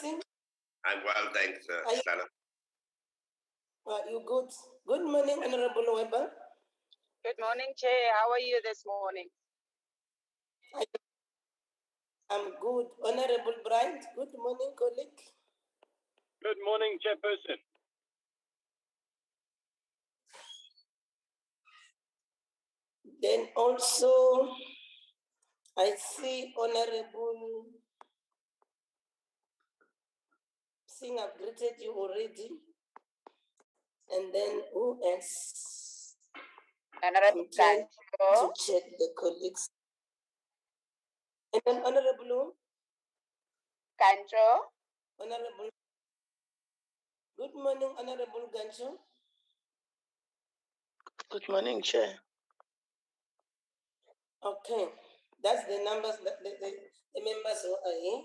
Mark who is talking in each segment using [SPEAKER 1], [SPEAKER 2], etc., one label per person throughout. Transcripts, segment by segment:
[SPEAKER 1] Blessing?
[SPEAKER 2] I'm well, thanks, Stella.
[SPEAKER 1] Are you good? Good morning, Honorable Weber.
[SPEAKER 3] Good morning, Chair. How are you this morning?
[SPEAKER 1] I'm good. Honorable Bryant, good morning, colleague.
[SPEAKER 4] Good morning, Chairperson.
[SPEAKER 1] Then also, I see Honorable Singh, I've greeted you already. And then who else?
[SPEAKER 3] Honorable
[SPEAKER 1] I'm trying
[SPEAKER 3] Kancho.
[SPEAKER 1] to check the colleagues. And then Honorable
[SPEAKER 3] Kancho.
[SPEAKER 1] Honorable. Good morning, Honorable Gancho.
[SPEAKER 5] Good morning, Chair.
[SPEAKER 1] Okay, that's the numbers, the members who are here.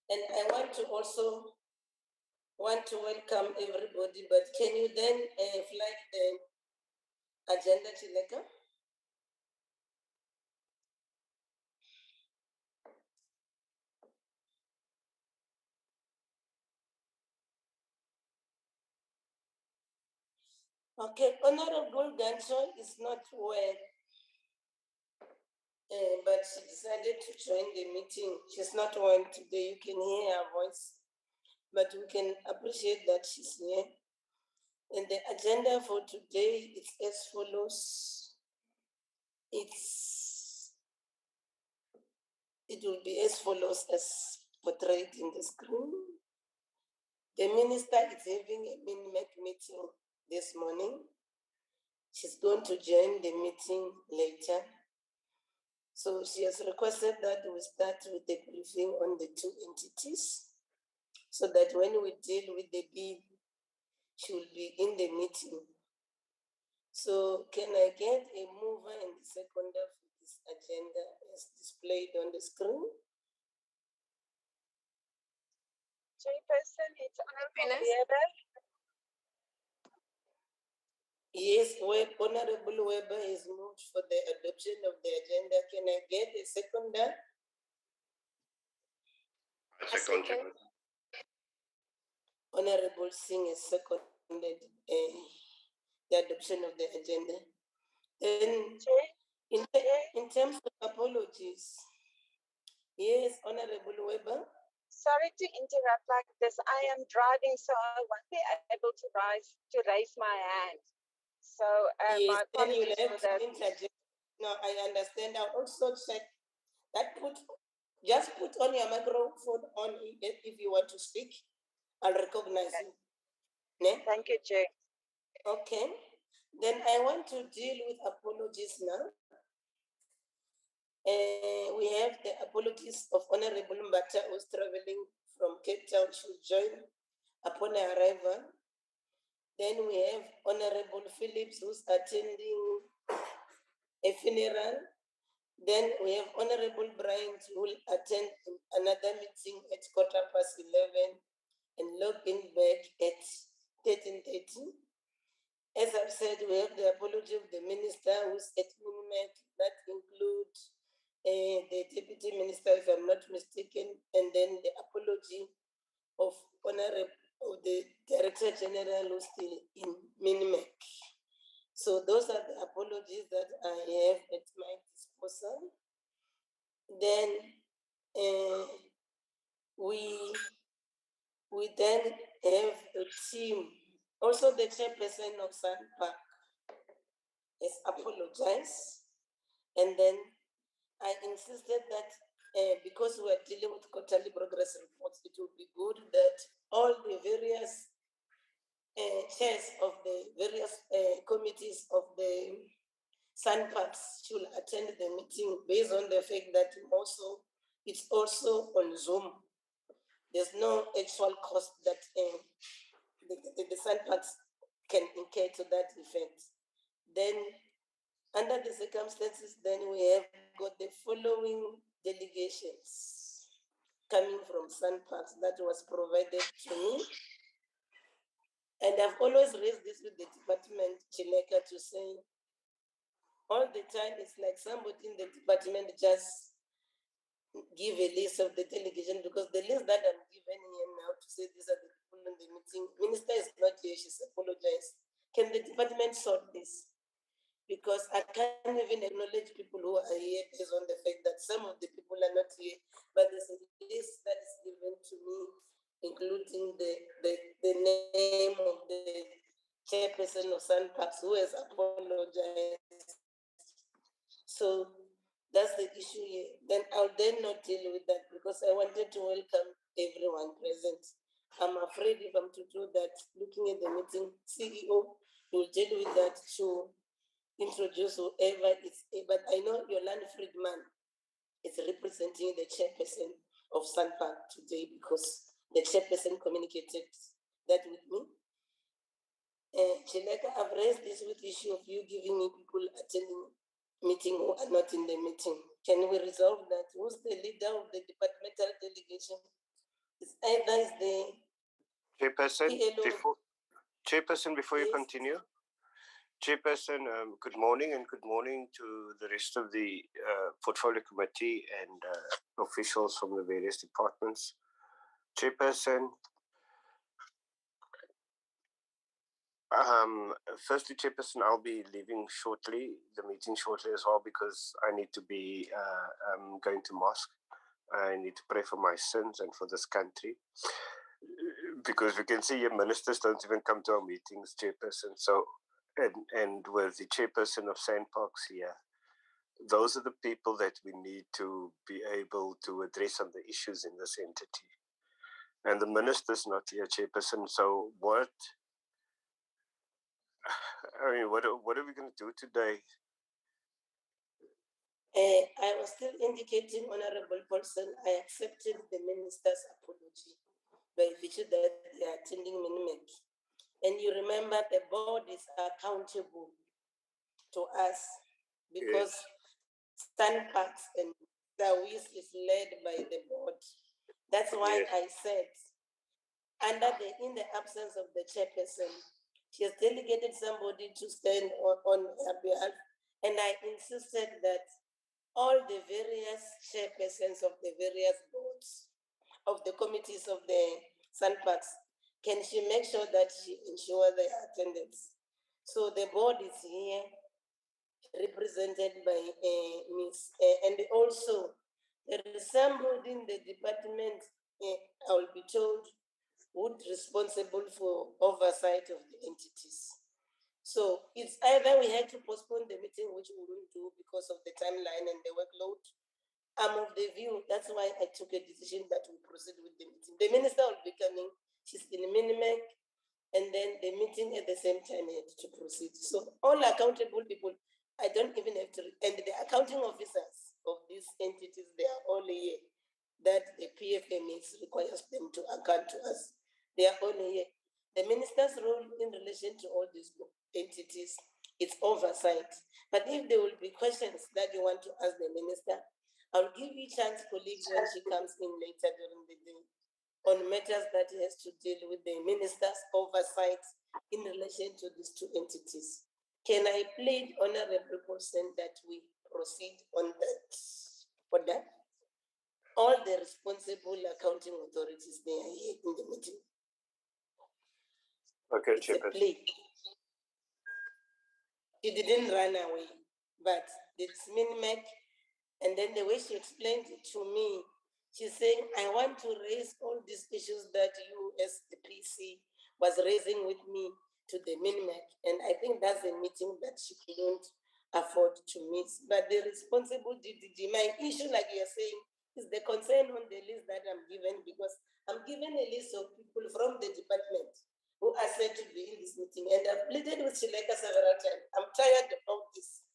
[SPEAKER 1] And I want to also welcome everybody, but can you then flag the agenda, Chileka? Okay, Honorable Gancho is not well, but she decided to join the meeting. She's not well today. You can hear her voice, but we can appreciate that she's here. And the agenda for today is as follows. It will be as follows as portrayed in the screen. The minister is having a mini-MEC meeting this morning. She's going to join the meeting later. So she has requested that we start with the briefing on the two entities so that when we deal with the bid, she will be in the meeting. So can I get a mover and the seconder for this agenda as displayed on the screen?
[SPEAKER 3] Chairperson, it's Honorable Weber.
[SPEAKER 1] Yes, Honorable Weber is moved for the adoption of the agenda. Can I get a seconder?
[SPEAKER 2] Second.
[SPEAKER 1] Honorable Singh is seconded the adoption of the agenda. Then in terms of apologies, yes, Honorable Weber.
[SPEAKER 3] Sorry to interrupt like this. I am driving, so I won't be able to raise my hand. So
[SPEAKER 1] yes,
[SPEAKER 3] my apologies for that.
[SPEAKER 1] No, I understand. I'll also check that. Just put on your microphone on if you want to speak. I'll recognize you. Ne?
[SPEAKER 3] Thank you, Chair.
[SPEAKER 1] Okay. Then I want to deal with apologies now. We have the apologies of Honorable Mbata, who's traveling from Cape Town, should join upon arrival. Then we have Honorable Phillips, who's attending a funeral. Then we have Honorable Bryant, who will attend another meeting at 11:15 and log in back at 13:30. As I've said, we have the apology of the minister who's at mini-MEC. That includes the deputy minister, if I'm not mistaken, and then the apology of the director general who's still in mini-MEC. So those are the apologies that I have at my disposal. Then we then have a team. Also, the chairperson of SANParks has apologized. And then I insisted that because we are dealing with quarterly progress reports, it would be good that all the various chairs of the various committees of the SANParks should attend the meeting based on the fact that it's also on Zoom. There's no actual cost that the SANParks can incur to that effect. Then, under the circumstances, then we have got the following delegations coming from SANParks that was provided to me. And I've always raised this with the department, Chineka, to say, all the time it's like somebody in the department just give a list of the delegation, because the list that I'm given here now to say these are the people in the meeting, Minister is not here, she's apologized. Can the department sort this? Because I can't even acknowledge people who are here based on the fact that some of the people are not here, but there's a list that is given to me, including the name of the chairperson of SANParks who has apologized. So that's the issue here. Then I'll then not deal with that because I wanted to welcome everyone present. I'm afraid if I'm to do that, looking at the meeting, CEO will deal with that to introduce whoever is, but I know Yolanda Friedman is representing the chairperson of SANParks today because the chairperson communicated that with me. Chileka, I've raised this with the issue of you giving me people attending meeting who are not in the meeting. Can we resolve that? Who's the leader of the departmental delegation? It's either is the
[SPEAKER 2] Chairperson, before you
[SPEAKER 1] Yes.
[SPEAKER 2] continue, Chairperson, good morning to the rest of the portfolio committee and officials from the various departments. Chairperson, firstly, Chairperson, I'll be leaving the meeting shortly as well because I need to be going to mosque. I need to pray for my sins and for this country. Because we can see your ministers don't even come to our meetings, Chairperson. So, and with the Chairperson of SANParks here, those are the people that we need to be able to address on the issues in this entity. And the minister's not here, Chairperson. So what are we going to do today?
[SPEAKER 1] I was still indicating, Honorable Person, I accepted the minister's apology by virtue that they are attending Minimek. And you remember the board is accountable to us because SANParks and Dawis is led by the board. That's why I said, in the absence of the chairperson, she has delegated somebody to stand on her behalf. And I insisted that all the various chairpersons of the various boards of the committees of the SANParks, can she make sure that she ensure their attendance? So the board is here, represented by Ms. And also there is somebody in the department, I will be told, would responsible for oversight of the entities. So it's either we had to postpone the meeting, which we wouldn't do because of the timeline and the workload. I'm of the view, that's why I took a decision that we proceed with the meeting. The minister will be coming, she's in Minimek, and then the meeting at the same time had to proceed. So all accountable people, I don't even have to, and the accounting officers of these entities, they are all here, that the PFMS requires them to account to us. They are all here. The minister's role in relation to all these entities, it's oversight. But if there will be questions that you want to ask the minister, I'll give you a chance, colleagues, when she comes in later during the day on matters that has to deal with the minister's oversight in relation to these two entities. Can I plead, Honorable Person, that we proceed on that? For that? All the responsible accounting authorities, they are here in the meeting.
[SPEAKER 2] Okay,
[SPEAKER 1] It's a
[SPEAKER 2] Chairperson.
[SPEAKER 1] plea. She didn't run away, but it's Minimek. And then the way she explained it to me, she's saying, I want to raise all these issues that you as the PC was raising with me to the Minimek. And I think that's a meeting that she couldn't afford to miss. But the responsible DDG, my issue, like you're saying, is the concern on the list that I'm given, because I'm given a list of people from the department who are said to be in this meeting. And I've pleaded with Chileka several times. I'm tired of this.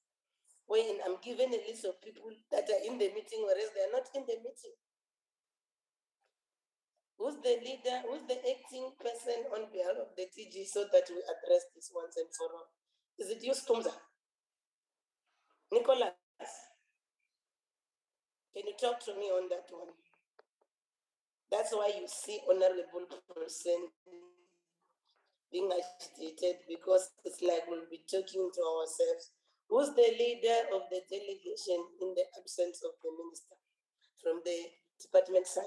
[SPEAKER 1] When I'm given a list of people that are in the meeting, whereas they are not in the meeting. Who's the leader? Who's the acting person on behalf of the TG so that we address this once and for all? Is it you, Stumza? Nicholas, can you talk to me on that one? That's why you see Honorable Person being agitated, because it's like we'll be talking to ourselves. Who's the leader of the delegation in the absence of the minister? from the department side.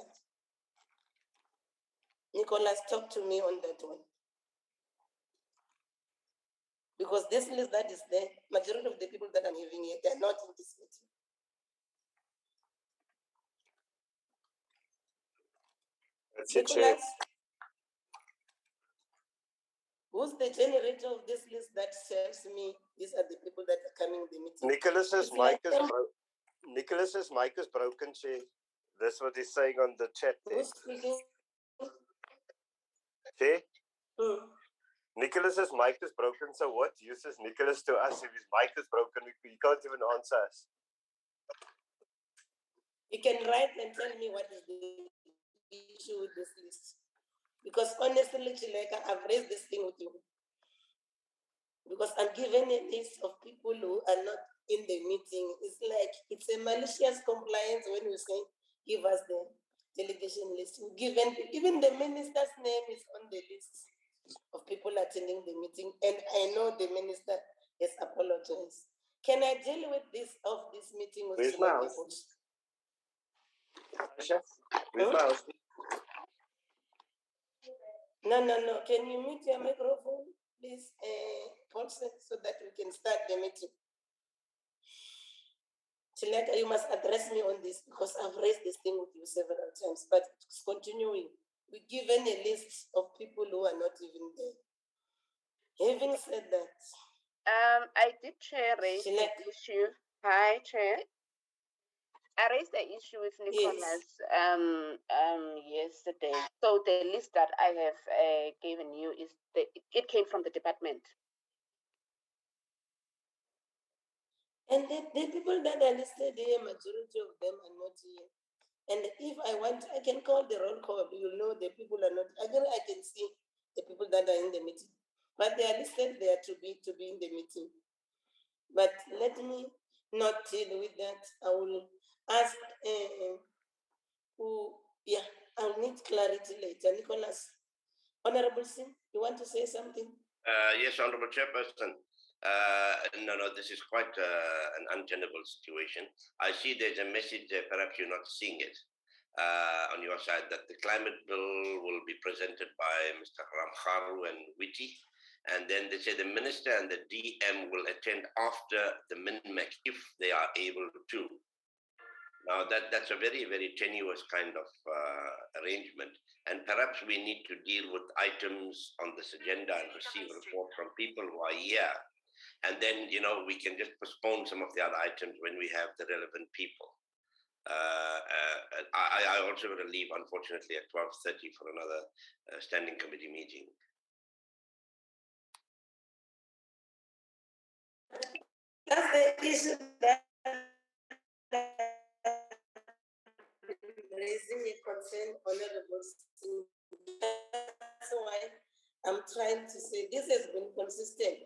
[SPEAKER 1] Nicholas, talk to me on that one. Because this list that is there, majority of the people that I'm having here, they're not in this meeting.
[SPEAKER 2] That's it, Chair.
[SPEAKER 1] Nicholas, who's the generator of this list that tells me these are the people that are coming to the meeting?
[SPEAKER 2] Nicholas's mic is broken, Chair. That's what he's saying on the chat there.
[SPEAKER 1] Who's speaking?
[SPEAKER 2] Chair? Nicholas's mic is broken, so what use is Nicholas to us if his mic is broken? He can't even answer us.
[SPEAKER 1] You can write and tell me what is the issue with this list. Because honestly, Chileka, I've raised this thing with you. Because I'm given a list of people who are not in the meeting. It's like, it's a malicious compliance when you say, give us the delegation list. Given, even the minister's name is on the list of people attending the meeting, and I know the minister has apologized. Can I deal with this of this meeting with
[SPEAKER 2] Where's my house? Where's my house?
[SPEAKER 1] No. Can you mute your microphone, please, Paulson, so that we can start the meeting? Chileka, you must address me on this because I've raised this thing with you several times, but it's continuing. We're given a list of people who are not even there. Having said that,
[SPEAKER 5] I did raise the issue. Hi, Chair. I raised the issue with Nicholas yesterday. So the list that I have given you is it came from the department.
[SPEAKER 1] And the people that are listed here, majority of them are not here. And if I want, I can call the roll call. You'll know the people are not. I can see the people that are in the meeting, but they are listed there to be in the meeting. But let me not deal with that. I will ask I'll need clarity later. Nicholas, Honorable Sim, you want to say something?
[SPEAKER 6] Yes, Honorable Chairperson. No, this is quite an untenable situation. I see there's a message there, perhaps you're not seeing it on your side, that the climate bill will be presented by Mr. Ramkharu and Witty. And then they say the minister and the DM will attend after the MINMEC if they are able to. Now that's a very, very tenuous kind of arrangement. And perhaps we need to deal with items on this agenda and receive report from people who are here. And then, we can just postpone some of the other items when we have the relevant people. I also got to leave, unfortunately, at 12:30 for another standing committee meeting.
[SPEAKER 1] That's the issue that raising a concern, Honorable. That's why I'm trying to say this has been consistent.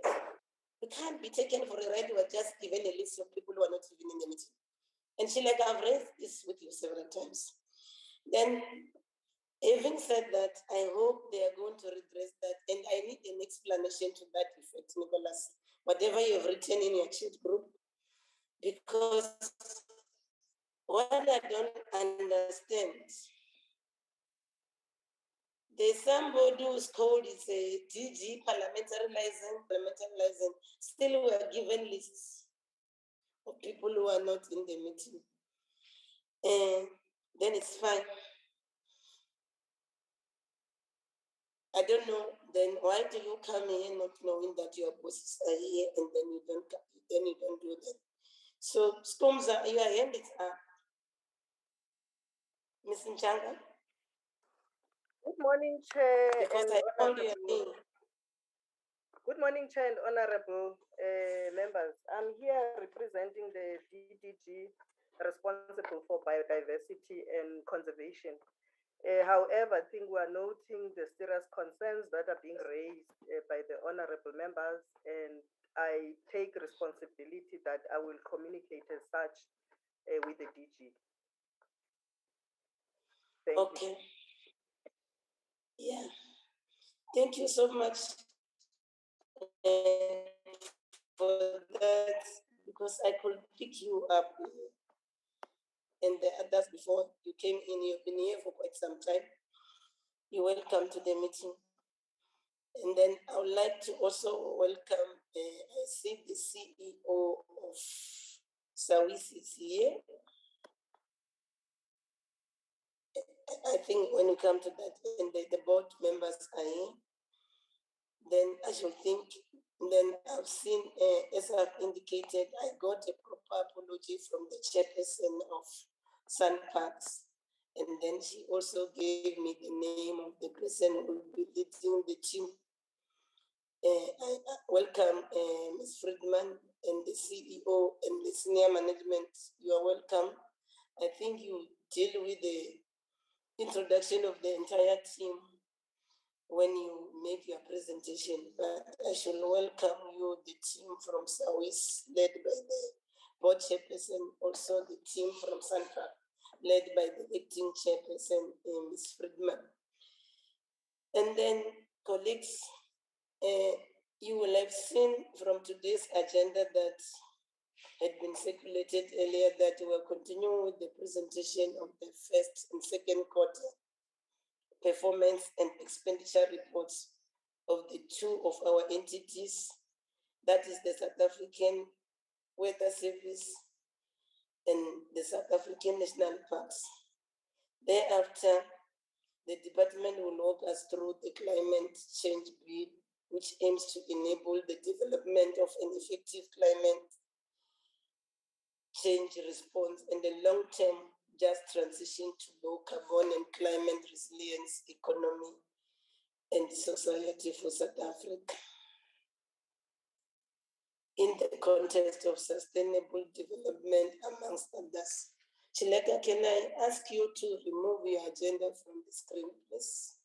[SPEAKER 1] We can't be taken for a ride. We're just given a list of people who are not even in the meeting. And I've raised this with you several times. Then, having said that, I hope they are going to redress that. And I need an explanation to that effect, Nicholas. Whatever you've written in your chat group, because what I don't understand, there's somebody who's called it's a DG parliamentary license. Still, we are given lists of people who are not in the meeting. And then it's fine. I don't know. Then why do you come here not knowing that your bosses are here and then you don't do that? So, Skomza, your hand is up. Ms. Nchanga?
[SPEAKER 7] Good morning, Chair.
[SPEAKER 1] Because
[SPEAKER 7] and
[SPEAKER 1] I called your
[SPEAKER 7] honorable-
[SPEAKER 1] name.
[SPEAKER 7] Good morning, Chair and honorable members. I'm here representing the DDG responsible for biodiversity and conservation. However, I think we are noting the serious concerns that are being raised by the honorable members, and I take responsibility that I will communicate as such with the DG. Thank you.
[SPEAKER 1] Okay. Yeah. Thank you so much for that, because I could pick you up. and the others before you came in. You've been here for quite some time. You're welcome to the meeting. And then I would like to also welcome, I see the CEO of SAWIS is here. I think when we come to that, and the board members are here, then I should think, then I've seen, as I've indicated, I got a proper apology from the chairperson of SANParks. And then she also gave me the name of the person who will be leading the team. I welcome Ms. Friedman and the CEO and the senior management. You are welcome. I think you deal with the introduction of the entire team when you make your presentation, but I should welcome you, the team from SAWIS, led by the board chairperson, also the team from SANParks, led by the acting chairperson, Ms. Friedman. And then, colleagues, you will have seen from today's agenda that had been circulated earlier that we are continuing with the presentation of the first and second quarter performance and expenditure reports of the two of our entities, that is the South African Weather Service and the South African National Parks. Thereafter, the department will walk us through the climate change bill, which aims to enable the development of an effective climate change response and a long-term just transition to low carbon and climate resilience economy and society for South Africa in the context of sustainable development, amongst others. Chileka, can I ask you to remove your agenda from the screen, please?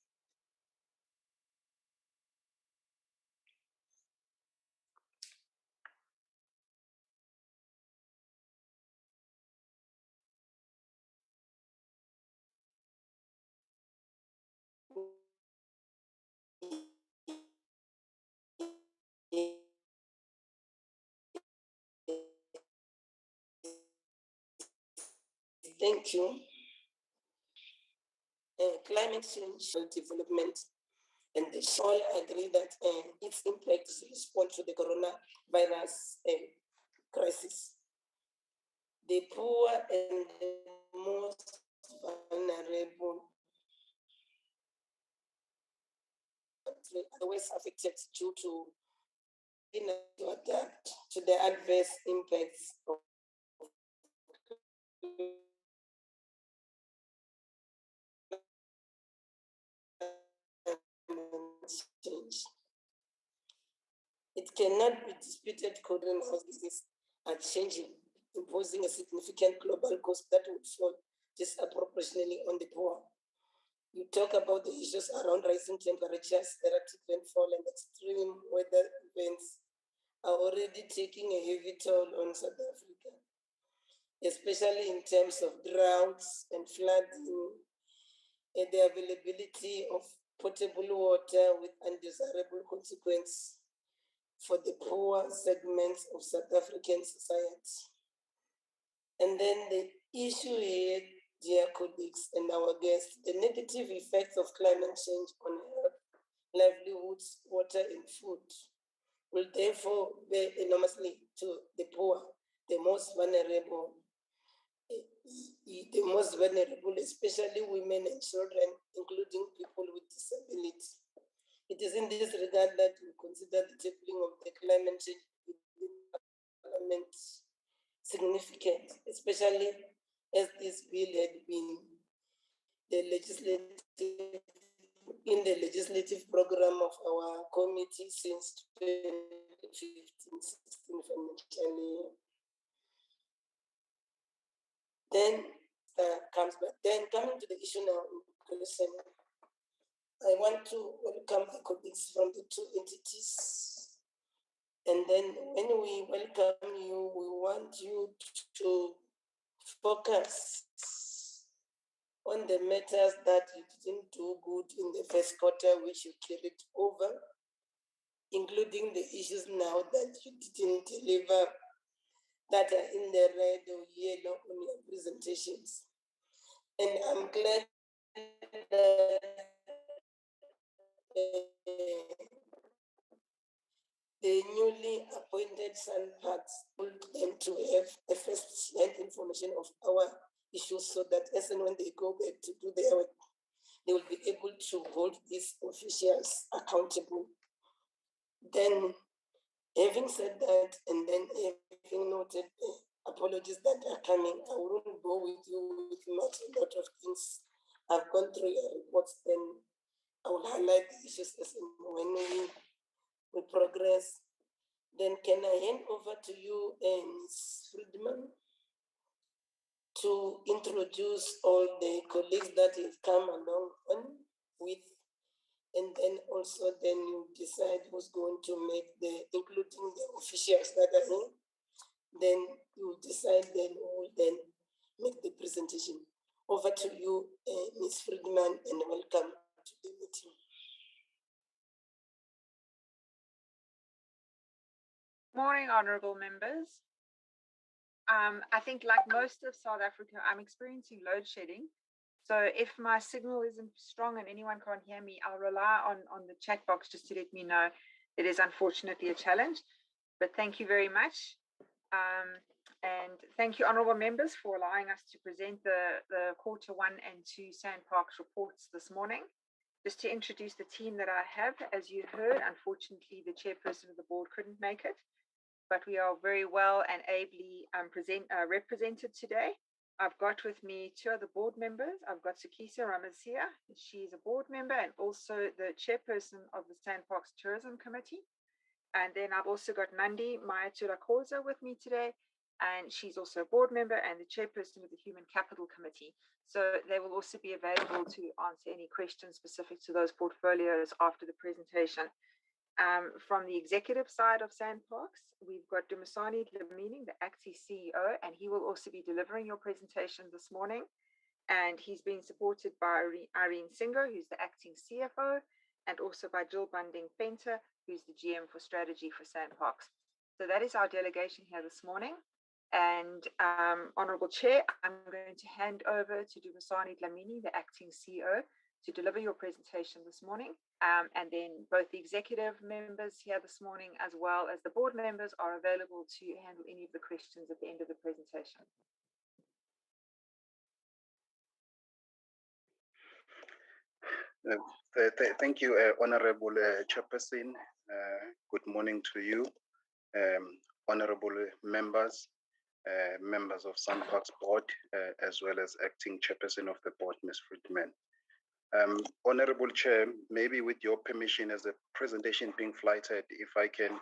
[SPEAKER 1] Thank you. Climate change development, and they all agree that its impact is respond to the coronavirus crisis. The poor and the most vulnerable are the worst affected due to adapt to the adverse impacts of change. It cannot be disputed coronavirus disease are changing, imposing a significant global cost that will fall disproportionately on the poor. You talk about the issues around rising temperatures, erratic rainfall, and extreme weather events are already taking a heavy toll on South Africa, especially in terms of droughts and flooding, and the availability of potable water with undesirable consequences for the poor segments of South African society. And then the issue here, dear colleagues and our guests, the negative effects of climate change on health, livelihoods, water, and food will therefore bear enormously to the poor, the most vulnerable, especially women and children, including people with disability. It is in this regard that we consider the tabling of the climate change Parliament significant, especially as this bill had been in the legislative program of our committee since 2015-16 financial year. Then coming to the issue now in question, I want to welcome the colleagues from the two entities. And then when we welcome you, we want you to focus on the matters that you didn't do good in the first quarter, which you carried over, including the issues now that you didn't deliver, that are in the red or yellow on your presentations. And I'm glad that the newly appointed SANParks will them to have a first-hand information of our issues so that as and when they go back to do their work, they will be able to hold these officials accountable. Then, having said that, and then having noted apologies that are coming, I wouldn't go with you with not a lot of things. I've gone through your reports, then I will highlight the issues as when we progress. Then can I hand over to you, Ms. Friedman, to introduce all the colleagues that have come along on with, and then also then you decide who's going to make including the officials that are in, then you decide then who will then make the presentation. Over to you, Ms. Friedman, and welcome to the meeting.
[SPEAKER 8] Morning, honourable members. I think like most of South Africa, I'm experiencing load shedding. So if my signal isn't strong and anyone can't hear me, I'll rely on the chat box just to let me know. It is unfortunately a challenge, but thank you very much. And thank you, honourable members, for allowing us to present the quarter 1 and 2 SANParks reports this morning. Just to introduce the team that I have, as you heard, unfortunately, the chairperson of the board couldn't make it, but we are very well and ably represented today. I've got with me 2 other board members. I've got Sakisa Ramazia, she's a board member and also the chairperson of the SANParks Tourism Committee. And then I've also got Nandi Mayatulakoza with me today, and she's also a board member and the chairperson of the Human Capital Committee. So they will also be available to answer any questions specific to those portfolios after the presentation. From the executive side of SANParks, we've got Dumisani Dlamini, the acting CEO, and he will also be delivering your presentation this morning. And he's being supported by Irene Singer, who's the acting CFO, and also by Jill Bunding-Penter, who's the GM for strategy for SANParks. So that is our delegation here this morning. And Honourable Chair, I'm going to hand over to Dumisani Dlamini, the acting CEO, to deliver your presentation this morning. And then both the executive members here this morning, as well as the board members, are available to handle any of the questions at the end of the presentation.
[SPEAKER 9] Thank you, Honourable Chairperson. Good morning to you, honourable members, members of SANParks board, as well as acting chairperson of the board, Ms. Friedman. Honourable Chair, maybe with your permission, as the presentation being flighted, if I can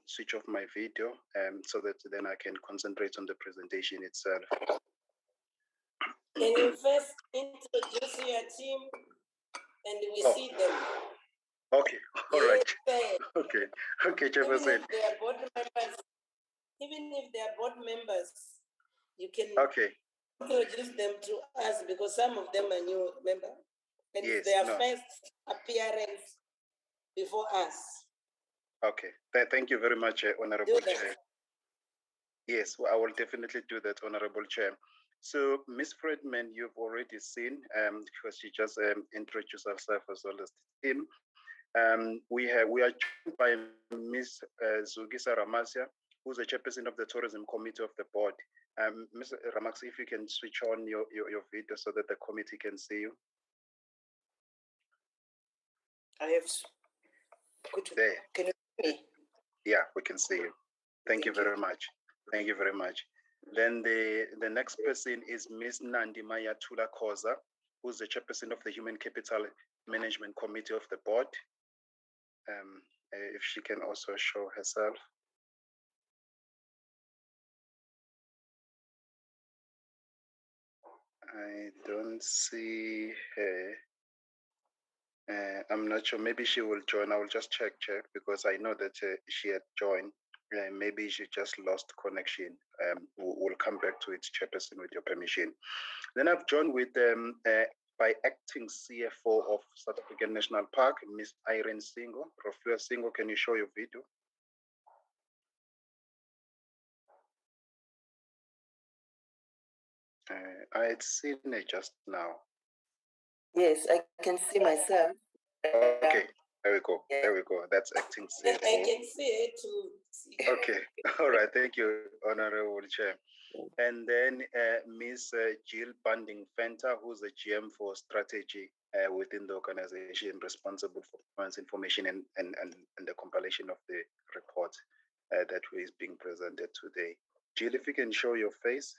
[SPEAKER 9] switch off my video so that then I can concentrate on the presentation itself.
[SPEAKER 1] Can you first introduce your team and we see them?
[SPEAKER 9] Okay, all right.
[SPEAKER 1] Yes,
[SPEAKER 9] Okay, Chairperson.
[SPEAKER 1] Even if they are board members, you can introduce them to us because some of them are new, remember? And it's their first appearance before us.
[SPEAKER 9] Okay, thank you very much, Honourable Chair. Yes, well, I will definitely do that, Honourable Chair. So, Ms. Friedman, you've already seen, because she just introduced herself as well as the team. We are joined by Ms. Zugisa Ramazia, who's the chairperson of the Tourism Committee of the board. Ms. Ramazia, if you can switch on your video so that the committee can see you.
[SPEAKER 1] I have.
[SPEAKER 9] There.
[SPEAKER 1] Can you see me?
[SPEAKER 9] Yeah, we can see you. Thank you very much. Thank you very much. Then the next person is Ms. Nandi Mayatulakoza, who's the chairperson of the Human Capital Management Committee of the board. If she can also show herself. I don't see her. I'm not sure. Maybe she will join. I will just check because I know that she had joined. Maybe she just lost connection. We'll come back to its chairperson with your permission. Then I've joined with by acting CFO of South African National Park, Ms. Irene Singo. Professor Singo, can you show your video? I had seen it just now.
[SPEAKER 10] Yes, I can see myself.
[SPEAKER 9] Okay, there we go. There we go. That's acting
[SPEAKER 1] I
[SPEAKER 9] CFO.
[SPEAKER 1] can see it too.
[SPEAKER 9] Okay, all right. Thank you, Honorable Chair. And then Ms. Jill Banding-Fenter, who's the GM for strategy within the organization, responsible for performance information and the compilation of the report that is being presented today. Jill, if you can show your face.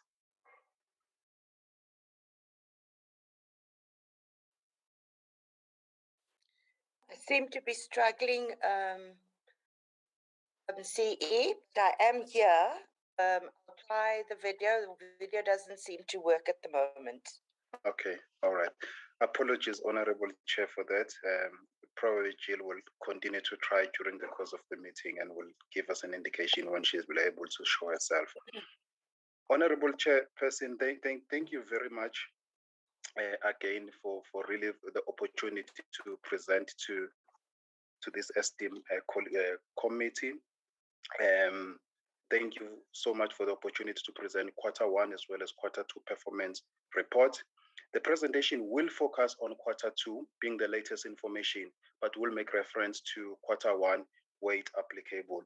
[SPEAKER 10] I seem to be struggling, CE, but I am here. I'll try the video. The video doesn't seem to work at the moment.
[SPEAKER 9] Okay, all right. Apologies, Honorable Chair, for that. Probably Jill will continue to try during the course of the meeting and will give us an indication when she is able to show herself. Honorable Chairperson, thank you very much again for really the opportunity to present to this esteemed committee. Thank you so much for the opportunity to present Q1 as well as Q2 performance report. The presentation will focus on Q2 being the latest information, but will make reference to Q1 where it applicable.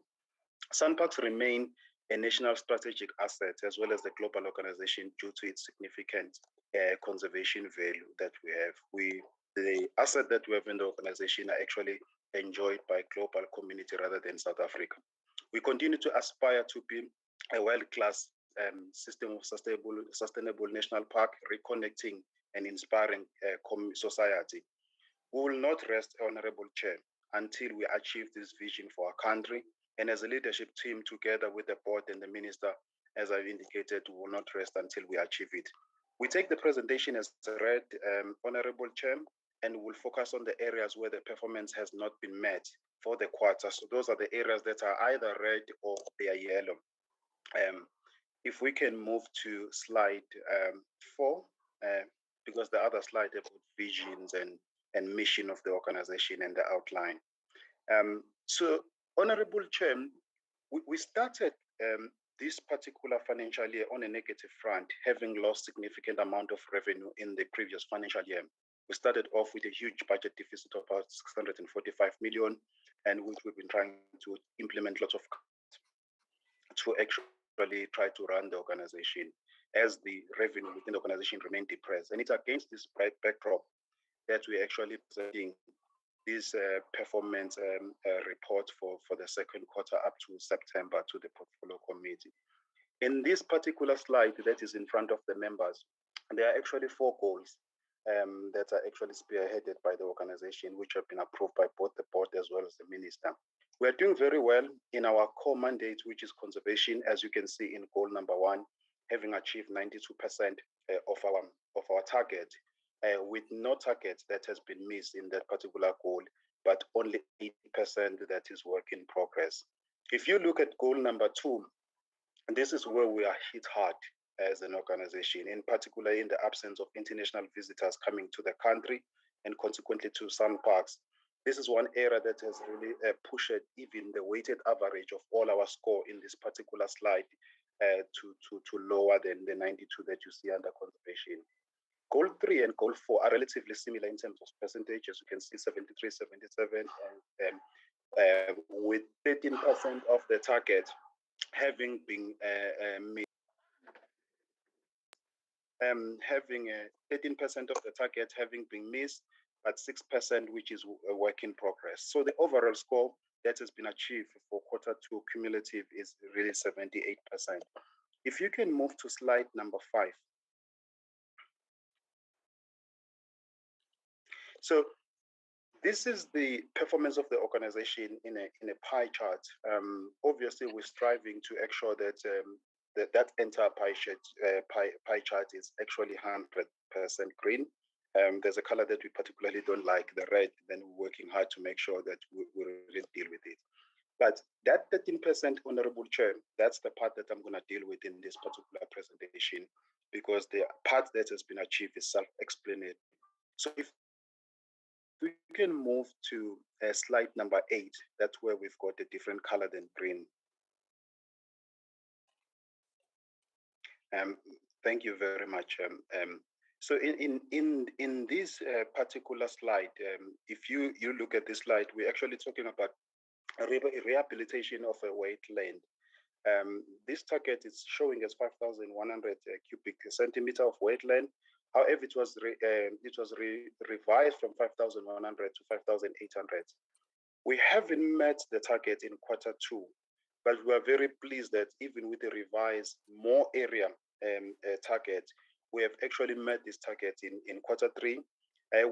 [SPEAKER 9] SANParks remain a national strategic asset as well as the global organization due to its significant conservation value that we have. The asset that we have in the organization are actually enjoyed by global community rather than South Africa. We continue to aspire to be a world-class system of sustainable national park, reconnecting and inspiring society. We will not rest, Honorable Chair, until we achieve this vision for our country. And as a leadership team, together with the board and the minister, as I've indicated, we will not rest until we achieve it. We take the presentation as read, Honorable Chair, and we'll focus on the areas where the performance has not been met for the quarter. So those are the areas that are either red or they are yellow. If we can move to slide 4, because the other slide about visions and mission of the organization and the outline. So, Honorable Chair, we started this particular financial year on a negative front, having lost significant amount of revenue in the previous financial year. We started off with a huge budget deficit of about 645 million, and which we've been trying to implement lots of to actually try to run the organization as the revenue within the organization remained depressed. And it's against this backdrop that we're actually presenting this performance report for the second quarter up to September to the portfolio committee. In this particular slide that is in front of the members, there are actually 4 goals that are actually spearheaded by the organization, which have been approved by both the board as well as the minister. We are doing very well in our core mandate, which is conservation, as you can see in goal number 1, having achieved 92% of our target, with no target that has been missed in that particular goal, but only 8% that is work in progress. If you look at goal number 2, this is where we are hit hard as an organization, in particular in the absence of international visitors coming to the country and consequently to SANParks. This is one area that has really pushed even the weighted average of all our score in this particular slide to lower than the 92 that you see under conservation. Goal 3 and goal 4 are relatively similar in terms of percentage. As you can see, 73, 77, and with 13% of the target having been made. Having 13% of the target having been missed, but 6% which is a work in progress. So the overall score that has been achieved for Q2 cumulative is really 78%. If you can move to slide number 5. So this is the performance of the organization in a pie chart. Obviously, we're striving to ensure that that entire pie chart is actually 100% green. There's a color that we particularly don't like, the red, then we're working hard to make sure that we really deal with it. But that 13%, Honorable Chair, that's the part that I'm going to deal with in this particular presentation, because the part that has been achieved is self-explanatory. So if we can move to slide number 8, that's where we've got a different color than green. Thank you very much. So in this particular slide, if you look at this slide, we're actually talking about rehabilitation of a wetland. This target is showing as 5,100 cubic centimeter of wetland. However, it was revised from 5,100 to 5,800. We haven't met the target in Q2, but we are very pleased that even with the revised more area target, we have actually met this target in Q3.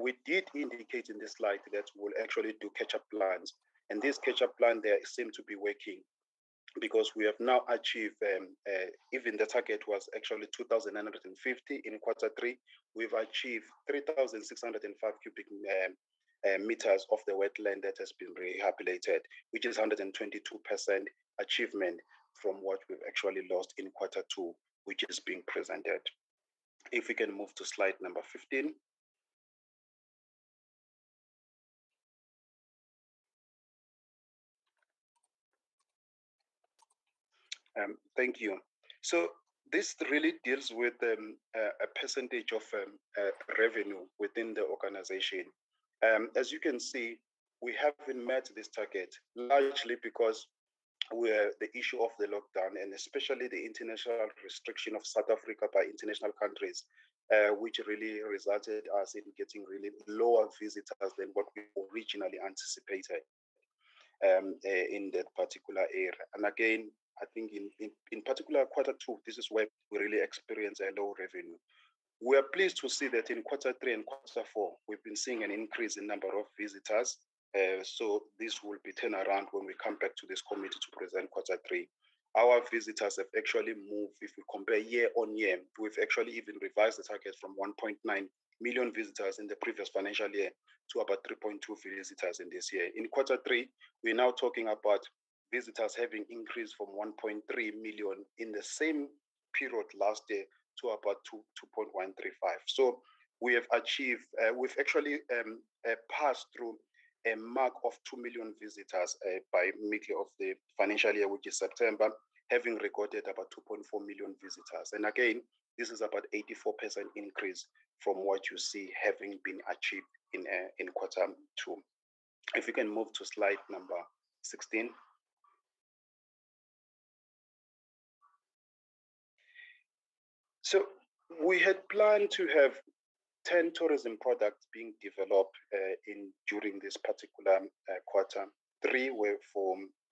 [SPEAKER 9] We did indicate in this slide that we'll actually do catch-up plans, and this catch-up plan there seem to be working, because we have now achieved, even the target was actually 2,950 in Q3, we've achieved 3,605 cubic meters of the wetland that has been rehabilitated, which is 122% achievement from what we've actually lost in Q2, which is being presented. If we can move to slide number 15. Thank you. So this really deals with a percentage of revenue within the organization. As you can see, we haven't met this target, largely because the issue of the lockdown, and especially the international restriction of South Africa by international countries, which really resulted us in getting really lower visitors than what we originally anticipated in that particular area. And again, I think in particular Q2, this is where we really experience a low revenue. We are pleased to see that in Q3 and Q4, we've been seeing an increase in number of visitors. So this will be turned around when we come back to this committee to present Q3. Our visitors have actually moved, if we compare year on year, we've actually even revised the target from 1.9 million visitors in the previous financial year to about 3.2 visitors in this year. In Q3, we're now talking about visitors having increased from 1.3 million in the same period last year to about 2.135. So we have achieved, we've actually passed through a mark of 2 million visitors by middle of the financial year, which is September, having recorded about 2.4 million visitors. And again, this is about 84% increase from what you see having been achieved in Q2. If we can move to slide number 16. So we had planned to have 10 tourism products being developed during this particular quarter. 3 were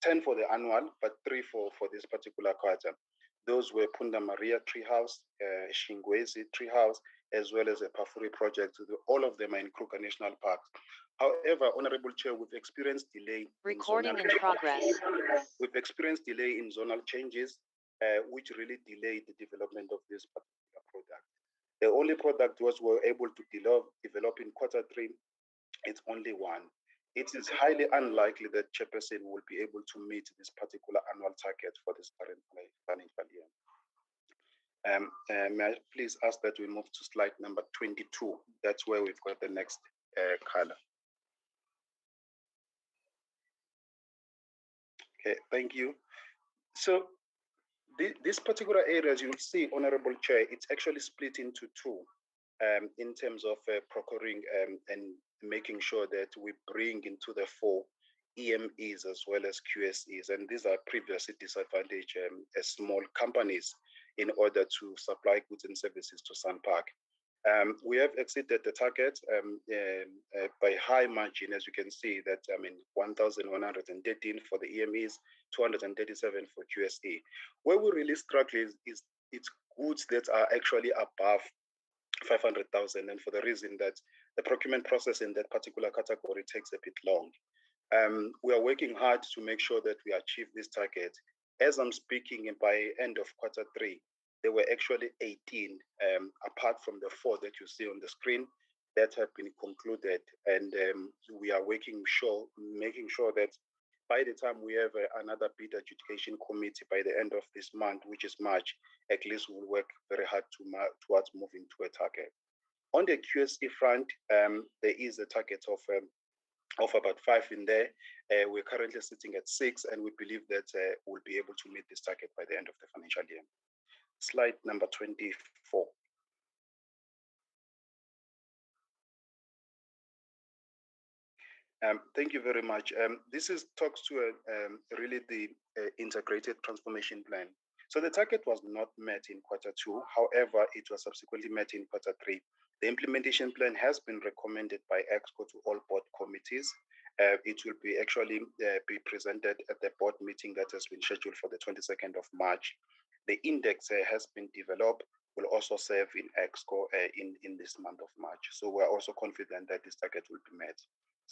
[SPEAKER 9] 10 for the annual, but 3 for this particular quarter. Those were Punda Maria Treehouse, Shingwezi Treehouse, as well as a Pafuri project. All of them are in Kruger National Park. However, Honorable Chair, we've experienced delay.
[SPEAKER 11] Recording in progress.
[SPEAKER 9] We've experienced delay in zonal changes, which really delayed the development of this particular product. The only product we were able to develop in Q3, it's only one. It is highly unlikely that Chairperson will be able to meet this particular annual target for this current financial year. May I please ask that we move to slide number 22. That's where we've got the next color. Okay, thank you. So this particular area, as you will see, Honorable Chair, it's actually split into 2 in terms of procuring and making sure that we bring into the fore EMEs as well as QSEs. And these are previously disadvantaged as small companies in order to supply goods and services to SANParks. We have exceeded the target by high margin, as you can see, that 1,113 for the EMEs, 237 for QSE. Where we really struggle is it's goods that are actually above 500,000, and for the reason that the procurement process in that particular category takes a bit long. We are working hard to make sure that we achieve this target. As I'm speaking, by end of Q3, there were actually 18, apart from the 4 that you see on the screen, that have been concluded. And we are making sure that by the time we have another bid adjudication committee by the end of this month, which is March, at least we'll work very hard towards moving to a target. On the QSE front, there is a target of about 5 in there. We're currently sitting at 6, and we believe that we'll be able to meet this target by the end of the financial year. Slide number 24. Thank you very much. This talks to really the integrated transformation plan. So the target was not met in Q2. However, it was subsequently met in Q3. The implementation plan has been recommended by EXCO to all board committees. It will be actually be presented at the board meeting that has been scheduled for the 22nd of March. The index has been developed, will also serve in EXCO in this month of March. So we're also confident that this target will be met.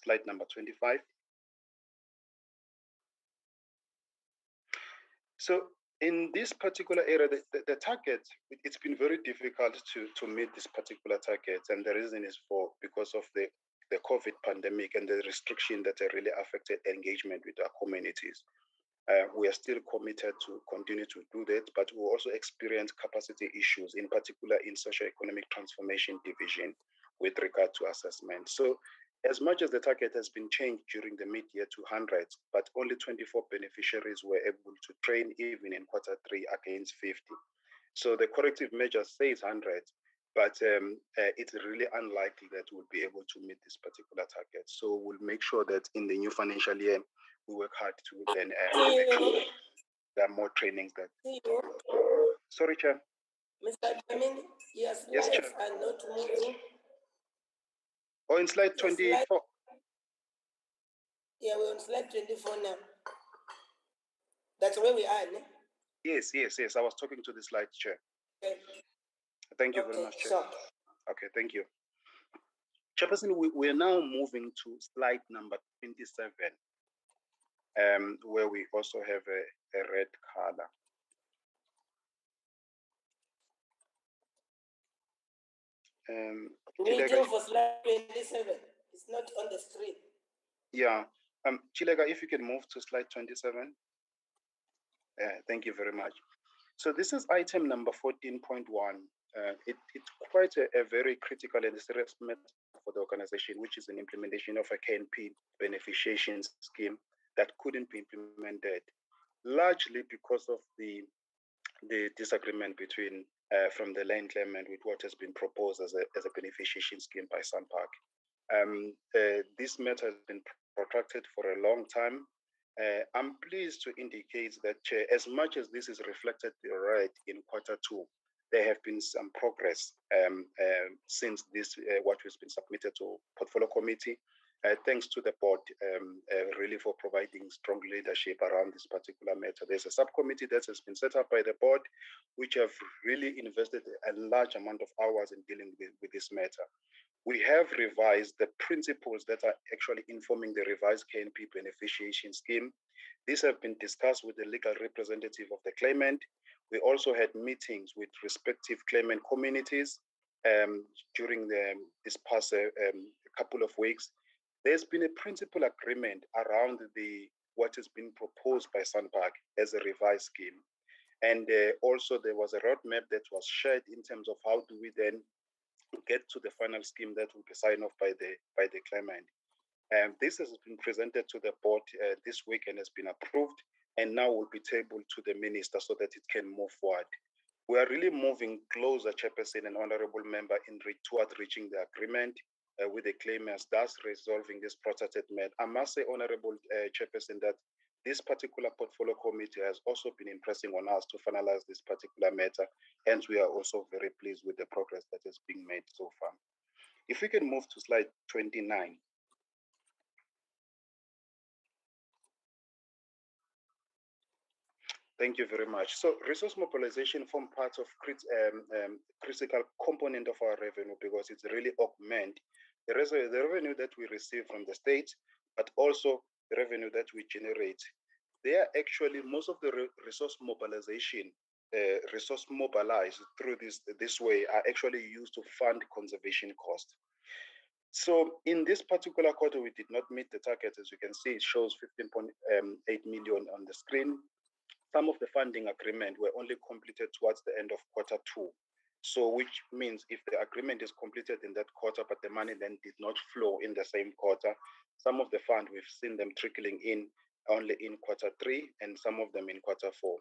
[SPEAKER 9] Slide number 25. So in this particular area, the target, it's been very difficult to meet this particular target. And the reason is because of the COVID pandemic and the restriction that really affected engagement with our communities. We are still committed to continue to do that, but we also experience capacity issues, in particular in socio-economic transformation division with regard to assessment. So as much as the target has been changed during the mid-year to 100, but only 24 beneficiaries were able to train even in Q3 against 50. So the corrective measure says 100, but it's really unlikely that we'll be able to meet this particular target. So we'll make sure that in the new financial year, we work hard to then make sure that there are more trainings that. Sorry, Chair.
[SPEAKER 1] Mr. Jamin, yes,
[SPEAKER 9] Chair.
[SPEAKER 1] Are not moving.
[SPEAKER 9] Oh, in slide 24.
[SPEAKER 1] Yeah, we're on slide 24 now. That's where we are, ne?
[SPEAKER 9] Yes. I was talking to the slide, Chair.
[SPEAKER 1] Okay.
[SPEAKER 9] Thank you very much, Chair.
[SPEAKER 1] Sure.
[SPEAKER 9] Okay, thank you. Chairperson, we're now moving to slide number 27, where we also have a red color.
[SPEAKER 1] Waiting for slide 27. It's not on the screen.
[SPEAKER 9] Yeah. Chilega, if you can move to slide 27. Thank you very much. So this is item number 14.1. It's quite a very critical and serious matter for the organization, which is an implementation of a KNP beneficiation scheme that couldn't be implemented, largely because of the disagreement between from the land claimant with what has been proposed as a beneficiation scheme by SANParks. This matter has been protracted for a long time. I'm pleased to indicate that, Chair, as much as this is reflected right in Q2, there have been some progress since this what has been submitted to Portfolio Committee. Thanks to the board, really for providing strong leadership around this particular matter. There's a subcommittee that has been set up by the board, which have really invested a large amount of hours in dealing with this matter. We have revised the principles that are actually informing the revised KNP beneficiation scheme. These have been discussed with the legal representative of the claimant. We also had meetings with respective claimant communities during this past couple of weeks. There's been a principal agreement around what has been proposed by SANParks as a revised scheme. And also there was a roadmap that was shared in terms of how do we then get to the final scheme that will be signed off by the claimant. This has been presented to the board this week and has been approved, and now will be tabled to the minister so that it can move forward. We are really moving closer, Chairperson and Honorable Member, toward reaching the agreement with the claimants, thus resolving this protracted matter. I must say, Honorable Chairperson, that this particular portfolio committee has also been impressing on us to finalize this particular matter. Hence, we are also very pleased with the progress that is being made so far. If we can move to slide 29. Thank you very much. So resource mobilization form part of critical component of our revenue because it's really augment the revenue that we receive from the state, but also the revenue that we generate. They are actually most of the resource mobilization, resource mobilized through this way are actually used to fund conservation costs. So in this particular quarter, we did not meet the target. As you can see, it shows 15.8 million on the screen. Some of the funding agreement were only completed towards the end of Q2. So which means if the agreement is completed in that quarter, but the money then did not flow in the same quarter, some of the fund, we've seen them trickling in only in Q3 and some of them in Q4.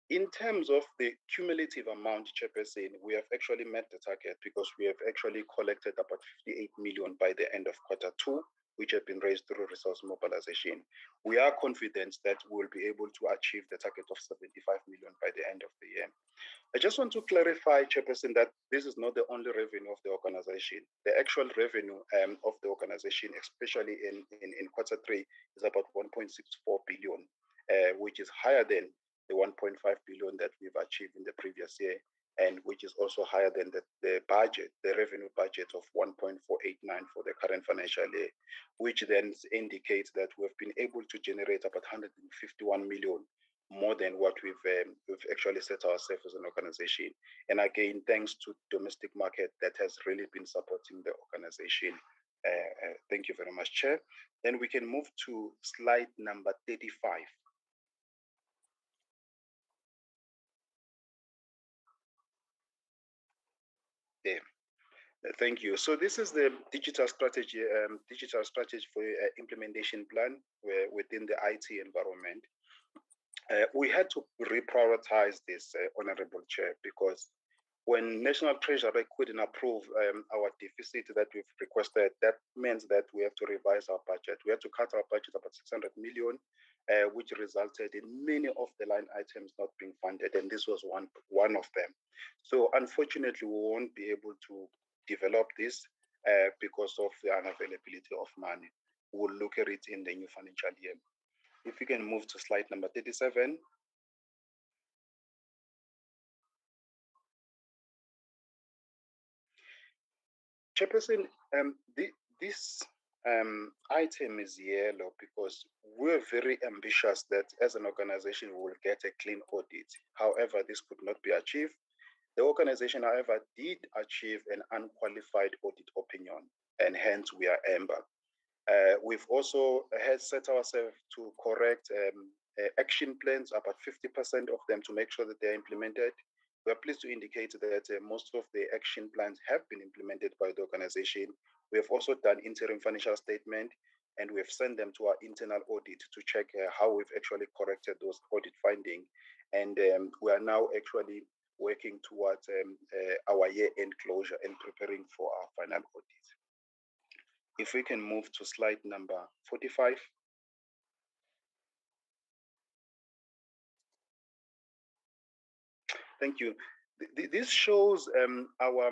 [SPEAKER 9] In terms of the cumulative amount, Chairperson, we have actually met the target because we have actually collected about 58 million by the end of Q2, which have been raised through resource mobilization. We are confident that we'll be able to achieve the target of 75 million by the end of the year. I just want to clarify, Chairperson, that this is not the only revenue of the organization. The actual revenue of the organization, especially in Q3, is about 1.64 billion, which is higher than the 1.5 billion that we've achieved in the previous year, and which is also higher than the budget, the revenue budget of 1.489 for the current financial year, which then indicates that we've been able to generate about 151 million more than what we've actually set ourselves as an organization. And again, thanks to domestic market that has really been supporting the organization. Thank you very much, Chair. Then we can move to slide number 35. There. Thank you. So this is the digital strategy for implementation plan within the IT environment. We had to reprioritize this, Honorable Chair, because when National Treasury couldn't approve our deficit that we've requested, that means that we have to revise our budget. We had to cut our budget about 600 million, which resulted in many of the line items not being funded, and this was one of them. So unfortunately, we won't be able to develop this because of the unavailability of money. We'll look at it in the new financial year. If we can move to slide number 37. Chairperson, this item is yellow because we're very ambitious that as an organization we will get a clean audit. However, this could not be achieved. The organization, however, did achieve an unqualified audit opinion, and hence we are amber. We've also had set ourselves to correct action plans, about 50% of them, to make sure that they're implemented. We are pleased to indicate that most of the action plans have been implemented by the organization. We have also done interim financial statement, and we have sent them to our internal audit to check how we've actually corrected those audit findings. And we are now actually working towards our year-end closure and preparing for our final audit. If we can move to slide number 45. Thank you. This shows our,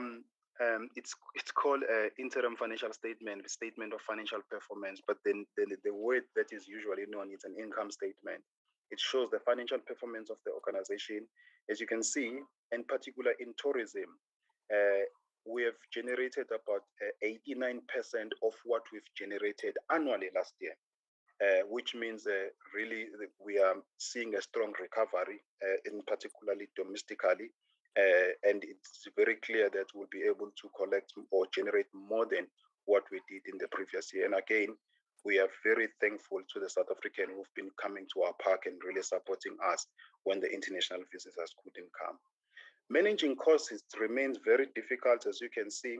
[SPEAKER 9] it's called interim financial statement, statement of financial performance, but then the word that is usually known is an income statement. It shows the financial performance of the organization. As you can see, in particular in tourism, we have generated about 89% of what we've generated annually last year, which means really we are seeing a strong recovery, in particularly domestically, and it's very clear that we'll be able to collect or generate more than what we did in the previous year. And again, we are very thankful to the South African who've been coming to our park and really supporting us when the international visitors couldn't come. Managing costs remains very difficult. As you can see,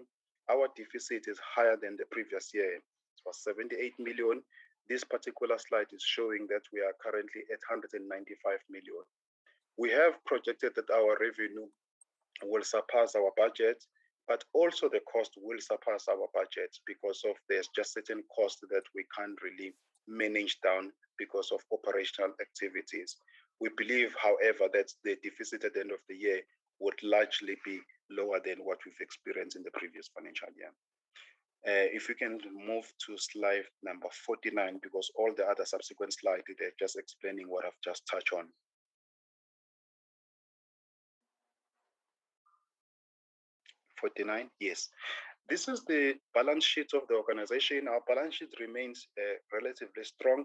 [SPEAKER 9] our deficit is higher than the previous year. It was 78 million. This particular slide is showing that we are currently at 195 million. We have projected that our revenue will surpass our budget, but also the cost will surpass our budget because of there's just certain costs that we can't really manage down because of operational activities. We believe, however, that the deficit at the end of the year would largely be lower than what we've experienced in the previous financial year. If we can move to slide number 49, because all the other subsequent slides, they're just explaining what I've just touched on. 49, yes. This is the balance sheet of the organization. Our balance sheet remains relatively strong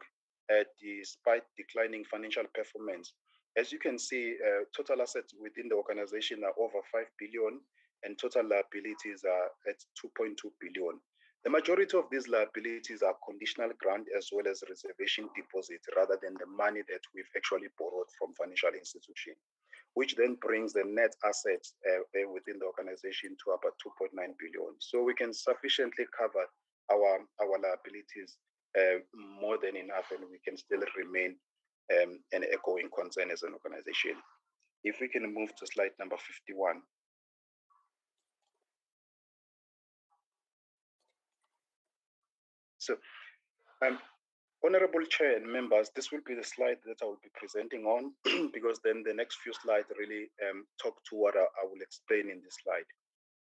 [SPEAKER 9] despite declining financial performance. As you can see, total assets within the organization are over 5 billion and total liabilities are at 2.2 billion. The majority of these liabilities are conditional grant as well as reservation deposit rather than the money that we've actually borrowed from financial institutions, which then brings the net assets within the organization to about 2.9 billion. So we can sufficiently cover our liabilities more than enough, and we can still remain an echoing concern as an organization. If we can move to slide number 51. So, Honorable Chair and members, this will be the slide that I will be presenting on because then the next few slides really talk to what I will explain in this slide.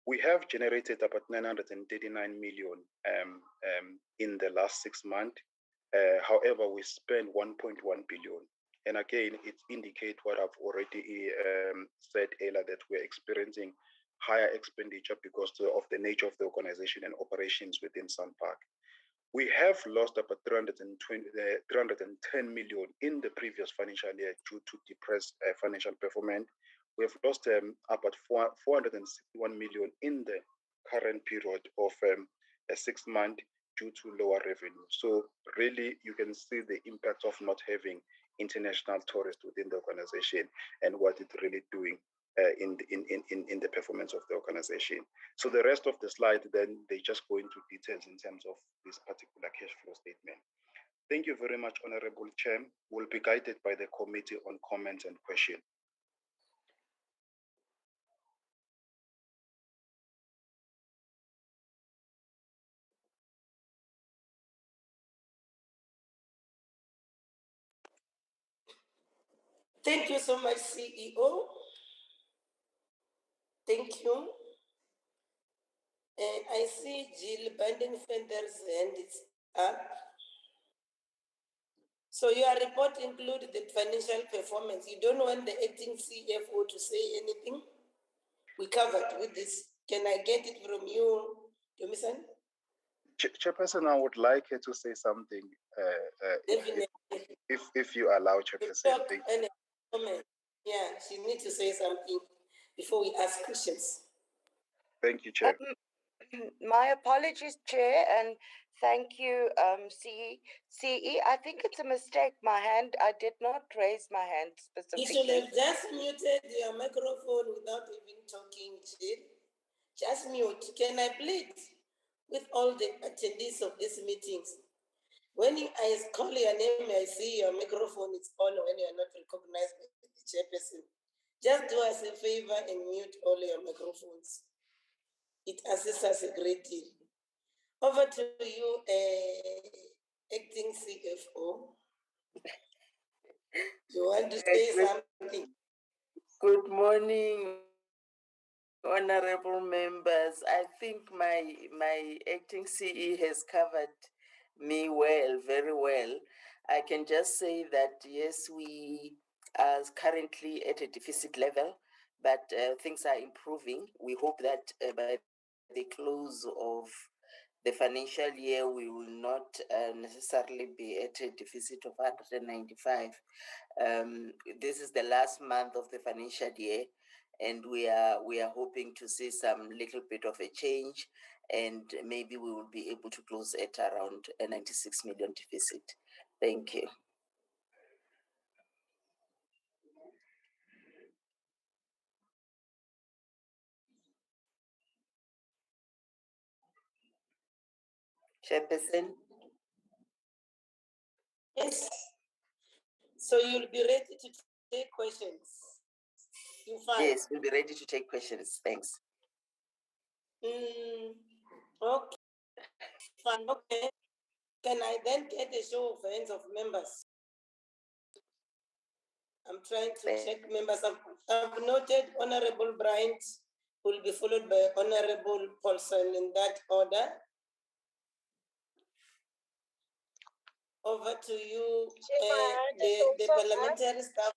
[SPEAKER 9] We have generated about 939 million in the last 6 months. However, we spent 1.1 billion. And again, it indicates what I've already said earlier, that we're experiencing higher expenditure because of the nature of the organization and operations within SANParks. We have lost about 310 million in the previous financial year due to depressed financial performance. We have lost about 461 million in the current period of 6 months due to lower revenue. So really, you can see the impact of not having international tourists within the organization and what it's really doing in the performance of the organization. So the rest of the slide, then they just go into details in terms of this particular cash flow statement. Thank you very much, Honorable Chair. We'll be guided by the committee on comments and questions.
[SPEAKER 1] Thank you so much, CEO. Thank you. And I see Jill Bandenfender's hand is up. So your report includes the financial performance. You don't want the acting CFO to say anything? We covered with this. Can I get it from you, Domison?
[SPEAKER 9] Chairperson, I would like her to say something, if you allow, Chairperson.
[SPEAKER 1] Yeah, she needs to say something before we ask questions.
[SPEAKER 9] Thank you, Chair.
[SPEAKER 10] My apologies, Chair, and thank you, CE. I think it's a mistake. I did not raise my hand specifically.
[SPEAKER 1] You should have just muted your microphone without even talking, Jill. Just mute. Can I plead with all the attendees of these meetings? When I call your name, I see your microphone is on when you are not recognized by the chairperson. Just do us a favor and mute all your microphones. It assists us a great deal. Over to you, acting CFO. You want to say something?
[SPEAKER 11] Good morning, honorable members. I think my acting CE has covered me well, very well. I can just say that, yes, we are currently at a deficit level, but things are improving. We hope that by the close of the financial year, we will not necessarily be at a deficit of 195. This is the last month of the financial year, and we are hoping to see some little bit of a change, and maybe we will be able to close at around a 96 million deficit. Thank you. Chairperson?
[SPEAKER 1] Yes. So you'll be ready to take questions?
[SPEAKER 11] Yes, we'll be ready to take questions. Thanks.
[SPEAKER 1] Okay. Fine. Okay. Can I then get a show of hands of members? I'm trying to check members. I've noted Honorable Bryant will be followed by Honorable Paulson in that order. Over to you, the parliamentary staff.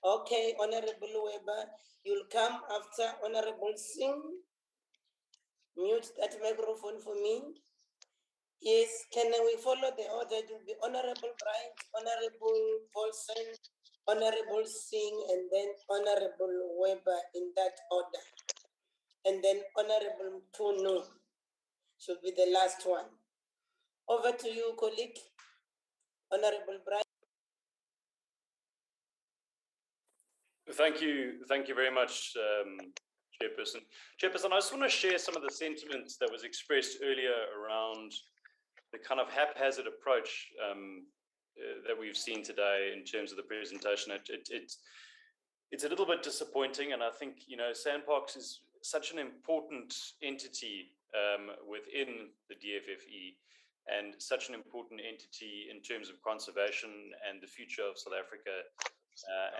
[SPEAKER 1] Okay, Honorable Weber, you'll come after Honorable Singh. Mute that microphone for me. Yes, can we follow the order? It will be Honorable Bryant, Honorable Paulson, Honorable Singh, and then Honorable Weber in that order. And then Honorable Tunu should be the last one. Over to you, colleague. Honorable Bryant.
[SPEAKER 4] Thank you very much, Chairperson. Chairperson, I just want to share some of the sentiments that was expressed earlier around the kind of haphazard approach that we've seen today in terms of the presentation. It's a little bit disappointing, and I think SANParks is such an important entity within the DFFE, and such an important entity in terms of conservation and the future of South Africa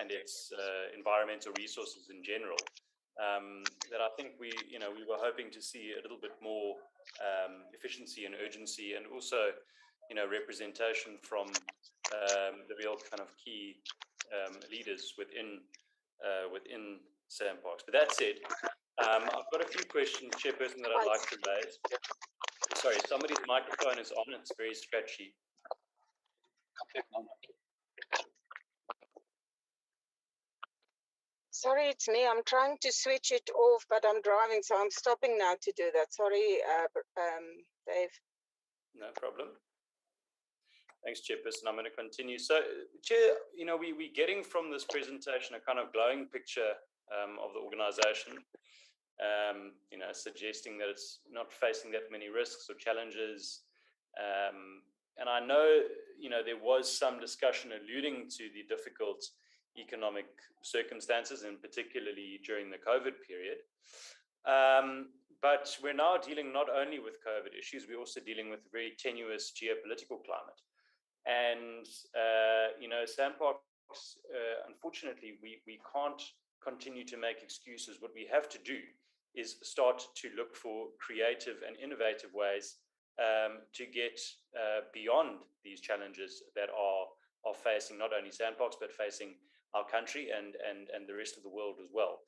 [SPEAKER 4] and its environmental resources in general. That I think we were hoping to see a little bit more efficiency and urgency, and also representation from the real kind of key leaders within SANParks. But that said, I've got a few questions, Chairperson, that I'd like to raise. Sorry, somebody's microphone is on. It's very scratchy.
[SPEAKER 3] Sorry, it's me. I'm trying to switch it off, but I'm driving, so I'm stopping now to do that. Sorry, Dave.
[SPEAKER 4] No problem. Thanks, Chairperson. I'm going to continue. So, Chair, we're getting from this presentation a kind of glowing picture of the organisation, suggesting that it's not facing that many risks or challenges. And I know, there was some discussion alluding to the difficult economic circumstances, and particularly during the COVID period. But we're now dealing not only with COVID issues, we're also dealing with a very tenuous geopolitical climate. And, SANParks, unfortunately, we can't continue to make excuses. What we have to do is start to look for creative and innovative ways to get beyond these challenges that are facing not only SANParks, but facing our country and the rest of the world as well.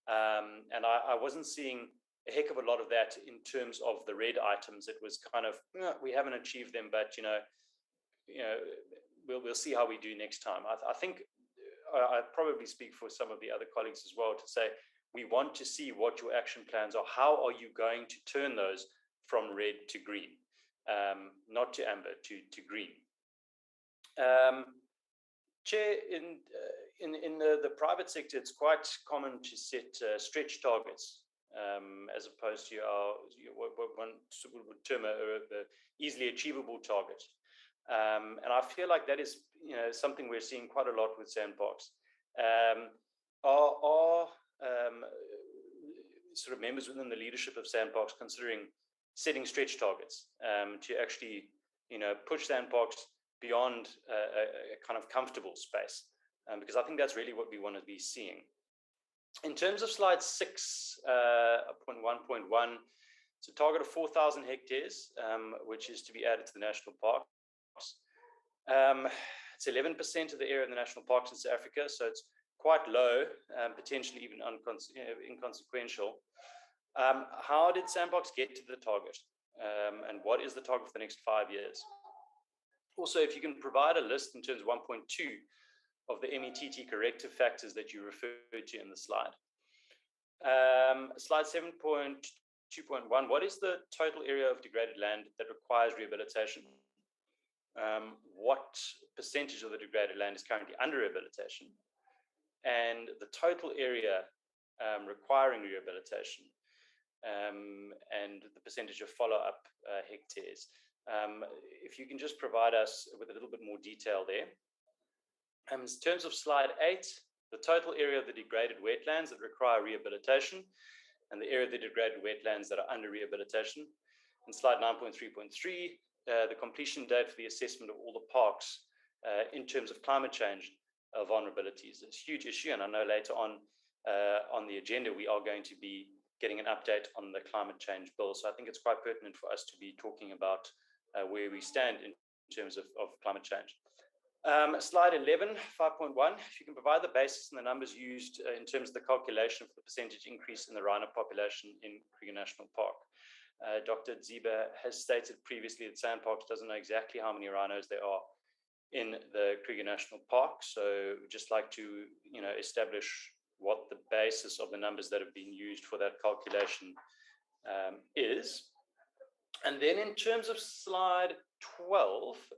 [SPEAKER 4] And I wasn't seeing a heck of a lot of that in terms of the red items. It was kind of, we haven't achieved them, but we'll see how we do next time. I think I probably speak for some of the other colleagues as well to say we want to see what your action plans are. How are you going to turn those from red to green, not to amber, to green? Chair, in the private sector, it's quite common to set stretch targets as opposed to what one would term a easily achievable target. And I feel like that is something we're seeing quite a lot with SANParks. Are sort of members within the leadership of SANParks considering setting stretch targets to actually push SANParks beyond a kind of comfortable space? Because I think that's really what we want to be seeing. In terms of slide 6.1.1, it's a target of 4,000 hectares, which is to be added to the national parks. It's 11% of the area of the national parks in South Africa, so it's quite low, potentially even inconsequential. How did SANParks get to the target? And what is the target for the next 5 years? Also, if you can provide a list in terms of 1.2 of the METT corrective factors that you referred to in the slide. Slide 7.2.1, what is the total area of degraded land that requires rehabilitation? What percentage of the degraded land is currently under rehabilitation? And the total area requiring rehabilitation, and the percentage of follow-up hectares. If you can just provide us with a little bit more detail there. In terms of slide 8, the total area of the degraded wetlands that require rehabilitation and the area of the degraded wetlands that are under rehabilitation. In slide 9.3.3, the completion date for the assessment of all the parks in terms of climate change vulnerabilities. It's a huge issue, and I know later on the agenda we are going to be getting an update on the climate change bill. So I think it's quite pertinent for us to be talking about where we stand in terms of climate change. Slide 11, 5.1, if you can provide the basis and the numbers used in terms of the calculation for the percentage increase in the rhino population in Kruger National Park. Dr. Ziba has stated previously that SANParks doesn't know exactly how many rhinos there are in the Kruger National Park. So we'd just like to establish what the basis of the numbers that have been used for that calculation is. And then in terms of slide 12,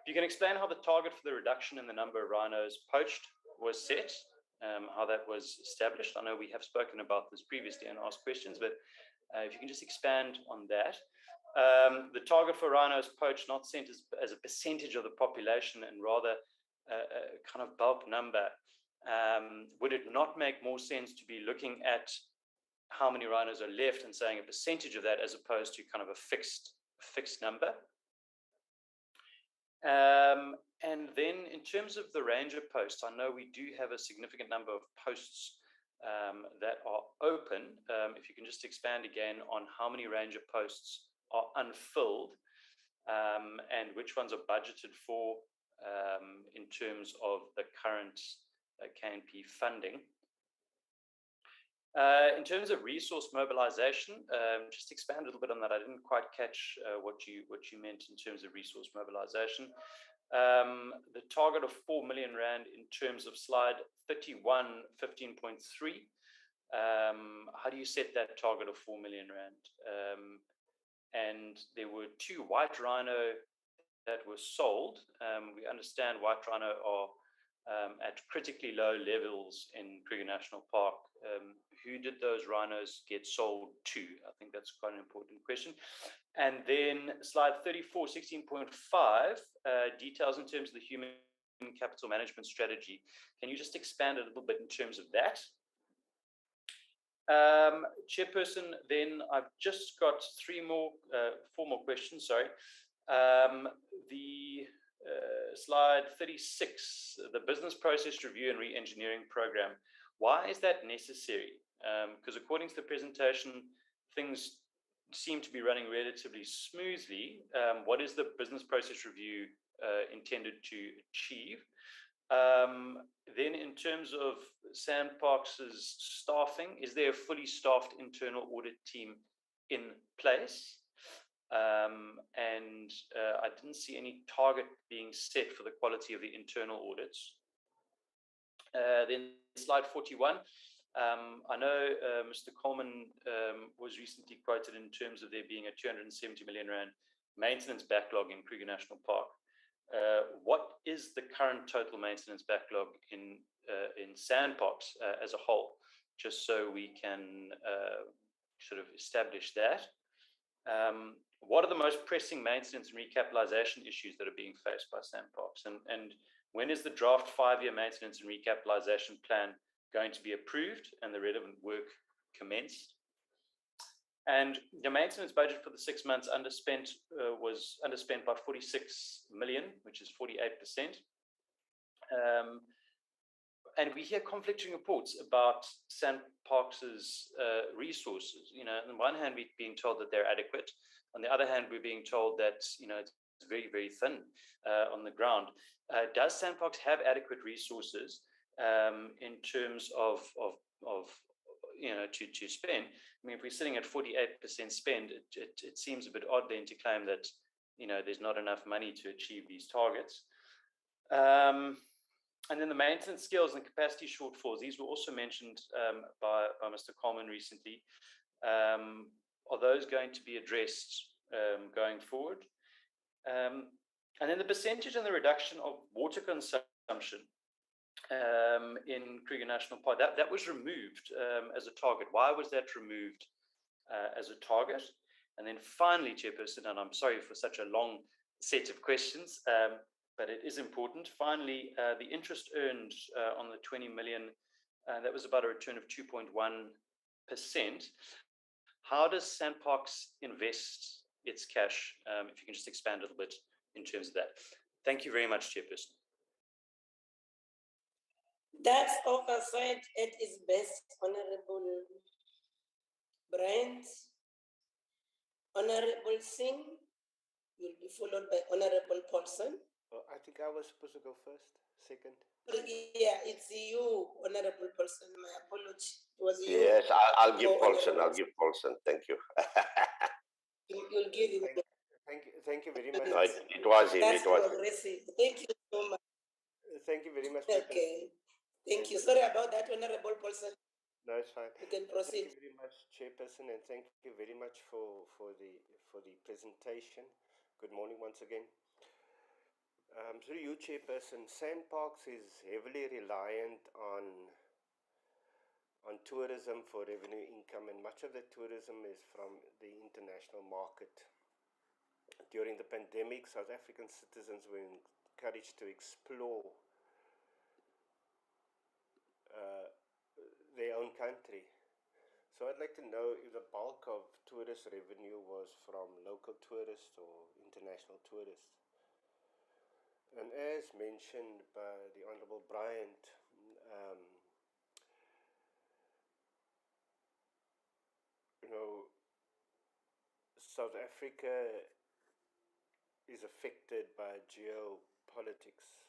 [SPEAKER 4] you can explain how the target for the reduction in the number of rhinos poached was set, how that was established. I know we have spoken about this previously and asked questions, but if you can just expand on that. The target for rhinos poached, not sent as a percentage of the population and rather a kind of bulk number. Would it not make more sense to be looking at how many rhinos are left and saying a percentage of that as opposed to kind of a fixed number? And then in terms of the ranger posts, I know we do have a significant number of posts that are open. If you can just expand again on how many ranger posts are unfilled and which ones are budgeted for in terms of the current KNP funding. In terms of resource mobilization, just expand a little bit on that. I didn't quite catch what you meant in terms of resource mobilization. The target of 4 million rand in terms of slide 31, 15.3. How do you set that target of 4 million rand? And there were 2 white rhino that were sold. We understand white rhino are at critically low levels in Kruger National Park. Who did those rhinos get sold to? I think that's quite an important question. And then slide 34, 16.5, details in terms of the human capital management strategy. Can you just expand a little bit in terms of that? Chairperson, then I've just got 4 more questions, sorry. Slide 36, the business process review and re-engineering program. Why is that necessary? Because according to the presentation, things seem to be running relatively smoothly. What is the business process review intended to achieve? Then in terms of SANParks' staffing, is there a fully staffed internal audit team in place? And I didn't see any target being set for the quality of the internal audits. Then slide 41. I know Mr. Coleman was recently quoted in terms of there being a 270 million rand maintenance backlog in Kruger National Park. What is the current total maintenance backlog in SANParks as a whole? Just so we can sort of establish that. What are the most pressing maintenance and recapitalization issues that are being faced by SANParks? And when is the draft 5-year maintenance and recapitalization plan going to be approved and the relevant work commenced? And the maintenance budget for the 6 months underspent was underspent by 46 million, which is 48%. And we hear conflicting reports about SANParks' resources. You know, on the one hand, we're being told that they're adequate. On the other hand, we're being told that, you know, it's very, very thin on the ground. Does SANParks have adequate resources in terms of you know, to spend? I mean, if we're sitting at 48% spend, it seems a bit odd then to claim that, you know, there's not enough money to achieve these targets. And then the maintenance skills and capacity shortfalls, these were also mentioned by Mr. Coleman recently. Are those going to be addressed going forward? And then the percentage and the reduction of water consumption in Kruger National Park, that was removed as a target. Why was that removed as a target? And then finally, Chairperson, and I'm sorry for such a long set of questions, but it is important. Finally, the interest earned on the 20 million, that was about a return of 2.1%. How does SANParks invest its cash? If you can just expand a little bit in terms of that. Thank you very much, Chairperson.
[SPEAKER 1] That's oversight at its best, Honorable Bryant. Honorable Singh, you'll be followed by Honorable Paulson.
[SPEAKER 2] Oh, I think I was supposed to go first, second.
[SPEAKER 1] Yeah, it's you, Honorable Paulson. My apology. It was you.
[SPEAKER 6] Yes, I'll give Paulson. I'll give Paulson. Thank you.
[SPEAKER 1] You'll give him.
[SPEAKER 2] Thank you very much.
[SPEAKER 6] No, it was him.
[SPEAKER 1] That's
[SPEAKER 6] it was
[SPEAKER 1] progressive. Thank you so much.
[SPEAKER 2] Thank you very much.
[SPEAKER 1] Okay. Thank you. Sorry about that, Honorable Paulson.
[SPEAKER 2] No, it's fine.
[SPEAKER 1] You can proceed.
[SPEAKER 2] Thank you very much, Chairperson, and thank you very much for the presentation. Good morning once again. Through you, Chairperson, SANParks is heavily reliant on on tourism for revenue income, and much of the tourism is from the international market. During the pandemic, South African citizens were encouraged to explore their own country. So I'd like to know if the bulk of tourist revenue was from local tourists or international tourists. And as mentioned by the Honorable Bryant, South Africa is affected by geopolitics.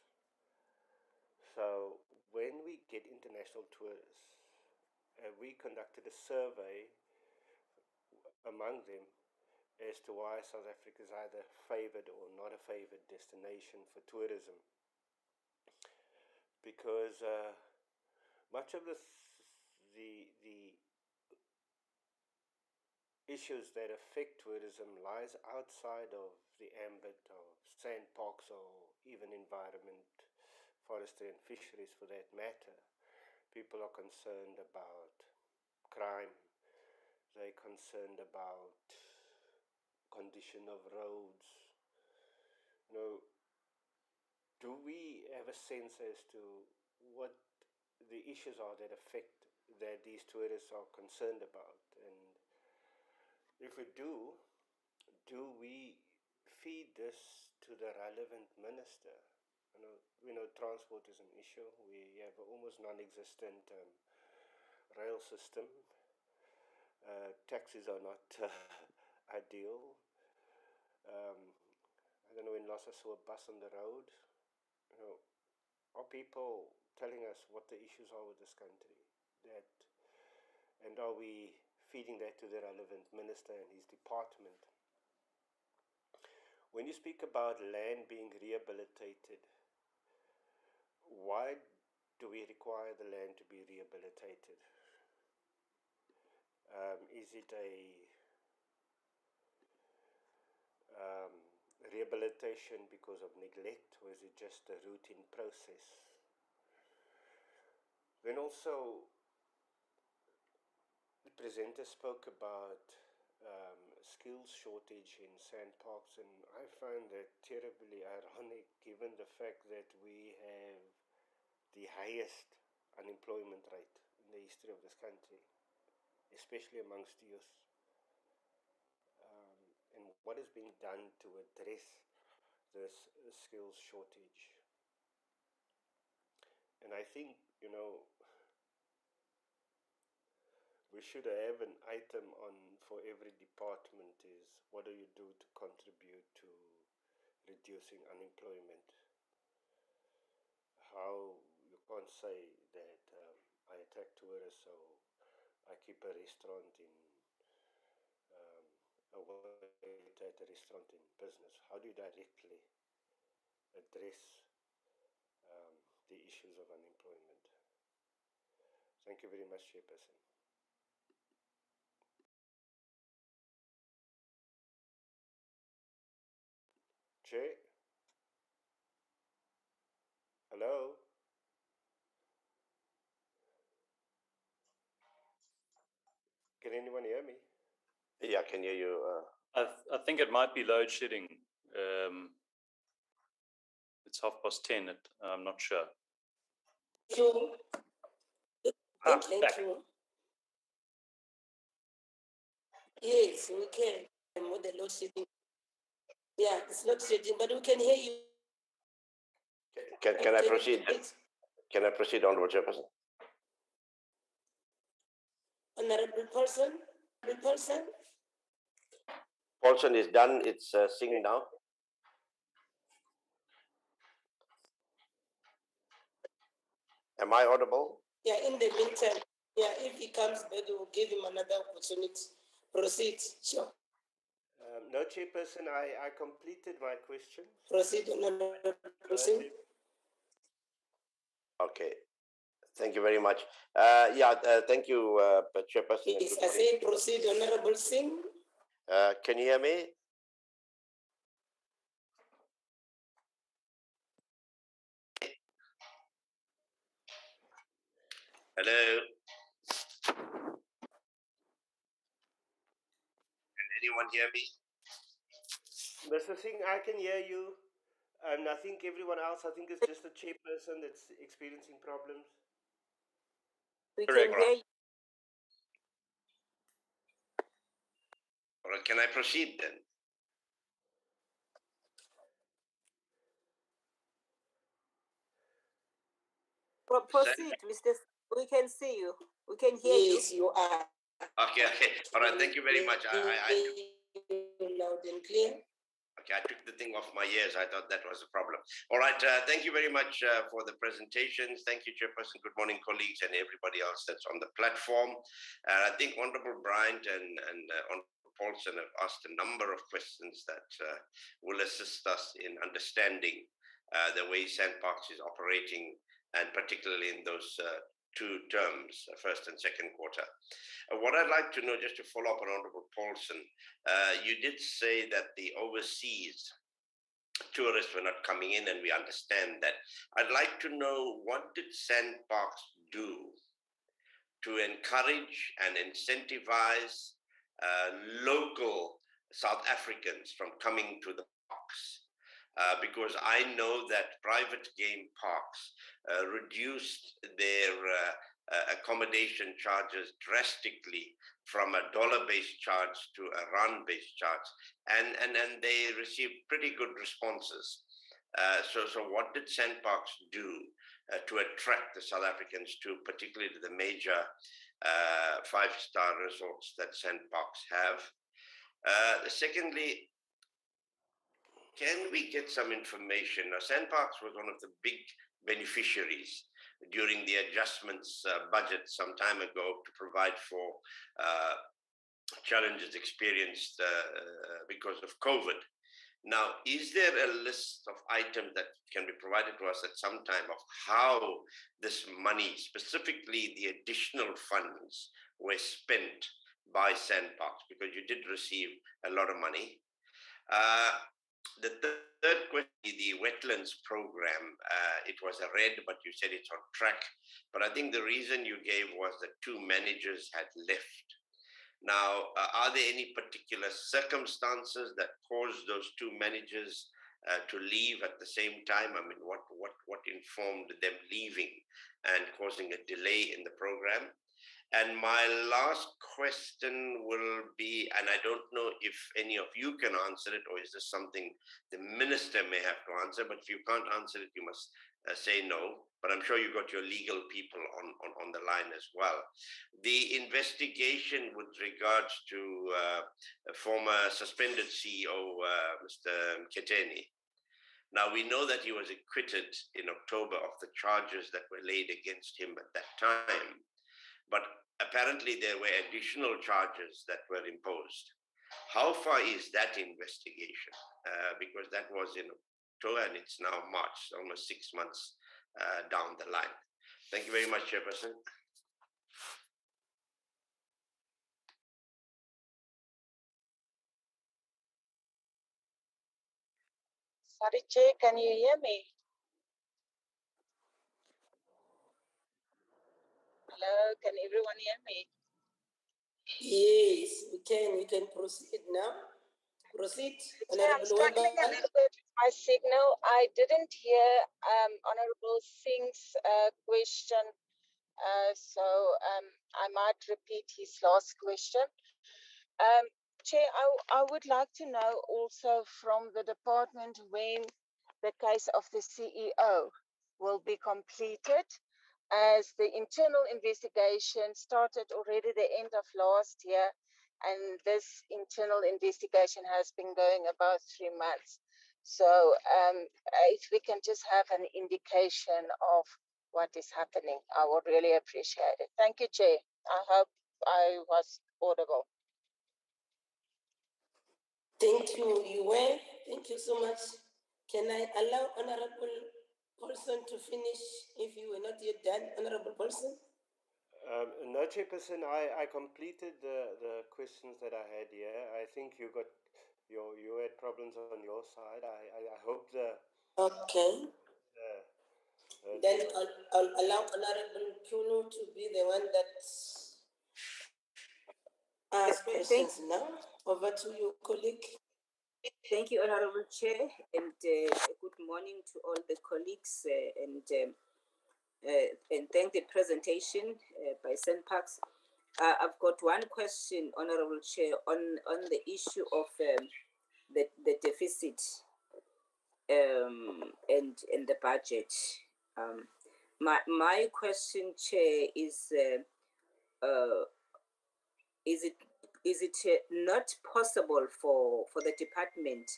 [SPEAKER 2] So when we get international tourists, we conducted a survey among them as to why South Africa is either favored or not a favored destination for tourism. Because much of the issues that affect tourism lies outside of the ambit of SANParks or even environment, forestry and fisheries for that matter. People are concerned about crime. They're concerned about condition of roads. Do we have a sense as to what the issues are that these tourists are concerned about? And if we do we feed this to the relevant minister? We know transport is an issue. We have an almost non-existent rail system. Taxis are not ideal. I don't know when last I saw a bus on the road. Are people telling us what the issues are with this country? And are we feeding that to the relevant minister and his department? When you speak about land being rehabilitated, why do we require the land to be rehabilitated? Is it a rehabilitation because of neglect, or is it just a routine process? Then also, the presenter spoke about skills shortage in SANParks, and I find that terribly ironic given the fact that we have the highest unemployment rate in the history of this country, especially amongst youth. And what is being done to address this skills shortage? And I think, we should have an item for every department is what do you do to contribute to reducing unemployment? How you can't say that I attract tourists, so I keep a restaurant in a waiter at a restaurant in business. How do you directly address the issues of unemployment? Thank you very much, Chairperson. Chair? Hello? Can anyone hear me?
[SPEAKER 6] Yeah, I can hear you.
[SPEAKER 4] I think it might be load shedding. It's 10:30. I'm not sure.
[SPEAKER 1] Thank you. Yes, we can. With the load shedding. Yeah, it's load shedding, but we can hear you.
[SPEAKER 6] Can I proceed? Can I proceed, Honorable Chairperson?
[SPEAKER 1] Honorable person?
[SPEAKER 6] Paulson is done. It's singing now. Am I audible?
[SPEAKER 1] Yeah, in the meantime, if he comes back, we'll give him another opportunity. Proceed, sure.
[SPEAKER 2] No, Chairperson, I completed my question.
[SPEAKER 1] Proceed, Honorable person.
[SPEAKER 6] Okay. Thank you very much. Thank you, Chairperson.
[SPEAKER 1] Yes, I say proceed, Honorable Singh.
[SPEAKER 6] Can you hear me? Hello. Can anyone hear me?
[SPEAKER 2] Mr. Singh, I can hear you. And I think everyone else, I think it's just the chairperson that's experiencing problems.
[SPEAKER 1] We
[SPEAKER 4] Correct.
[SPEAKER 1] can hear you.
[SPEAKER 6] All right, can I proceed then?
[SPEAKER 1] Proceed, Mr. We can see you. We can hear you.
[SPEAKER 6] Yes, you are. Okay. All right, thank you very much. I
[SPEAKER 1] loud and clear.
[SPEAKER 6] Okay, I took the thing off my ears. I thought that was a problem. All right, thank you very much for the presentations. Thank you, Chairperson. Good morning, colleagues, and everybody else that's on the platform. I think Honorable Bryant and Honorable Paulson have asked a number of questions that will assist us in understanding the way SANParks is operating, and particularly in those two terms, first and second quarter. What I'd like to know, just to follow up on Honorable Paulson, you did say that the overseas tourists were not coming in, and we understand that. I'd like to know, what did SANParks do to encourage and incentivize local South Africans from coming to the parks? Because I know that private game parks reduced their accommodation charges drastically from a dollar-based charge to a rand-based charge, and they received pretty good responses. So what did SANParks do to attract the South Africans to, particularly to the major five-star resorts that SANParks have? Secondly, can we get some information? Now, SANParks was one of the big beneficiaries during the adjustments budget some time ago to provide for challenges experienced because of COVID. Now, is there a list of items that can be provided to us at some time of how this money, specifically the additional funds, were spent by SANParks? Because you did receive a lot of money. The third question, the wetlands program, it was a red, but you said it's on track. But I think the reason you gave was that two managers had left. Now, are there any particular circumstances that caused those two managers to leave at the same time? I mean, what informed them leaving and causing a delay in the program? And my last question will be, and I don't know if any of you can answer it, or is this something the minister may have to answer, but if you can't answer it, you must say no. But I'm sure you've got your legal people on the line as well. The investigation with regards to a former suspended CEO, Mr. Keteni. Now, we know that he was acquitted in October of the charges that were laid against him at that time. But apparently there were additional charges that were imposed. How far is that investigation? Because that was in October and it's now March, almost 6 months down the line. Thank you very much, Chairperson.
[SPEAKER 3] Sorry, Chair, can you hear me? Hello, can everyone hear me?
[SPEAKER 1] Yes, we can. We can proceed now. Proceed.
[SPEAKER 3] Chair, I'm struggling a little bit with my signal. I didn't hear Honorable Singh's question, so I might repeat his last question. Chair, I would like to know also from the department when the case of the CEO will be completed, as the internal investigation started already the end of last year, and this internal investigation has been going about 3 months. So if we can just have an indication of what is happening, I would really appreciate it. Thank you, Chair. I hope I was audible.
[SPEAKER 1] Thank you, you were. Thank you so much. Can I allow Honorable Paulson to finish if you were not yet done, Honorable Paulson?
[SPEAKER 2] No, Chairperson, I completed the questions that I had here. I think you had problems on your side. I hope the...
[SPEAKER 1] Okay. Then I'll allow Honorable Kuno to be the one that ask questions now. Over to you, colleague.
[SPEAKER 12] Thank you, Honorable Chair, and good morning to all the colleagues, and thank the presentation by SANParks. I've got one question, Honorable Chair, on the issue of the deficit and the budget. My question, Chair, is it not possible for the department,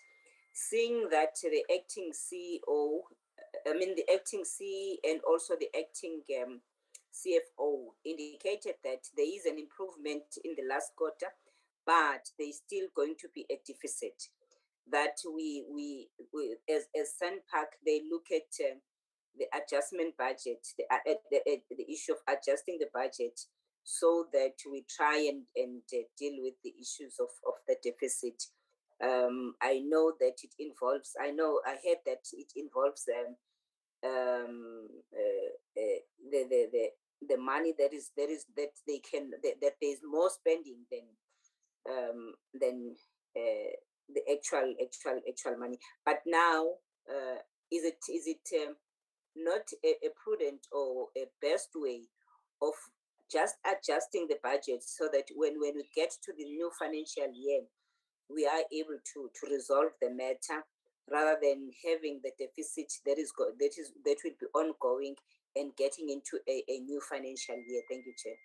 [SPEAKER 12] seeing that the acting CEO, the acting CE and also the acting CFO indicated that there is an improvement in the last quarter, but there's still going to be a deficit. That we as SANPark, they look at the adjustment budget, the issue of adjusting the budget, so that we try and deal with the issues of the deficit. I know that it involves, I heard that it involves the money that there's more spending than the actual money. But now, is it not a prudent or a best way of just adjusting the budget so that when we get to the new financial year, we are able to resolve the matter, rather than having the deficit that will be ongoing and getting into a new financial year? Thank you, Chair.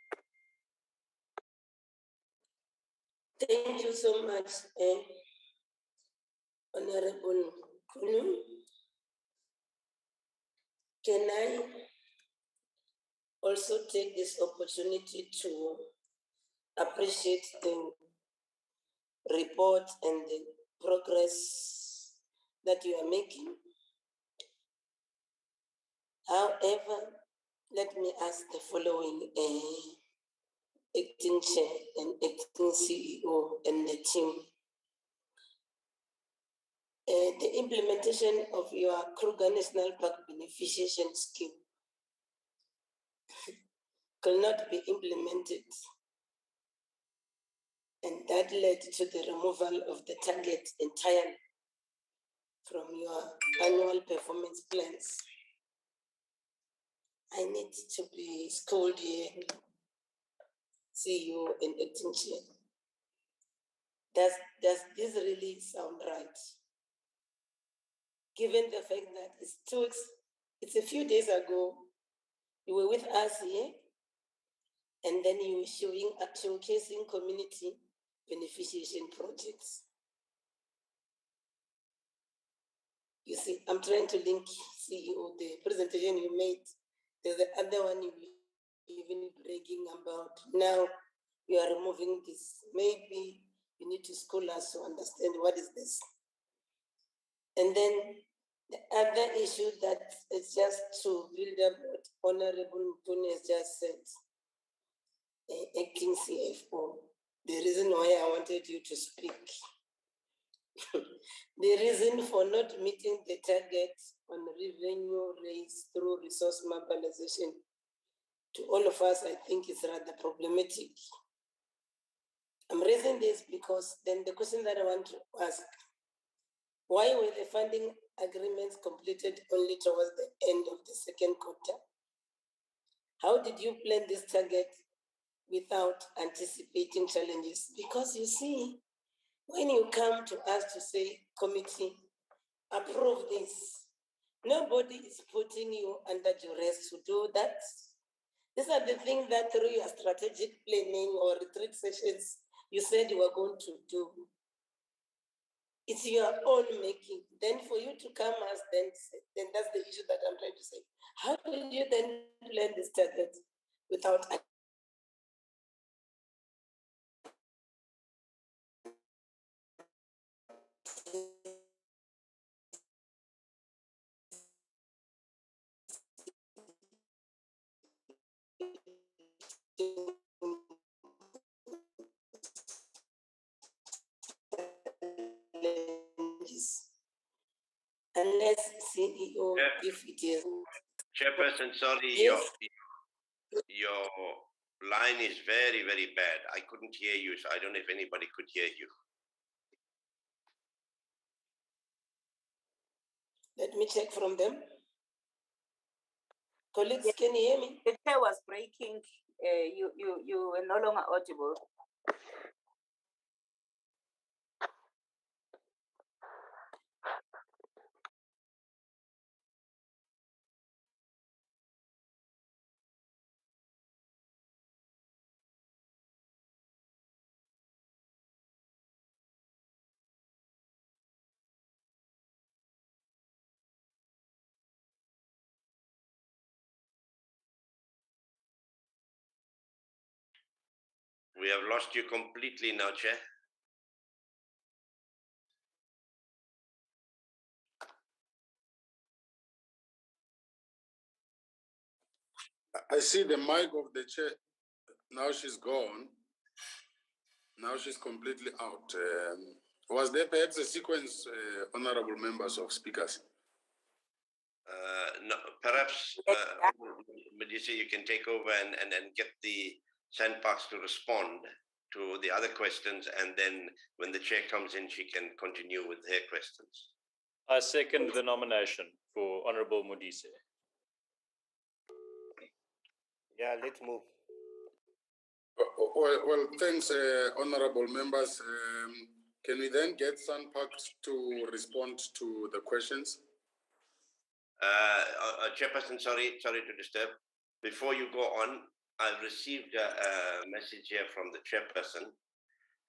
[SPEAKER 1] Thank you so much, Honorable Kunu. Can I also take this opportunity to appreciate the report and the progress that you are making? However, let me ask the following, acting chair and acting CEO and the team. The implementation of your Kruger National Park beneficiation scheme could not be implemented, and that led to the removal of the target entirely from your annual performance plans. I need to be schooled here, CEO and acting chair. Does this really sound right? Given the fact that it's a few days ago, you were with us here, and then you were showcasing community beneficiation projects. You see, I'm trying to link CEO, the presentation you made. There's the other one you even bragging about. Now you are removing this. Maybe you need to school us to understand what is this. And then the other issue that is just to build up what Honorable Mpune has just said, acting CFO. The reason why I wanted you to speak, the reason for not meeting the target on revenue raised through resource mobilization, to all of us, I think is rather problematic. I'm raising this because then the question that I want to ask, why were the funding agreements completed only towards the end of the second quarter? How did you plan this target without anticipating challenges? Because you see, when you come to us to say, committee, approve this, nobody is putting you under duress to do that. These are the things that through your strategic planning or retreat sessions, you said you were going to do. It's your own making. Then for you to come as then that's the issue that I'm trying to say. How did you then plan this target without unless CEO, if it is.
[SPEAKER 6] Chairperson, sorry,
[SPEAKER 1] Yes.
[SPEAKER 6] line is very, very bad. I couldn't hear you, so I don't know if anybody could hear you.
[SPEAKER 1] Let me check from them. Colleagues, can you hear me?
[SPEAKER 12] The chair was breaking. You were no longer audible.
[SPEAKER 6] We have lost you completely now, Chair.
[SPEAKER 13] I see the mic of the chair. Now she's gone. Now she's completely out. Was there perhaps a sequence, honorable members of speakers?
[SPEAKER 6] No, perhaps, Medisi, you can take over and get the SANParks to respond to the other questions, and then when the chair comes in, she can continue with her questions.
[SPEAKER 4] I second the nomination for Honorable Modise.
[SPEAKER 2] Yeah, let's move.
[SPEAKER 13] Well, thanks, honorable members. Can we then get SANParks to respond to the questions?
[SPEAKER 6] Chairperson, sorry to disturb. Before you go on, I've received a message here from the chairperson,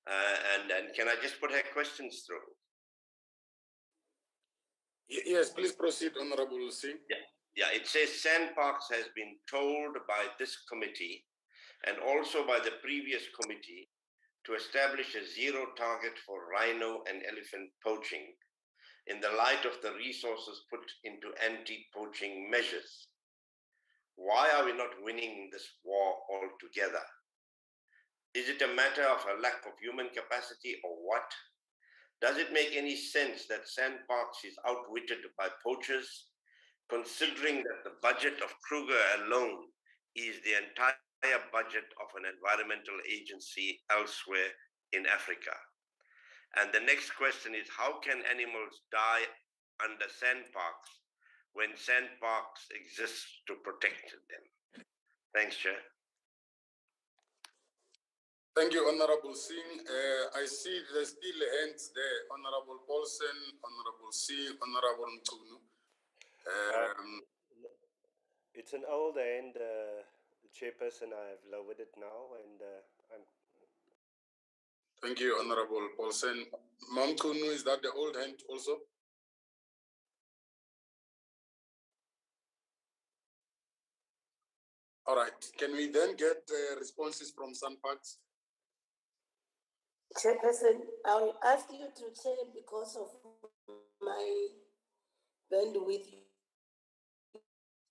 [SPEAKER 6] and can I just put her questions through?
[SPEAKER 13] Yes, please proceed, Honorable Singh.
[SPEAKER 6] Yeah, it says SANParks has been told by this committee and also by the previous committee to establish a zero target for rhino and elephant poaching in the light of the resources put into anti-poaching measures. Why are we not winning this war altogether? Is it a matter of a lack of human capacity or what? Does it make any sense that SANParks is outwitted by poachers, considering that the budget of Kruger alone is the entire budget of an environmental agency elsewhere in Africa? And the next question is, how can animals die under SANParks when SANParks exists to protect them? Thanks, Chair.
[SPEAKER 13] Thank you, Honorable Singh. I see there's still hands there. Honorable Paulsen, Honorable Singh, Honorable Mtunu.
[SPEAKER 2] It's an old hand, Chairperson. I've lowered it now, and I'm.
[SPEAKER 13] Thank you, Honorable Paulsen. Mtunu, is that the old hand also? All right. Can we then get responses from SANParks?
[SPEAKER 1] Chairperson, I will ask you to chair because of my bandwidth.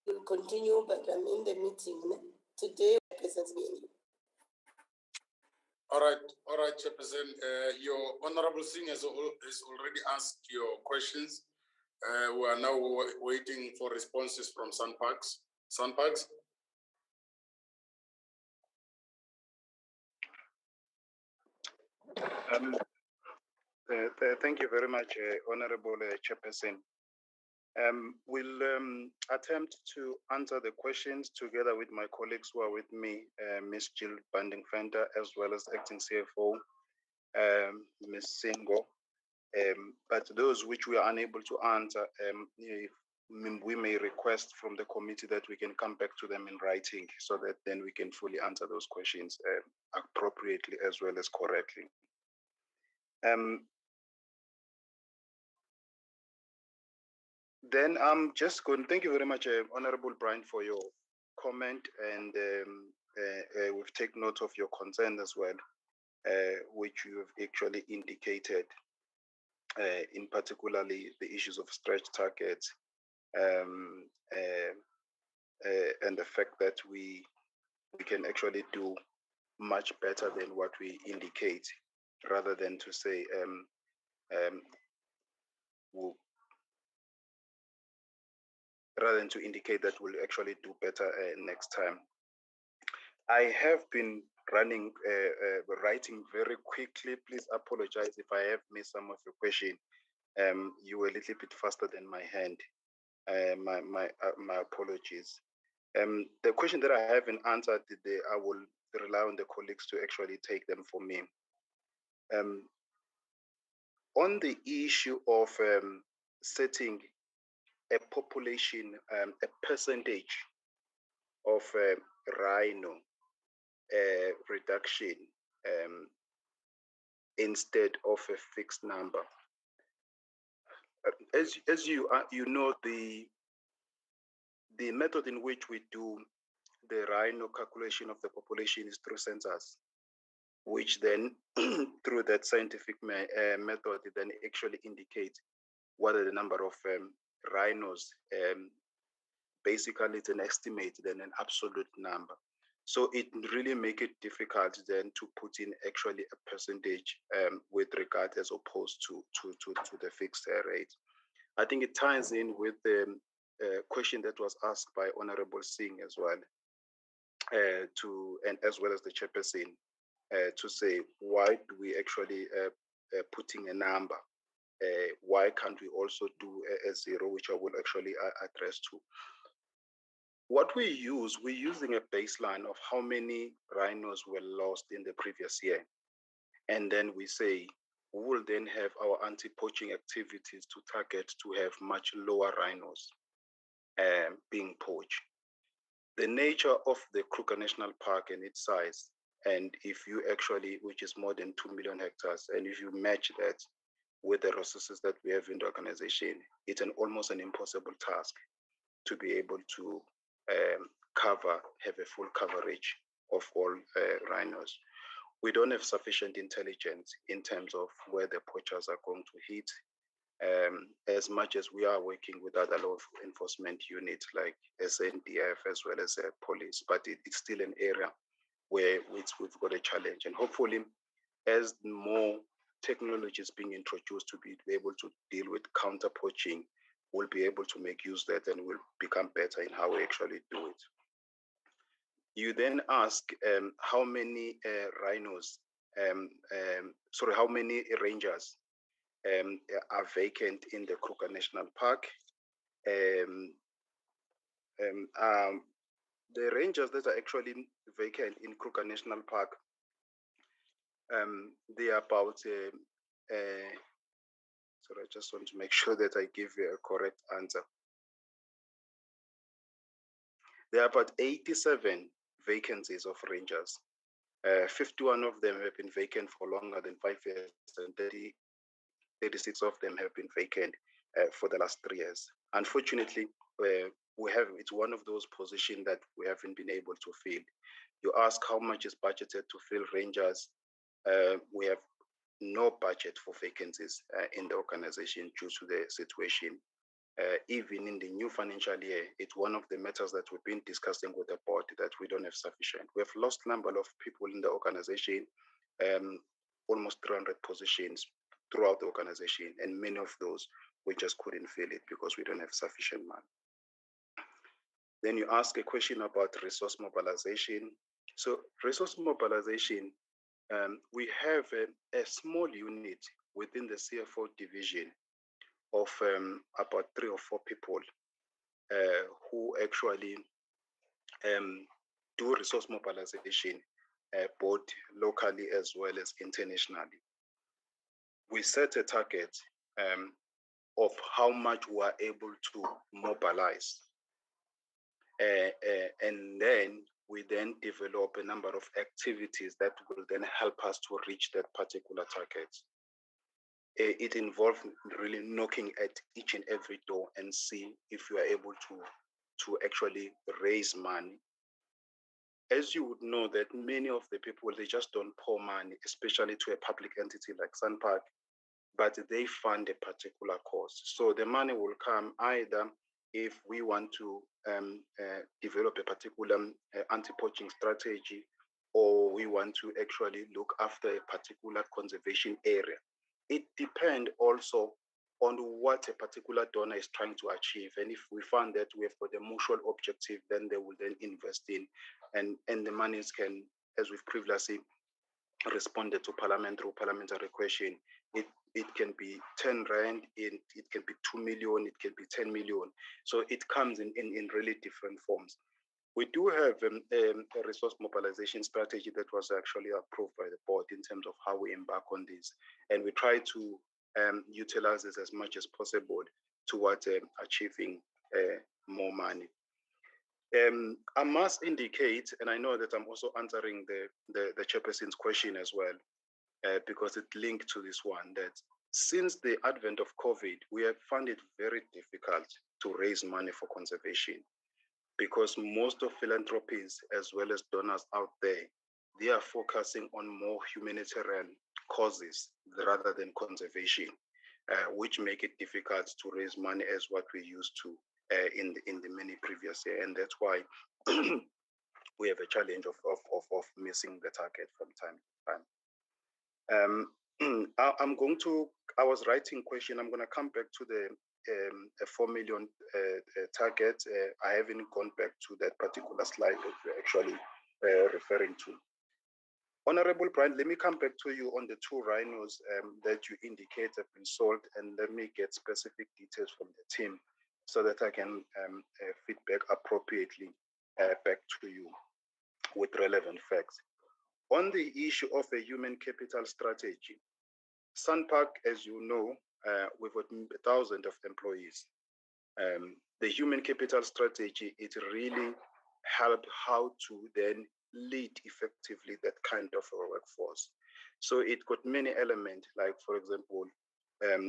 [SPEAKER 1] You'll continue, but I'm in the meeting today. Chairperson's meeting.
[SPEAKER 13] All right, Chairperson. Your Honorable Singh has already asked your questions. We are now waiting for responses from SANParks. SANParks?
[SPEAKER 9] Thank you very much, Honorable Chairperson. We'll attempt to answer the questions together with my colleagues who are with me, Ms. Jill Banding-Fenter, as well as Acting CFO, Ms. Singo. But those which we are unable to answer, we may request from the committee that we can come back to them in writing so that then we can fully answer those questions appropriately as well as correctly. Then I'm just going, thank you very much, Honorable Brian, for your comment, and we've taken note of your concern as well, which you have actually indicated, in particularly the issues of stretch targets, and the fact that we can actually do much better than what we indicate, rather than to say rather than to indicate that we'll actually do better next time. I have been writing very quickly. Please apologize if I have missed some of your question. You were a little bit faster than my hand. My apologies. The question that I haven't answered today, I will rely on the colleagues to actually take them for me. On the issue of setting a population, a percentage of rhino reduction instead of a fixed number. As you know, the method in which we do the rhino calculation of the population is through census, which then through that scientific method, it then actually indicates what are the number of rhinos. Basically, it's an estimate than an absolute number. So it really make it difficult then to put in actually a percentage with regard as opposed to the fixed rate. I think it ties in with the question that was asked by Honorable Singh as well, and as well as the chairperson, to say why do we actually putting a number? Why can't we also do a zero, which I will actually address to. What we're using a baseline of how many rhinos were lost in the previous year. And then we say, we will then have our anti-poaching activities to target to have much lower rhinos being poached. The nature of the Kruger National Park and its size, and if you actually, which is more than 2 million hectares, and if you match that with the resources that we have in the organization, it's almost an impossible task to be able to have a full coverage of all rhinos. We don't have sufficient intelligence in terms of where the poachers are going to hit, as much as we are working with other law enforcement units like SNDF as well as police, but it's still an area where we've got a challenge. And hopefully, as more technology is being introduced to be able to deal with counter poaching, we'll be able to make use of that and we'll become better in how we actually do it. You then ask how many rhinos, how many rangers are vacant in the Kruger National Park. The rangers that are actually vacant in Kruger National Park, they are about, sorry, I just want to make sure that I give you a correct answer. There are about 87 vacancies of rangers. 51 of them have been vacant for longer than 5 years, and 36 of them have been vacant for the last 3 years. Unfortunately, it's one of those positions that we haven't been able to fill. You ask how much is budgeted to fill rangers. We have no budget for vacancies in the organization due to the situation. Even in the new financial year, it's one of the matters that we've been discussing with the board that we don't have sufficient. We have lost number of people in the organization, almost 300 positions throughout the organization, and many of those we just couldn't fill it because we don't have sufficient money. Then you ask a question about resource mobilization. So resource mobilization, we have a small unit within the CFO division of about 3 or 4 people who actually do resource mobilization, both locally as well as internationally. We set a target of how much we are able to mobilize. And then we then develop a number of activities that will then help us to reach that particular target. It involves really knocking at each and every door and see if you are able to actually raise money. As you would know that many of the people, they just don't pour money, especially to a public entity like SANParks, but they fund a particular cause. So the money will come either if we want to develop a particular anti-poaching strategy, or we want to actually look after a particular conservation area. It depends also on what a particular donor is trying to achieve. And if we find that we have got a mutual objective, then they will then invest in, and the monies can, as we've previously responded to parliamentary question, it can be 10 rand, it can be 2 million, it can be 10 million. So it comes in really different forms. We do have a resource mobilization strategy that was actually approved by the board in terms of how we embark on this. And we try to utilize this as much as possible towards achieving more money. I must indicate, and I know that I'm also answering the chairperson's question as well, because it linked to this one, that since the advent of COVID, we have found it very difficult to raise money for conservation, because most of philanthropies as well as donors out there, they are focusing on more humanitarian causes rather than conservation, which make it difficult to raise money as what we used to in the many previous years. And that's why we have a challenge of missing the target from time to time. I was writing question. I'm going to come back to the 4 million target. I haven't gone back to that particular slide that we're actually referring to. Honorable Brian, let me come back to you on the 2 rhinos that you indicate have been sold, and let me get specific details from the team so that I can feedback appropriately back to you with relevant facts. On the issue of a human capital strategy, SANParks, as you know, we've got 1,000 of employees. The human capital strategy, it really helped how to then lead effectively that kind of a workforce. So it got many elements, like, for example,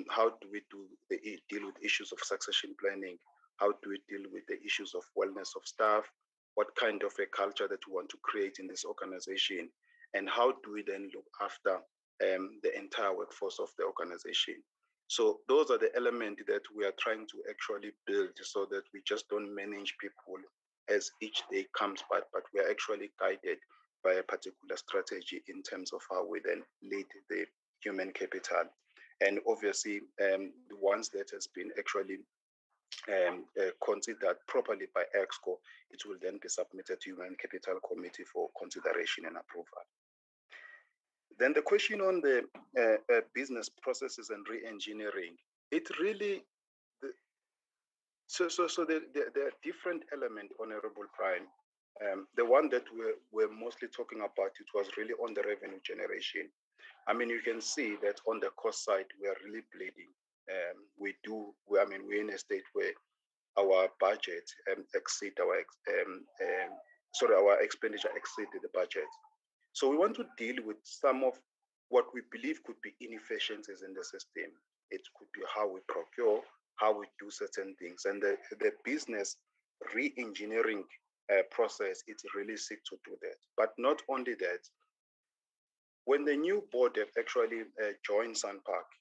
[SPEAKER 9] how do we deal with issues of succession planning? How do we deal with the issues of wellness of staff? What kind of a culture that we want to create in this organization? And how do we then look after the entire workforce of the organization? So those are the elements that we are trying to actually build, so that we just don't manage people as each day comes by, but we are actually guided by a particular strategy in terms of how we then lead the human capital. And obviously, once that has been actually considered properly by EXCO, it will then be submitted to Human Capital Committee for consideration and approval. Then the question on the business processes and re-engineering, it really, so there are different elements, Honorable Prime. The one that we're mostly talking about, it was really on the revenue generation. I mean, you can see that on the cost side, we are really bleeding. We're in a state where our budget exceed our expenditure exceeded the budget. So we want to deal with some of what we believe could be inefficiencies in the system. It could be how we procure, how we do certain things, and the business re-engineering process, it really seeks to do that. But not only that, when the new board have actually joined SANParks,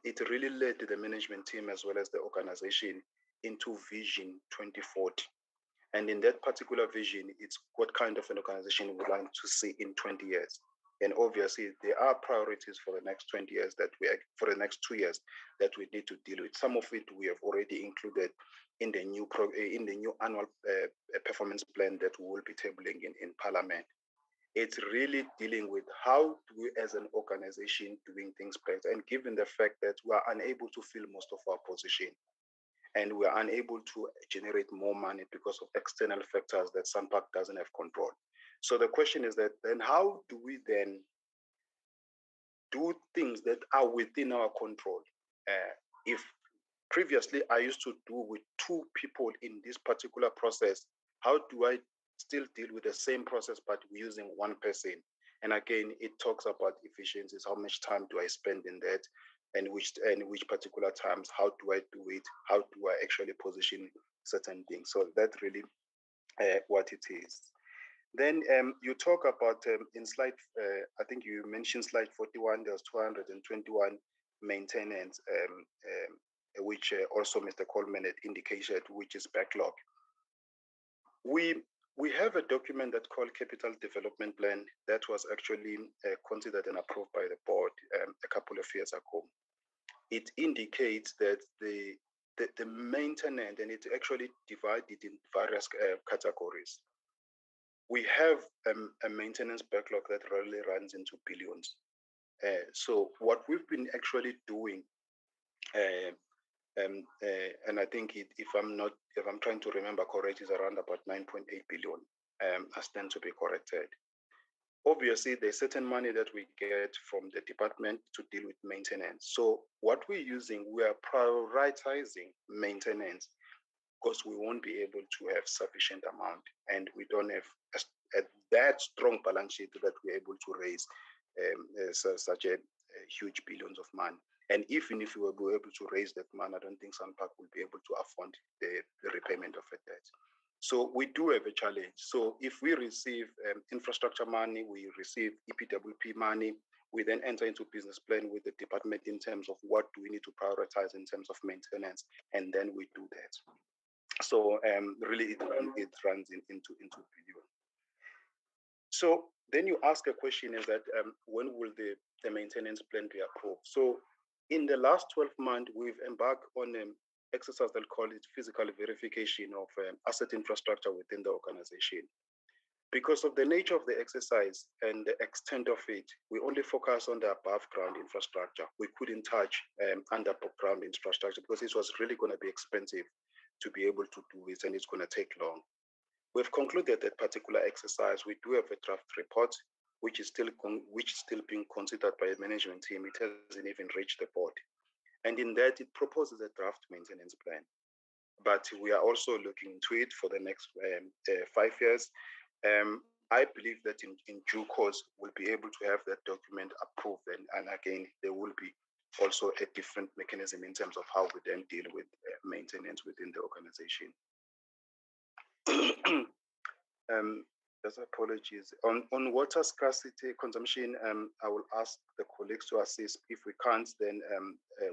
[SPEAKER 9] it really led the management team as well as the organization into Vision 2040. And in that particular vision, it's what kind of an organization we would like to see in 20 years. And obviously, there are priorities for the next 20 years for the next 2 years that we need to deal with. Some of it we have already included in the new annual performance plan that we will be tabling in Parliament. It's really dealing with how do we as an organization doing things better, and given the fact that we are unable to fill most of our position, and we are unable to generate more money because of external factors that SANParks doesn't have control. So the question is that then how do we then do things that are within our control? If previously I used to do with 2 people in this particular process, how do I still deal with the same process but using 1 person? And again, it talks about efficiencies. How much time do I spend in that? And which particular times, how do I do it? How do I actually position certain things? So that's really what it is. Then you talk about in slide, I think you mentioned slide 41, there's 221 maintenance, which also Mr. Coleman had indicated, which is backlog. We have a document that's called Capital Development Plan that was actually considered and approved by the board a couple of years ago. it indicates that the maintenance, and it's actually divided in various categories. We have a maintenance backlog that really runs into billions. So what we've been actually doing, and I think if I'm trying to remember correct, is around about 9.8 billion. I stand to be corrected. Obviously, there's certain money that we get from the department to deal with maintenance. So what we're using, we are prioritizing maintenance because we won't be able to have sufficient amount, and we don't have that strong balance sheet that we're able to raise such a huge billions of money. And even if we were able to raise that money, I don't think SANParks will be able to afford the repayment of a debt. So we do have a challenge. So if we receive infrastructure money, we receive EPWP money, we then enter into business plan with the department in terms of what do we need to prioritize in terms of maintenance, and then we do that. So really, it runs into billion. So then you ask a question: is that when will the maintenance plan be approved? So in the last 12 months, we've embarked on an exercise that call it physical verification of asset infrastructure within the organization. Because of the nature of the exercise and the extent of it, we only focus on the above ground infrastructure. We couldn't touch underground infrastructure because it was really going to be expensive to be able to do it, and it's going to take long. We've concluded that particular exercise. We do have a draft report, which is still being considered by the management team. It hasn't even reached the board. And in that, it proposes a draft maintenance plan. But we are also looking into it for the next 5 years. I believe that in due course, we'll be able to have that document approved. And again, there will be also a different mechanism in terms of how we then deal with maintenance within the organization. Just apologies. On water scarcity consumption, I will ask the colleagues to assist. If we can't, then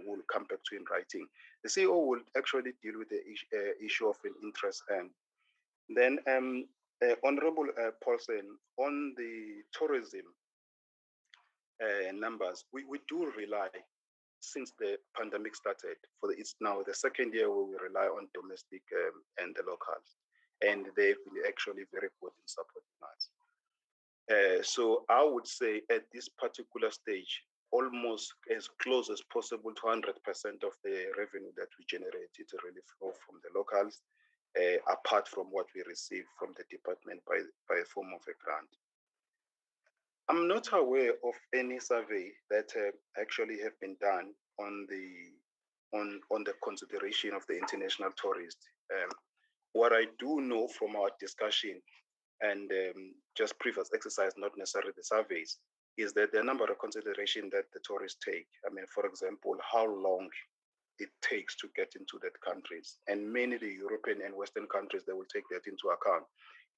[SPEAKER 9] we'll come back to in writing. The CEO will actually deal with the issue of an interest. Then Honorable Paulsen, on the tourism numbers, we do rely, since the pandemic started, it's now the second year where we rely on domestic and the locals. And they've been actually very good in supporting us. So I would say at this particular stage, almost as close as possible to 100% of the revenue that we generate, it really flow from the locals, apart from what we receive from the department by a form of a grant. I'm not aware of any survey that actually have been done on the consideration of the international tourists. What I do know from our discussion and just previous exercise, not necessarily the surveys, is that the number of consideration that the tourists take. I mean, for example, how long it takes to get into that countries. And many of the European and Western countries, they will take that into account.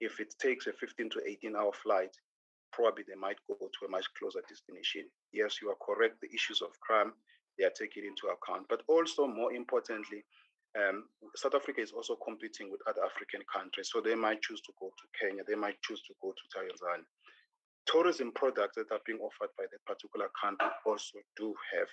[SPEAKER 9] If it takes a 15 to 18-hour flight, probably they might go to a much closer destination. Yes, you are correct. The issues of crime, they are taken into account. But also, more importantly, South Africa is also competing with other African countries. So they might choose to go to Kenya. They might choose to go to Tanzania. Tourism products that are being offered by the particular country also do have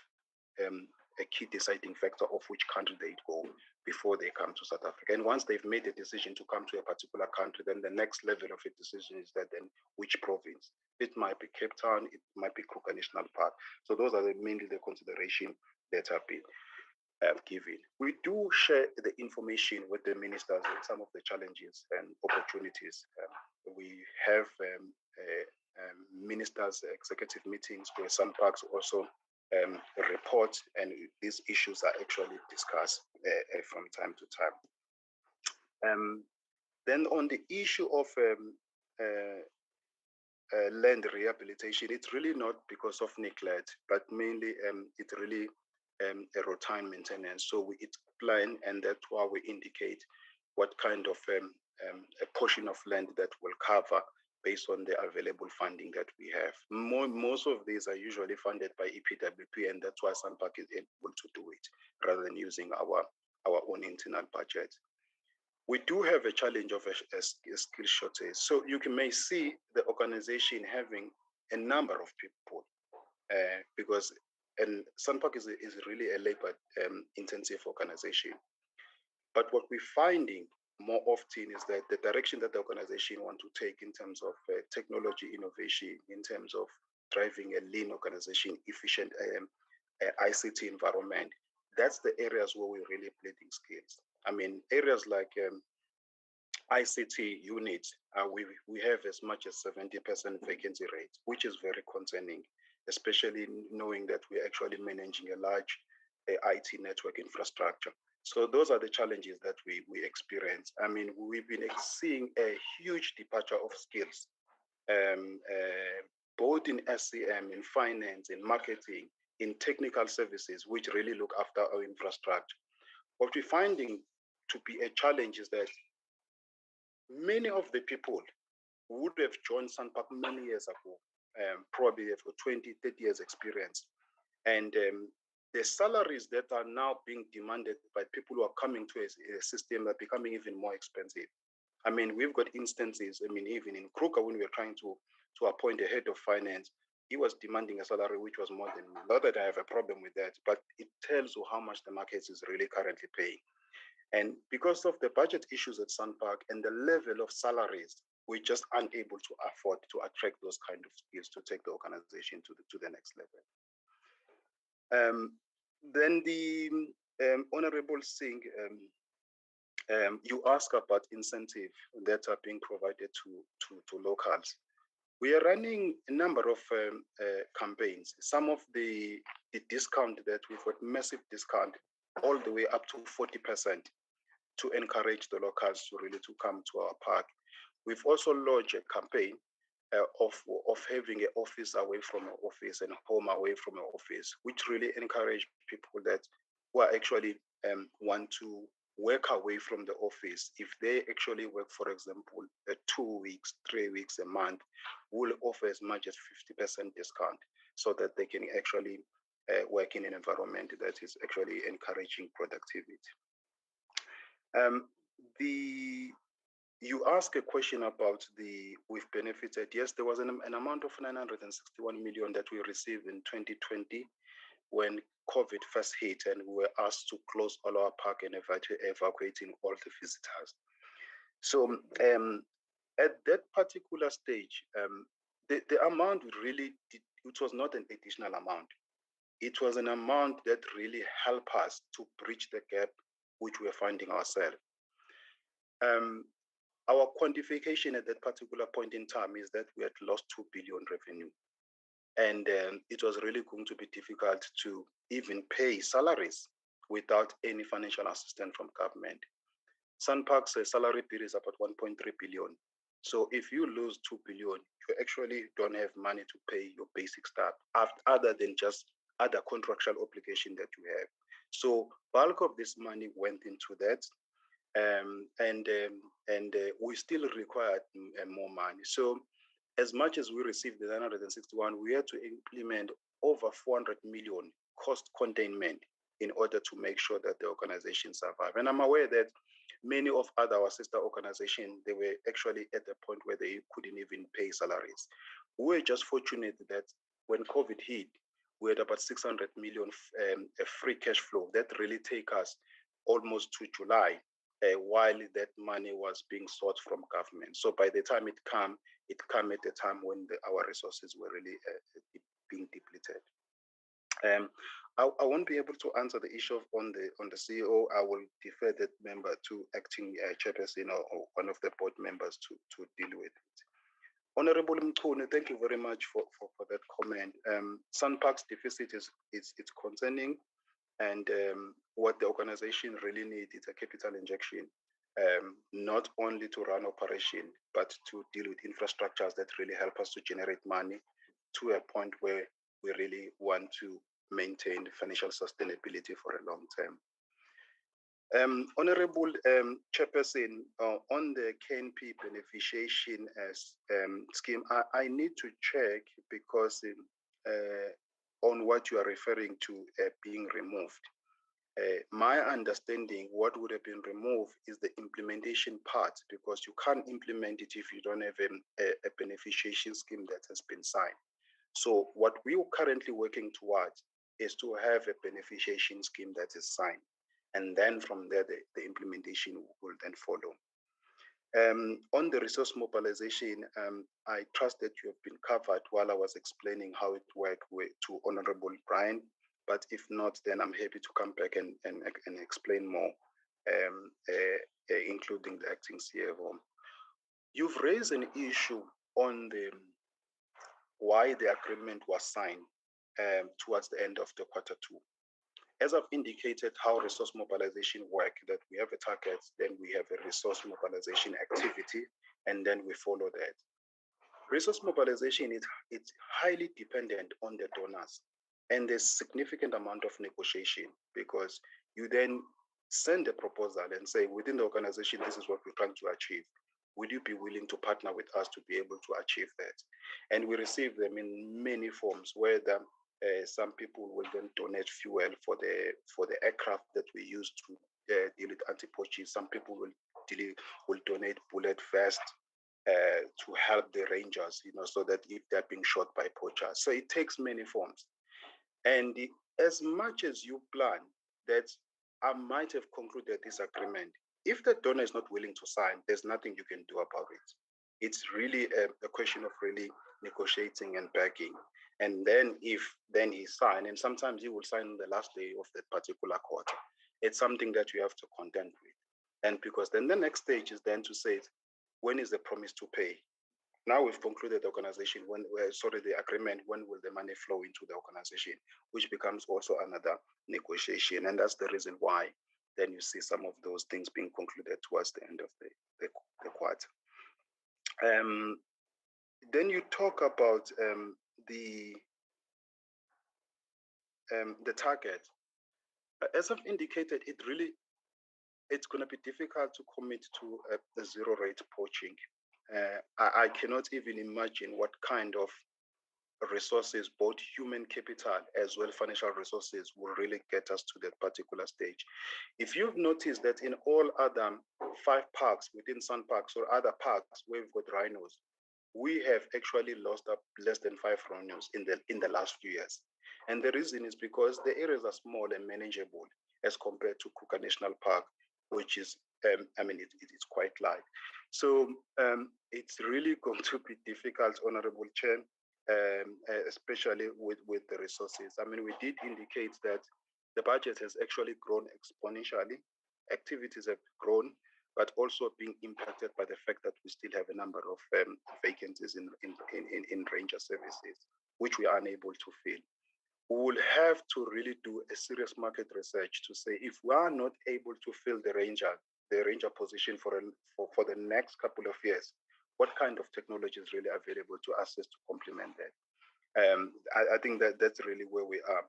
[SPEAKER 9] a key deciding factor of which country they go before they come to South Africa. And once they've made a decision to come to a particular country, then the next level of a decision is that then which province. It might be Cape Town, it might be Kruger National Park. So those are mainly the consideration that have been given. We do share the information with the ministers with some of the challenges and opportunities. We have ministers' executive meetings where SANParks also report, and these issues are actually discussed from time to time. Then on the issue of land rehabilitation, it's really not because of neglect, but mainly it's really a routine maintenance. So we plan, and that's why we indicate what kind of a portion of land that will cover based on the available funding that we have. Most of these are usually funded by EPWP, and that's why SANParks is able to do it rather than using our own internal budget. We do have a challenge of a skill shortage. So you may see the organization having a number of people because and SANParks is really a labor intensive organization. But what we're finding more often is that the direction that the organization want to take in terms of technology innovation, in terms of driving a lean organization, efficient ICT environment, that's the areas where we're really building skills. I mean, areas like ICT units, we have as much as 70% vacancy rate, which is very concerning, especially knowing that we're actually managing a large IT network infrastructure. So those are the challenges that we experience. I mean, we've been seeing a huge departure of skills, both in SCM, in finance, in marketing, in technical services, which really look after our infrastructure. What we're finding to be a challenge is that many of the people would have joined SANParks many years ago, probably for 20, 30 years experience. And the salaries that are now being demanded by people who are coming to a system are becoming even more expensive. I mean, we've got instances, I mean, even in Kruger, when we were trying to appoint a head of finance, he was demanding a salary which was more than me. Not that I have a problem with that, but it tells you how much the market is really currently paying. And because of the budget issues at SANParks and the level of salaries, we're just unable to afford to attract those kind of skills to take the organization to the next level. Then the Honorable Singh, you ask about incentive that are being provided to locals. We are running a number of campaigns. Some of the discount that we've got massive discount all the way up to 40% to encourage the locals to really to come to our park. We've also launched a campaign of having an office away from an office and home away from an office, which really encourage people that who are actually want to work away from the office. If they actually work, for example, 2 weeks, 3 weeks, a month, we'll offer as much as 50% discount so that they can actually work in an environment that is actually encouraging productivity. You ask a question about we've benefited. Yes, there was an amount of 961 million that we received in 2020 when COVID first hit and we were asked to close all our park and evacuating all the visitors. So at that particular stage, the amount really, it was not an additional amount. It was an amount that really helped us to bridge the gap which we are finding ourselves. Our quantification at that particular point in time is that we had lost 2 billion revenue. And it was really going to be difficult to even pay salaries without any financial assistance from government. SANParks' salary bill is about 1.3 billion. So if you lose 2 billion, you actually don't have money to pay your basic staff other than just other contractual obligation that you have. So bulk of this money went into that. And we still required more money. So as much as we received the 961, we had to implement over 400 million cost containment in order to make sure that the organization survive. And I'm aware that many of our sister organizations, they were actually at a point where they couldn't even pay salaries. We were just fortunate that when COVID hit, we had about 600 million free cash flow that really take us almost to July, while that money was being sought from government. So by the time it came at a time when our resources were really being depleted. I won't be able to answer the issue on the CEO. I will defer that member to acting chairperson or one of the board members to deal with it. Honorable Mkhune, thank you very much for that comment. SANParks deficit is concerning, and what the organization really needs is a capital injection, not only to run operation, but to deal with infrastructures that really help us to generate money to a point where we really want to maintain financial sustainability for a long term. Honorable Chairperson, on the KNP beneficiation scheme, I need to check because on what you are referring to being removed. My understanding, what would have been removed is the implementation part, because you can't implement it if you don't have a beneficiation scheme that has been signed. So what we are currently working towards is to have a beneficiation scheme that is signed. And then from there, the implementation will then follow. On the resource mobilization, I trust that you have been covered while I was explaining how it worked to Honorable Brian. But if not, then I'm happy to come back and explain more, including the acting CFO. You've raised an issue on the why the agreement was signed towards the end of the Q2. As I've indicated how resource mobilization work, that we have a target, then we have a resource mobilization activity, and then we follow that. Resource mobilization, it's highly dependent on the donors, and there's significant amount of negotiation because you then send a proposal and say, within the organization, this is what we're trying to achieve. Would you be willing to partner with us to be able to achieve that? And we receive them in many forms, whether some people will then donate fuel for the aircraft that we use to deal with anti-poaching. Some people will donate bullet vests to help the rangers, so that if they're being shot by poachers. So it takes many forms. And as much as you plan that I might have concluded this agreement, if the donor is not willing to sign, there's nothing you can do about it. It's really a question of really negotiating and begging. And then if he sign, and sometimes he will sign on the last day of that particular quarter, it's something that you have to contend with. And because then the next stage is then to say, when is the promise to pay? Now we've concluded the organization, the agreement, when will the money flow into the organization, which becomes also another negotiation. And that's the reason why then you see some of those things being concluded towards the end of the quarter. Then you talk about the target. As I've indicated, it's going to be difficult to commit to a zero rate poaching. I cannot even imagine what kind of resources, both human capital as well financial resources, will really get us to that particular stage. If you've noticed that in all other 5 parks within SANParks or other parks where we've got rhinos, we have actually lost up less than 5 rhinos in the last few years. And the reason is because the areas are small and manageable as compared to Kruger National Park, which is, it's quite large. So it's really going to be difficult, Honorable Chair, especially with the resources. We did indicate that the budget has actually grown exponentially. Activities have grown, but also being impacted by the fact that we still have a number of vacancies in ranger services, which we are unable to fill. We will have to really do a serious market research to say, if we are not able to fill the ranger position for the next couple of years, what kind of technology is really available to access to complement that? I think that's really where we are.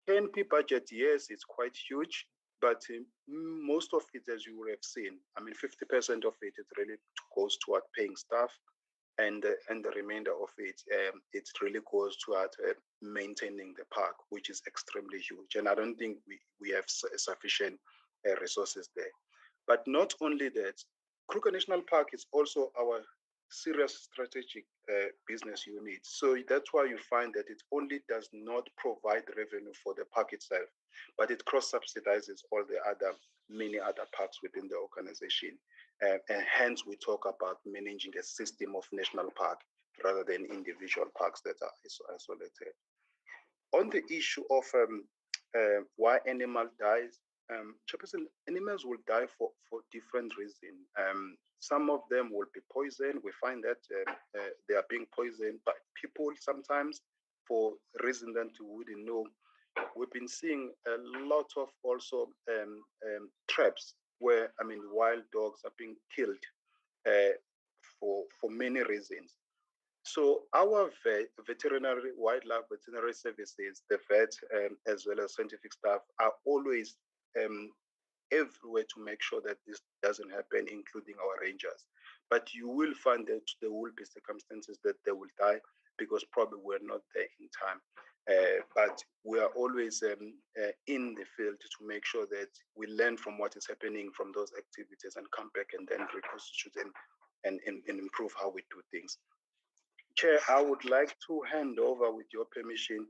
[SPEAKER 9] KNP budget, yes, it's quite huge, but most of it, as you would have seen, 50% of it really goes toward paying staff, and the remainder of it, it really goes toward maintaining the park, which is extremely huge. And I don't think we have sufficient resources there. But not only that, Kruger National Park is also our serious strategic business unit. So that's why you find that it only does not provide revenue for the park itself, but it cross-subsidizes all the many other parks within the organization. And hence we talk about managing a system of national park rather than individual parks that are isolated. On the issue of why animal dies, Chairperson, animals will die for different reasons. Some of them will be poisoned. We find that they are being poisoned by people sometimes for reasons that we wouldn't know. We've been seeing a lot of also traps where, wild dogs are being killed for many reasons. So our wildlife veterinary services, the vet, as well as scientific staff, are always everywhere to make sure that this doesn't happen, including our rangers. But you will find that there will be circumstances that they will die because probably we're not there in time. But we are always in the field to make sure that we learn from what is happening from those activities and come back and then reconstitute and improve how we do things. Chair, I would like to hand over, with your permission,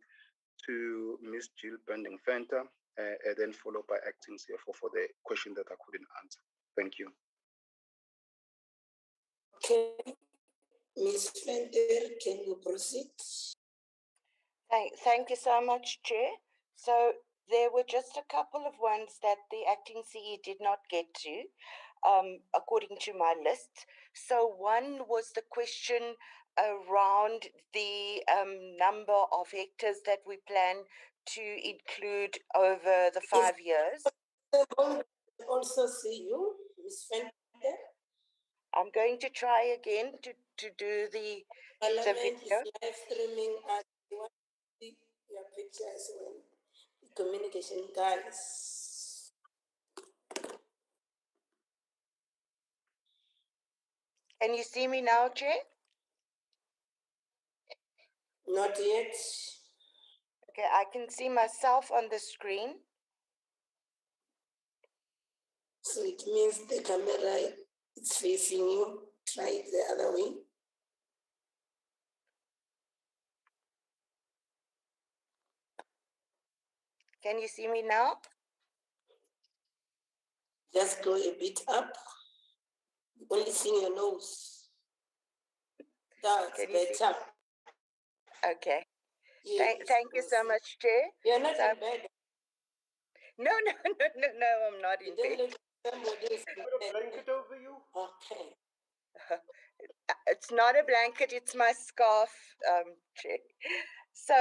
[SPEAKER 9] to Ms. Jill Bending-Fenter, and then followed by acting CFO for the question that I couldn't answer. Thank you.
[SPEAKER 1] Okay, Ms. Fenter, can you proceed?
[SPEAKER 10] Thank you so much, Chair. So there were just a couple of ones that the acting CE did not get to, according to my list. So one was the question around the number of hectares that we plan to include over the 5 years.
[SPEAKER 1] Also see you, Ms. Fenter.
[SPEAKER 10] I'm going to try again to do the
[SPEAKER 1] Parliament
[SPEAKER 10] video.
[SPEAKER 1] is live streaming and you want to see your picture as well. The communication guys.
[SPEAKER 10] Can you see me now, Chair?
[SPEAKER 1] Not yet.
[SPEAKER 10] Okay, I can see myself on the screen.
[SPEAKER 1] So it means the camera is facing you. Try it the other way.
[SPEAKER 10] Can you see me now?
[SPEAKER 1] Just go a bit up. Only see your nose. That's better.
[SPEAKER 10] Okay.
[SPEAKER 1] Yes,
[SPEAKER 10] thank you so much, Chair.
[SPEAKER 1] You're not in bed.
[SPEAKER 10] No, I'm not in bed.
[SPEAKER 1] Look at somebody else.
[SPEAKER 2] Put a blanket over you.
[SPEAKER 1] Okay.
[SPEAKER 10] It's not a blanket, it's my scarf, Chair. So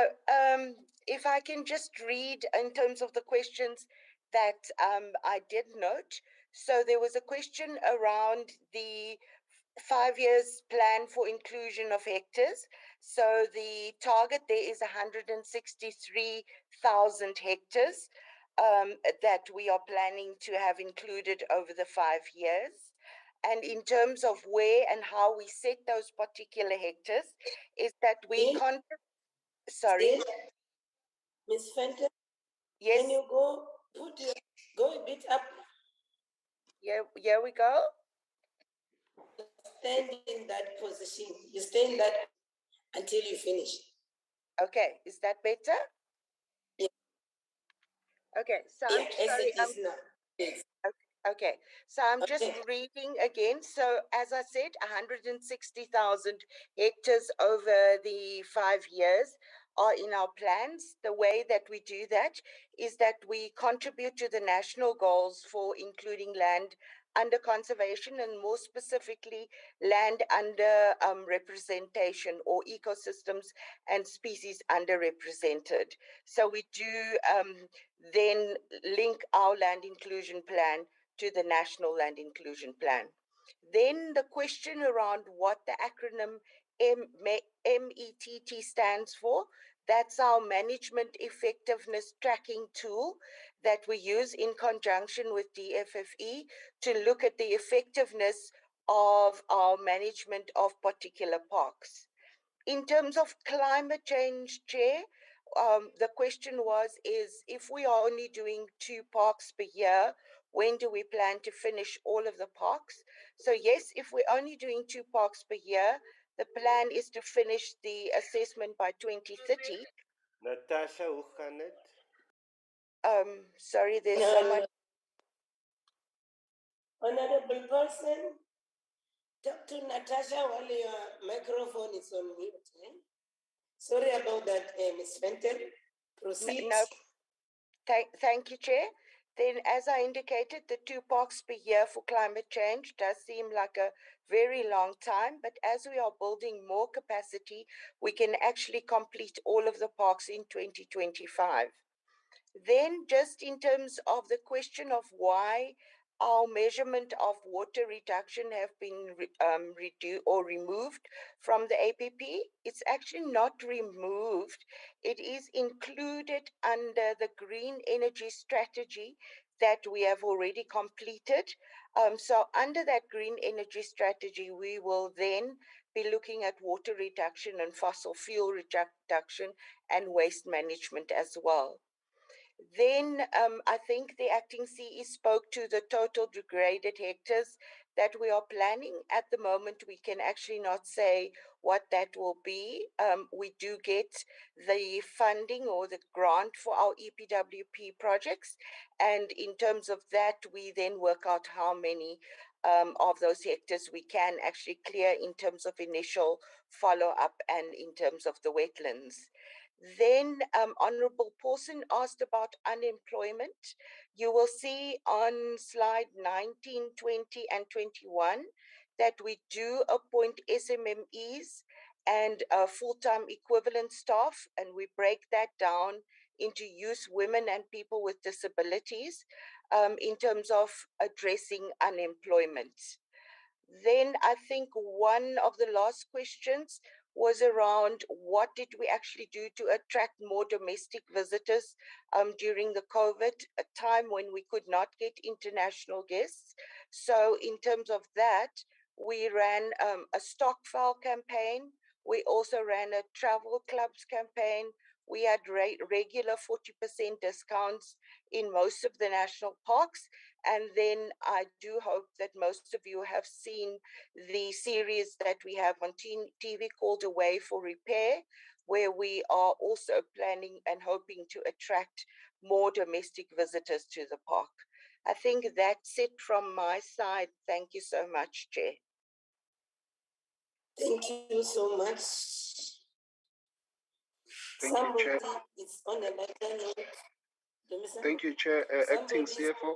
[SPEAKER 10] if I can just read in terms of the questions that I did note. So there was a question around the 5 years plan for inclusion of hectares. So the target there is 163,000 hectares that we are planning to have included over the 5 years. And in terms of where and how we set those particular hectares is that we sorry.
[SPEAKER 1] Ms. Fenton?
[SPEAKER 10] Yes.
[SPEAKER 1] Can you go a bit up?
[SPEAKER 10] Here we go.
[SPEAKER 1] Stand in that position. You stay in that until you finish.
[SPEAKER 10] Okay, is that better?
[SPEAKER 1] Yeah.
[SPEAKER 10] Okay, so
[SPEAKER 1] yeah,
[SPEAKER 10] I'm sorry.
[SPEAKER 1] Now. Yes.
[SPEAKER 10] Okay, so I'm just reading again. So as I said, 160,000 hectares over the 5 years are in our plans. The way that we do that is that we contribute to the national goals for including land under conservation and more specifically land under representation or ecosystems and species underrepresented. So we do then link our land inclusion plan to the National Land Inclusion Plan. Then the question around what the acronym METT stands for, that's our Management Effectiveness Tracking tool that we use in conjunction with DFFE to look at the effectiveness of our management of particular parks. In terms of climate change, Chair, the question is if we are only doing 2 parks per year, when do we plan to finish all of the parks? So yes, if we're only doing 2 parks per year, the plan is to finish the assessment by 2030.
[SPEAKER 2] Natasha, hoe gaan dit?
[SPEAKER 10] Sorry, there's someone.
[SPEAKER 1] Honorable person, talk to Natasha while your microphone is on mute. Eh? Sorry about that, Ms. Fenton. Proceed.
[SPEAKER 10] No. Thank you, Chair. Then, as I indicated, the 2 parks per year for climate change does seem like a very long time, but as we are building more capacity, we can actually complete all of the parks in 2025. Then, just in terms of the question of why our measurement of water reduction have been reduced or removed from the APP, it's actually not removed. It is included under the green energy strategy that we have already completed. So under that green energy strategy, we will then be looking at water reduction and fossil fuel reduction and waste management as well. Then I think the acting CE spoke to the total degraded hectares that we are planning. At the moment, we can actually not say what that will be. We do get the funding or the grant for our EPWP projects. And in terms of that, we then work out how many of those hectares we can actually clear in terms of initial follow-up and in terms of the wetlands. Then Honorable Paulson asked about unemployment. You will see on slide 19, 20, and 21 that we do appoint SMMEs and full-time equivalent staff, and we break that down into youth, women, and people with disabilities in terms of addressing unemployment. Then I think one of the last questions was around what did we actually do to attract more domestic visitors during the COVID time when we could not get international guests. So in terms of that, we ran a stock file campaign. We also ran a travel clubs campaign. We had regular 40% discounts in most of the national parks. And then I do hope that most of you have seen the series that we have on TV called Away for Repair, where we are also planning and hoping to attract more domestic visitors to the park. I think that's it from my side. Thank you so much, Chair.
[SPEAKER 1] Thank you so much.
[SPEAKER 9] Thank you, Chair.
[SPEAKER 1] Is on a lighter note.
[SPEAKER 9] Thank you, Chair. Acting CFO.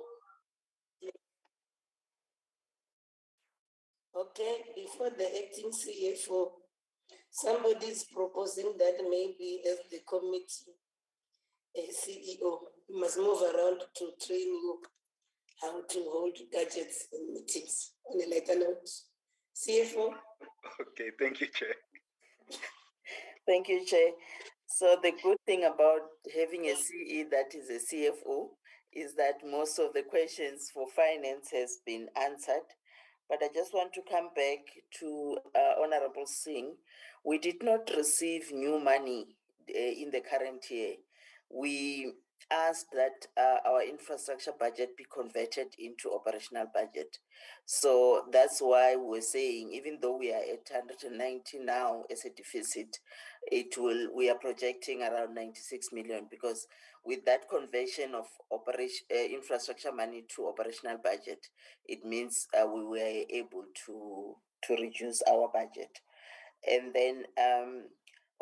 [SPEAKER 1] Okay, before the acting CFO, somebody is proposing that maybe as the committee CEO, you must move around to train you how to hold gadgets in meetings on a lighter note. CFO?
[SPEAKER 9] Okay, thank you, Chair.
[SPEAKER 11] Thank you, Chair. So the good thing about having a CE that is a CFO is that most of the questions for finance has been answered. But I just want to come back to Honorable Singh. We did not receive new money in the current year. We asked that our infrastructure budget be converted into operational budget. So that's why we're saying, even though we are at 190 now as a deficit, we are projecting around 96 million, because with that conversion of infrastructure money to operational budget, it means we were able to reduce our budget. And then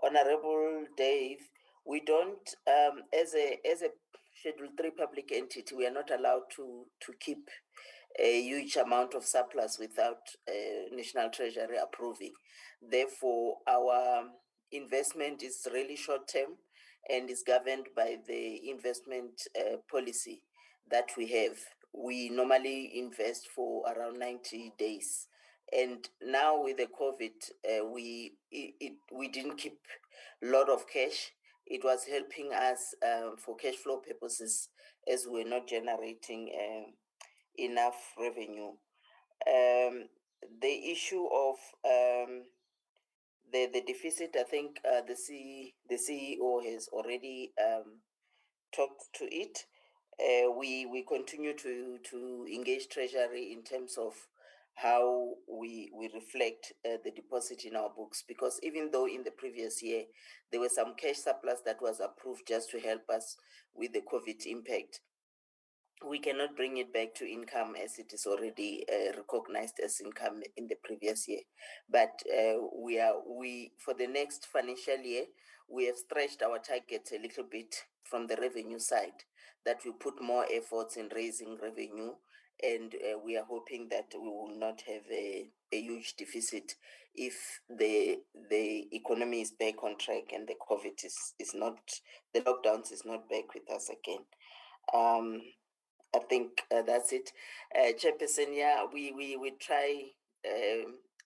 [SPEAKER 11] Honorable Dave, we don't, as a Schedule 3 public entity, we are not allowed to keep a huge amount of surplus without National Treasury approving. Therefore, our investment is really short term and is governed by the investment policy that we have. We normally invest for around 90 days. And now with the COVID, we didn't keep a lot of cash. It was helping us for cash flow purposes, as we're not generating enough revenue. The issue of the deficit, I think the CEO has already talked to it. We continue to engage Treasury in terms of how we reflect the deposit in our books, because even though in the previous year there was some cash surplus that was approved just to help us with the COVID impact, we cannot bring it back to income as it is already recognized as income in the previous year. But we for the next financial year, we have stretched our targets a little bit from the revenue side, that we put more efforts in raising revenue, and we are hoping that we will not have a huge deficit if the economy is back on track and the COVID is not, the lockdowns is not back with us again. I think that's it. Chairperson, yeah, we try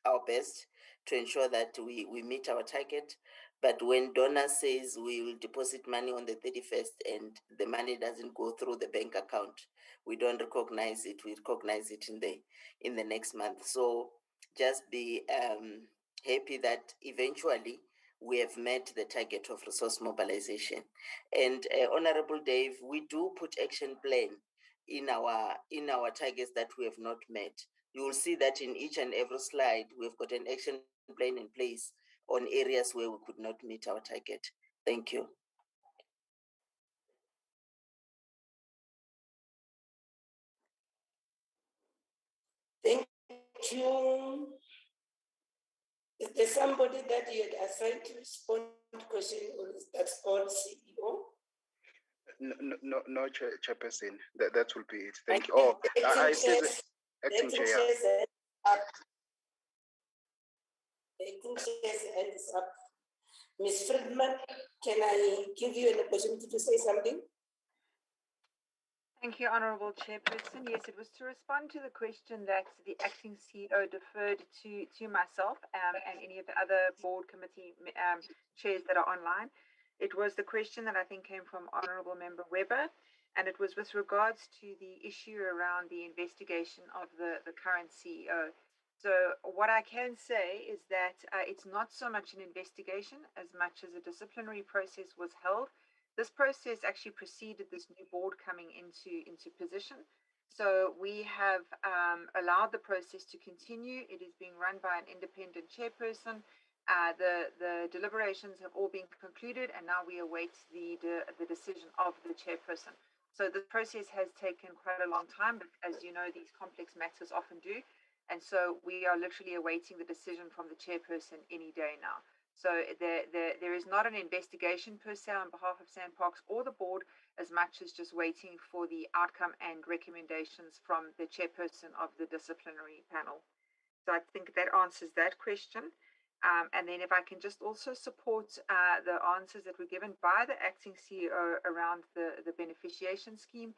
[SPEAKER 11] our best to ensure that we meet our target. But when donor says we will deposit money on the 31st and the money doesn't go through the bank account, we don't recognize it. We recognize it in the next month. So just be happy that eventually we have met the target of resource mobilization. And Honorable Dave, we do put action plan in our targets that we have not met. you will see that in each and every slide, we've got an action plan in place on areas where we could not meet our target. Thank you.
[SPEAKER 1] Thank you. Is there somebody that you had assigned to respond to question, or is that all CEO?
[SPEAKER 9] No, Chairperson. That will be it. Thank you. Oh, I see the acting chair.
[SPEAKER 1] The acting chair's hand is up. Ms. Friedman, can I give you an opportunity to say something?
[SPEAKER 8] Thank you, Honourable Chairperson. Yes, it was to respond to the question that the acting CEO deferred to myself and any of the other board committee chairs that are online. It was the question that I think came from Honourable Member Webber, and it was with regards to the issue around the investigation of the current CEO. So what I can say is that it's not so much an investigation as much as a disciplinary process was held. This process actually preceded this new board coming into position. So we have allowed the process to continue. It is being run by an independent chairperson. The deliberations have all been concluded, and now we await the decision of the chairperson. So the process has taken quite a long time, but as you know, these complex matters often do. And so we are literally awaiting the decision from the chairperson any day now. So there is not an investigation per se on behalf of SANParks or the board, as much as just waiting for the outcome and recommendations from the chairperson of the disciplinary panel. So I think that answers that question. And then if I can just also support the answers that were given by the acting CEO around the beneficiation scheme,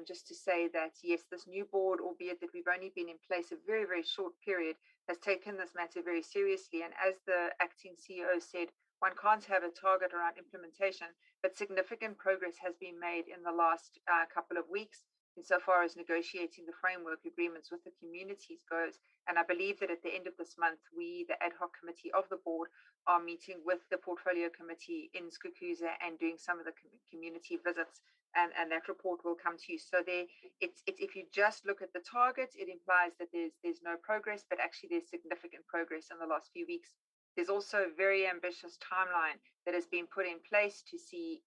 [SPEAKER 8] just to say that, yes, this new board, albeit that we've only been in place a very, very short period, has taken this matter very seriously. And as the acting CEO said, one can't have a target around implementation, but significant progress has been made in the last couple of weeks insofar as negotiating the framework agreements with the communities goes. And I believe that at the end of this month, we, the ad hoc committee of the board, are meeting with the portfolio committee in Kruger and doing some of the community visits, and that report will come to you. So it's if you just look at the targets, it implies that there's no progress, but actually there's significant progress in the last few weeks. There's also a very ambitious timeline that has been put in place to see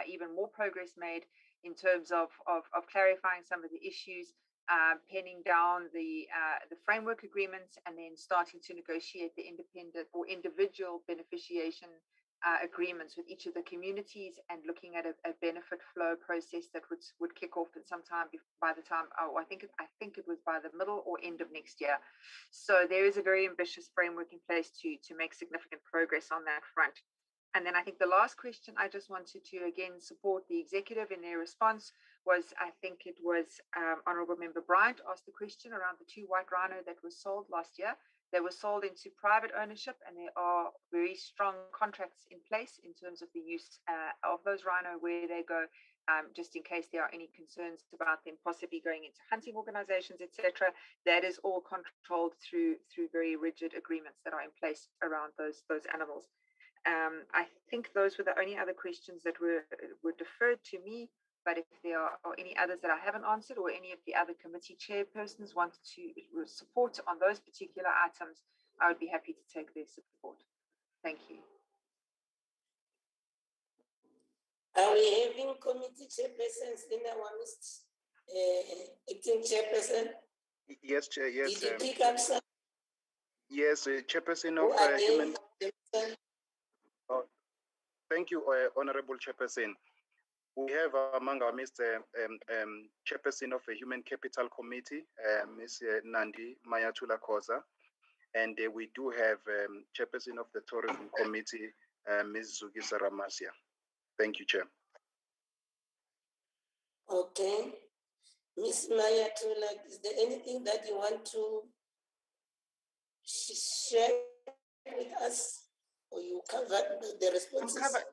[SPEAKER 8] even more progress made in terms of clarifying some of the issues, penning down the framework agreements, and then starting to negotiate the independent or individual beneficiation agreements with each of the communities, and looking at a benefit flow process that would kick off at some time by the time, I think it was by the middle or end of next year. So there is a very ambitious framework in place to make significant progress on that front. And then I think the last question I just wanted to again support the executive in their response was, I think it was Honourable Member Bryant asked the question around the 2 white Rhino that was sold last year. They were sold into private ownership, and there are very strong contracts in place in terms of the use of those Rhino, where they go, just in case there are any concerns about them possibly going into hunting organizations, etc. That is all controlled through very rigid agreements that are in place around those animals. I think those were the only other questions that were deferred to me, but if there are any others that I haven't answered, or any of the other committee chairpersons want to support on those particular items, I would be happy to take their support. Thank you.
[SPEAKER 1] Are we having committee chairpersons in our midst? Acting chairperson?
[SPEAKER 9] Yes, Chair. Yes.
[SPEAKER 1] Did you pick up some?
[SPEAKER 9] Yes, Chairperson of Human. Thank you, Honorable Chairperson. We have among our midst Chairperson of the Human Capital Committee, Ms. Nandi Mayatula Koza, and we do have Chairperson of the Tourism Committee, Ms. Zugisa Ramasia. Thank you, Chair.
[SPEAKER 1] Okay. Ms. Mayatula, is there anything that you want to share with us? Or you covered the responses?
[SPEAKER 14] I'm covered.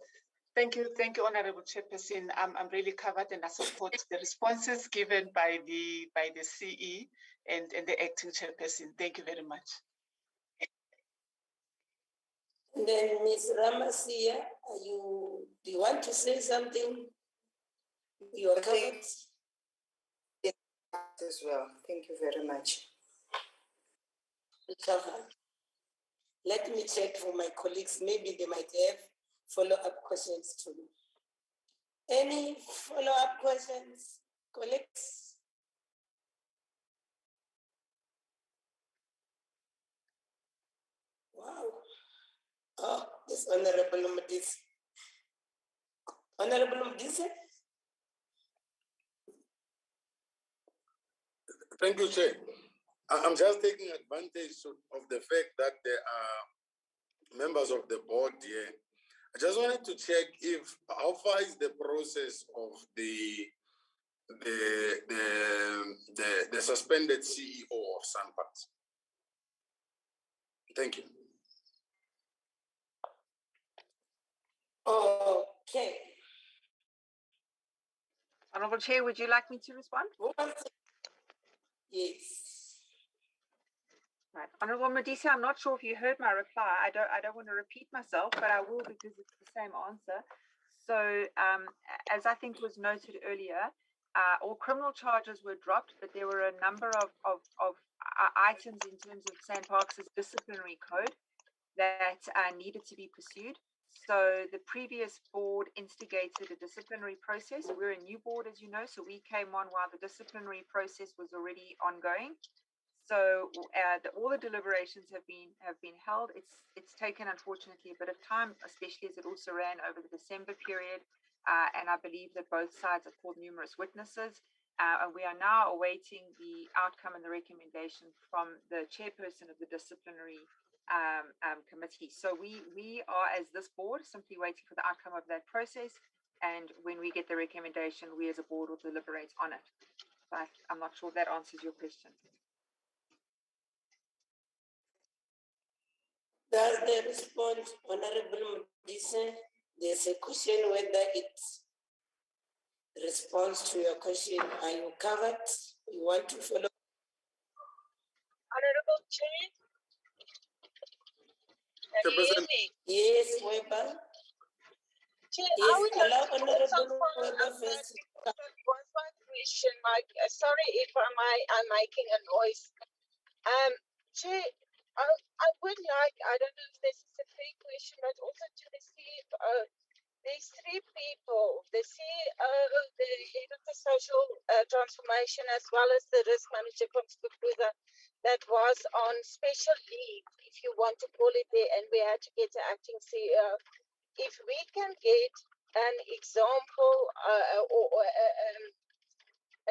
[SPEAKER 14] Thank you, Honorable Chairperson. I'm really covered, and I support the responses given by the CE and the acting chairperson. Thank you very much.
[SPEAKER 1] And then Ms. Ramasia, do you want to say something? You are covered
[SPEAKER 12] as well. Thank you very much.
[SPEAKER 1] covered. Let me check for my colleagues. Maybe they might have follow-up questions too. Any follow-up questions, colleagues? Wow. Oh, this Honorable Mudis. Honorable Mudis?
[SPEAKER 13] Thank you, Chair. I'm just taking advantage of the fact that there are members of the board here. I just wanted to check how far is the process of the suspended CEO of SANParks. Thank you.
[SPEAKER 1] Okay.
[SPEAKER 8] Honourable Chair, would you like me to respond?
[SPEAKER 1] Yes.
[SPEAKER 8] Right. Honourable Modise, I'm not sure if you heard my reply. I don't want to repeat myself, but I will because it's the same answer. So as I think was noted earlier, all criminal charges were dropped, but there were a number of items in terms of SANParks' disciplinary code that needed to be pursued. So the previous board instigated a disciplinary process. We're a new board, as you know, so we came on while the disciplinary process was already ongoing. So all the deliberations have been held. It's taken, unfortunately, a bit of time, especially as it also ran over the December period. And I believe that both sides have called numerous witnesses. And we are now awaiting the outcome and the recommendation from the chairperson of the disciplinary committee. So we are, as this board, simply waiting for the outcome of that process. And when we get the recommendation, we as a board will deliberate on it. But I'm not sure if that answers your question.
[SPEAKER 1] Does the response, Honorable Modise? There's a question whether it responds to your question. Are you covered? You want to follow?
[SPEAKER 3] Honorable Chair? Can you hear me?
[SPEAKER 1] Yes, Weber.
[SPEAKER 3] Chair,
[SPEAKER 1] Yes,
[SPEAKER 3] I would like
[SPEAKER 1] allow
[SPEAKER 3] to
[SPEAKER 1] Honorable
[SPEAKER 3] follow
[SPEAKER 1] Weber
[SPEAKER 3] up
[SPEAKER 1] first.
[SPEAKER 3] that was my question, Mike. Sorry if I'm making a noise. Chair, I would like, I don't know if this is a free question, but also to receive these three people, the CEO, the head of the social transformation, as well as the risk manager from Kruger, that was on special leave, if you want to call it there, and we had to get the acting CEO. If we can get an example or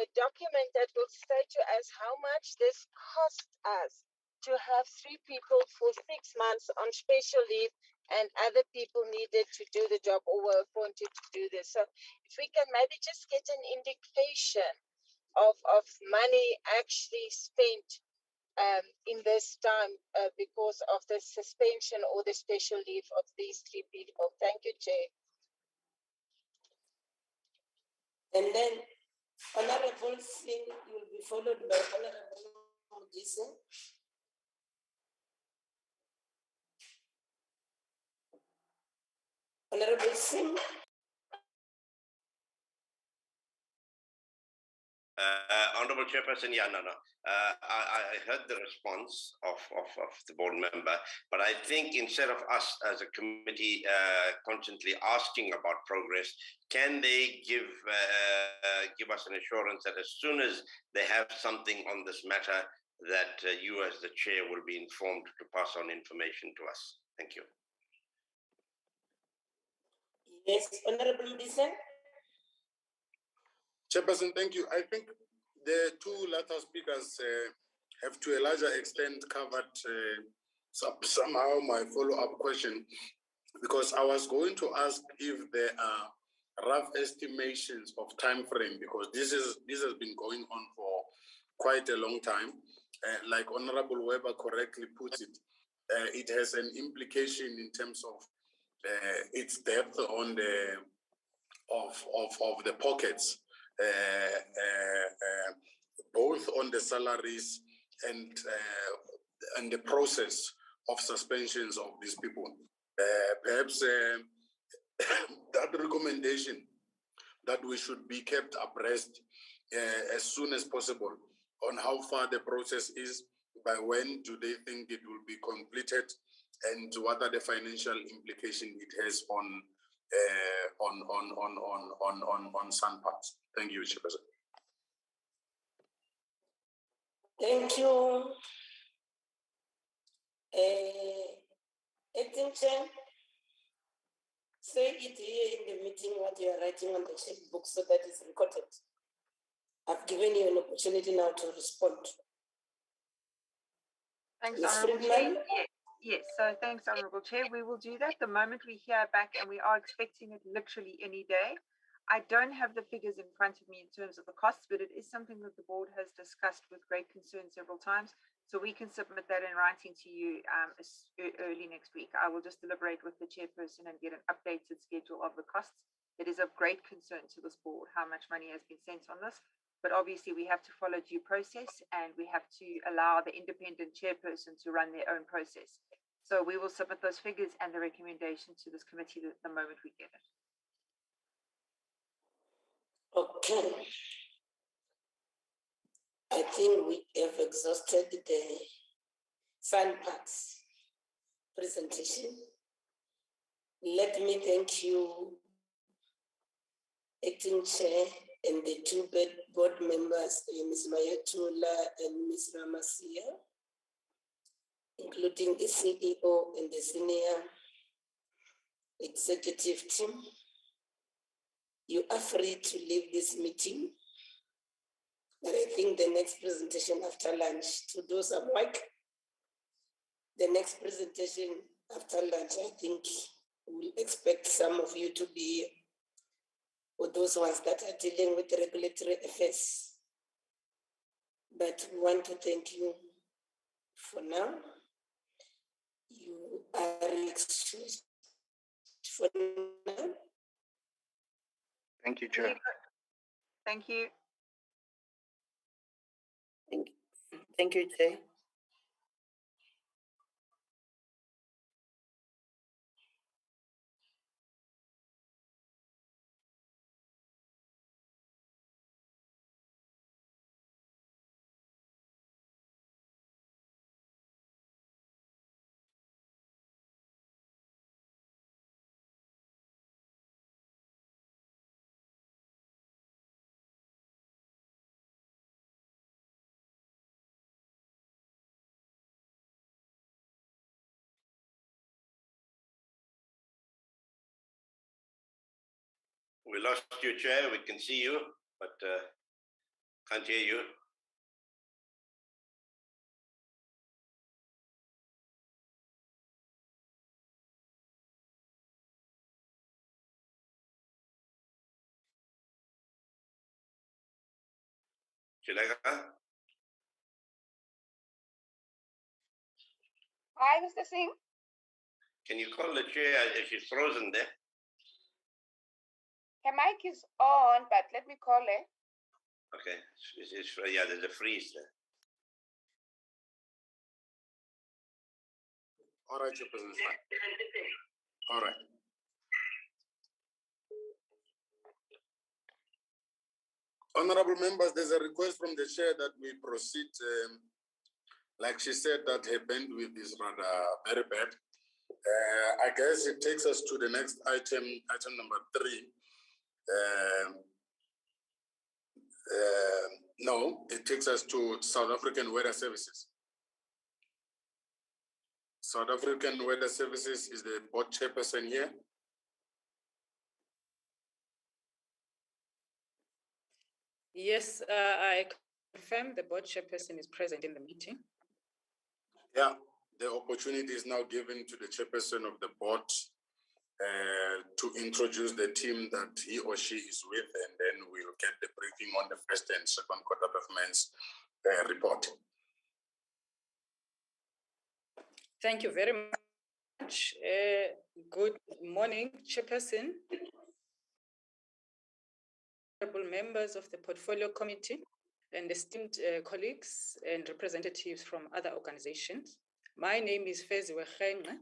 [SPEAKER 3] a document that will state to us how much this cost us to have three people for 6 months on special leave and other people needed to do the job or were appointed to do this. So if we can maybe just get an indication of money actually spent in this time because of the suspension or the special leave of these three people. Thank you, Chair.
[SPEAKER 1] And then Honorable Singh will be followed by Honorable Modise. Honorable Singh.
[SPEAKER 6] Honorable Chairperson, I heard the response of the board member, but I think instead of us as a committee constantly asking about progress, can they give us an assurance that as soon as they have something on this matter, that you as the chair will be informed to pass on information to us? Thank you.
[SPEAKER 1] Yes, Honorable Dissent.
[SPEAKER 13] Chairperson, thank you. I think the two latter speakers have to a larger extent covered somehow my follow-up question, because I was going to ask if there are rough estimations of time frame, because this has been going on for quite a long time. Like Honorable Weber correctly puts it, it has an implication in terms of its depth on the of the pockets, both on the salaries and the process of suspensions of these people. Perhaps that recommendation that we should be kept abreast as soon as possible on how far the process is, by when do they think it will be completed, and what are the financial implications it has on SANParks? Thank you, Chairperson.
[SPEAKER 1] Thank you. Acting Chair, say it here in the meeting what you are writing on the checkbook so that it's recorded. I've given you an opportunity now to respond.
[SPEAKER 8] Thanks,
[SPEAKER 1] Ms.
[SPEAKER 8] Honourable
[SPEAKER 1] Friedman?
[SPEAKER 8] Chair. Yes, so thanks, Honourable Chair. We will do that the moment we hear back, and we are expecting it literally any day. I don't have the figures in front of me in terms of the costs, but it is something that the board has discussed with great concern several times. So we can submit that in writing to you early next week. I will just deliberate with the chairperson and get an updated schedule of the costs. It is of great concern to this board how much money has been spent on this. But obviously we have to follow due process, and we have to allow the independent chairperson to run their own process. So we will submit those figures and the recommendation to this committee the moment we get it.
[SPEAKER 1] Okay. I think we have exhausted the SANParks presentation. Let me thank you, Acting Chair, and the two board members, Ms. Mayatula and Ms. Ramasia, including the CEO and the senior executive team. You are free to leave this meeting. But I think the next presentation after lunch, to do some work, the next presentation after lunch, I think we'll expect some of you to be here, or those ones that are dealing with regulatory affairs. But we want to thank you for now. You are excused for now.
[SPEAKER 9] Thank you, Chair.
[SPEAKER 8] Thank you.
[SPEAKER 11] Thank you, Chair.
[SPEAKER 6] We lost you, Chair. We can see you, but can't hear you. Chileka?
[SPEAKER 5] Hi, Mr. Singh.
[SPEAKER 6] Can you call the chair? She's frozen there.
[SPEAKER 5] Her mic is on, but let me call her.
[SPEAKER 6] Okay, yeah, there's a freeze there.
[SPEAKER 13] All right, Chairperson. All right. Honorable members, there's a request from the chair that we proceed. Like she said, that her bandwidth is rather very bad. I guess it takes us to the next item, item number 3. No, it takes us to South African Weather Services. South African Weather Services is the board chairperson here.
[SPEAKER 15] Yes, I confirm the board chairperson is present in the meeting.
[SPEAKER 13] Yeah, the opportunity is now given to the chairperson of the board to introduce the team that he or she is with, and then we'll get the briefing on the first and second quarter performance report.
[SPEAKER 15] Thank you very much. Good morning, Chairperson, honorable members of the Portfolio Committee, and esteemed colleagues and representatives from other organizations. My name is Feziwe Khenqe,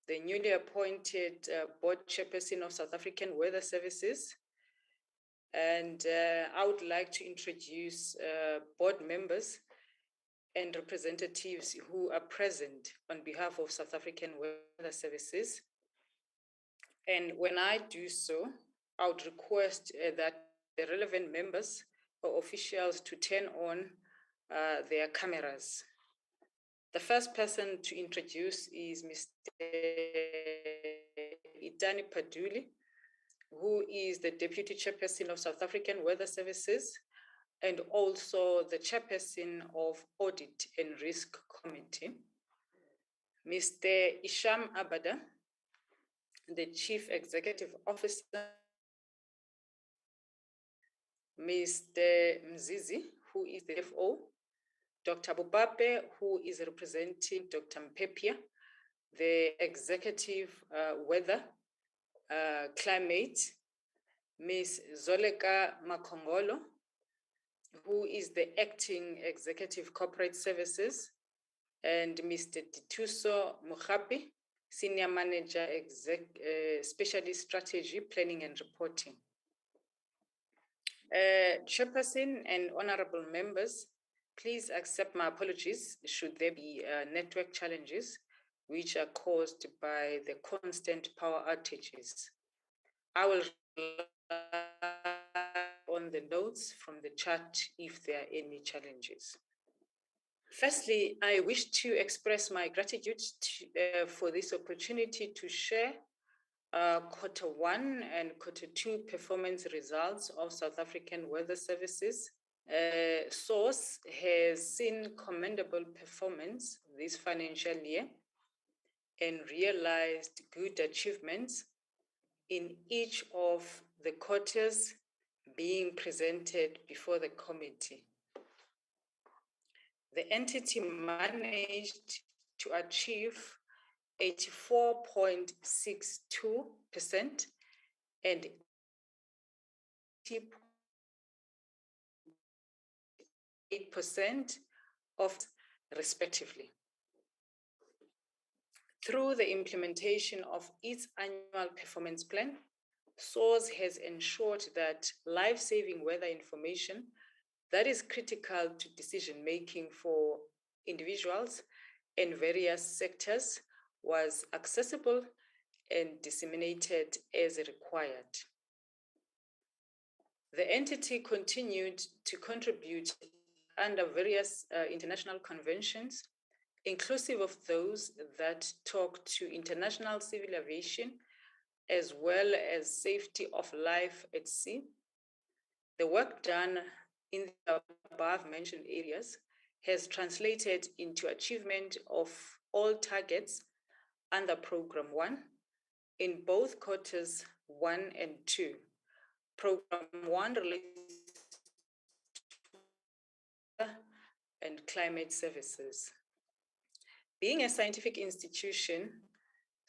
[SPEAKER 15] the newly appointed board chairperson of South African Weather Services. And I would like to introduce board members and representatives who are present on behalf of South African Weather Services. And when I do so, I would request that the relevant members or officials to turn on their cameras. The first person to introduce is Mr. Itani Paduli, who is the Deputy Chairperson of South African Weather Services and also the Chairperson of Audit and Risk Committee. Mr. Isham Abada, the Chief Executive Officer. Mr. Mzizi, who is the FO. Dr. Bubape, who is representing Dr. Mpepia, the Executive Weather, Climate. Ms. Zoleka Makongolo, who is the Acting Executive Corporate Services, and Mr. Dituso Muhapi, Senior Manager, Specialist Strategy, Planning and Reporting. Chairperson and honorable members, please accept my apologies should there be network challenges which are caused by the constant power outages. I will rely on the notes from the chat if there are any challenges. Firstly, I wish to express my gratitude for this opportunity to share Q1 and Q2 performance results of South African Weather Services. SAWS has seen commendable performance this financial year and realized good achievements in each of the quarters being presented before the committee. The entity managed to achieve 84.62% and 80.8% of respectively. Through the implementation of its annual performance plan, SAWS has ensured that life-saving weather information that is critical to decision-making for individuals in various sectors was accessible and disseminated as required. The entity continued to contribute under various international conventions, inclusive of those that talk to international civil aviation, as well as safety of life at sea. The work done in the above mentioned areas has translated into achievement of all targets under Program 1 in both quarters 1 and 2. Program 1 relates to and climate services. Being a scientific institution,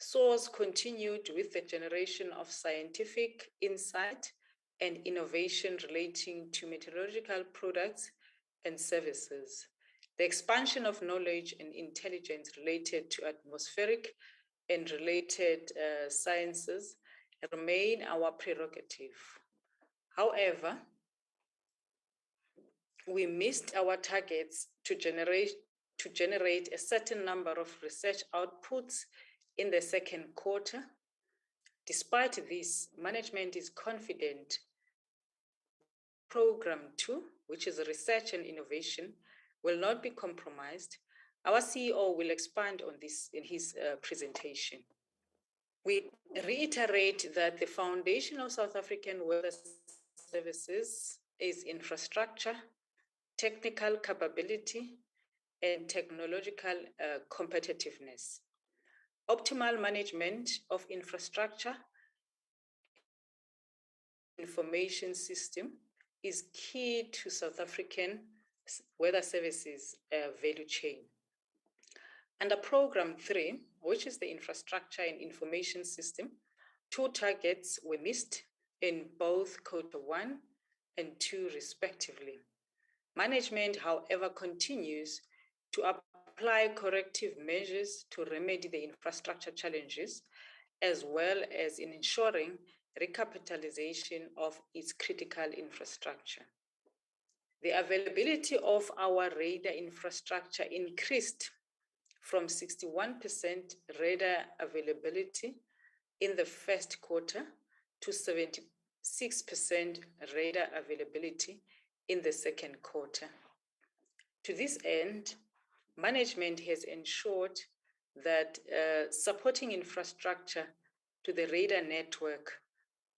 [SPEAKER 15] SAWS continued with the generation of scientific insight and innovation relating to meteorological products and services. The expansion of knowledge and intelligence related to atmospheric and related sciences remain our prerogative. However, we missed our targets to generate a certain number of research outputs in the second quarter. Despite this, management is confident Program 2, which is research and innovation, will not be compromised. Our CEO will expand on this in his presentation. We reiterate that the foundation of South African Weather Services is infrastructure, technical capability, and technological competitiveness. Optimal management of infrastructure information system is key to South African Weather Services value chain. Under Program 3, which is the infrastructure and information system, 2 targets were missed in both Q1 and 2 respectively. Management, however, continues to apply corrective measures to remedy the infrastructure challenges, as well as in ensuring recapitalization of its critical infrastructure. The availability of our radar infrastructure increased from 61% radar availability in the first quarter to 76% radar availability in the second quarter. To this end, management has ensured that supporting infrastructure to the radar network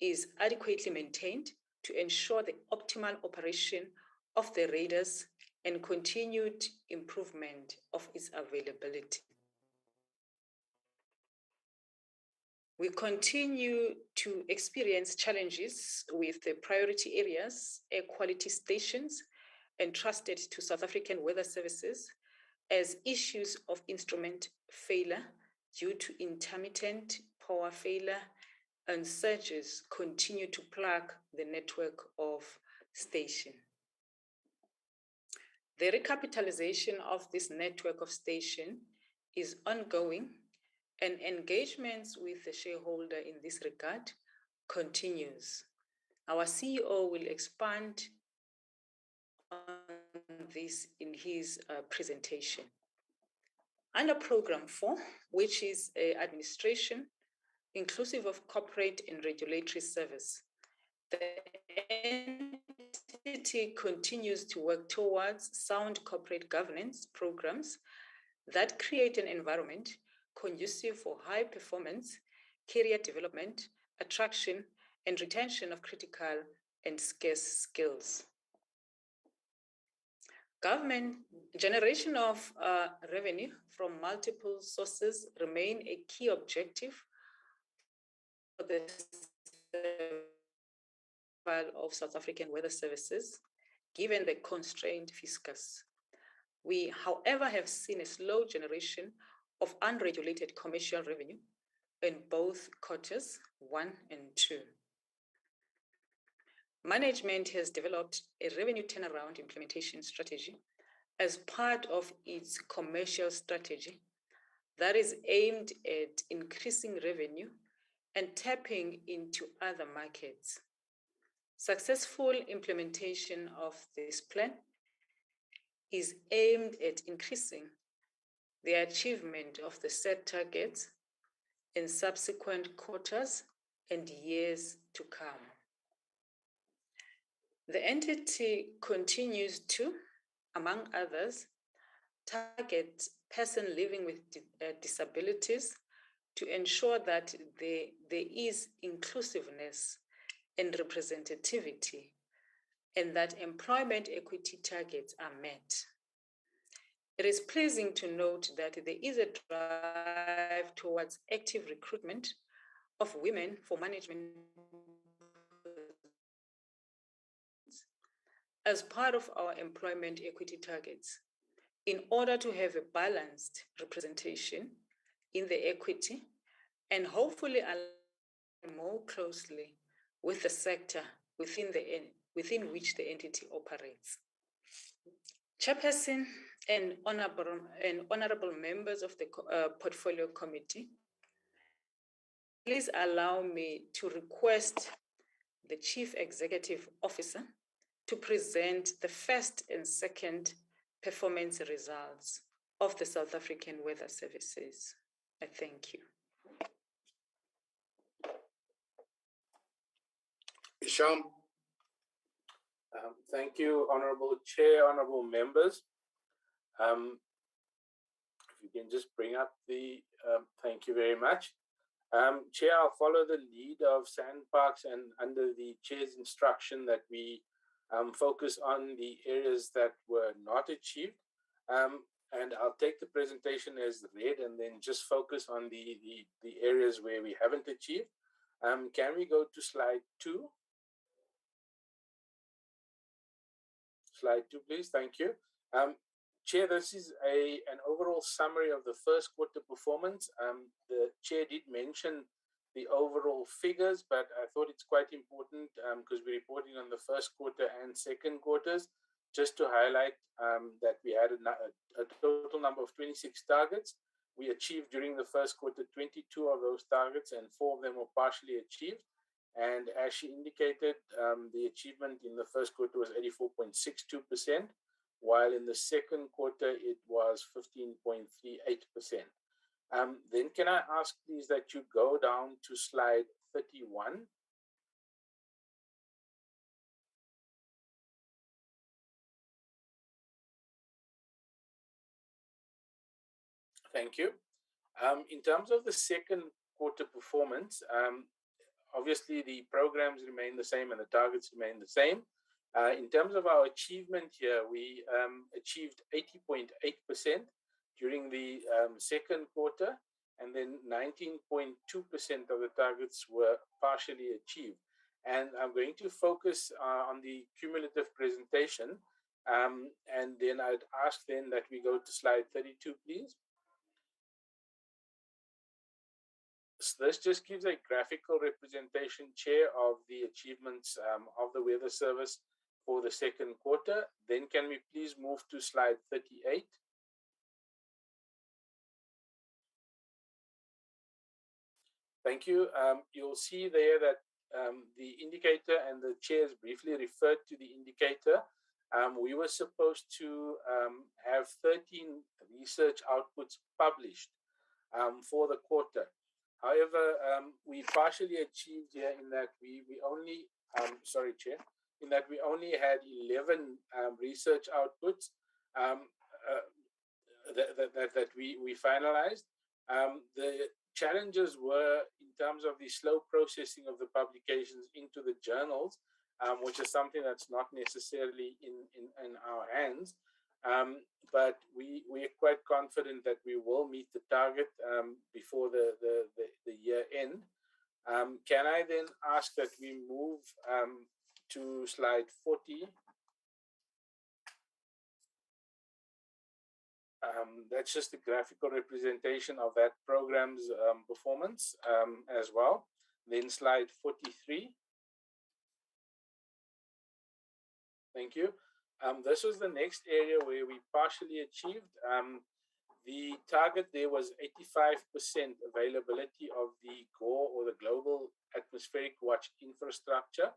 [SPEAKER 15] is adequately maintained to ensure the optimal operation of the radars and continued improvement of its availability. We continue to experience challenges with the priority areas, air quality stations, entrusted to South African Weather Services as issues of instrument failure due to intermittent power failure and surges continue to plague the network of stations. The recapitalization of this network of stations is ongoing, and engagements with the shareholder in this regard continues. Our CEO will expand on this in his presentation. Under Program 4, which is administration, inclusive of corporate and regulatory service, the entity continues to work towards sound corporate governance programs that create an environment conducive for high performance, career development, attraction, and retention of critical and scarce skills. Government generation of revenue from multiple sources remain a key objective for the of South African Weather Services, given the constrained fiscus. We, however, have seen a slow generation of unregulated commercial revenue in both quarters 1 and 2. Management has developed a revenue turnaround implementation strategy as part of its commercial strategy that is aimed at increasing revenue and tapping into other markets. Successful implementation of this plan is aimed at increasing the achievement of the set targets in subsequent quarters and years to come. The entity continues to, among others, target persons living with disabilities to ensure that there is inclusiveness and representativity, and that employment equity targets are met. It is pleasing to note that there is a drive towards active recruitment of women for management as part of our employment equity targets, in order to have a balanced representation in the equity and hopefully align more closely with the sector within which the entity operates. Chairperson and honorable members of the Portfolio Committee, please allow me to request the Chief Executive Officer to present the first and second performance results of the South African Weather Services. I thank you.
[SPEAKER 13] Isham.
[SPEAKER 16] Thank you, Honorable Chair, honorable members. If you can just bring up the, thank you very much. Chair, I'll follow the lead of SANParks and under the Chair's instruction that we focus on the areas that were not achieved. And I'll take the presentation as read and then just focus on the areas where we haven't achieved. Can we go to slide 2? Slide 2, please. Thank you. Chair, this is an overall summary of the first quarter performance. The Chair did mention the overall figures, but I thought it's quite important because we're reporting on the first quarter and second quarters, just to highlight that we had a total number of 26 targets. We achieved during the first quarter 22 of those targets, and 4 of them were partially achieved. And as she indicated, the achievement in the first quarter was 84.62%, while in the second quarter it was 15.38%. Then can I ask please that you go down to slide 31. Thank you. In terms of the second quarter performance, obviously the programs remain the same and the targets remain the same. In terms of our achievement here, we achieved 80.8% during the second quarter, and then 19.2% of the targets were partially achieved. And I'm going to focus on the cumulative presentation, and then I'd ask then that we go to slide 32, please. So this just gives a graphical representation, Chair, of the achievements of the Weather Service for the second quarter. Then can we please move to slide 38? Thank you. You'll see there that the indicator, and the chairs briefly referred to the indicator. We were supposed to have 13 research outputs published for the quarter. However, we partially achieved here in that we only, sorry, Chair, in that we only had 11 research outputs that we finalized. The challenges were in terms of the slow processing of the publications into the journals, which is something that's not necessarily in our hands. But we are quite confident that we will meet the target before the year end. Can I then ask that we move to slide 40? That's just a graphical representation of that program's performance as well. Then slide 43. Thank you. This was the next area where we partially achieved. The target there was 85% availability of the GORE, or the Global Atmospheric Watch infrastructure.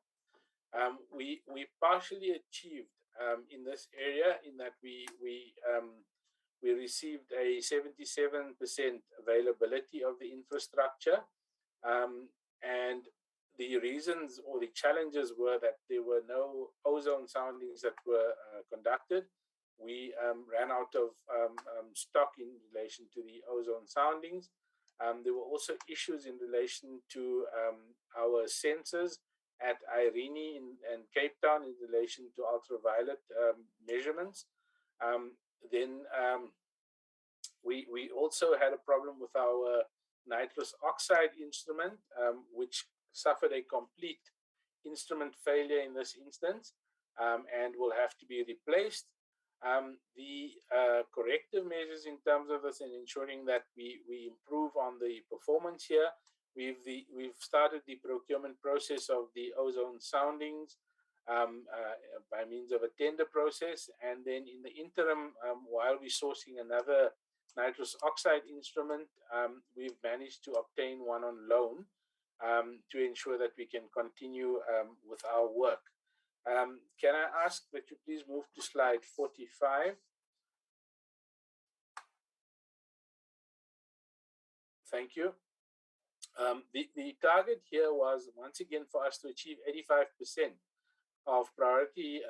[SPEAKER 16] We partially achieved in this area in that we received a 77% availability of the infrastructure. And the reasons or the challenges were that there were no ozone soundings that were conducted. We ran out of stock in relation to the ozone soundings. There were also issues in relation to our sensors at Irene and Cape Town in relation to ultraviolet measurements. Then we also had a problem with our nitrous oxide instrument, which suffered a complete instrument failure in this instance, and will have to be replaced. The corrective measures in terms of this and ensuring that we improve on the performance here, we've started the procurement process of the ozone soundings by means of a tender process, and then in the interim, while we're sourcing another nitrous oxide instrument, we've managed to obtain one on loan to ensure that we can continue with our work. Can I ask that you please move to slide 45? Thank you. The target here was, once again, for us to achieve 85% of priority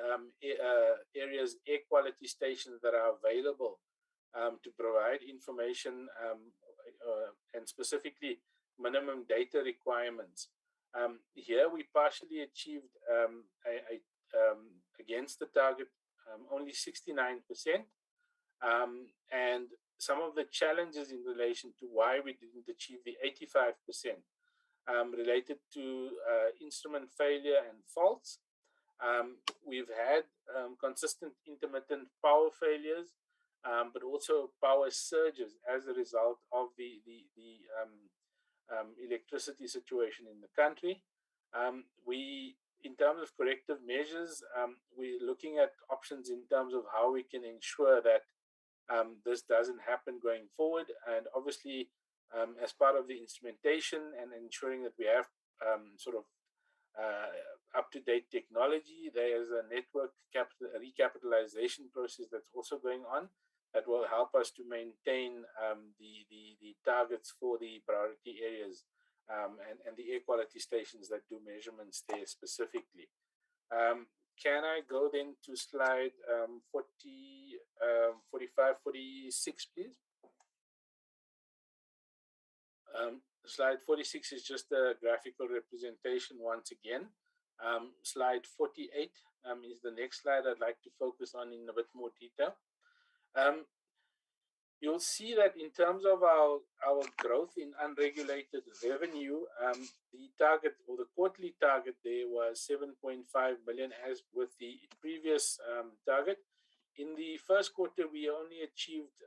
[SPEAKER 16] areas air quality stations that are available to provide information and specifically minimum data requirements. Here we partially achieved against the target only 69%, and some of the challenges in relation to why we didn't achieve the 85% related to instrument failure and faults. We've had consistent intermittent power failures, but also power surges as a result of the electricity situation in the country. In terms of corrective measures, we're looking at options in terms of how we can ensure that this doesn't happen going forward. And obviously, as part of the instrumentation and ensuring that we have sort of up-to-date technology. There is a network recapitalization process that's also going on that will help us to maintain the targets for the priority areas and the air quality stations that do measurements there specifically. Can I go then to slide 45, 46, please? Slide 46 is just a graphical representation once again. Slide 48 is the next slide I'd like to focus on in a bit more detail. You'll see that in terms of our growth in unregulated revenue, the target or the quarterly target there was 7.5 million as with the previous target. In the first quarter, we only achieved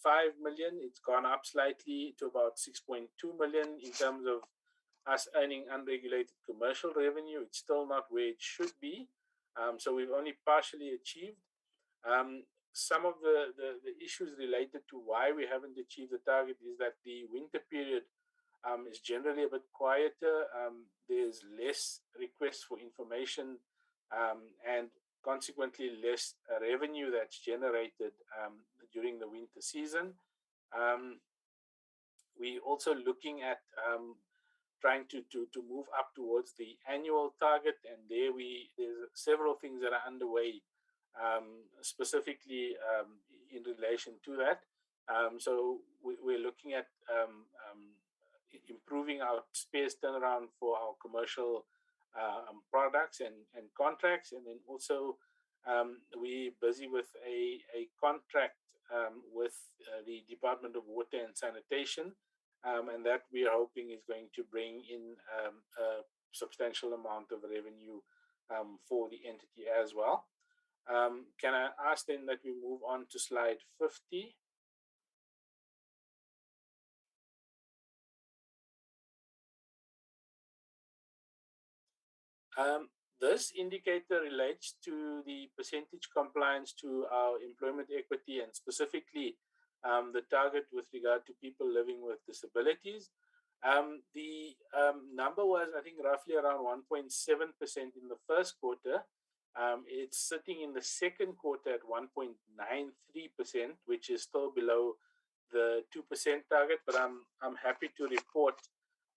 [SPEAKER 16] 5 million. It's gone up slightly to about 6.2 million in terms of us earning unregulated commercial revenue. It's still not where it should be. So we've only partially achieved. Some of the issues related to why we haven't achieved the target is that the winter period is generally a bit quieter. There's less requests for information and consequently less revenue that's generated during the winter season. We're also looking at trying to move up towards the annual target, and there's several things that are underway specifically in relation to that. So we're looking at improving our spares turnaround for our commercial products and contracts, and then also we're busy with a contract with the Department of Water and Sanitation, and that we are hoping is going to bring in a substantial amount of revenue for the entity as well. Can I ask then that we move on to slide 50? This indicator relates to the percentage compliance to our employment equity and specifically the target with regard to people living with disabilities. The number was, I think, roughly around 1.7% in the first quarter. It's sitting in the second quarter at 1.93%, which is still below the 2% target, but I'm happy to report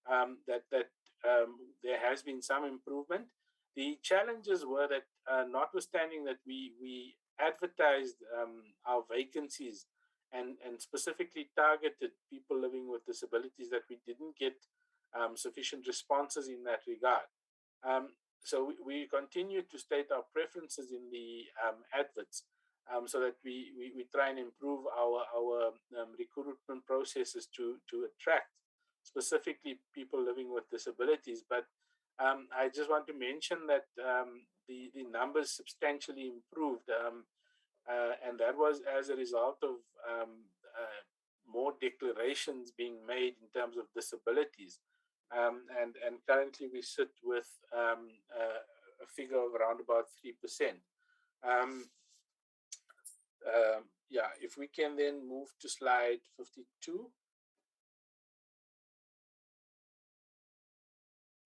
[SPEAKER 16] that there has been some improvement. The challenges were that notwithstanding that we advertised our vacancies and specifically targeted people living with disabilities, that we didn't get sufficient responses in that regard. So we continue to state our preferences in the adverts so that we try and improve our recruitment processes to attract specifically people living with disabilities. But I just want to mention that the numbers substantially improved, and that was as a result of more declarations being made in terms of disabilities. And currently we sit with a figure of around about 3%. Yeah, if we can then move to slide 52.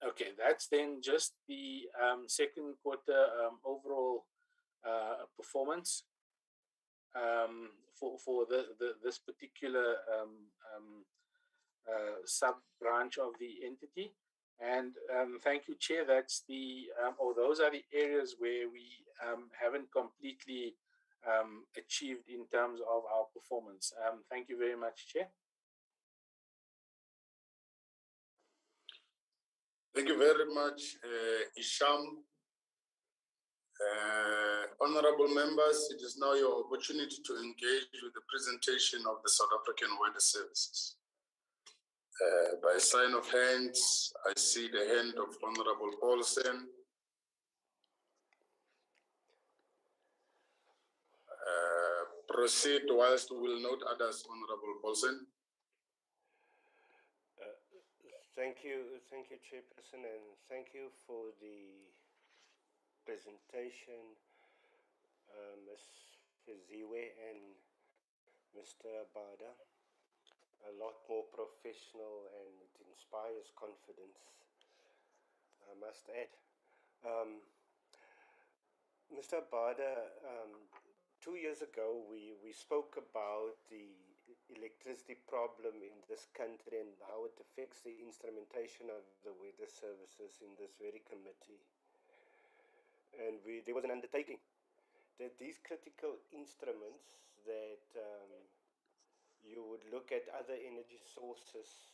[SPEAKER 16] Okay, that's then just the second quarter overall performance for this particular sub-branch of the entity. And thank you, Chair. That's or those are the areas where we haven't completely achieved in terms of our performance. Thank you very much, Chair.
[SPEAKER 13] Thank you very much, Isham. Honorable members, it is now your opportunity to engage with the presentation of the South African Weather Services. By sign of hands, I see the hand of Honorable Paulsen. Proceed whilst we will note others, Honorable Paulsen.
[SPEAKER 2] Thank you, Chairperson, and thank you for the presentation, Ms. Fiziwe and Mr. Abada. A lot more professional, and it inspires confidence. I must add. Mr. Bada, 2 years ago, we spoke about the electricity problem in this country and how it affects the instrumentation of the weather services in this very committee. And there was an undertaking that these critical instruments that you would look at other energy sources.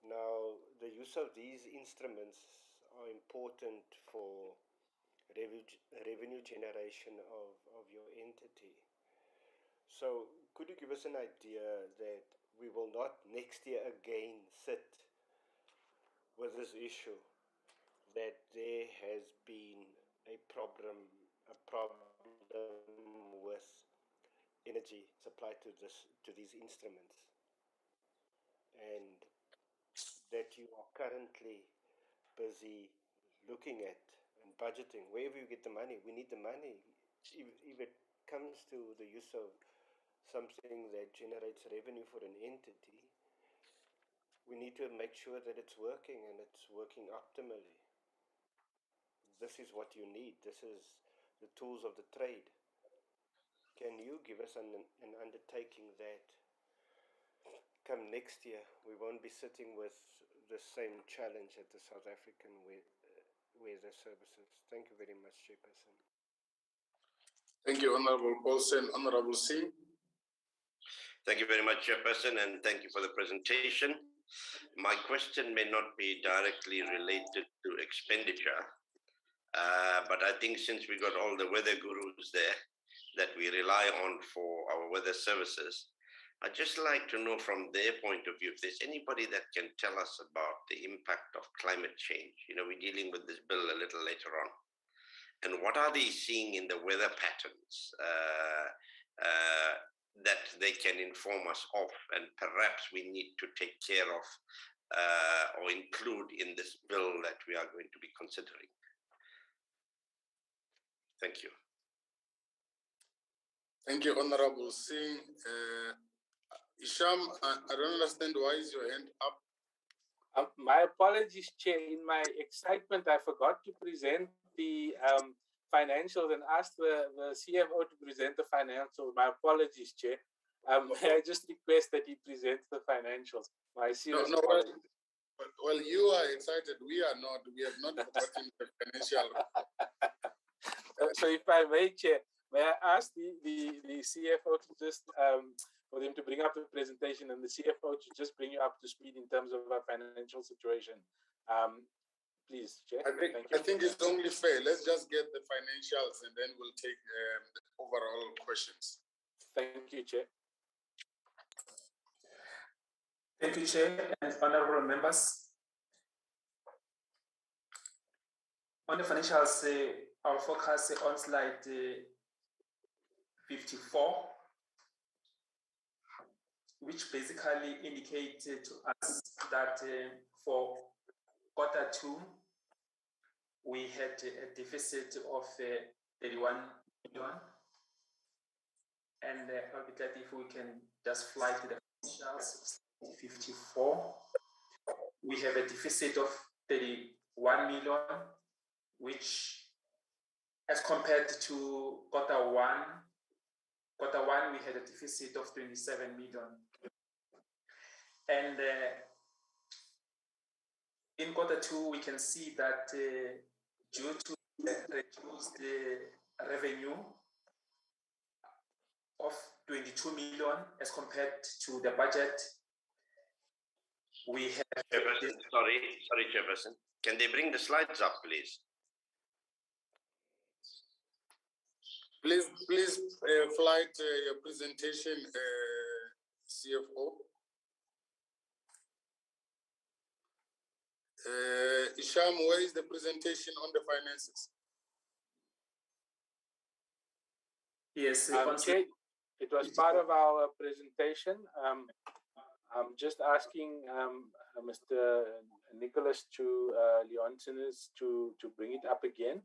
[SPEAKER 2] Now, the use of these instruments are important for revenue generation of your entity. So could you give us an idea that we will not next year again sit with this issue, that there has been a problem with energy supplied to these instruments, and that you are currently busy looking at and budgeting wherever you get the money? We need the money. If it comes to the use of something that generates revenue for an entity, we need to make sure that it's working and it's working optimally. This is what you need. This is the tools of the trade. Can you give us an undertaking that come next year we won't be sitting with the same challenge at the South African weather services? Thank you very much, Chairperson.
[SPEAKER 13] Thank you, Honorable Paulsen. Honorable C.
[SPEAKER 6] Thank you very much, Chairperson, and thank you for the presentation. My question may not be directly related to expenditure, but I think since we got all the weather gurus there that we rely on for our weather services, I'd just like to know from their point of view if there's anybody that can tell us about the impact of climate change. You know, we're dealing with this bill a little later on. And what are they seeing in the weather patterns that they can inform us of, and perhaps we need to take care of or include in this bill that we are going to be considering? Thank you.
[SPEAKER 13] Thank you, Honorable Singh. Isham, I don't understand, why is your hand up?
[SPEAKER 16] My apologies, Chair. In my excitement, I forgot to present the financials and asked the CFO to present the financials. My apologies, Chair. May I just request that he presents the financials? My serious apologies.
[SPEAKER 13] Well, you are excited. We are not. We have not forgotten the financial.
[SPEAKER 16] So if I may, Chair, may I ask the CFO to just for them to bring up the presentation and the CFO to just bring you up to speed in terms of our financial situation. Please, Chair.
[SPEAKER 13] I think it's only fair. Let's just get the financials and then we'll take the overall questions.
[SPEAKER 16] Thank you, Chair.
[SPEAKER 17] Thank you, Chair, and honorable members. On the financials, I'll focus on slide 54, which basically indicated to us that for Q2, we had a deficit of 31 million. And I'll be glad if we can just fly to the financials. 54. We have a deficit of 31 million, which, as compared to Q1, we had a deficit of 27 million. And in Q2, we can see that due to the reduced revenue of 22 million as compared to the budget, we have...
[SPEAKER 6] Sorry, Chairperson. Can they bring the slides up, please?
[SPEAKER 13] Please flight your presentation, CFO. Isham, where is the presentation on the finances?
[SPEAKER 17] Yes,
[SPEAKER 16] it was part of our presentation. I'm just asking Mr. Nicholas to Leontinus to bring it up again.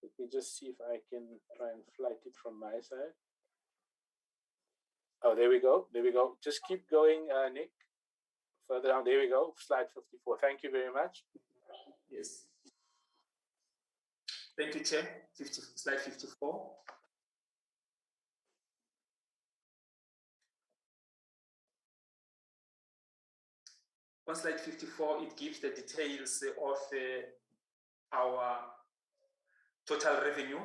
[SPEAKER 16] Let me just see if I can try and flight it from my side. Oh, there we go. There we go. Just keep going, Nick. further down. There we go. Slide 54. Thank you very much.
[SPEAKER 17] Yes. Thank you, Chair. Slide 54. On slide 54, it gives the details of our total revenue.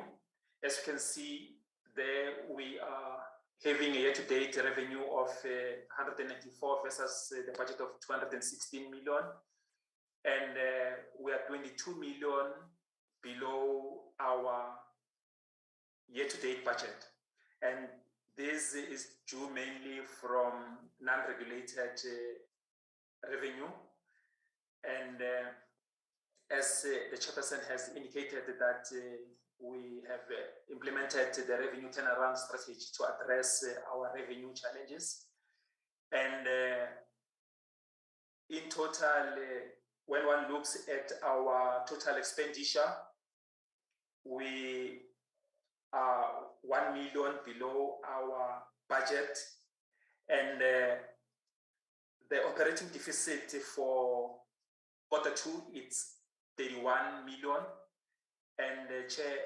[SPEAKER 17] As you can see there, we are having a year-to-date revenue of 194 versus the budget of 216 million. And we are 22 million below our year-to-date budget. And this is due mainly from non-regulated revenue. And as the Chairperson has indicated that we have implemented the revenue turnaround strategy to address our revenue challenges. And in total, when one looks at our total expenditure, we are 1 million below our budget. And the operating deficit for Q2, it's 31 million. And Chair,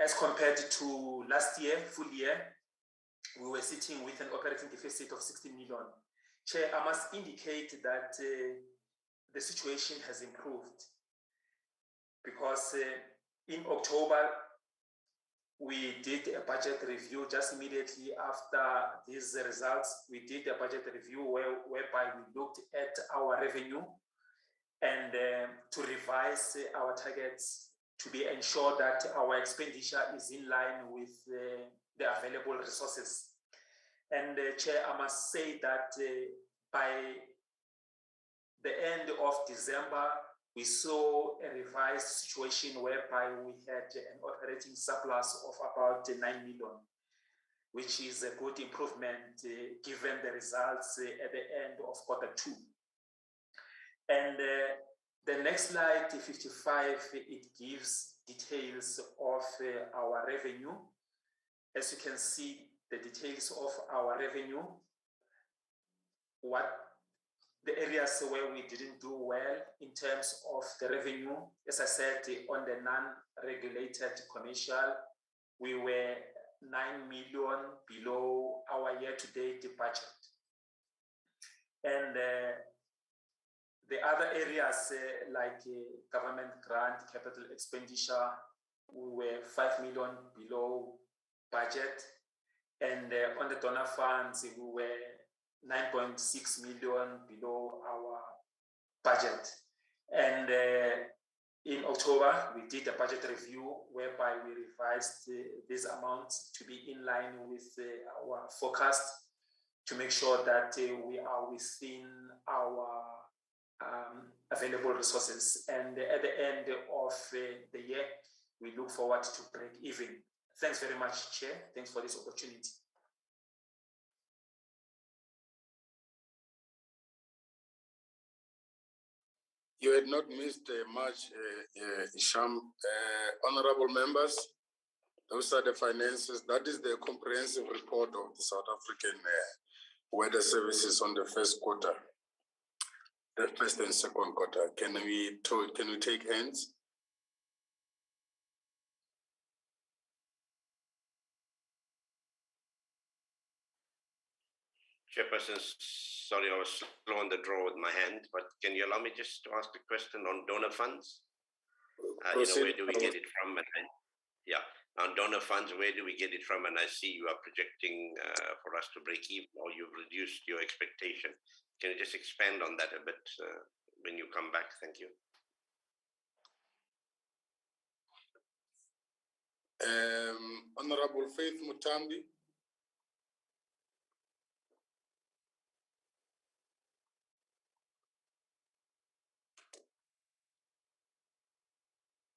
[SPEAKER 17] as compared to last year, full year, we were sitting with an operating deficit of 16 million. Chair, I must indicate that the situation has improved because in October, we did a budget review just immediately after these results. We did a budget review whereby we looked at our revenue and to revise our targets to be ensured that our expenditure is in line with the available resources. And Chair, I must say that by the end of December, we saw a revised situation whereby we had an operating surplus of about 9 million, which is a good improvement given the results at the end of Q2. And the next slide, 55, it gives details of our revenue. As you can see, the details of our revenue, what the areas where we didn't do well in terms of the revenue. As I said, on the non-regulated commercial, we were 9 million below our year-to-date budget. And the other areas like government grant, capital expenditure, we were 5 million below budget. And on the donor funds, we were 9.6 million below our budget. And in October, we did a budget review whereby we revised these amounts to be in line with our forecast to make sure that we are within our available resources. And at the end of the year, we look forward to break even. Thanks very much, Chair. Thanks for this opportunity.
[SPEAKER 13] You had not missed much, Isham. Honorable members, those are the finances. That is the comprehensive report of the South African Weather Services on the first quarter, the first and second quarter. Can we take hands?
[SPEAKER 6] Chairperson, sorry, I was slow on the draw with my hand, but can you allow me just to ask a question on donor funds? Where do we get it from? On donor funds, where do we get it from? And I see you are projecting for us to break even, or you've reduced your expectation. Can you just expand on that a bit when you come back? Thank you.
[SPEAKER 13] Honorable Faith Mutambi.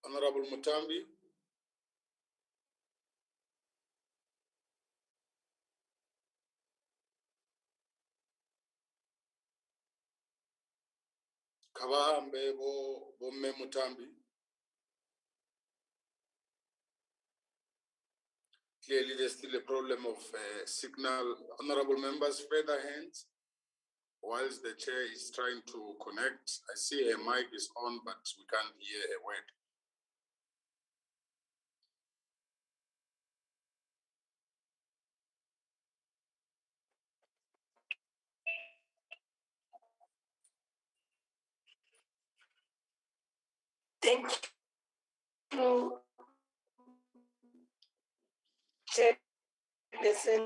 [SPEAKER 13] Honorable Mutambi. Kabahambe bo mme Mutambi. Clearly, there's still a problem of signal. Honorable members, further hands. whilst the chair is trying to connect. I see her mic is on, but we can't hear a word.
[SPEAKER 1] Thank you, Chairperson.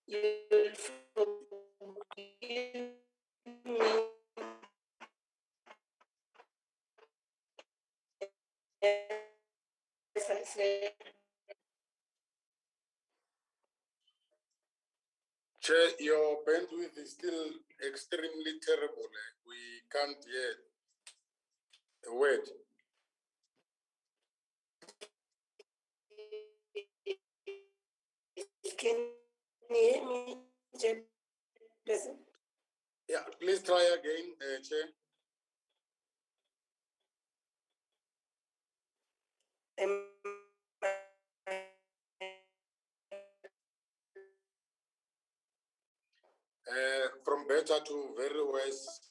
[SPEAKER 1] You'll forgive me as I said.
[SPEAKER 13] Chair, your bandwidth is still extremely terrible. We can't hear a word.
[SPEAKER 1] Can you hear me, Chairperson?
[SPEAKER 13] Yeah, please try again, Chair. From better to very worse.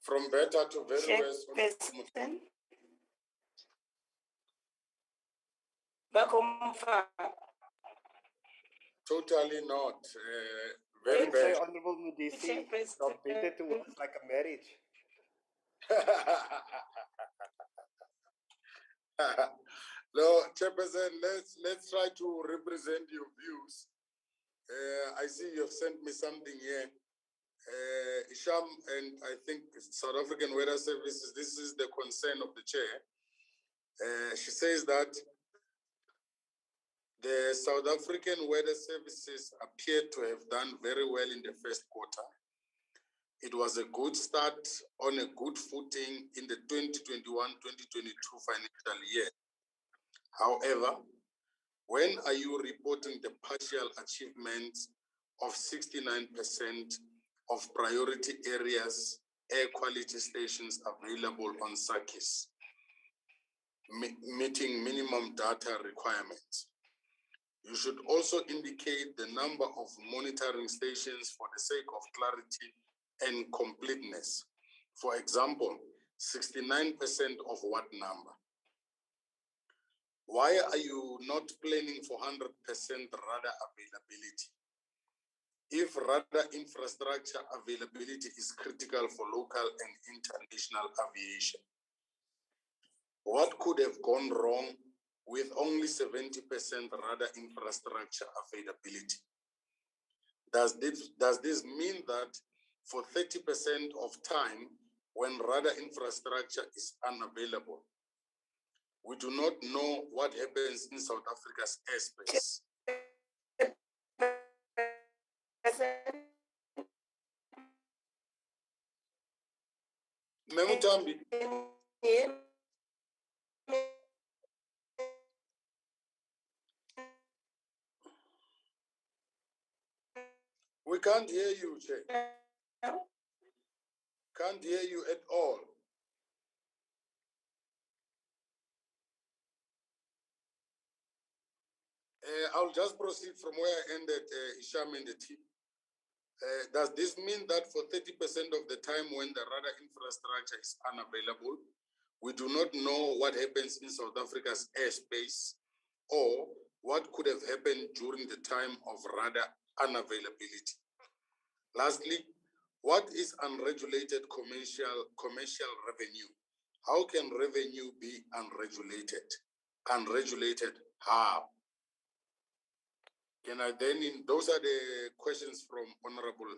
[SPEAKER 13] From better to very worse. Totally not. Very bad.
[SPEAKER 2] Honorable Mudisi, from better to worse, like a marriage.
[SPEAKER 13] No, Chairperson, let's try to represent your views. I see you've sent me something here. Isham and I think South African Weather Services, this is the concern of the chair. She says that the South African Weather Services appear to have done very well in the first quarter. It was a good start on a good footing in the 2021-2022 financial year. However, when are you reporting the partial achievements of 69% of priority areas air quality stations available on SANParks, meeting minimum data requirements? You should also indicate the number of monitoring stations for the sake of clarity and completeness. For example, 69% of what number? Why are you not planning for 100% radar availability? If radar infrastructure availability is critical for local and international aviation, what could have gone wrong with only 70% radar infrastructure availability? Does this mean that for 30% of time when radar infrastructure is unavailable, we do not know what happens in South Africa's airspace? Memutambi. We can't hear you, Chair. Can't hear you at all. I'll just proceed from where I ended, Isham and the team. Does this mean that for 30% of the time when the radar infrastructure is unavailable, we do not know what happens in South Africa's airspace, or what could have happened during the time of radar unavailability? Lastly, what is unregulated commercial revenue? How can revenue be unregulated? Unregulated how? Can I then, those are the questions from Honorable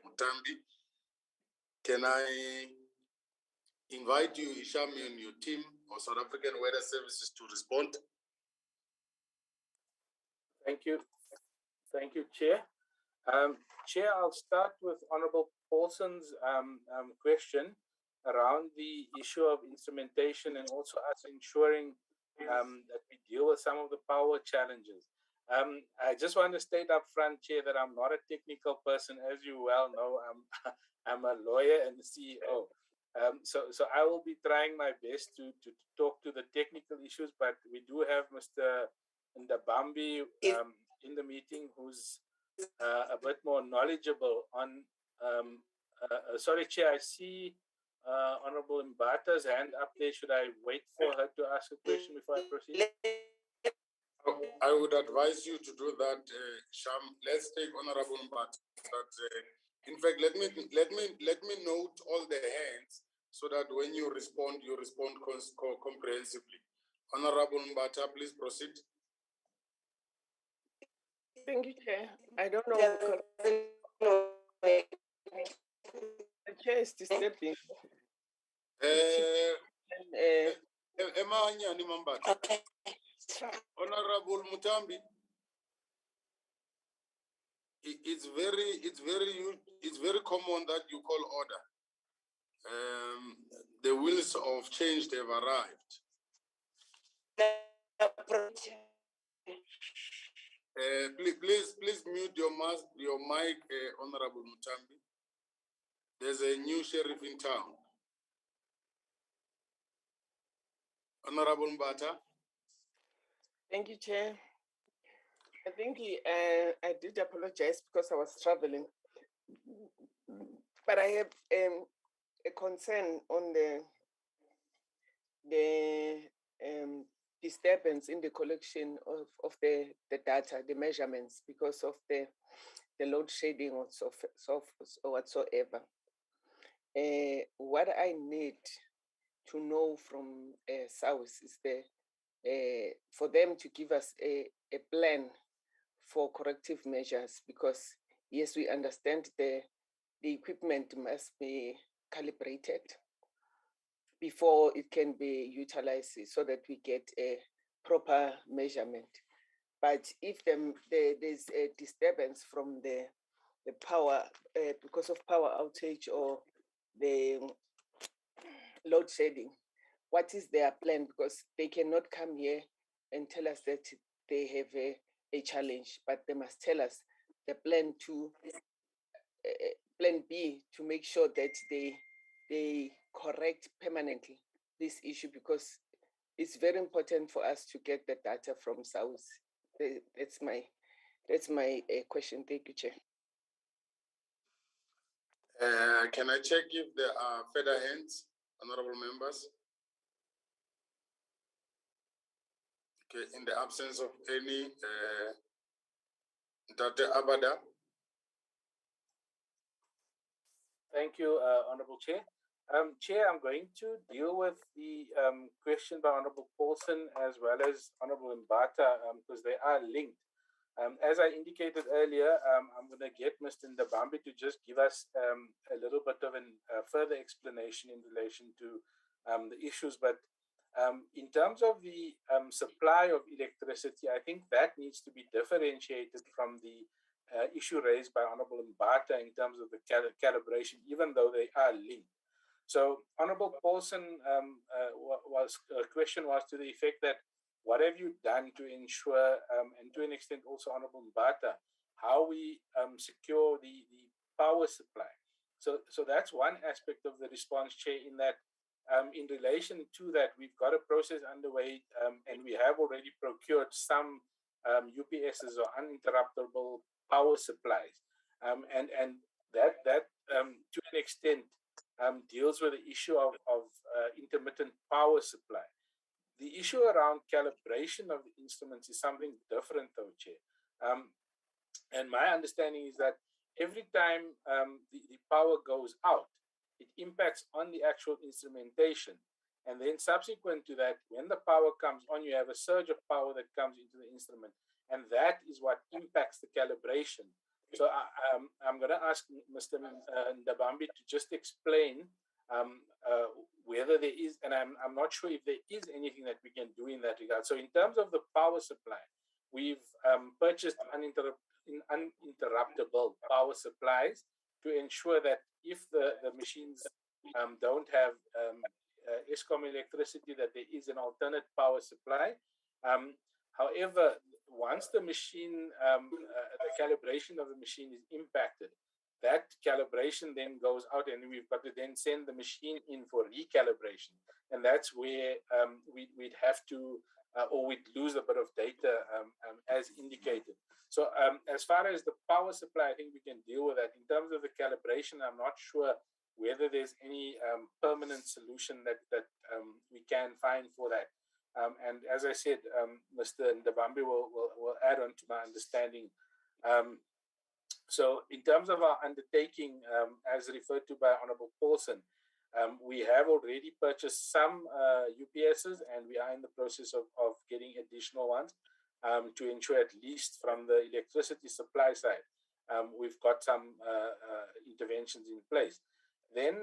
[SPEAKER 13] Mutambi. Can I invite you, Isham, and your team or South African Weather Services to respond?
[SPEAKER 16] Thank you. Thank you, Chair. Chair, I'll start with Honorable Paulson's question around the issue of instrumentation and also us ensuring that we deal with some of the power challenges. I just want to state up front, Chair, that I'm not a technical person. As you well know, I'm a lawyer and the CEO. So I will be trying my best to talk to the technical issues, but we do have Mr. Ndabambi in the meeting who's a bit more knowledgeable on. Sorry, Chair, I see Honorable Mbata's hand up there. Should I wait for her to ask a question before I proceed?
[SPEAKER 13] I would advise you to do that, Sham. Let's take Honorable Mbata. In fact, let me note all the hands so that when you respond comprehensively. Honorable Mbata, please proceed.
[SPEAKER 18] Thank you, Chair. I don't know. The Chair is disturbing.
[SPEAKER 13] Okay. Honorable Mutambi, it's very common that you call order. The wheels of change have arrived. Please mute your mic, Honorable Mutambi. There's a new sheriff in town. Honorable Mbata.
[SPEAKER 18] Thank you, Chair. I think I did apologize because I was traveling. But I have a concern on the disturbance in the collection of the data, the measurements, because of the load shedding or whatsoever. What I need to know from South is for them to give us a plan for corrective measures, because yes, we understand the equipment must be calibrated before it can be utilized so that we get a proper measurement. But if there's a disturbance from the power because of power outage or the load shedding, what is their plan? Because they cannot come here and tell us that they have a challenge, but they must tell us the plan B to make sure that they correct permanently this issue, because it's very important for us to get the data from South. That's my question. Thank you, Chair.
[SPEAKER 13] Can I check if there are further hands, honorable members? Okay, in the absence of any, Dr. Abada.
[SPEAKER 16] Thank you, Honorable Chair. Chair, I'm going to deal with the question by Honorable Paulson as well as Honorable Mbata because they are linked. As I indicated earlier, I'm going to get Mr. Ndabambi to just give us a little bit of a further explanation in relation to the issues. But in terms of the supply of electricity, I think that needs to be differentiated from the issue raised by Honorable Mbata in terms of the calibration, even though they are linked. So Honorable Paulson question was to the effect that what have you done to ensure, and to an extent also Honorable Mbata, how we secure the power supply? So that's one aspect of the response, Chair, in that in relation to that, we've got a process underway and we have already procured some UPSs or uninterruptible power supplies. And that to an extent deals with the issue of intermittent power supply. The issue around calibration of the instruments is something different, though, Chair. And my understanding is that every time the power goes out, it impacts on the actual instrumentation. And then subsequent to that, when the power comes on, you have a surge of power that comes into the instrument. And that is what impacts the calibration. So I'm going to ask Mr. Ndabambi to just explain whether there is, and I'm not sure if there is anything that we can do in that regard. So in terms of the power supply, we've purchased uninterruptible power supplies to ensure that if the machines don't have ESCOM electricity, that there is an alternate power supply. However, once the machine, the calibration of the machine is impacted, that calibration then goes out, and we've got to then send the machine in for recalibration. And that's where we'd have to, or we'd lose a bit of data as indicated. So as far as the power supply, I think we can deal with that. In terms of the calibration, I'm not sure whether there's any permanent solution that we can find for that. And as I said, Mr. Ndabambi will add on to my understanding. So in terms of our undertaking, as referred to by Honorable Paulson, we have already purchased some UPSs, and we are in the process of getting additional ones to ensure, at least from the electricity supply side, we've got some interventions in place. Then,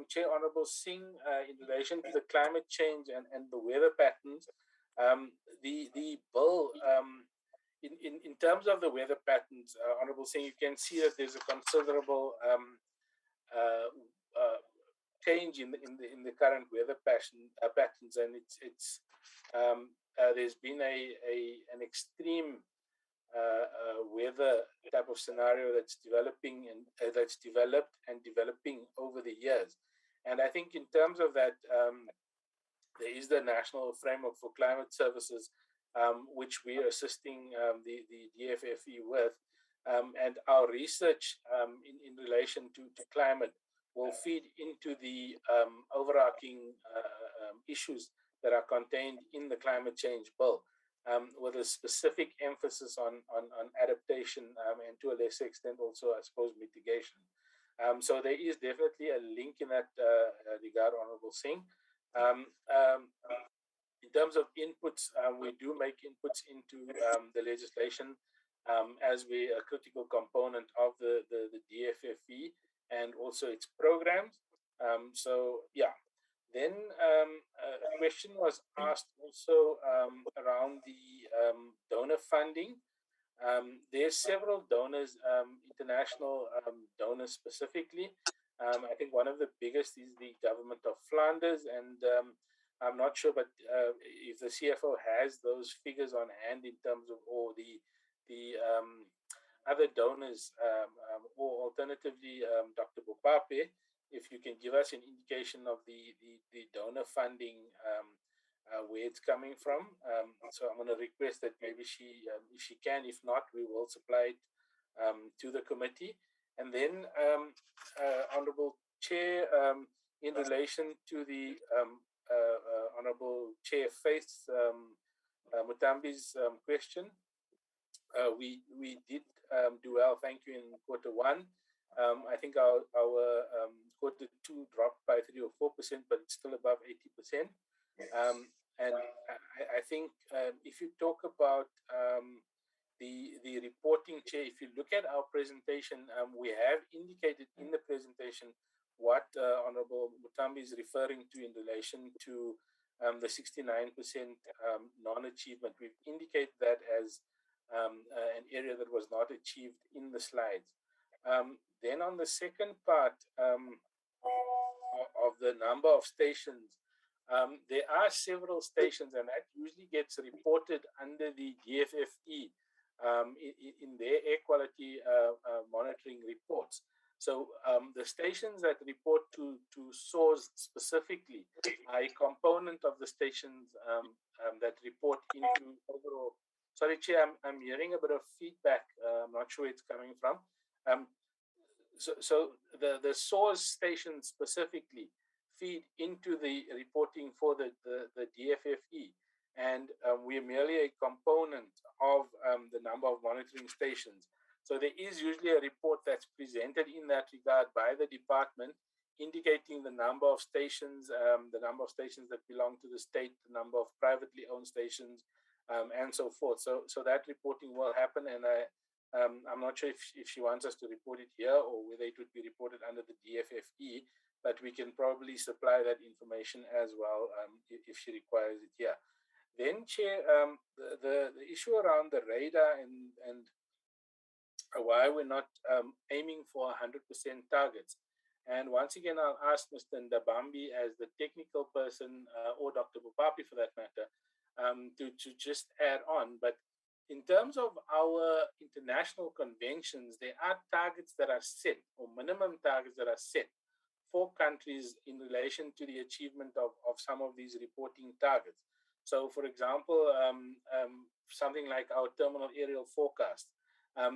[SPEAKER 16] Chair Honorable Singh, in relation to the climate change and the weather patterns, the bill, in terms of the weather patterns, Honorable Singh, you can see that there's a considerable change in the current weather patterns, and it's there's been an extreme weather type of scenario that's developing and that's developed and developing over the years. And I think in terms of that, there is the National Framework for Climate Services, which we are assisting the DFFE with, and our research in relation to climate will feed into the overarching issues that are contained in the climate change bill, with a specific emphasis on adaptation and to a lesser extent also, I suppose, mitigation. So there is definitely a link in that regard, Honorable Singh. In terms of inputs, we do make inputs into the legislation as a critical component of the DFFE and also its programs. So yeah. Then a question was asked also around the donor funding. There's several donors, international donors specifically. I think one of the biggest is the government of Flanders, and I'm not sure, but if the CFO has those figures on hand in terms of all the other donors, or alternatively, Dr. Bopape, if you can give us an indication of the donor funding, where it's coming from. So I'm going to request that maybe she, if she can, if not, we will supply it to the committee. And then, Honorable Chair, in relation to the Honorable Chair Faith Mutambi's question, we did do well, thank you, in Q1. I think our Q2 dropped by 3 or 4%, but it's still above 80%. And I think if you talk about the reporting, Chair, if you look at our presentation, we have indicated in the presentation what Honorable Mutambi is referring to in relation to the 69% non-achievement. We've indicated that as an area that was not achieved in the slides. Then on the second part of the number of stations, there are several stations, and that usually gets reported under the DFFE in their air quality monitoring reports. So the stations that report to SAWS specifically are a component of the stations that report into overall. Sorry, Chair, I'm hearing a bit of feedback. I'm not sure where it's coming from. So the SAWS stations specifically feed into the reporting for the DFFE, and we're merely a component of the number of monitoring stations. So there is usually a report that's presented in that regard by the department, indicating the number of stations that belong to the state, the number of privately owned stations, and so forth. So that reporting will happen, and I'm not sure if she wants us to report it here or whether it would be reported under the DFFE, but we can probably supply that information as well if she requires it here. Then, Chair, the issue around the radar and why we're not aiming for 100% targets. And once again, I'll ask Mr. Ndabambi as the technical person, or Dr. Bopape for that matter, to just add on. But In terms of our international conventions, there are targets that are set, or minimum targets that are set for countries in relation to the achievement of some of these reporting targets. So, for example, something like our terminal aerial forecast,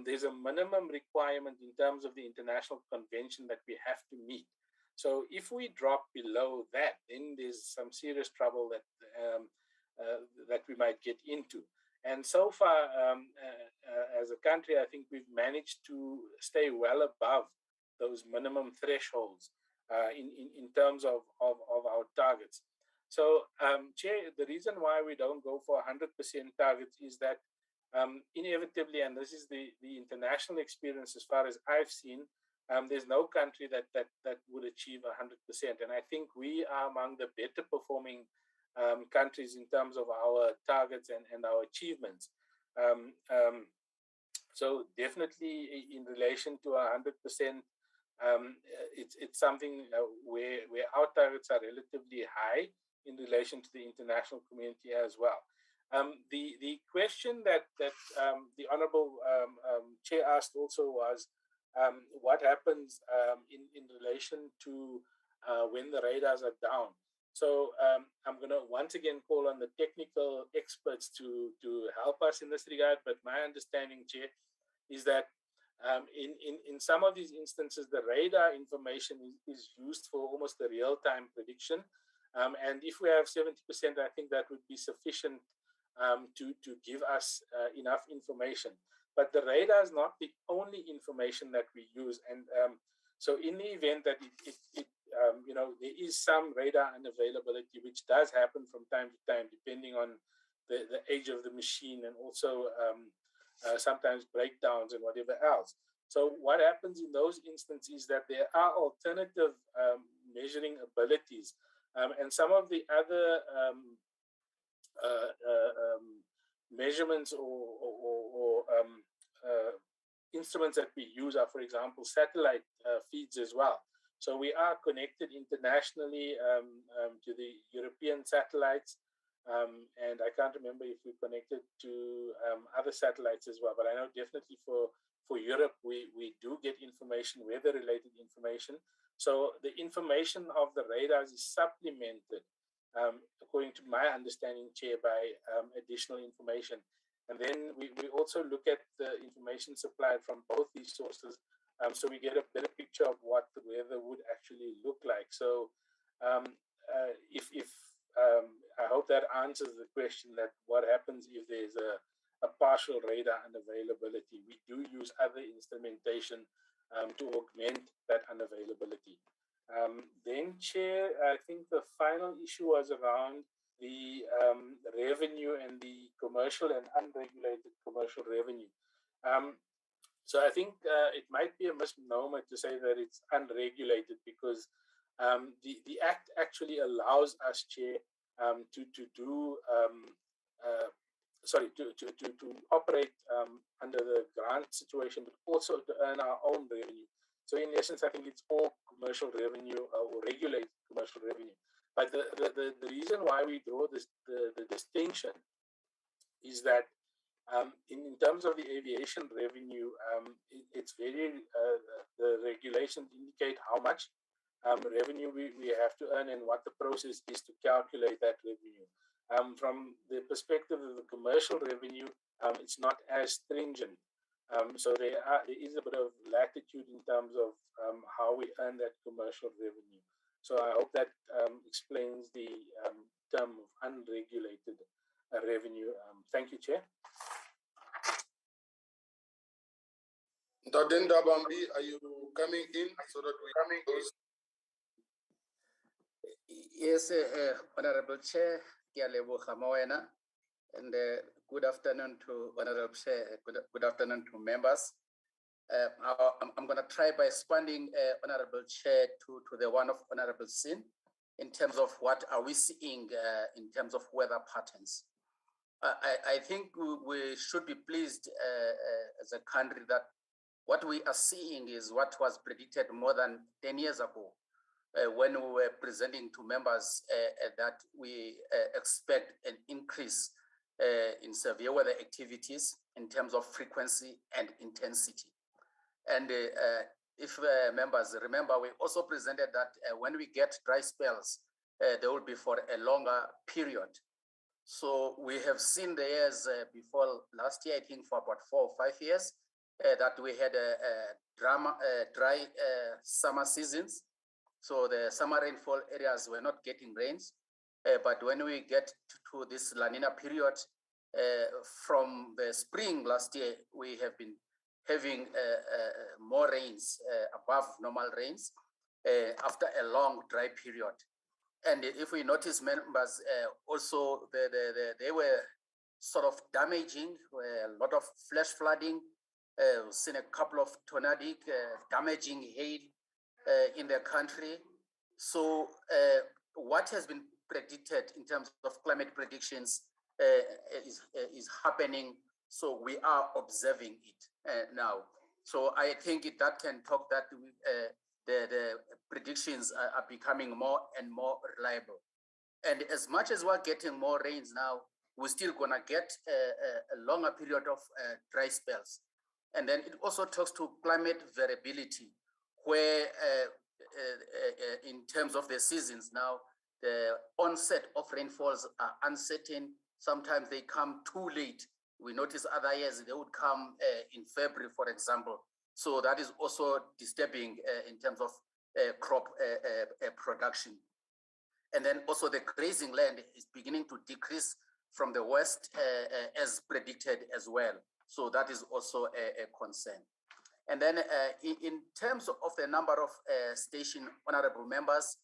[SPEAKER 16] there's a minimum requirement in terms of the international convention that we have to meet. So if we drop below that, then there's some serious trouble that that we might get into. And so far, as a country, I think we've managed to stay well above those minimum thresholds in terms of our targets. So, Chair, the reason why we don't go for 100% targets is that inevitably, and this is the international experience as far as I've seen, there's no country that would achieve 100%. And I think we are among the better performing countries in terms of our targets and our achievements. So definitely in relation to 100%, it's something where our targets are relatively high in relation to the international community as well. The question that the Honourable Chair asked also was, what happens in relation to when the radars are down? So I'm going to once again call on the technical experts to help us in this regard. But my understanding, Chair, is that in some of these instances, the radar information is used for almost a real-time prediction. And if we have 70%, I think that would be sufficient to give us enough information. But the radar is not the only information that we use. And so in the event that there is some radar unavailability, which does happen from time to time, depending on the age of the machine and also sometimes breakdowns and whatever else. So what happens in those instances is that there are alternative measuring abilities. And some of the other measurements or instruments that we use are, for example, satellite feeds as well. So we are connected internationally to the European satellites, and I can't remember if we're connected to other satellites as well, but I know definitely for Europe, we do get information, weather-related information. So the information of the radars is supplemented, according to my understanding, Chair, by additional information. And then we also look at the information supplied from both these sources, so we get a better picture of what the weather would actually look like. So if I hope that answers the question that what happens if there's a partial radar unavailability. We do use other instrumentation to augment that unavailability. Then, Chair, I think the final issue was around the revenue and the commercial and unregulated commercial revenue. So I think it might be a misnomer to say that it's unregulated, because the Act actually allows us, Chair, to operate under the grant situation, but also to earn our own revenue. So in essence, I think it's all commercial revenue or regulated commercial revenue. But the reason why we draw the distinction is that in terms of the aviation revenue, it's very, the regulations indicate how much revenue we have to earn and what the process is to calculate that revenue. From the perspective of the commercial revenue, it's not as stringent. So there is a bit of latitude in terms of how we earn that commercial revenue. So I hope that explains the term of unregulated revenue. Thank you, Chair.
[SPEAKER 13] Dadenda Bambi, are you coming in so that we coming in?
[SPEAKER 19] Yes, Honorable Chair, and good afternoon to Honorable Chair, good afternoon to members. I'm going to try by expanding Honorable Chair to the one of Honorable Sin in terms of what are we seeing in terms of weather patterns. I think we should be pleased as a country that what we are seeing is what was predicted more than 10 years ago when we were presenting to members that we expect an increase in severe weather activities in terms of frequency and intensity. And if members remember, we also presented that when we get dry spells, they will be for a longer period. So we have seen the years before last year, I think for about 4 or 5 years, that we had dry summer seasons. So the summer rainfall areas were not getting rains. But when we get to this La Nina period, from the spring last year, we have been having more rains, above normal rains, after a long dry period. And if we notice, members, also they were sort of damaging, a lot of flash flooding. We've seen a couple of tornadic damaging hail in the country. So what has been predicted in terms of climate predictions is happening. So we are observing it now. So I think that can talk that the predictions are becoming more and more reliable. And as much as we're getting more rains now, we're still gonna get a longer period of dry spells. And then it also talks to climate variability, where in terms of the seasons now, the onset of rainfalls are uncertain. Sometimes they come too late. We notice other years they would come in February, for example. So that is also disturbing in terms of crop production. And then also the grazing land is beginning to decrease from the west as predicted as well. So that is also a concern. And then in terms of the number of station honorable members,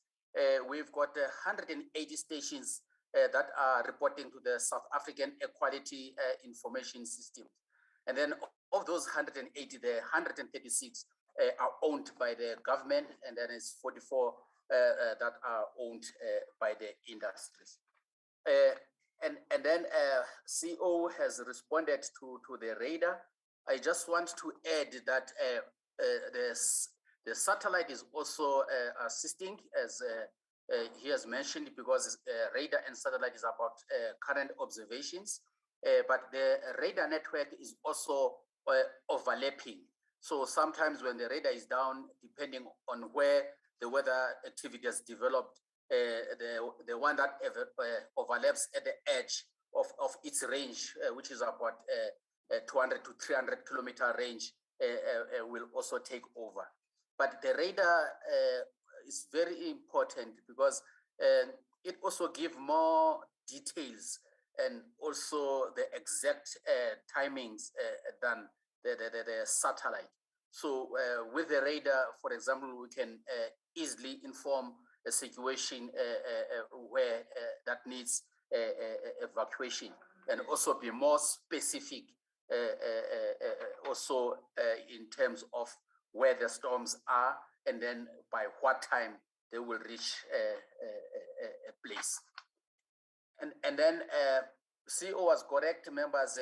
[SPEAKER 19] we've got 180 stations that are reporting to the South African Equality Information System. And then of those 180, the 136 are owned by the government, and then it's 44 that are owned by the industries. And then CO has responded to the radar. I just want to add that the satellite is also assisting, as he has mentioned, because radar and satellite is about current observations, but the radar network is also overlapping. So sometimes when the radar is down, depending on where the weather activity has developed, the one that overlaps at the edge of its range, which is about 200 to 300 kilometer range, will also take over. But the radar is very important because it also gives more details and also the exact timings than the satellite. So with the radar, for example, we can easily inform a situation where that needs evacuation, and also be more specific also in terms of where the storms are, and then by what time they will reach a place. And then CO was correct, members,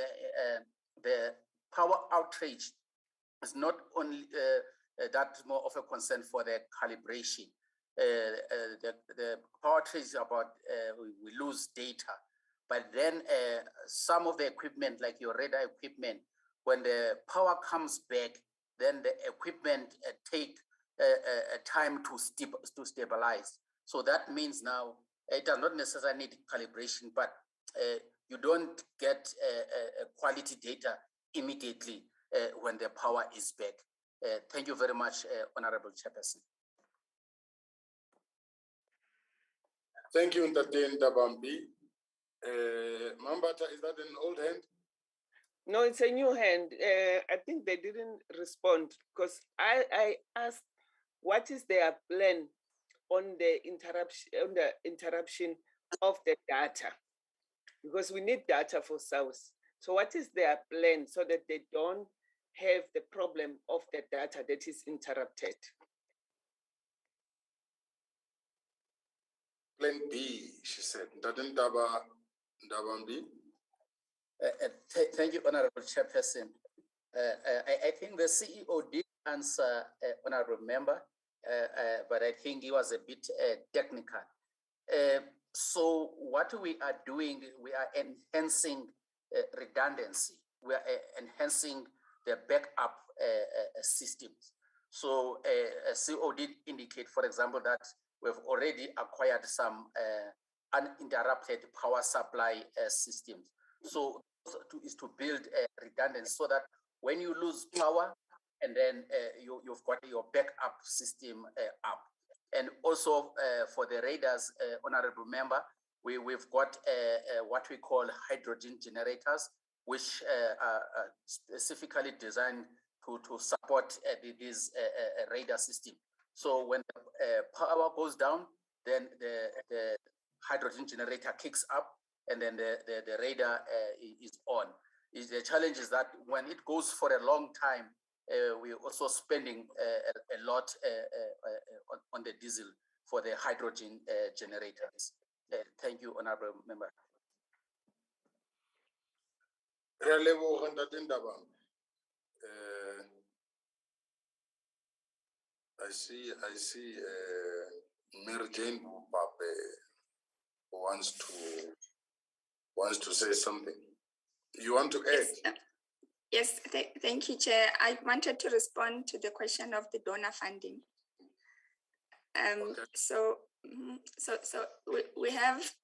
[SPEAKER 19] the power outage is not only that more of a concern for the calibration. The power outage is about we lose data, but then some of the equipment, like your radar equipment, when the power comes back, then the equipment take time to stabilize. So that means now it does not necessarily need calibration, but you don't get quality data immediately when the power is back. Thank you very much, Honorable Chairperson.
[SPEAKER 13] Thank you, Ntate Ndabambi. Mambata, is that an old hand?
[SPEAKER 18] No, it's a new hand. I think they didn't respond because I asked what is their plan on the interruption of the data, because we need data for South. So what is their plan so that they don't have the problem of the data that is interrupted?
[SPEAKER 13] Plan B, she said. Ntate Ndabambi.
[SPEAKER 19] Thank you, Honorable Chairperson. I think the CEO did answer, Honorable Member, but I think he was a bit technical. So what we are doing, we are enhancing redundancy. We are enhancing the backup systems. So CO did indicate, for example, that we've already acquired some uninterrupted power supply systems. So is to build redundancy so that when you lose power, and then you've got your backup system up. And also for the radars, honorable member, we've got what we call hydrogen generators, which are specifically designed to support this radar system. So when power goes down, then the hydrogen generator kicks up, and then the radar is on. The challenge is that when it goes for a long time, we're also spending a lot on the diesel for the hydrogen generators. Thank you, honorable member.
[SPEAKER 13] I see Mary Jane Pape wants to say something. You want to add?
[SPEAKER 20] Yes, thank you, Chair. I wanted to respond to the question of the donor funding.
[SPEAKER 13] Okay.
[SPEAKER 20] So we have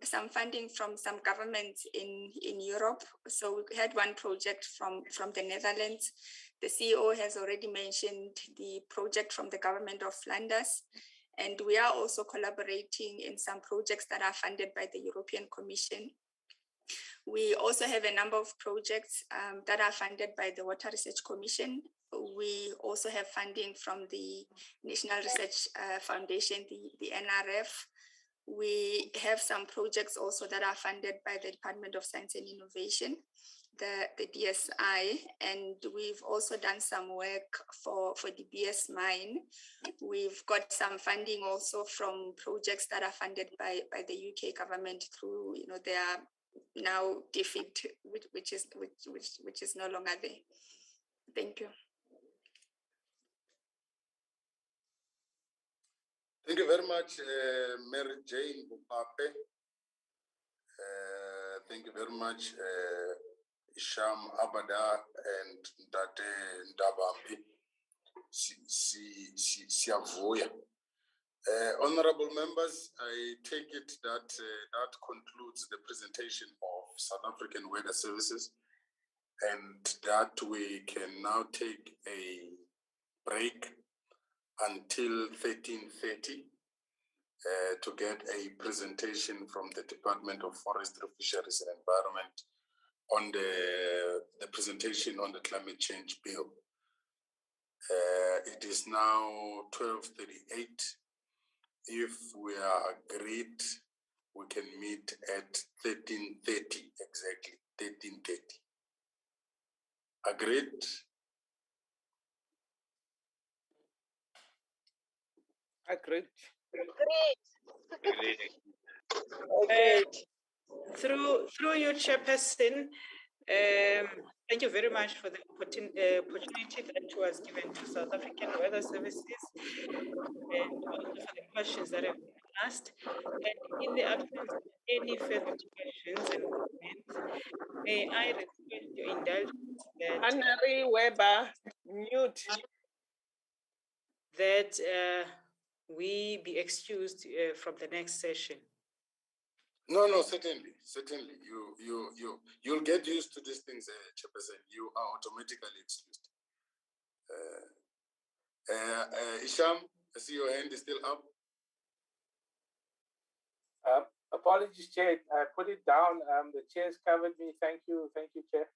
[SPEAKER 20] some funding from some governments in Europe. So we had one project from the Netherlands. The CEO has already mentioned the project from the government of Flanders. And we are also collaborating in some projects that are funded by the European Commission. We also have a number of projects that are funded by the Water Research Commission. We also have funding from the National Research Foundation, the NRF. We have some projects also that are funded by the Department of Science and Innovation, the DSI, and we've also done some work for the BS mine. We've got some funding also from projects that are funded by the UK government through, their now defeat, which is no longer there. Thank you.
[SPEAKER 13] Thank you very much, Mary Jane Bupape. Thank you very much, Isham Abada and Ndate Ndabambi Siavuya. Honorable members, I take it that that concludes the presentation of South African Weather Services, and that we can now take a break until 13:30 to get a presentation from the Department of Forestry, Fisheries and Environment on the presentation on the climate change bill. It is now 12:38. If we are agreed, we can meet at 13:30 exactly, 13:30. Agreed?
[SPEAKER 18] Agreed.
[SPEAKER 11] Agreed.
[SPEAKER 15] Okay. Through you, Chairperson, thank you very much for the opportunity that was given to South African Weather Services and also for the questions that have been asked. And in the absence of any further questions and comments, may I request your indulgence that
[SPEAKER 18] Honorary Weber, mute.
[SPEAKER 15] That we be excused from the next session.
[SPEAKER 13] No, certainly. You'll get used to these things, Chairperson. You are automatically excused. Isham, I see your hand is still up.
[SPEAKER 16] Apologies, Chair. I put it down. The chair's covered me. Thank you, Chair.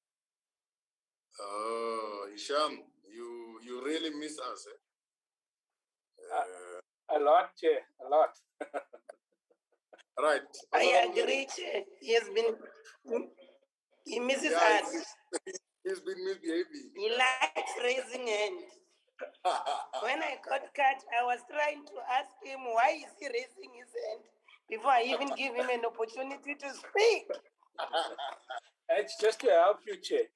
[SPEAKER 13] Oh, Isham, you really miss us, eh?
[SPEAKER 16] A lot, Chair. A lot.
[SPEAKER 13] Right.
[SPEAKER 1] I agree, Chair. He misses us.
[SPEAKER 13] He's been misbehaving.
[SPEAKER 1] He likes raising hand. When I got cut, I was trying to ask him why is he raising his hand before I even give him an opportunity to speak.
[SPEAKER 16] It's just to help you, Chair.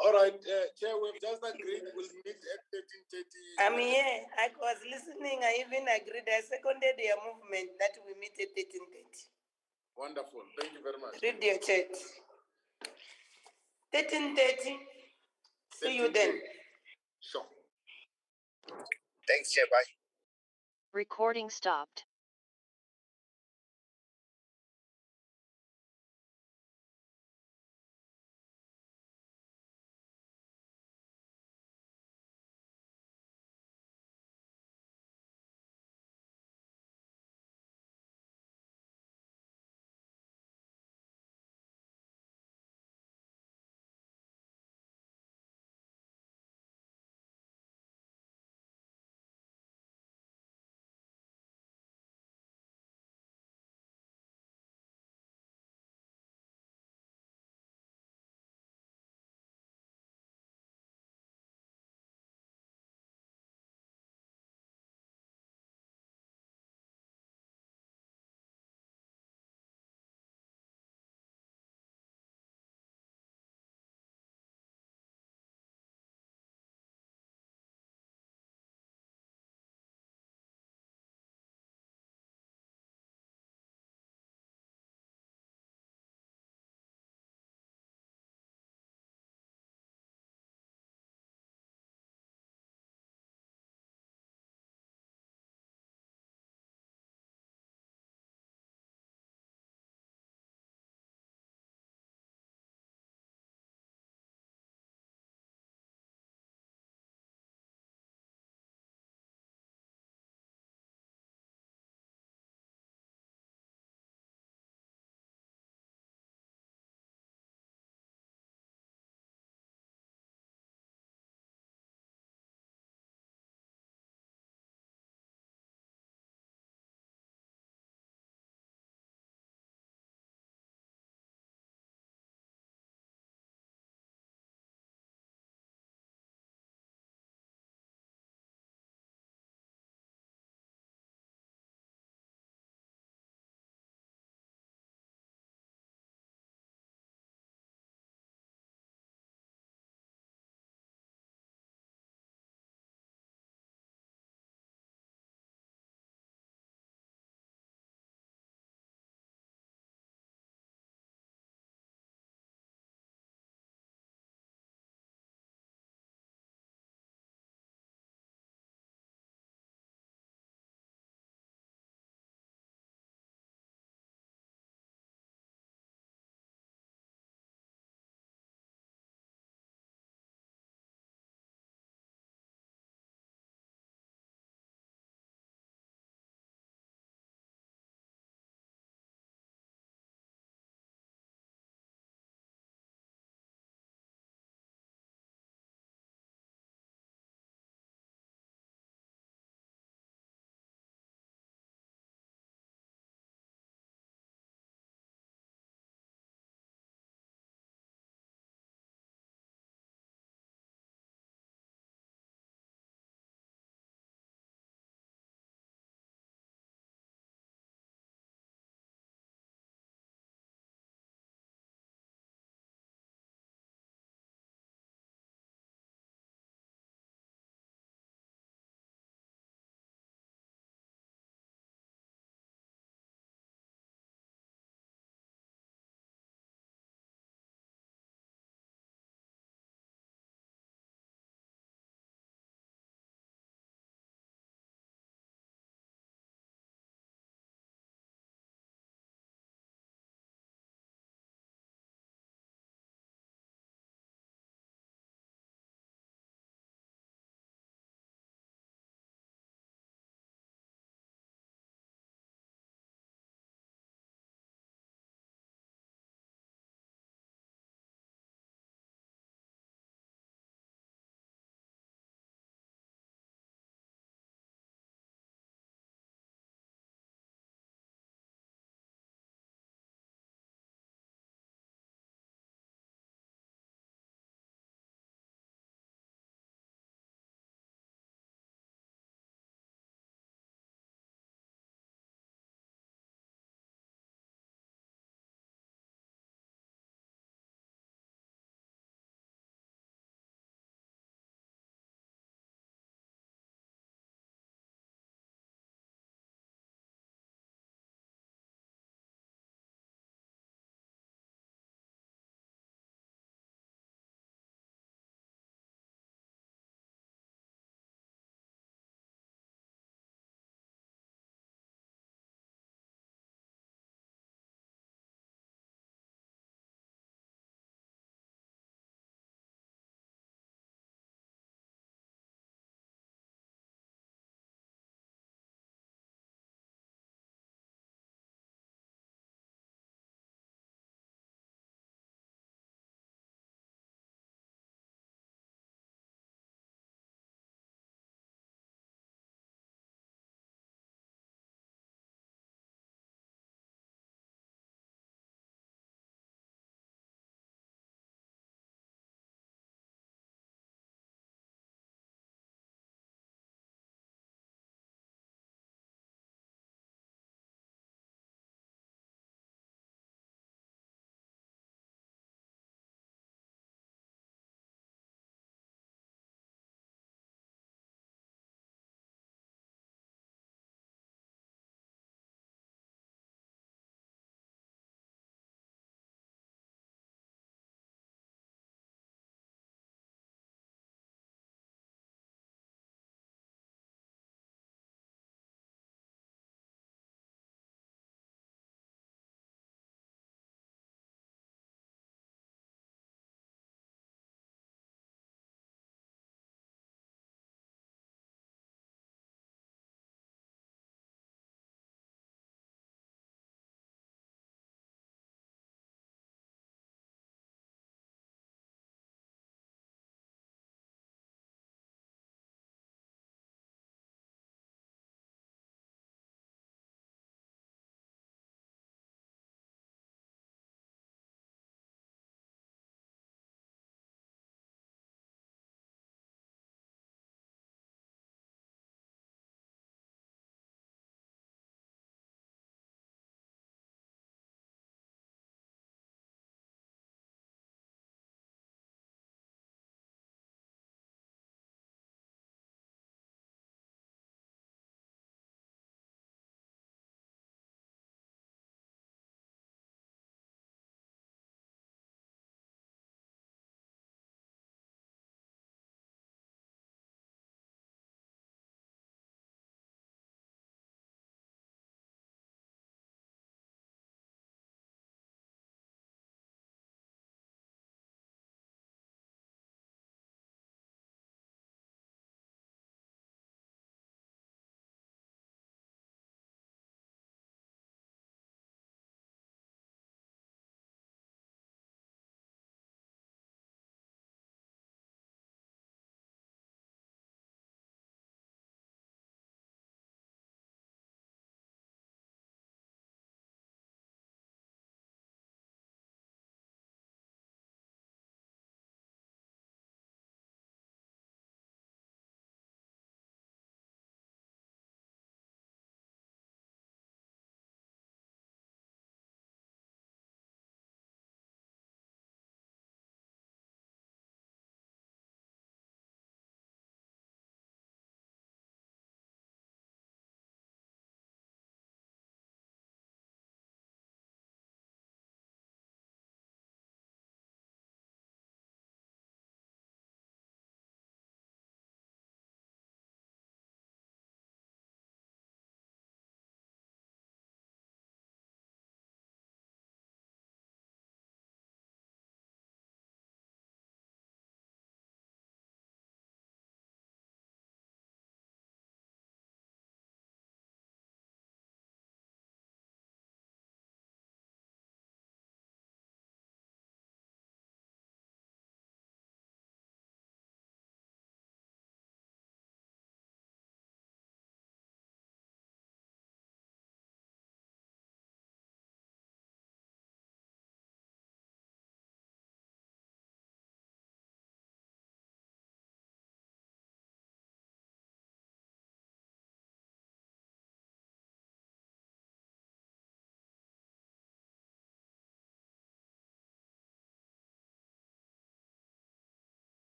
[SPEAKER 13] All right, Chair, we've just agreed we'll meet at 13:30.
[SPEAKER 1] I'm here. I was listening. I even agreed. I seconded their movement that we meet at 13:30.
[SPEAKER 13] Wonderful. Thank you very much.
[SPEAKER 1] Read your chat. 13:30. See you then.
[SPEAKER 13] Sure.
[SPEAKER 6] Thanks, Chair. Bye.
[SPEAKER 21] Recording stopped.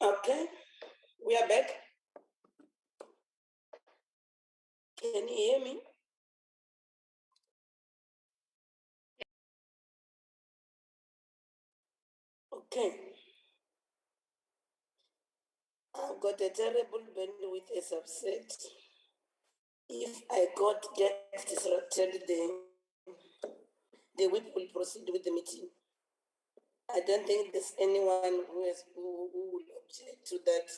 [SPEAKER 1] Okay, we are back. Can you hear me? Okay. I've got a terrible bandwidth as I've said. If I get disrupted, the whip will proceed with the meeting. I don't think there's anyone who will object to that.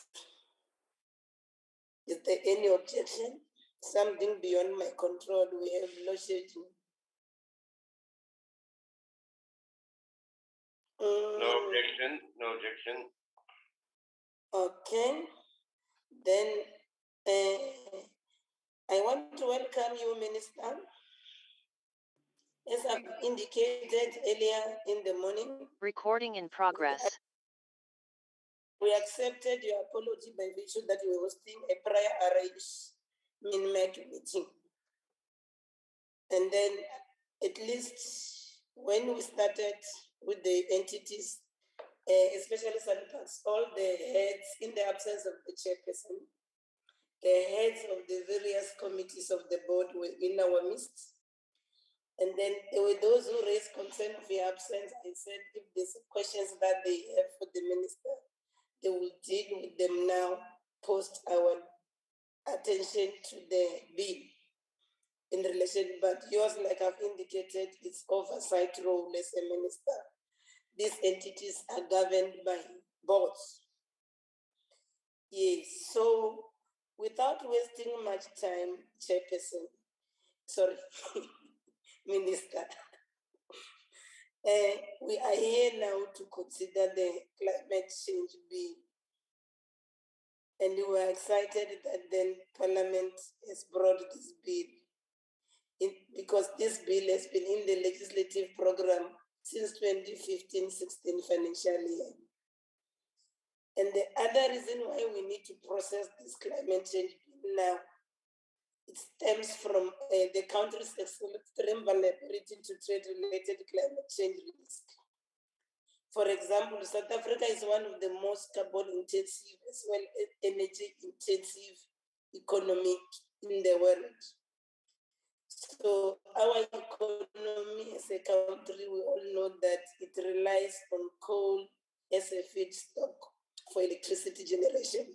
[SPEAKER 1] Is there any objection? Something beyond my control. We have load shedding.
[SPEAKER 6] No objection, no objection.
[SPEAKER 1] Okay. Then I want to welcome you, Minister. As I've indicated earlier in the morning,
[SPEAKER 21] Recording in progress.
[SPEAKER 1] we accepted your apology by virtue that we were hosting a prior arranged MINMEC meeting. And then at least when we started with the entities, especially SANParks, all the heads, in the absence of the chairperson, the heads of the various committees of the board were in our midst. And then there were those who raised concern of your absence. I said, if there's questions that they have for the minister, they will deal with them now, post our attention to the bill in relation, but yours, like I've indicated, it's oversight role as a minister. These entities are governed by boards. Yes, so without wasting much time, Chairperson, sorry, Minister, we are here now to consider the climate change bill. And we are excited that then Parliament has brought this bill because this bill has been in the legislative program since 2015-16 financial year. And the other reason why we need to process this climate change bill now, it stems from the country's extreme vulnerability to trade-related climate change risk. For example, South Africa is one of the most carbon-intensive as well as energy-intensive economy in the world. So our economy as a country, we all know that it relies on coal as a feedstock for electricity generation.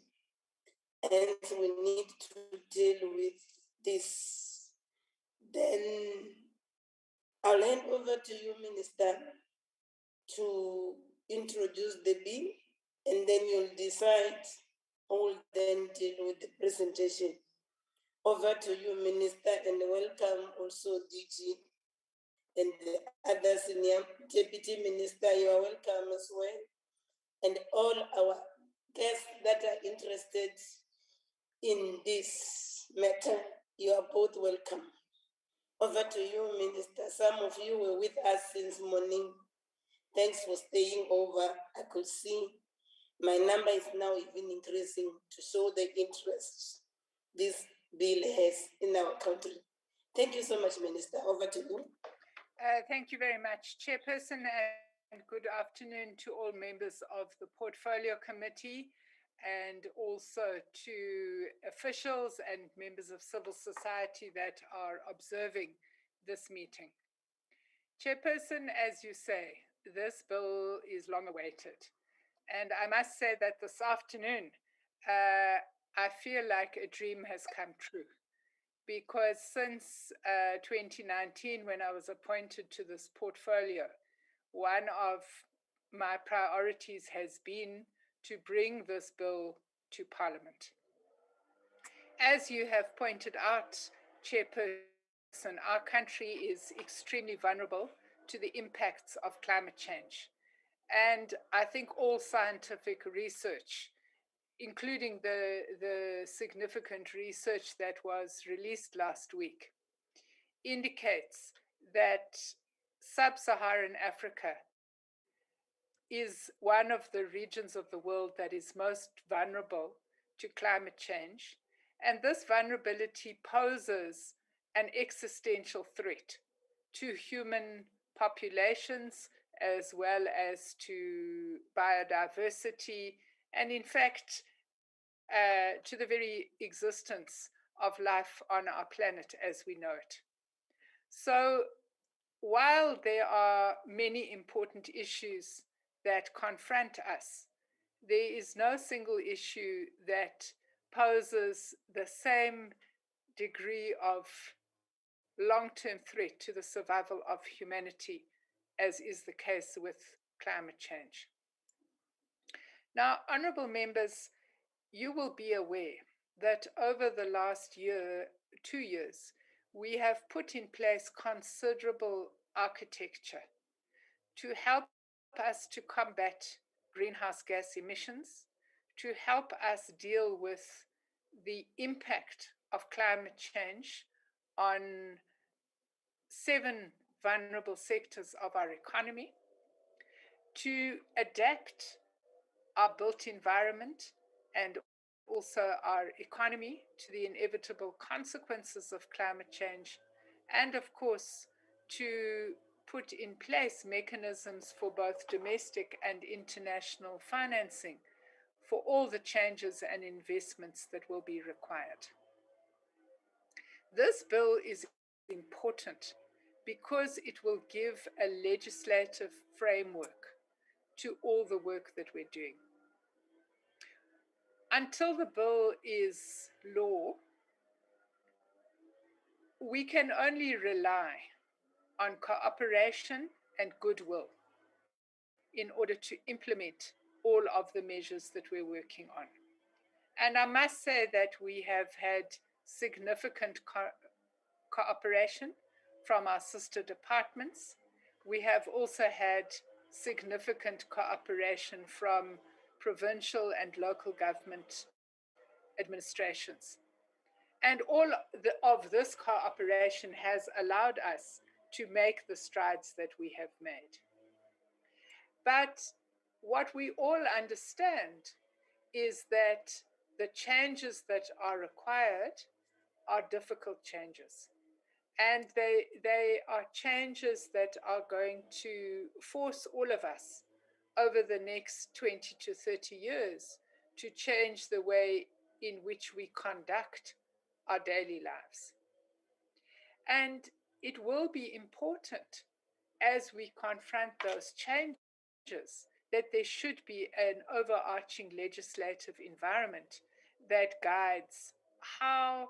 [SPEAKER 1] And we need to deal with this. Then I'll hand over to you, Minister, to introduce the bill, and then you'll decide who will then deal with the presentation. Over to you, Minister, and welcome also DG and the other senior deputy minister. You are welcome as well. And all our guests that are interested in this matter, you are both welcome. Over to you, Minister. Some of you were with us since morning. Thanks for staying over. I could see my number is now even increasing to show the interest this bill has in our country. Thank you so much, Minister. Over to you.
[SPEAKER 7] Thank you very much, Chairperson, and good afternoon to all members of the Portfolio Committee and also to officials and members of civil society that are observing this meeting. Chairperson, as you say, this bill is long awaited. And I must say that this afternoon, I feel like a dream has come true. Because since 2019, when I was appointed to this portfolio, one of my priorities has been to bring this bill to Parliament. As you have pointed out, Chairperson, our country is extremely vulnerable to the impacts of climate change. And I think all scientific research, including the significant research that was released last week, indicates that sub-Saharan Africa is one of the regions of the world that is most vulnerable to climate change. And this vulnerability poses an existential threat to human populations as well as to biodiversity and in fact, to the very existence of life on our planet as we know it. So while there are many important issues that confront us, there is no single issue that poses the same degree of long-term threat to the survival of humanity as is the case with climate change. Now, honorable members, you will be aware that over the last 2 years, we have put in place considerable architecture to help us to combat greenhouse gas emissions, to help us deal with the impact of climate change on 7 vulnerable sectors of our economy, to adapt our built environment and also our economy to the inevitable consequences of climate change, and of course, to put in place mechanisms for both domestic and international financing for all the changes and investments that will be required. This bill is important because it will give a legislative framework to all the work that we're doing. Until the bill is law, we can only rely on cooperation and goodwill in order to implement all of the measures that we're working on. And I must say that we have had significant cooperation from our sister departments. We have also had significant cooperation from provincial and local government administrations. And all of this cooperation has allowed us to make the strides that we have made. But what we all understand is that the changes that are required are difficult changes. And they are changes that are going to force all of us over the next 20 to 30 years to change the way in which we conduct our daily lives. And it will be important as we confront those changes that there should be an overarching legislative environment that guides how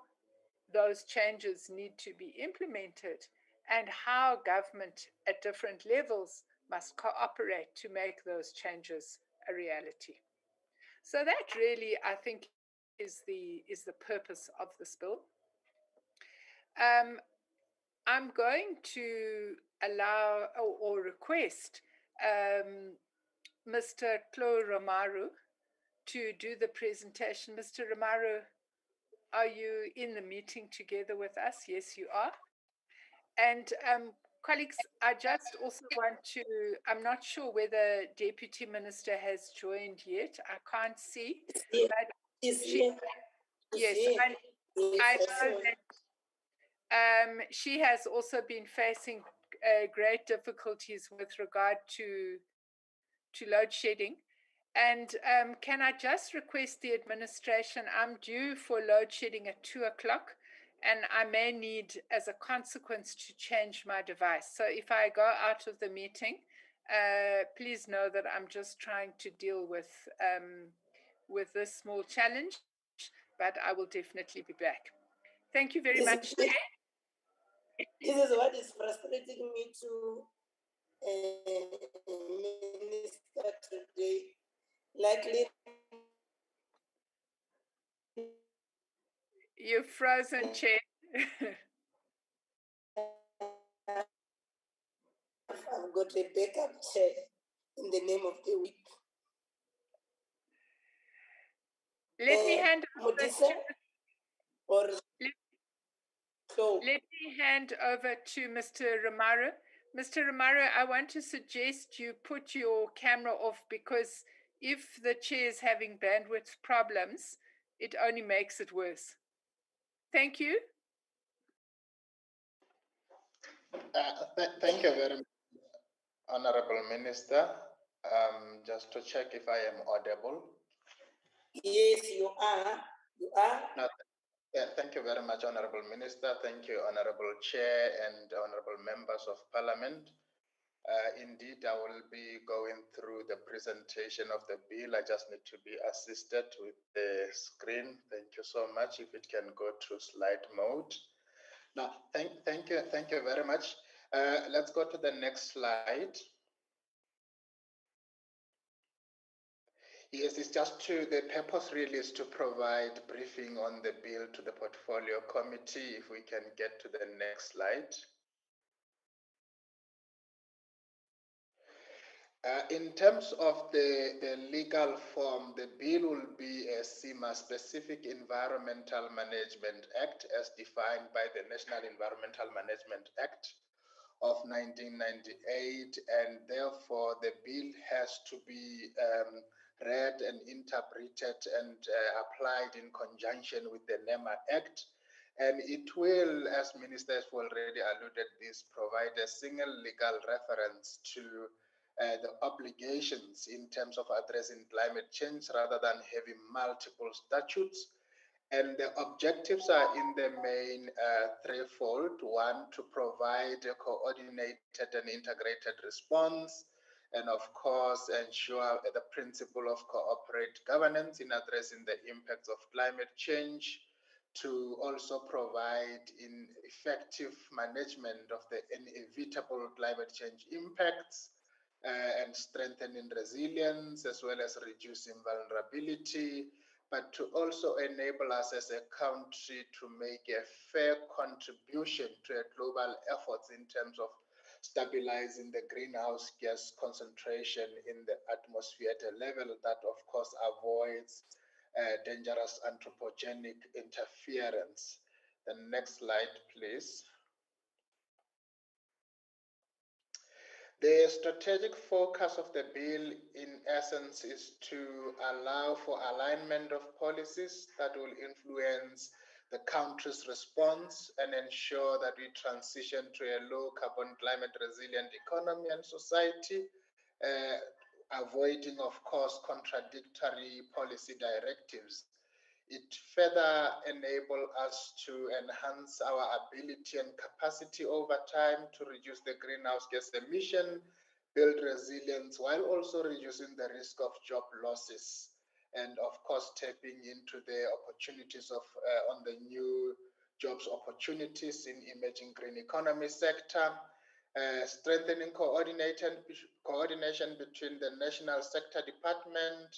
[SPEAKER 7] those changes need to be implemented and how government at different levels must cooperate to make those changes a reality. So that really, I think, is the purpose of this bill. I'm going to allow or request Mr. Klo Romaru to do the presentation. Mr. Romaru, are you in the meeting together with us? Yes, you are. And colleagues, I just also want to, I'm not sure whether Deputy Minister has joined yet. I can't see. But she, yes, I know that she has also been facing great difficulties with regard to load shedding. And can I just request the administration, I'm due for load shedding at 2 o'clock, and I may need, as a consequence, to change my device. So if I go out of the meeting, please know that I'm just trying to deal with this small challenge, but I will definitely be back. Thank you very much.
[SPEAKER 1] This is what is frustrating me to Minister today. Likely,
[SPEAKER 7] you're frozen, Chair.
[SPEAKER 1] I've got a backup chair in the name of the week.
[SPEAKER 7] Let me hand over let me hand over to Mr. Romaru. Mr. Romaru, I want to suggest you put your camera off, because if the chair is having bandwidth problems, it only makes it worse. Thank you.
[SPEAKER 4] Thank you very much, Honorable Minister. Just to check if I am audible.
[SPEAKER 1] Yes, you are. You are.
[SPEAKER 19] No, thank you very much, Honorable Minister. Thank you, Honorable Chair and Honorable Members of Parliament. Indeed, I will be going through the presentation of the bill. I just need to be assisted with the screen. Thank you so much. If it can go to slide mode. Now, thank you very much. Let's go to the next slide. Yes, it's just the purpose really is to provide briefing on the bill to the portfolio committee. If we can get to the next slide. In terms of the legal form, the bill will be a SEMA, Specific Environmental Management Act, as defined by the National Environmental Management Act of 1998, and therefore the bill has to be read and interpreted and applied in conjunction with the NEMA Act. And it will, as ministers have already alluded this, provide a single legal reference to the obligations in terms of addressing climate change rather than having multiple statutes. And the objectives are in the main threefold. One, to provide a coordinated and integrated response, and of course, ensure the principle of corporate governance in addressing the impacts of climate change, to also provide in effective management of the inevitable climate change impacts, and strengthening resilience as well as reducing vulnerability, but to also enable us as a country to make a fair contribution to a global effort in terms of stabilizing the greenhouse gas concentration in the atmosphere at a level that, of course, avoids dangerous anthropogenic interference. The next slide, please. The strategic focus of the bill, in essence, is to allow for alignment of policies that will influence the country's response and ensure that we transition to a low-carbon, climate-resilient economy and society, avoiding, of course, contradictory policy directives. It further enables us to enhance our ability and capacity over time to reduce the greenhouse gas emission, build resilience, while also reducing the risk of job losses, and of course tapping into the opportunities of on the new jobs opportunities in emerging green economy sector, strengthening coordination between the national sector department,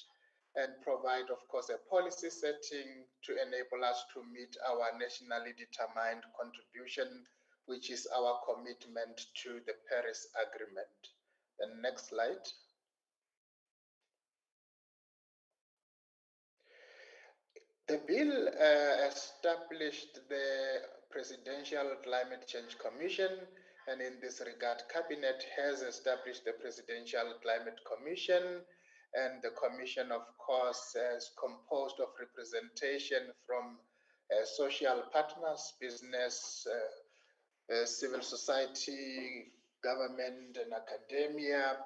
[SPEAKER 19] and provide, of course, a policy setting to enable us to meet our nationally determined contribution, which is our commitment to the Paris Agreement. The next slide. The bill established the Presidential Climate Change Commission, and in this regard, Cabinet has established the Presidential Climate Commission. And the commission, of course, is composed of representation from social partners, business, civil society, government, and academia,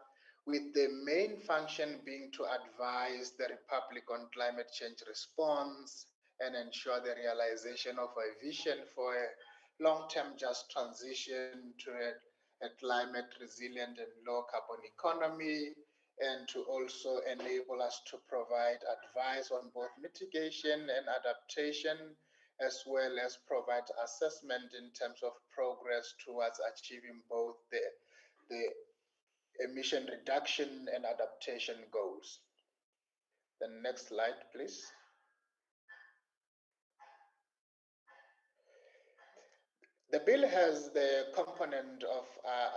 [SPEAKER 19] with the main function being to advise the Republic on climate change response and ensure the realization of a vision for a long-term just transition to a climate resilient and low carbon economy, and to also enable us to provide advice on both mitigation and adaptation, as well as provide assessment in terms of progress towards achieving both the emission reduction and adaptation goals. The next slide, please. The bill has the component of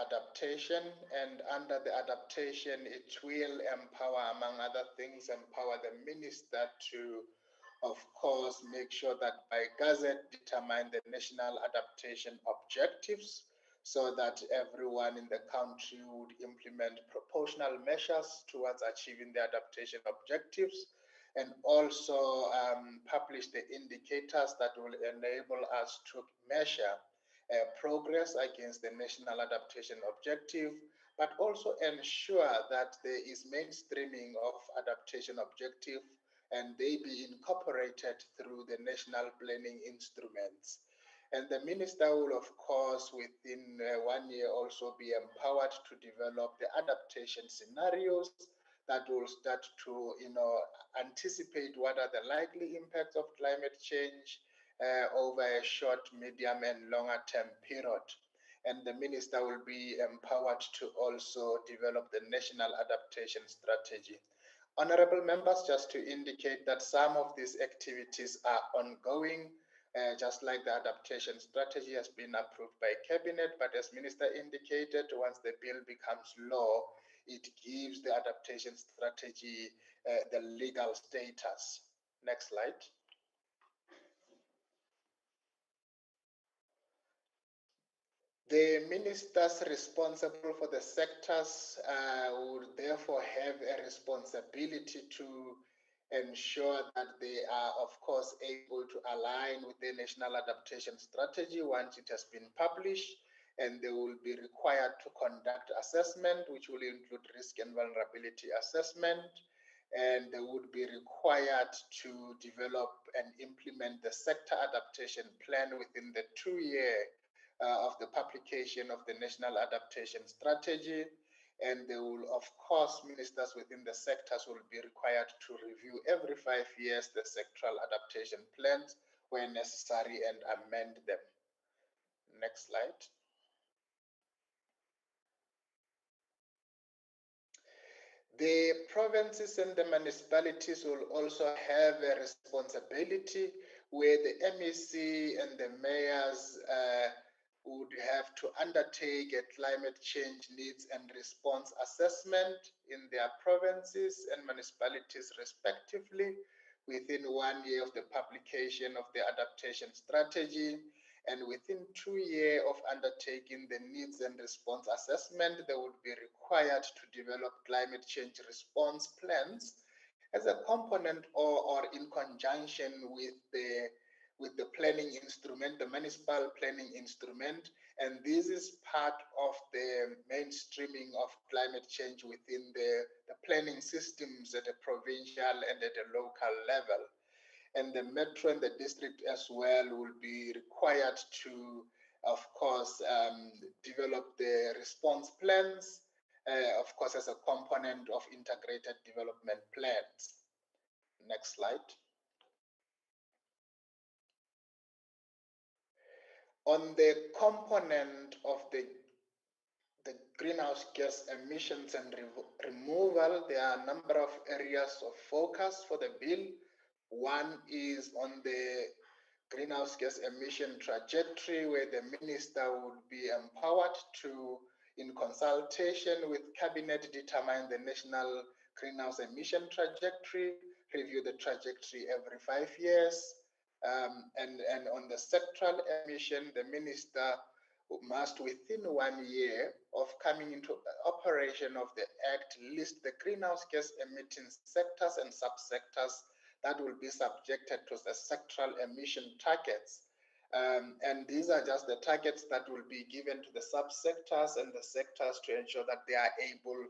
[SPEAKER 19] adaptation, and under the adaptation, it will empower, among other things, empower the minister to, of course, make sure that by Gazette determine the national adaptation objectives so that everyone in the country would implement proportional measures towards achieving the adaptation objectives, and also publish the indicators that will enable us to measure progress against the national adaptation objective, but also ensure that there is mainstreaming of adaptation objective
[SPEAKER 4] and they be incorporated through the national planning instruments. And the minister will, of course, within 1 year also be empowered to develop the adaptation scenarios that will start to, anticipate what are the likely impacts of climate change over a short, medium, and longer term period. And the minister will be empowered to also develop the national adaptation strategy. Honorable members, just to indicate that some of these activities are ongoing, just like the adaptation strategy has been approved by cabinet, but as minister indicated, once the bill becomes law, it gives the adaptation strategy the legal status. Next slide. The ministers responsible for the sectors would therefore have a responsibility to ensure that they are, of course, able to align with the national adaptation strategy once it has been published, and they will be required to conduct assessment, which will include risk and vulnerability assessment, and they would be required to develop and implement the sector adaptation plan within the 2-year of the publication of the National Adaptation Strategy, and they will, of course, ministers within the sectors will be required to review every 5 years the sectoral adaptation plans where necessary and amend them. Next slide. The provinces and the municipalities will also have a responsibility where the MEC and the mayors would have to undertake a climate change needs and response assessment in their provinces and municipalities respectively within 1 year of the publication of the adaptation strategy, and within 2 years of undertaking the needs and response assessment, they would be required to develop climate change response plans as a component or in conjunction with the planning instrument, the municipal planning instrument, and this is part of the mainstreaming of climate change within the planning systems at a provincial and at a local level. And the metro and the district as well will be required to, of course, develop the response plans, of course, as a component of integrated development plans. Next slide. On the component of the greenhouse gas emissions and removal, there are a number of areas of focus for the bill. One is on the greenhouse gas emission trajectory, where the minister would be empowered to, in consultation with cabinet, determine the national greenhouse emission trajectory, review the trajectory every 5 years. And on the sectoral emission, the minister must, within 1 year of coming into operation of the Act, list the greenhouse gas emitting sectors and subsectors that will be subjected to the sectoral emission targets. And these are just the targets that will be given to the subsectors and the sectors to ensure that they are able,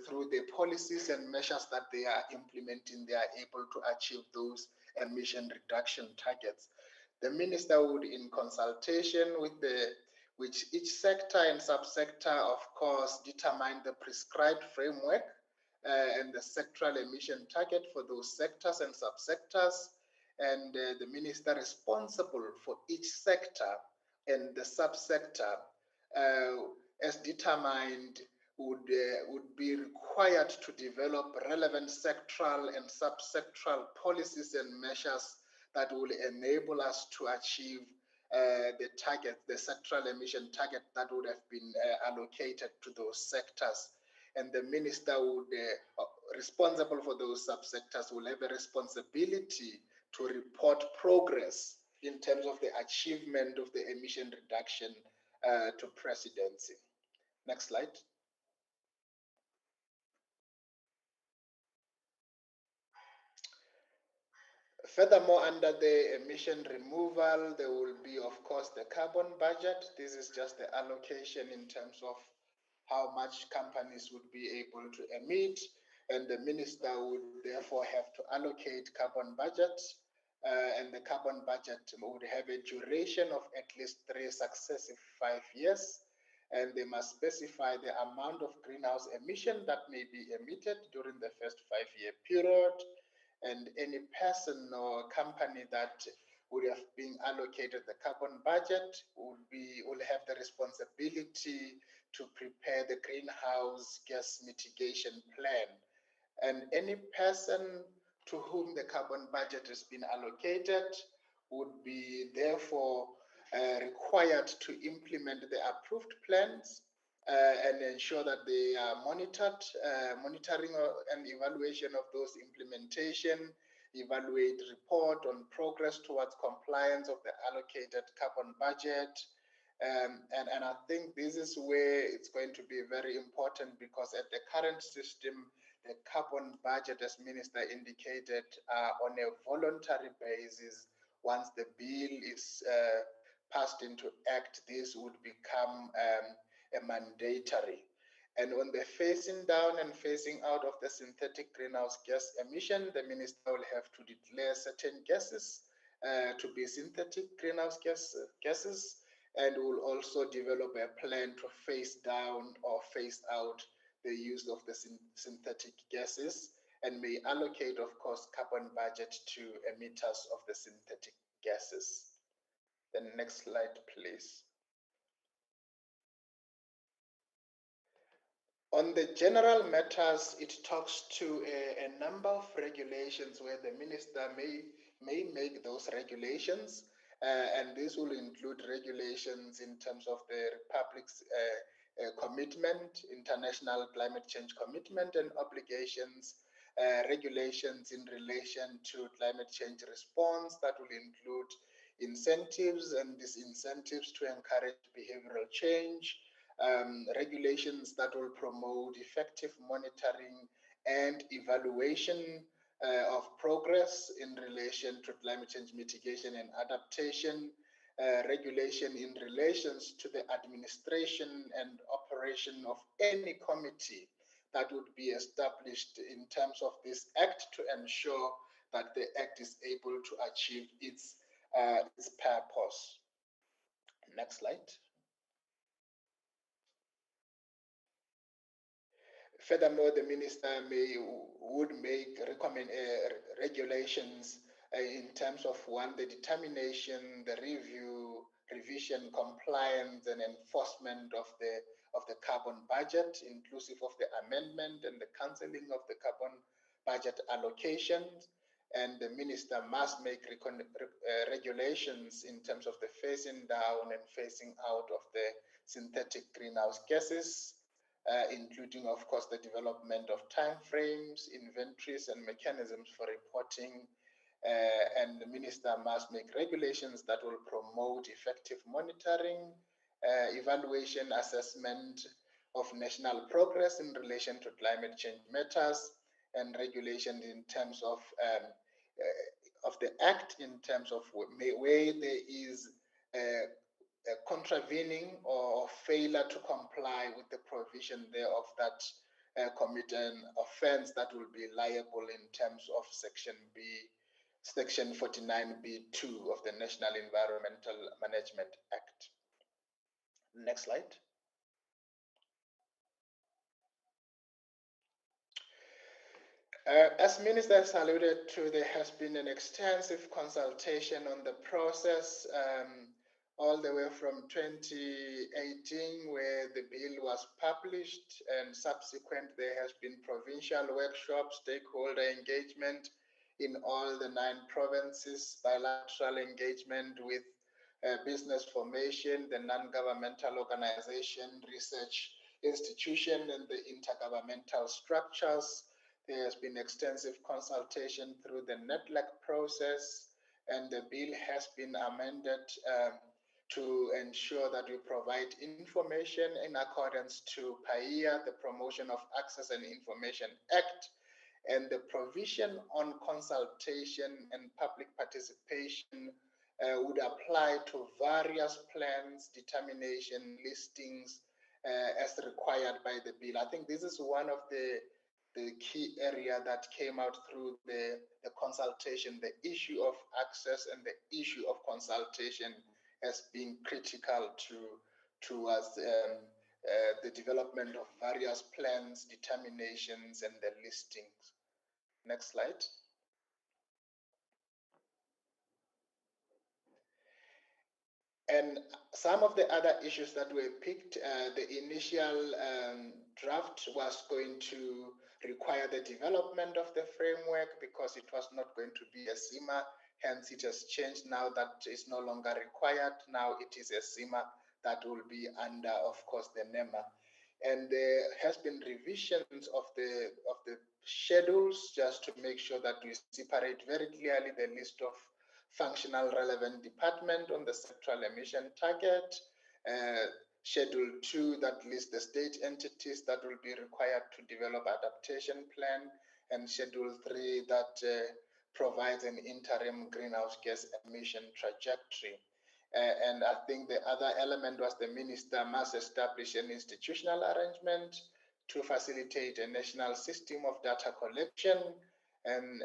[SPEAKER 4] through the policies and measures that they are implementing, they are able to achieve those emission reduction targets. The minister would, in consultation with each sector and subsector, of course, determine the prescribed framework and the sectoral emission target for those sectors and subsectors, and the minister responsible for each sector and the subsector, as determined, would be required to develop relevant sectoral and subsectoral policies and measures that will enable us to achieve the target, the sectoral emission target that would have been allocated to those sectors. And the minister would, responsible for those subsectors, will have a responsibility to report progress in terms of the achievement of the emission reduction to presidency. Next slide. Furthermore, under the emission removal, there will be, of course, the carbon budget. This is just the allocation in terms of how much companies would be able to emit. and the minister would therefore have to allocate carbon budget, and the carbon budget would have a duration of at least 3 successive 5 years, and they must specify the amount of greenhouse emission that may be emitted during the first 5-year period, and any person or company that would have been allocated the carbon budget will have the responsibility to prepare the greenhouse gas mitigation plan. And any person to whom the carbon budget has been allocated would be therefore required to implement the approved plans and ensure that they are monitoring and evaluation of those implementation, evaluate, report on progress towards compliance of the allocated carbon budget. And I think this is where it's going to be very important, because at the current system, the carbon budget, as Minister indicated, on a voluntary basis. Once the bill is passed into act, this would become a mandatory. And on the phasing down and phasing out of the synthetic greenhouse gas emission, the minister will have to declare certain gases to be synthetic greenhouse gases, and will also develop a plan to phase down or phase out the use of the synthetic gases, and may allocate, of course, carbon budget to emitters of the synthetic gases. The next slide, please. On the general matters, it talks to a number of regulations where the minister may make those regulations, and this will include regulations in terms of the Republic's commitment, international climate change commitment and obligations, regulations in relation to climate change response that will include incentives and disincentives to encourage behavioral change, regulations that will promote effective monitoring and evaluation of progress in relation to climate change mitigation and adaptation, regulation in relations to the administration and operation of any committee that would be established in terms of this act to ensure that the act is able to achieve its purpose. Next slide. Furthermore, the minister would make regulations in terms of the determination, the review, revision, compliance, and enforcement of the carbon budget, inclusive of the amendment and the cancelling of the carbon budget allocations. And the minister must make regulations in terms of the phasing down and phasing out of the synthetic greenhouse gases, including, of course, the development of timeframes, inventories, and mechanisms for reporting. And the minister must make regulations that will promote effective monitoring, evaluation, assessment of national progress in relation to climate change matters, and regulations in terms of the act, in terms of where there is contravening or failure to comply with the provision thereof that commit an offense that will be liable in terms of Section 49B2 of the National Environmental Management Act. Next slide. As Minister has alluded to, there has been an extensive consultation on the process, all the way from 2018, where the bill was published, and subsequent there has been provincial workshops, stakeholder engagement in all the 9 provinces, bilateral engagement with business formation, the non-governmental organization, research institution, and the intergovernmental structures. There has been extensive consultation through the NETLAC process, and the bill has been amended to ensure that we provide information in accordance to PAIA, the Promotion of Access and Information Act, and the provision on consultation and public participation would apply to various plans, determination, listings as required by the bill. I think this is one of the key area that came out through the consultation, the issue of access and the issue of consultation as being critical towards the development of various plans, determinations, and the listings. Next slide. And some of the other issues that were picked, the initial draft was going to require the development of the framework because it was not going to be a SEMA. Hence, it has changed now that it's no longer required. Now it is a SEMA that will be under, of course, the NEMA. And there has been revisions of the schedules just to make sure that we separate very clearly the list of functional relevant department on the sectoral emission target. Schedule 2 that lists the state entities that will be required to develop adaptation plan, and Schedule 3 that provides an interim greenhouse gas emission trajectory. And I think the other element was the minister must establish an institutional arrangement to facilitate a national system of data collection. And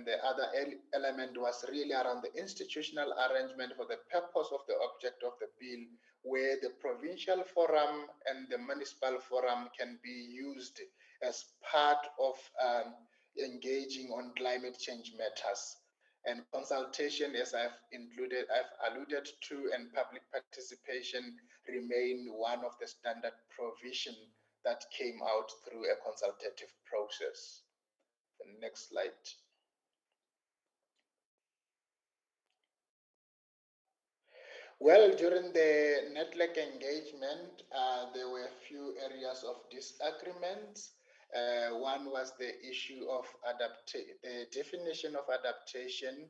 [SPEAKER 4] the other element was really around the institutional arrangement for the purpose of the object of the bill, where the provincial forum and the municipal forum can be used as part of engaging on climate change matters. And consultation, as I've alluded to, and public participation remain one of the standard provision that came out through a consultative process. The next slide. Well, during the network engagement, there were a few areas of disagreement. One was the issue of the definition of adaptation,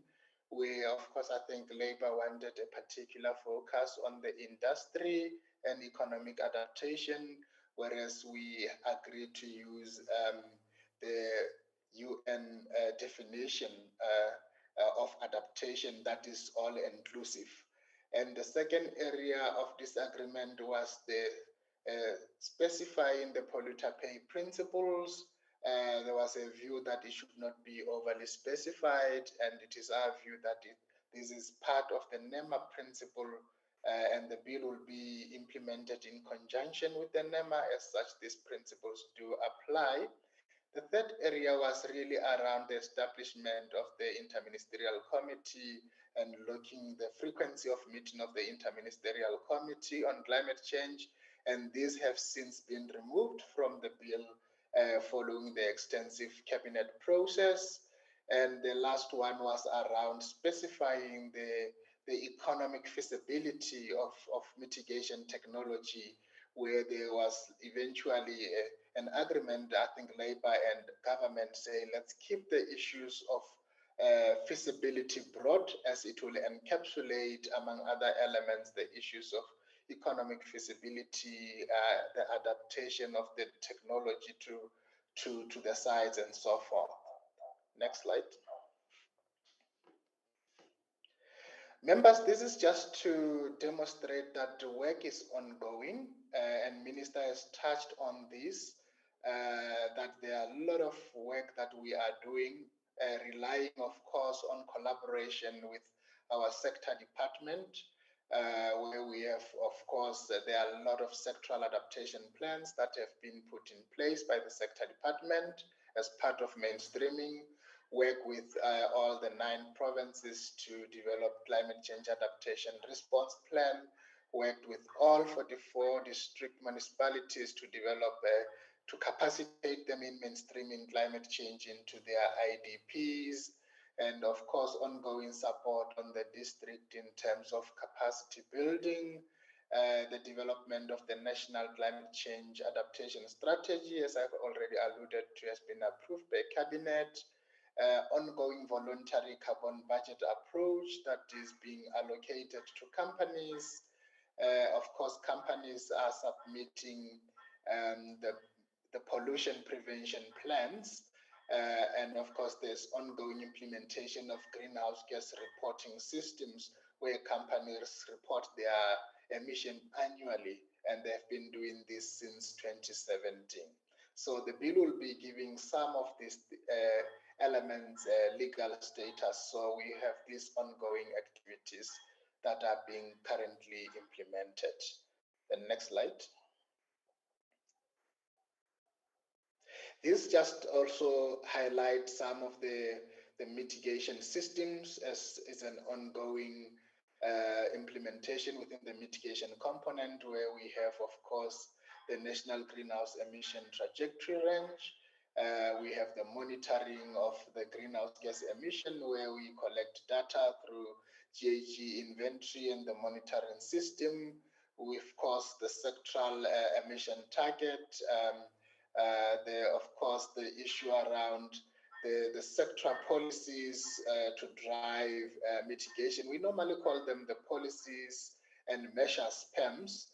[SPEAKER 4] where, of course, I think Labour wanted a particular focus on the industry and economic adaptation, whereas we agreed to use the UN definition of adaptation that is all-inclusive. And the second area of disagreement was the specifying the polluter pay principles. There was a view that it should not be overly specified, and it is our view that this is part of the NEMA principle, and the bill will be implemented in conjunction with the NEMA. As such, these principles do apply. The third area was really around the establishment of the Interministerial Committee and looking the frequency of meeting of the Interministerial Committee on climate change. And these have since been removed from the bill following the extensive cabinet process. And the last one was around specifying the economic feasibility of mitigation technology, where there was eventually an agreement. I think Labour and government say, let's keep the issues of feasibility broad, as it will encapsulate, among other elements, the issues of economic feasibility, the adaptation of the technology to the sites, and so forth. Next slide. Members, this is just to demonstrate that the work is ongoing, and Minister has touched on this, that there are a lot of work that we are doing, relying, of course, on collaboration with our sector department, where we have, of course, there are a lot of sectoral adaptation plans that have been put in place by the sector department as part of mainstreaming. Work with all the 9 provinces to develop climate change adaptation response plan, worked with all 44 district municipalities to develop, to capacitate them in mainstreaming climate change into their IDPs, and of course ongoing support on the district in terms of capacity building, the development of the National Climate Change Adaptation Strategy, as I've already alluded to, has been approved by Cabinet. Ongoing voluntary carbon budget approach that is being allocated to companies. Of course, companies are submitting the pollution prevention plans. And of course, there's ongoing implementation of greenhouse gas reporting systems where companies report their emission annually, and they've been doing this since 2017. So the bill will be giving some of these elements legal status. So we have these ongoing activities that are being currently implemented. The next slide. This just also highlights some of the mitigation systems as is an ongoing implementation within the mitigation component, where we have, of course, the National Greenhouse Emission Trajectory Range. We have the monitoring of the greenhouse gas emission, where we collect data through GHG inventory and the monitoring system. We, of course, the sectoral emission target. Of course, the issue around the sectoral policies to drive mitigation. We normally call them the policies and measures PEMS,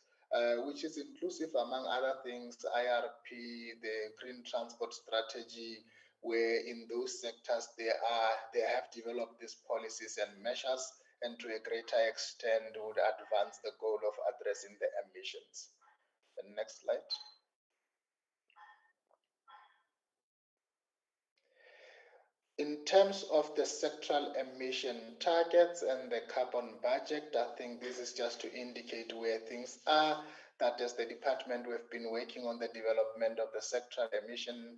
[SPEAKER 4] which is inclusive, among other things, IRP, the Green Transport Strategy, where in those sectors they have developed these policies and measures, and to a greater extent would advance the goal of addressing the emissions. The next slide. In terms of the sectoral emission targets and the carbon budget, I think this is just to indicate where things are. That is, the department, we've been working on the development of the sectoral emission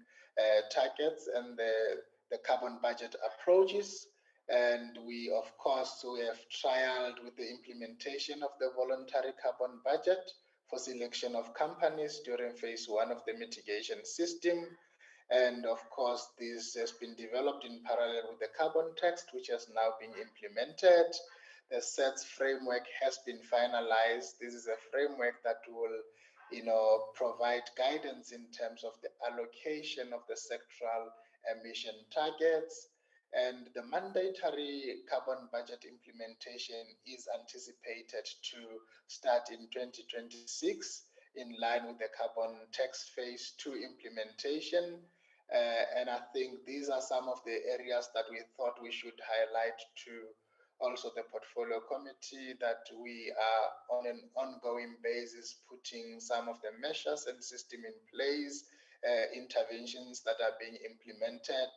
[SPEAKER 4] targets and the carbon budget approaches. And we, of course, we have trialed with the implementation of the voluntary carbon budget for selection of companies during phase 1 of the mitigation system. And of course, this has been developed in parallel with the carbon text, which has now been implemented. The SETS framework has been finalized. This is a framework that will, provide guidance in terms of the allocation of the sectoral emission targets. And the mandatory carbon budget implementation is anticipated to start in 2026, in line with the carbon text phase 2 implementation. And I think these are some of the areas that we thought we should highlight to also the portfolio committee, that we are on an ongoing basis putting some of the measures and system in place, interventions that are being implemented,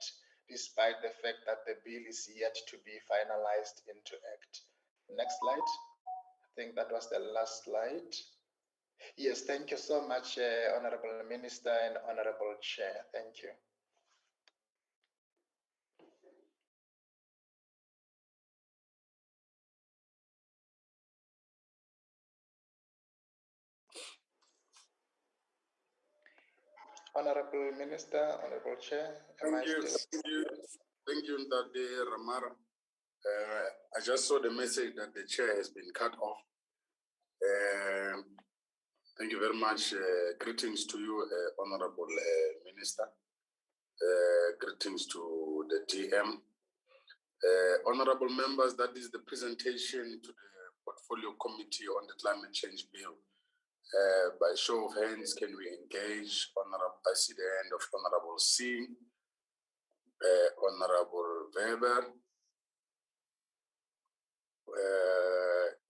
[SPEAKER 4] despite the fact that the bill is yet to be finalized into act. Next slide. I think that was the last slide. Yes, thank you so much, Honorable Minister and Honorable Chair. Thank you. Honorable Minister, Honorable Chair.
[SPEAKER 13] Thank you, Ndade Ramara. I just saw the message that the chair has been cut off. Thank you very much. Greetings to you, Honorable Minister. Greetings to the TM. Honorable members, that is the presentation to the Portfolio Committee on the Climate Change Bill. By show of hands, can we engage? I see the hand of Honorable C, Honorable Weber.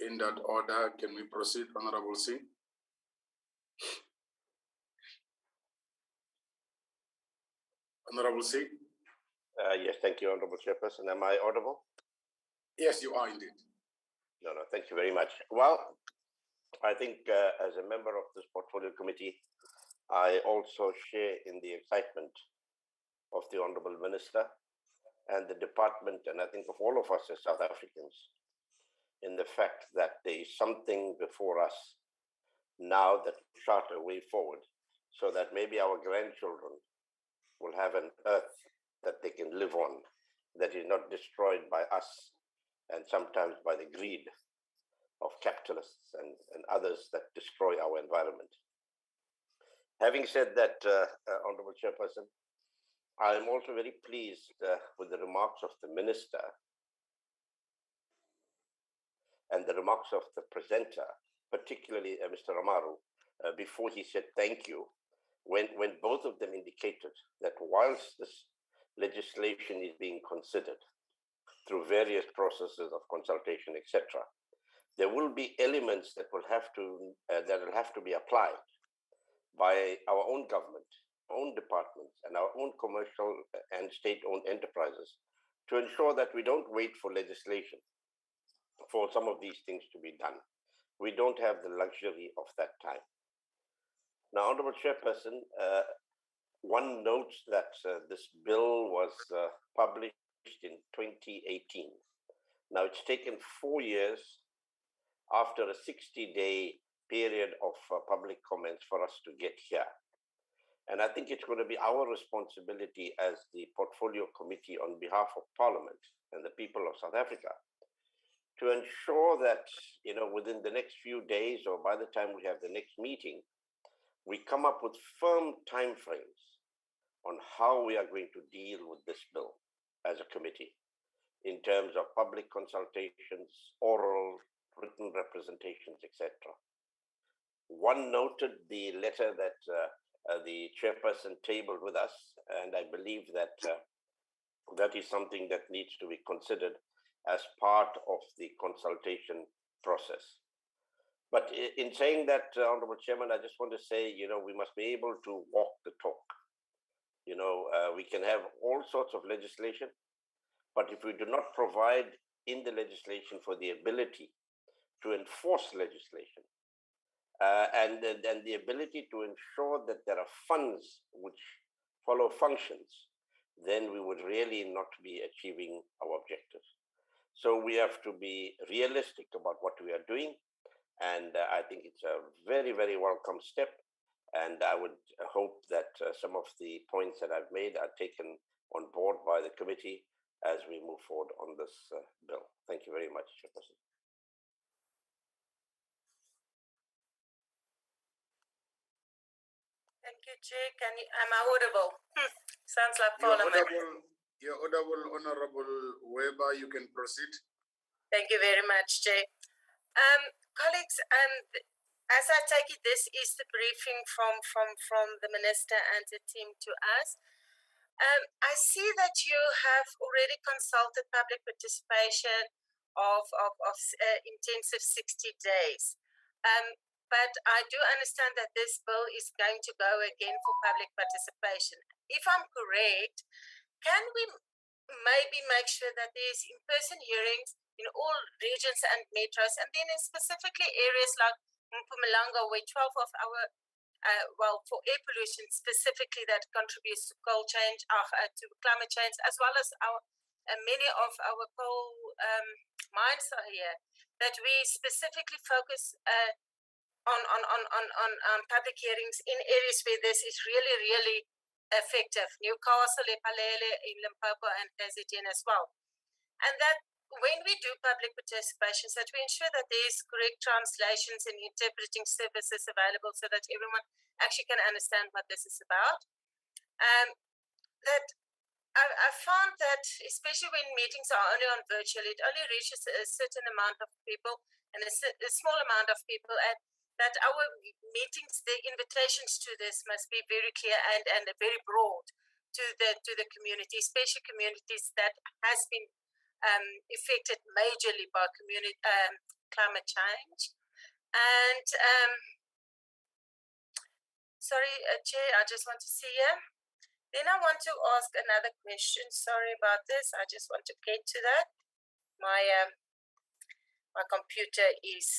[SPEAKER 13] In that order, can we proceed, Honorable C? Honorable C?
[SPEAKER 6] Yes, thank you, Honorable Chairperson. Am I audible?
[SPEAKER 13] Yes, you are indeed.
[SPEAKER 6] No, thank you very much. Well, I think as a member of this portfolio committee, I also share in the excitement of the Honorable Minister and the department, and I think of all of us as South Africans, in the fact that there is something before us now that will chart a way forward, so that maybe our grandchildren will have an earth that they can live on, that is not destroyed by us and sometimes by the greed of capitalists and others that destroy our environment. Having said that, Honorable Chairperson, I am also very pleased with the remarks of the Minister and the remarks of the presenter, particularly Mr. Amaru, before he said thank you, when both of them indicated that whilst this legislation is being considered through various processes of consultation, etc., there will be elements that will have to be applied by our own government own departments and our own commercial and state-owned enterprises to ensure that we don't wait for legislation for some of these things to be done. We don't have the luxury of that time. Now, Honorable Chairperson, one notes that this bill was published in 2018. Now, it's taken 4 years after a 60-day period of public comments for us to get here. And I think it's going to be our responsibility as the Portfolio Committee on behalf of Parliament and the people of South Africa to ensure that, within the next few days or by the time we have the next meeting, we come up with firm timeframes on how we are going to deal with this bill as a committee in terms of public consultations, oral, written representations, etc. One noted the letter that the chairperson tabled with us, and I believe that that is something that needs to be considered as part of the consultation process. But in saying that, Honorable Chairman, I just want to say, we must be able to walk the talk. We can have all sorts of legislation, but if we do not provide in the legislation for the ability to enforce legislation, and the ability to ensure that there are funds which follow functions, then we would really not be achieving our objectives. So we have to be realistic about what we are doing. And I think it's a very, very welcome step. And I would hope that some of the points that I've made are taken on board by the committee as we move forward on this bill. Thank you very much, Chairperson.
[SPEAKER 10] Thank you, Chair. Am I audible? Sounds like Parliament.
[SPEAKER 13] You're audible, Honorable Weber. You can proceed.
[SPEAKER 10] Thank you very much, Chair. Colleagues, as I take it, this is the briefing from the Minister and the team to us. I see that you have already consulted public participation of intensive 60 days. But I do understand that this bill is going to go again for public participation. If I'm correct, can we maybe make sure that there's in-person hearings in all regions and metros, and then in specifically areas like Mpumalanga, where 12 of our, for air pollution specifically that contributes to coal change, to climate change, as well as our many of our coal mines are here, that we specifically focus on public hearings in areas where this is really, really effective. Newcastle, Lephalale, in Limpopo, and KZN as well. And that when we do public participations, that we ensure that there is correct translations and interpreting services available so that everyone actually can understand what this is about. That I found that, especially when meetings are only on virtual, it only reaches a certain amount of people and a small amount of people, and that our meetings, the invitations to this must be very clear and very broad to the community, especially communities that has been affected majorly by climate change. And sorry, Chair, I just want to see you. Then I want to ask another question. Sorry about this. I just want to get to that. My my computer is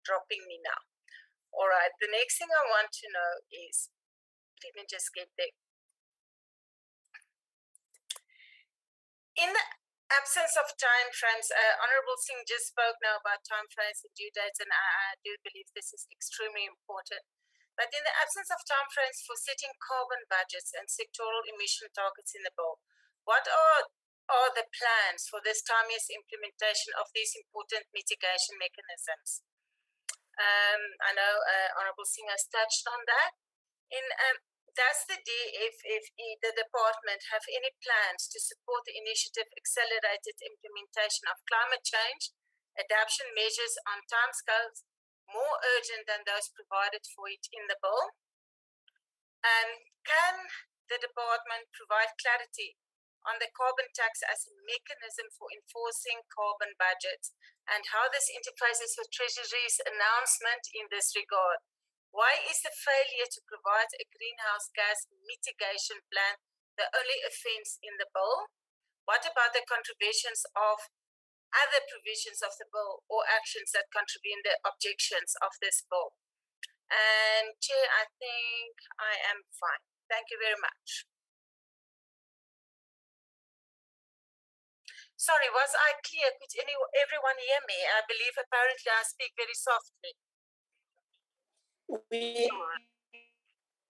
[SPEAKER 10] dropping me now. All right. The next thing I want to know is, let me just get there. In the absence of time frames, Honorable Singh just spoke now about time frames and due dates, and I do believe this is extremely important. But in the absence of time frames for setting carbon budgets and sectoral emission targets in the bill, what are the plans for this timeous implementation of these important mitigation mechanisms? I know Honorable Singh has touched on that. Does the DFFE, the department, have any plans to support the initiative accelerated implementation of climate change adaptation measures on timescales more urgent than those provided for it in the bill? Can the department provide clarity on the carbon tax as a mechanism for enforcing carbon budgets and how this interfaces with Treasury's announcement in this regard? Why is the failure to provide a greenhouse gas mitigation plan the only offence in the bill? What about the contributions of other provisions of the bill or actions that contravene the objections of this bill? And Chair, I think I am fine. Thank you very much. Sorry, was I clear? Could everyone hear me? I believe apparently I speak very softly.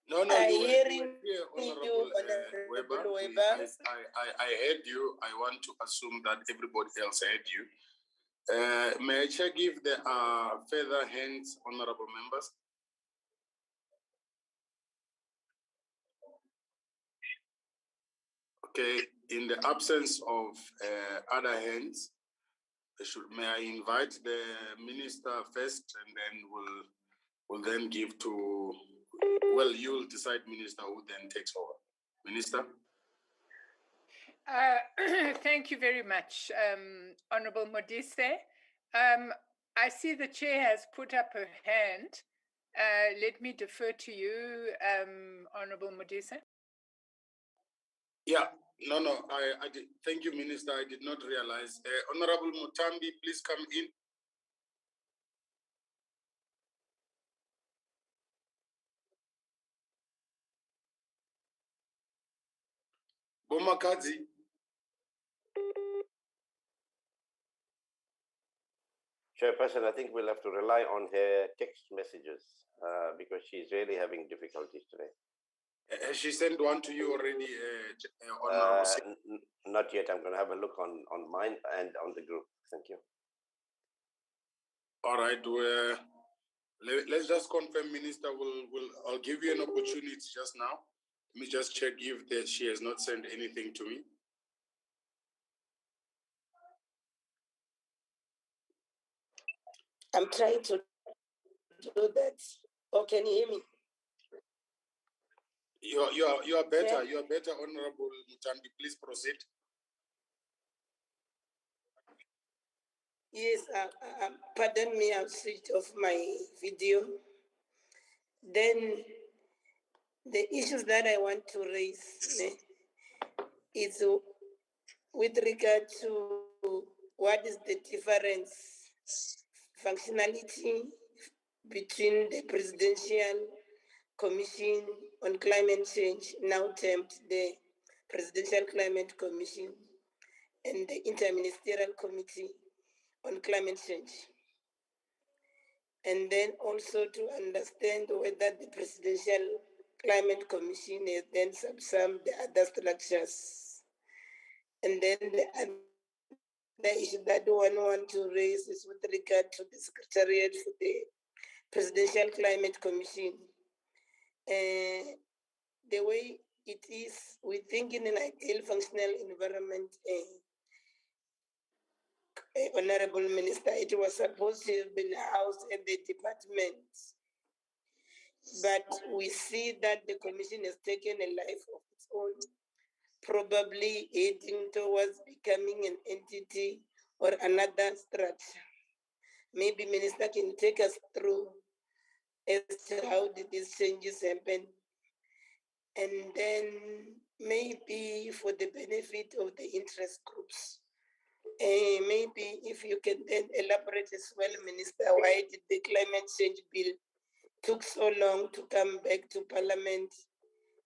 [SPEAKER 13] No, you were here, Honorable Weber. I heard you. I want to assume that everybody else heard you. May I check if there are further hands, honorable members? Okay, in the absence of other hands, may I invite the minister first, and then we'll then give to, well, you'll decide, Minister, who then takes over. Minister?
[SPEAKER 7] Thank you very much, Honorable Modise. I see the chair has put up her hand. Let me defer to you, Honorable Modise.
[SPEAKER 13] Yeah, no, I did. Thank you, Minister. I did not realize. Honorable Mutambi, please come in. Bomakadzi.
[SPEAKER 6] Chairperson, I think we'll have to rely on her text messages because she's really having difficulties today.
[SPEAKER 13] Has she sent one to you already?
[SPEAKER 6] Not yet. I'm going to have a look on mine and on the group. Thank you.
[SPEAKER 13] All right. Let's just confirm, Minister. I'll give you an opportunity just now. Let me just check if she has not sent anything to me.
[SPEAKER 1] I'm trying to do that. Oh, can you hear me?
[SPEAKER 13] You are better. Yeah. You are better, Honorable Mutambi. Please proceed.
[SPEAKER 1] Yes, pardon me, I've switched off my video. Then the issues that I want to raise is with regard to what is the difference functionality between the Presidential Commission on Climate Change, now termed the Presidential Climate Commission, and the Interministerial Committee on Climate Change. And then also to understand whether the Presidential Climate Commission has then subsumed the other structures. And then the other issue that one want to raise is with regard to the Secretariat for the Presidential Climate Commission. The way it is, we think in an ideal functional environment, Honorable Minister, it was supposed to have been housed at the department. But we see that the commission has taken a life of its own, probably heading towards becoming an entity or another structure. Maybe Minister can take us through as to how did these changes happen. And then maybe for the benefit of the interest groups, maybe if you can then elaborate as well, Minister, why did the climate change bill took so long to come back to Parliament,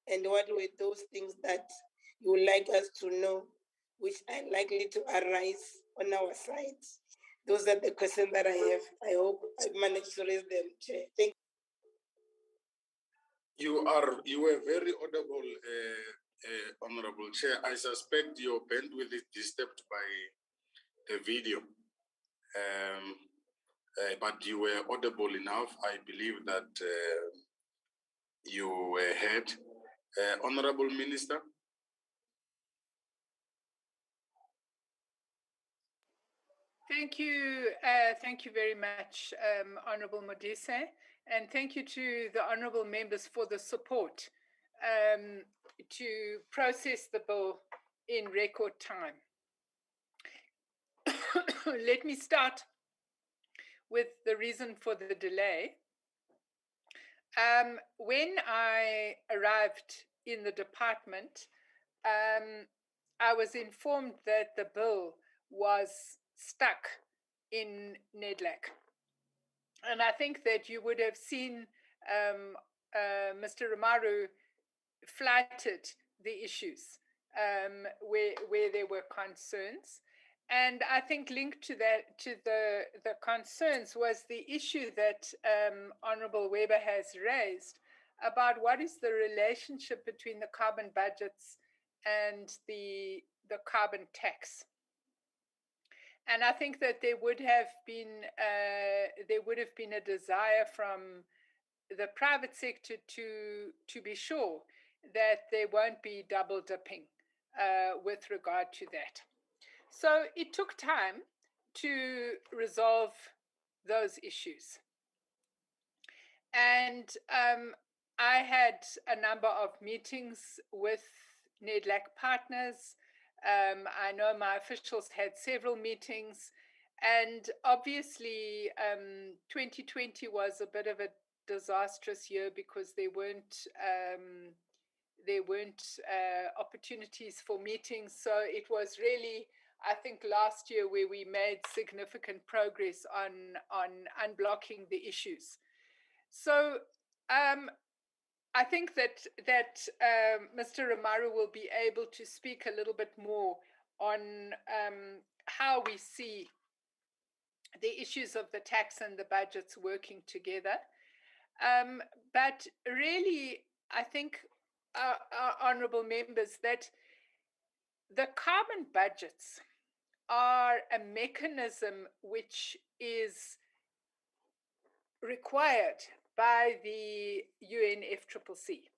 [SPEAKER 1] and what were those things that you would like us to know, which are likely to arise on our side? Those are the questions that I have. I hope I managed to raise them, Chair. Thank
[SPEAKER 13] you. You were very audible, Honorable Chair. I suspect your bandwidth is disturbed by the video. But you were audible enough. I believe that you were heard. Honorable Minister.
[SPEAKER 7] Thank you very much, Honorable Modise, and thank you to the honorable members for the support to process the bill in record time. Let me start with the reason for the delay. When I arrived in the department, I was informed that the bill was stuck in NEDLAC. And I think that you would have seen Mr. Romaru flighted the issues where there were concerns. And I think linked to that, to the concerns, was the issue that Honorable Weber has raised about what is the relationship between the carbon budgets and the carbon tax. And I think that there would have been a desire from the private sector to be sure that there won't be double dipping with regard to that. So it took time to resolve those issues. And I had a number of meetings with NEDLAC partners. I know my officials had several meetings. And obviously, 2020 was a bit of a disastrous year because there weren't opportunities for meetings. So it was really, I think, last year where we made significant progress on unblocking the issues. So I think that Mr. Romaru will be able to speak a little bit more on how we see the issues of the tax and the budgets working together. But really, I think, our honourable members, that the carbon budgets are a mechanism which is required by the UNFCCC,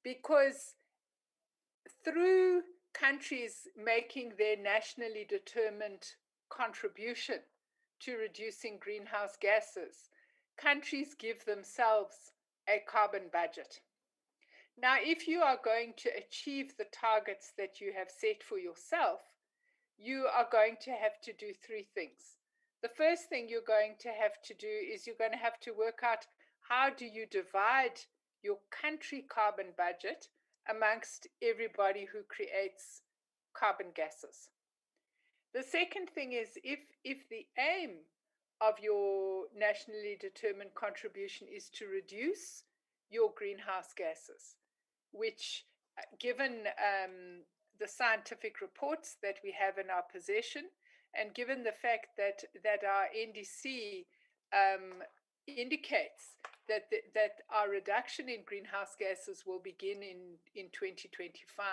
[SPEAKER 7] because through countries making their nationally determined contribution to reducing greenhouse gases, countries give themselves a carbon budget. Now, if you are going to achieve the targets that you have set for yourself, you are going to have to do three things. The first thing you're going to have to do is you're going to have to work out how do you divide your country carbon budget amongst everybody who creates carbon gases. The second thing is if the aim of your nationally determined contribution is to reduce your greenhouse gases, which, given the scientific reports that we have in our possession, and given the fact that our NDC indicates that our reduction in greenhouse gases will begin in 2025,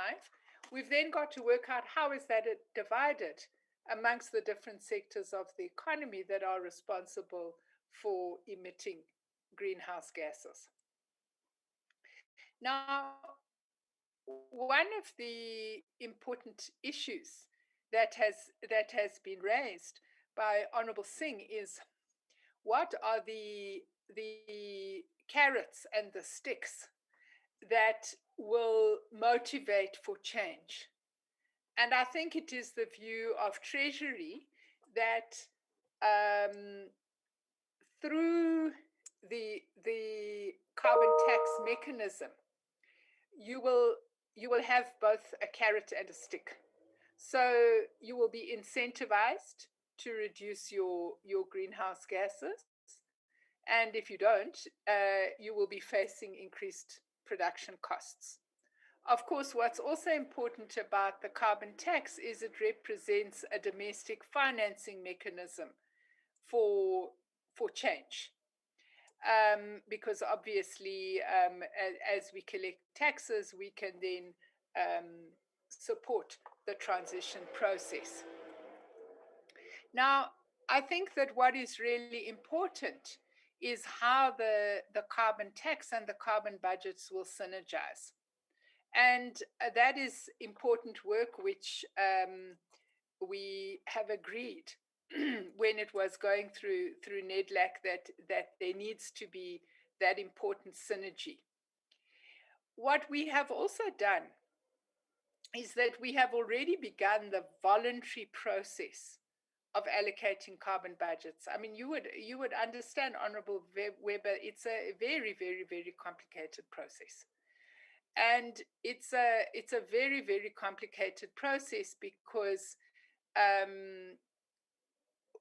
[SPEAKER 7] we've then got to work out how is that divided amongst the different sectors of the economy that are responsible for emitting greenhouse gases. Now, one of the important issues that has been raised by Honourable Singh is what are the carrots and the sticks that will motivate for change. And I think it is the view of Treasury that through the carbon tax mechanism, you will have both a carrot and a stick. So you will be incentivized to reduce your greenhouse gases. And if you don't, you will be facing increased production costs. Of course, what's also important about the carbon tax is it represents a domestic financing mechanism for change. Because obviously, as we collect taxes, we can then support the transition process. Now, I think that what is really important is how the carbon tax and the carbon budgets will synergize. And that is important work which we have agreed when it was going through NEDLAC that there needs to be that important synergy. What we have also done is that we have already begun the voluntary process of allocating carbon budgets. I mean, you would understand, Honorable Weber, it's a very, very, very complicated process. And it's a very, very complicated process because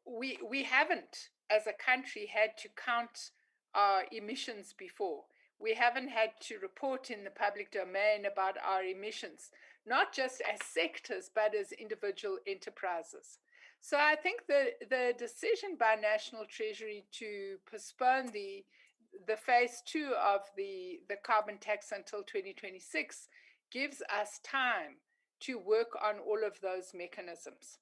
[SPEAKER 7] we haven't, as a country, had to count our emissions before. We haven't had to report in the public domain about our emissions, not just as sectors, but as individual enterprises. So I think the decision by National Treasury to postpone the phase 2 of the carbon tax until 2026 gives us time to work on all of those mechanisms.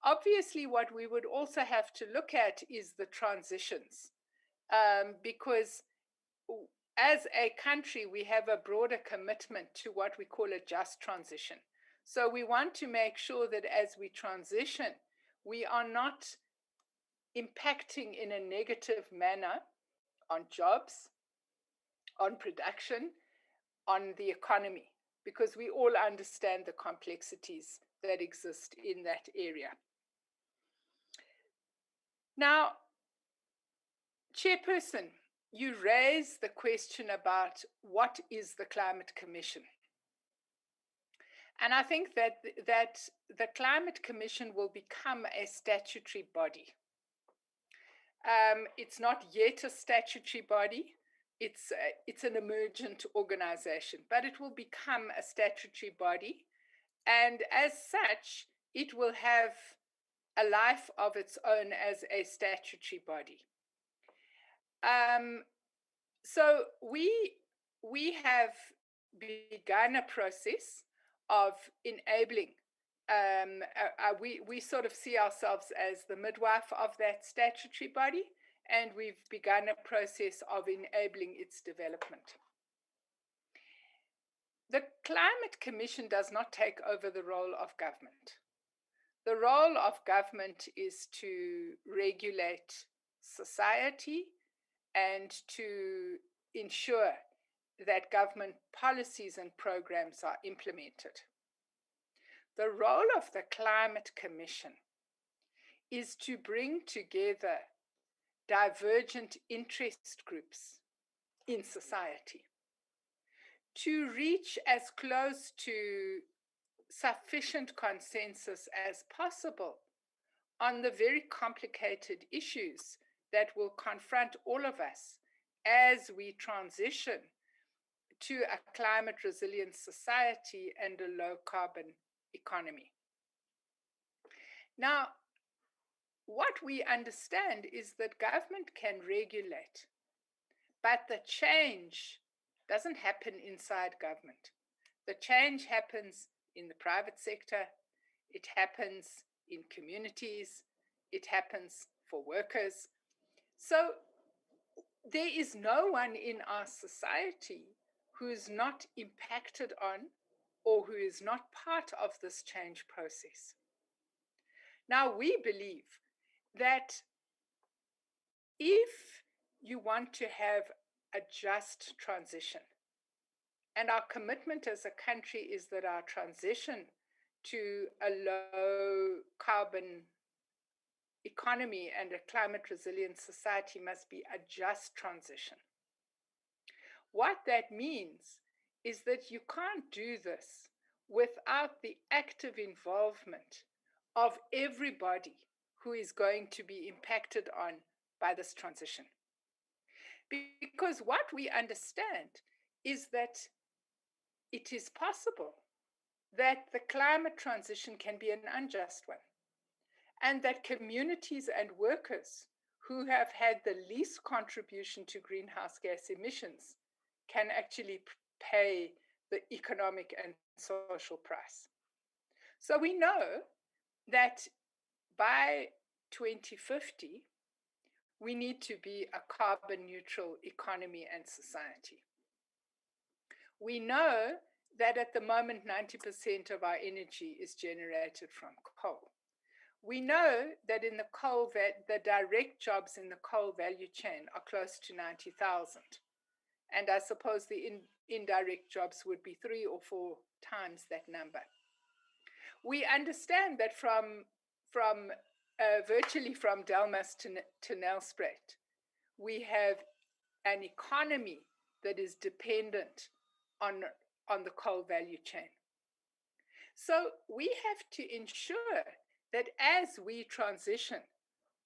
[SPEAKER 7] Obviously, what we would also have to look at is the transitions, because as a country, we have a broader commitment to what we call a just transition. So we want to make sure that as we transition, we are not impacting in a negative manner on jobs, on production, on the economy, because we all understand the complexities that exist in that area. Now, Chairperson, you raised the question about what is the Climate Commission. And I think that the Climate Commission will become a statutory body. It's not yet a statutory body. It's an emergent organization, but it will become a statutory body. And as such, it will have a life of its own as a statutory body. So we have begun a process of enabling. We sort of see ourselves as the midwife of that statutory body, and we've begun a process of enabling its development. The Climate Commission does not take over the role of government. The role of government is to regulate society and to ensure that government policies and programs are implemented. The role of the Climate Commission is to bring together divergent interest groups in society to reach as close to sufficient consensus as possible on the very complicated issues that will confront all of us as we transition to a climate resilient society and a low carbon economy. Now, what we understand is that government can regulate, but the change doesn't happen inside government. The change happens in the private sector, it happens in communities, it happens for workers. So there is no one in our society who is not impacted on or who is not part of this change process. Now, we believe that if you want to have a just transition, and our commitment as a country is that our transition to a low carbon economy and a climate resilient society must be a just transition. What that means is that you can't do this without the active involvement of everybody who is going to be impacted on by this transition. Because what we understand is that it is possible that the climate transition can be an unjust one, and that communities and workers who have had the least contribution to greenhouse gas emissions can actually pay the economic and social price. So we know that by 2050, we need to be a carbon neutral economy and society. We know that at the moment, 90% of our energy is generated from coal. We know that in the direct jobs in the coal value chain are close to 90,000. And I suppose the indirect jobs would be 3 or 4 times that number. We understand that from virtually from Delmas to Nelspruit, we have an economy that is dependent on the coal value chain. So we have to ensure that as we transition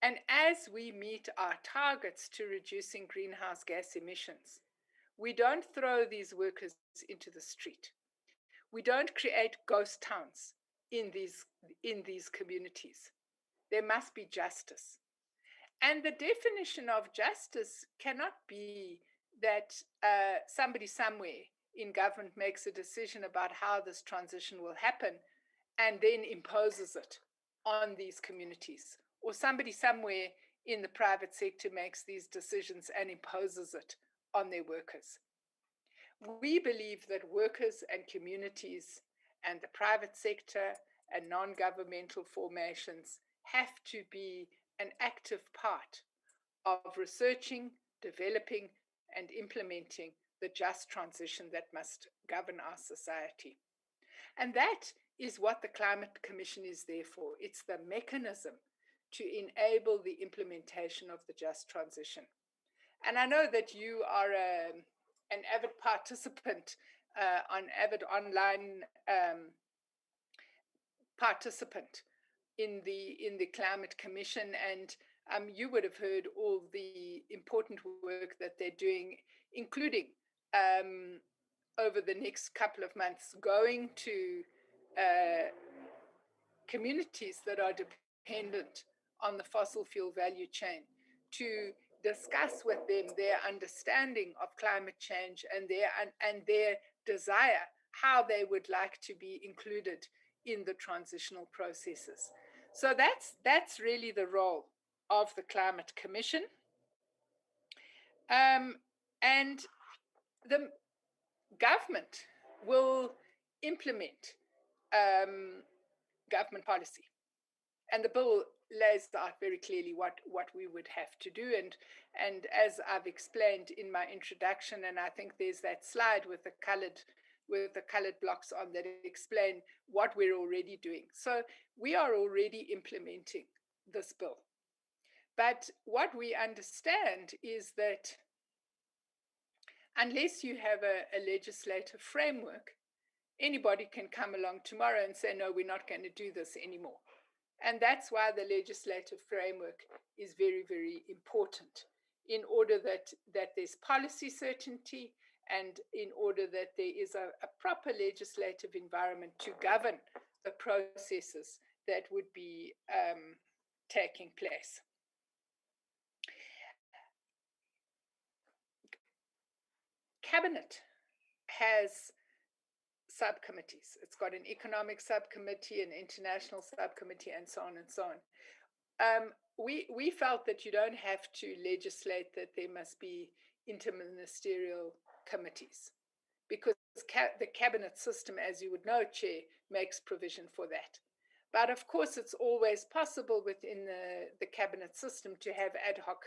[SPEAKER 7] and as we meet our targets to reducing greenhouse gas emissions, we don't throw these workers into the street. We don't create ghost towns in these communities. There must be justice. And the definition of justice cannot be that somebody somewhere in government makes a decision about how this transition will happen and then imposes it on these communities, or somebody somewhere in the private sector makes these decisions and imposes it on their workers. We believe that workers and communities and the private sector and non-governmental formations have to be an active part of researching, developing, and implementing the just transition that must govern our society. And that is what the Climate Commission is there for. It's the mechanism to enable the implementation of the just transition. And I know that you are an avid participant, an avid online participant in the Climate Commission, and you would have heard all the important work that they're doing, including over the next couple of months, going to communities that are dependent on the fossil fuel value chain to discuss with them their understanding of climate change and their desire, how they would like to be included in the transitional processes. So that's really the role of the Climate Commission. And the government will implement government policy. And the bill lays out very clearly what we would have to do. And as I've explained in my introduction, and I think there's that slide with the colored blocks on that explain what we're already doing. So we are already implementing this bill. But what we understand is that unless you have a legislative framework, anybody can come along tomorrow and say, no, we're not going to do this anymore. And that's why the legislative framework is very, very important, in order that there's policy certainty and in order that there is a proper legislative environment to govern the processes that would be taking place. Cabinet has subcommittees. It's got an economic subcommittee, an international subcommittee, and so on and so on. We felt that you don't have to legislate that there must be interministerial committees, because the cabinet system, as you would know, Chair, makes provision for that. But of course, it's always possible within the cabinet system to have ad hoc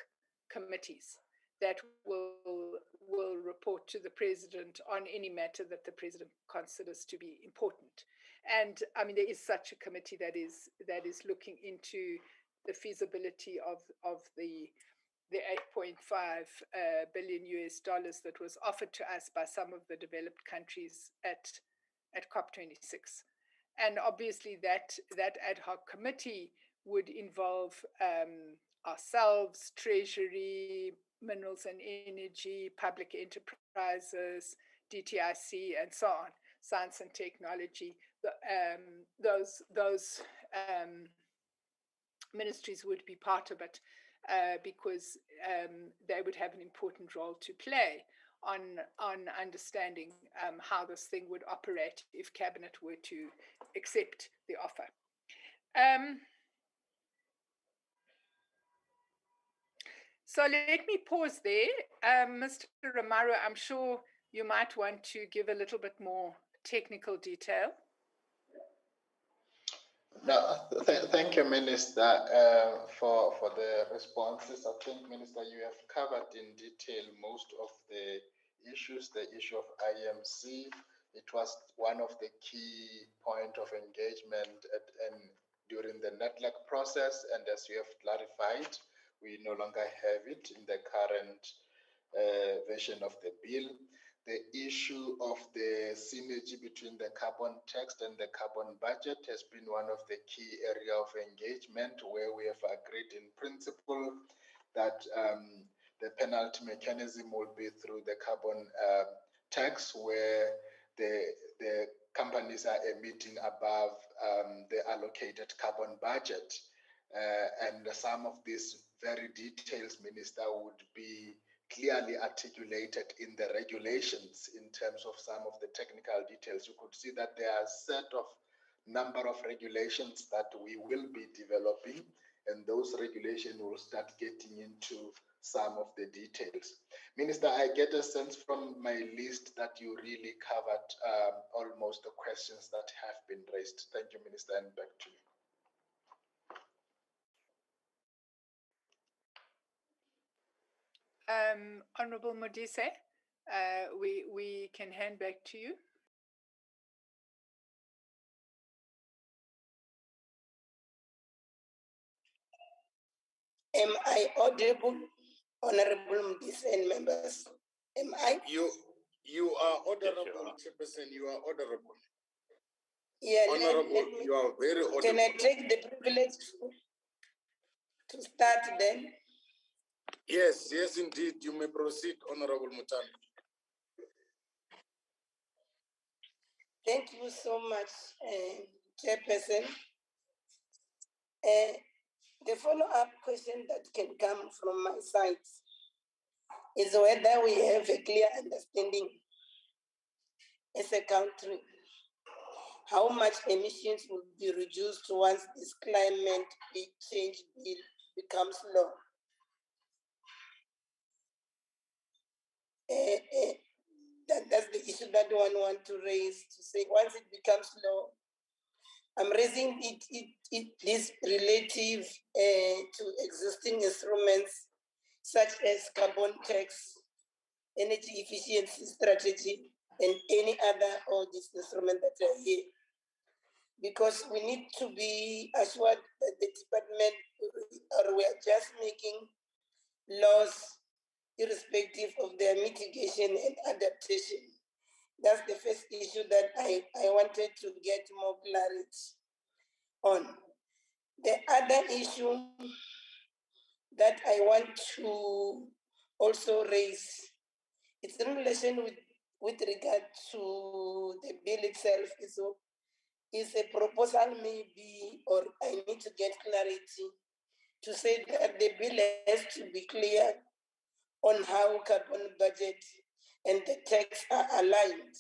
[SPEAKER 7] committees that will report to the president on any matter that the president considers to be important. And I mean, there is such a committee that is looking into the feasibility of the 8.5 billion US dollars that was offered to us by some of the developed countries at COP26. And obviously that ad hoc committee would involve ourselves, Treasury, Minerals and Energy, Public Enterprises, DTIC, and so on, Science and Technology. Those ministries would be part of it because they would have an important role to play on understanding how this thing would operate if Cabinet were to accept the offer. So let me pause there. Mr. Romaro, I'm sure you might want to give a little bit more technical detail.
[SPEAKER 4] No, thank you, Minister, for the responses. I think, Minister, you have covered in detail most of the issues. The issue of IMC, it was one of the key points of engagement during the NETLAC process, and as you have clarified, we no longer have it in the current version of the bill. The issue of the synergy between the carbon tax and the carbon budget has been one of the key area of engagement, where we have agreed in principle that the penalty mechanism will be through the carbon tax, where the companies are emitting above the allocated carbon budget. And some of these very details, Minister, would be clearly articulated in the regulations in terms of some of the technical details. You could see that there are a set of number of regulations that we will be developing, and those regulations will start getting into some of the details. Minister, I get a sense from my list that you really covered almost the questions that have been raised. Thank you, Minister, and back to you.
[SPEAKER 7] Honorable Modise, we can hand back to you.
[SPEAKER 1] Am I audible, Honorable Modise and members? Am I?
[SPEAKER 13] You are honorable, Chairperson. You are honorable.
[SPEAKER 1] Yeah,
[SPEAKER 13] honorable. You are very honorable.
[SPEAKER 1] Can I take the privilege to start then?
[SPEAKER 13] Yes, yes, indeed. You may proceed, Honorable Mutani.
[SPEAKER 1] Thank you so much, Chairperson. The follow-up question that can come from my side is whether we have a clear understanding as a country how much emissions will be reduced once this climate change bill becomes law. That's the issue that one want to raise, to say once it becomes law, I'm raising this relative to existing instruments such as carbon tax, energy efficiency strategy, and any other of these instruments that are here. Because we need to be assured that the department, or we are just making laws irrespective of their mitigation and adaptation. That's the first issue that I wanted to get more clarity on. The other issue that I want to also raise, it's in relation with regard to the bill itself, is a proposal maybe, or I need to get clarity to say that the bill has to be clear on how carbon budget and the tax are aligned.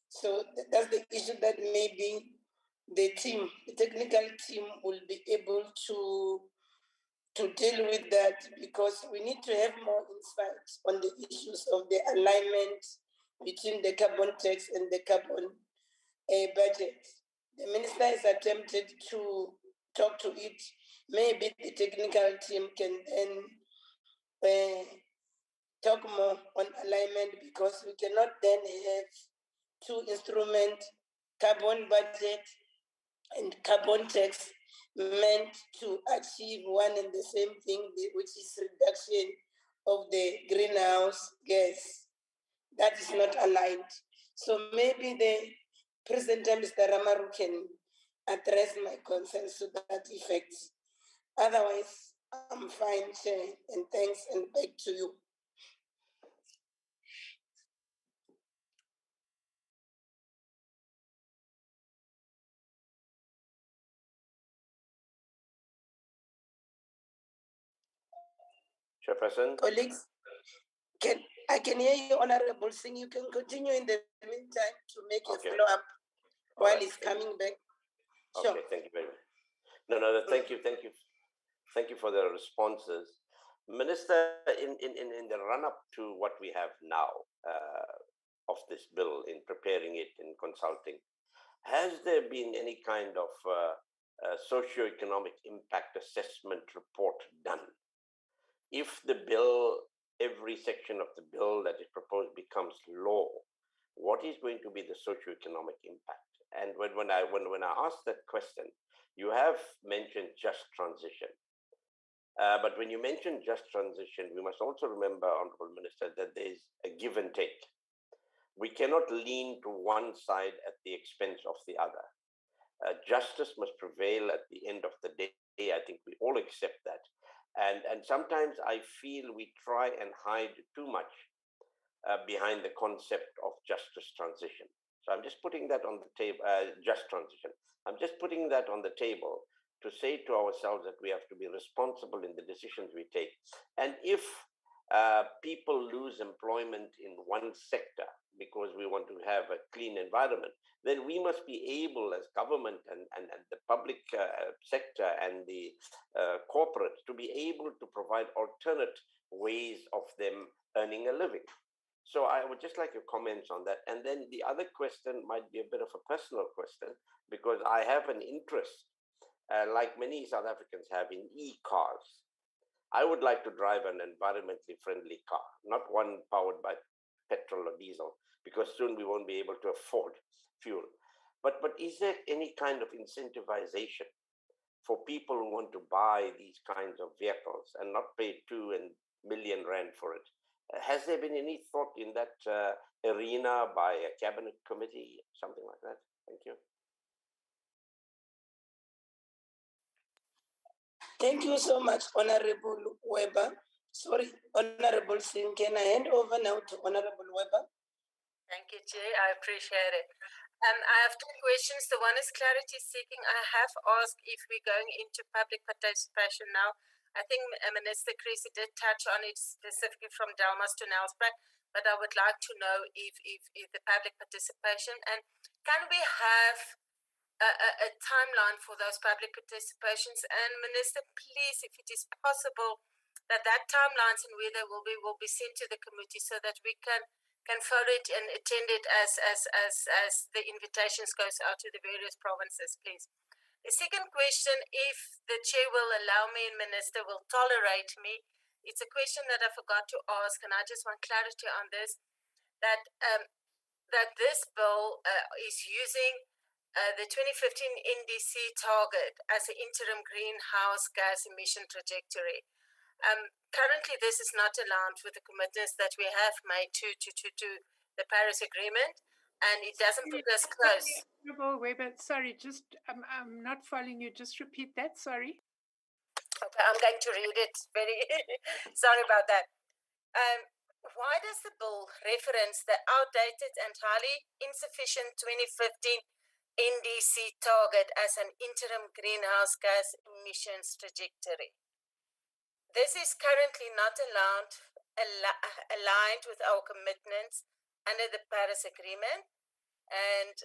[SPEAKER 1] So that's the issue that maybe the team, the technical team, will be able to deal with that, because we need to have more insight on the issues of the alignment between the carbon tax and the carbon budget. The minister has attempted to talk to it. Maybe the technical team can then talk more on alignment, because we cannot then have two instruments, carbon budget and carbon tax, meant to achieve one and the same thing, which is reduction of the greenhouse gas. That is not aligned. So maybe the President Mr. Ramaru can address my concerns to that effect. Otherwise, I'm fine, Chair, and thanks, and back to you.
[SPEAKER 6] Chairperson.
[SPEAKER 1] Colleagues, I can hear you, Honorable Singh. You can continue in the meantime to make a follow-up while he's coming back. Sure.
[SPEAKER 6] Okay, thank you very much. No, thank you for the responses. Minister, in the run-up to what we have now of this bill, in preparing it, in consulting, has there been any kind of socio-economic impact assessment report done? If the bill, every section of the bill that is proposed becomes law, what is going to be the socio-economic impact? And when I ask that question, You have mentioned just transition. But when you mention just transition, we must also remember, Honorable Minister, that there's a give and take. We cannot lean to one side at the expense of the other. Justice must prevail at the end of the day. I think we all accept that. And sometimes I feel we try and hide too much behind the concept of justice transition. So I'm just putting that on the table, just transition. I'm just putting that on the table to say to ourselves that we have to be responsible in the decisions we take. And if people lose employment in one sector because we want to have a clean environment, then we must be able as government and the public sector and the corporate to be able to provide alternate ways of them earning a living. So I would just like your comments on that. And then the other question might be a bit of a personal question, because I have an interest, like many South Africans have, in e-cars. I would like to drive an environmentally friendly car, not one powered by petrol or diesel, because soon we won't be able to afford fuel. But is there any kind of incentivization for people who want to buy these kinds of vehicles and not pay 2 million rand for it? Has there been any thought in that arena by a cabinet committee, something like that? Thank you.
[SPEAKER 1] Thank you so much, Honorable Weber. Sorry, Honorable Singh. Can I hand over now to Honorable Weber?
[SPEAKER 10] Thank you, Jay. I appreciate it. I have two questions. The one is clarity seeking. I have asked if we're going into public participation now. I think Minister Creasy did touch on it specifically from Delmas to Nelspruit, but I would like to know if the public participation, and can we have a timeline for those public participations? And Minister, please, if it is possible, that timelines and whether will be sent to the committee so that we can follow it and attend it as the invitations goes out to the various provinces, please. The second question, if the chair will allow me and Minister will tolerate me, it's a question that I forgot to ask, and I just want clarity on this, that this bill is using the 2015 NDC target as an interim greenhouse gas emission trajectory. Currently, this is not aligned with the commitments that we have made to the Paris Agreement, and it doesn't put us close.
[SPEAKER 7] Honorable Weber, sorry, just I'm not following you. Just repeat that. Sorry.
[SPEAKER 10] Okay, I'm going to read it. Very sorry about that. Why does the bill reference the outdated and highly insufficient 2015 NDC target as an interim greenhouse gas emissions trajectory? This is currently not aligned with our commitments under the Paris Agreement, and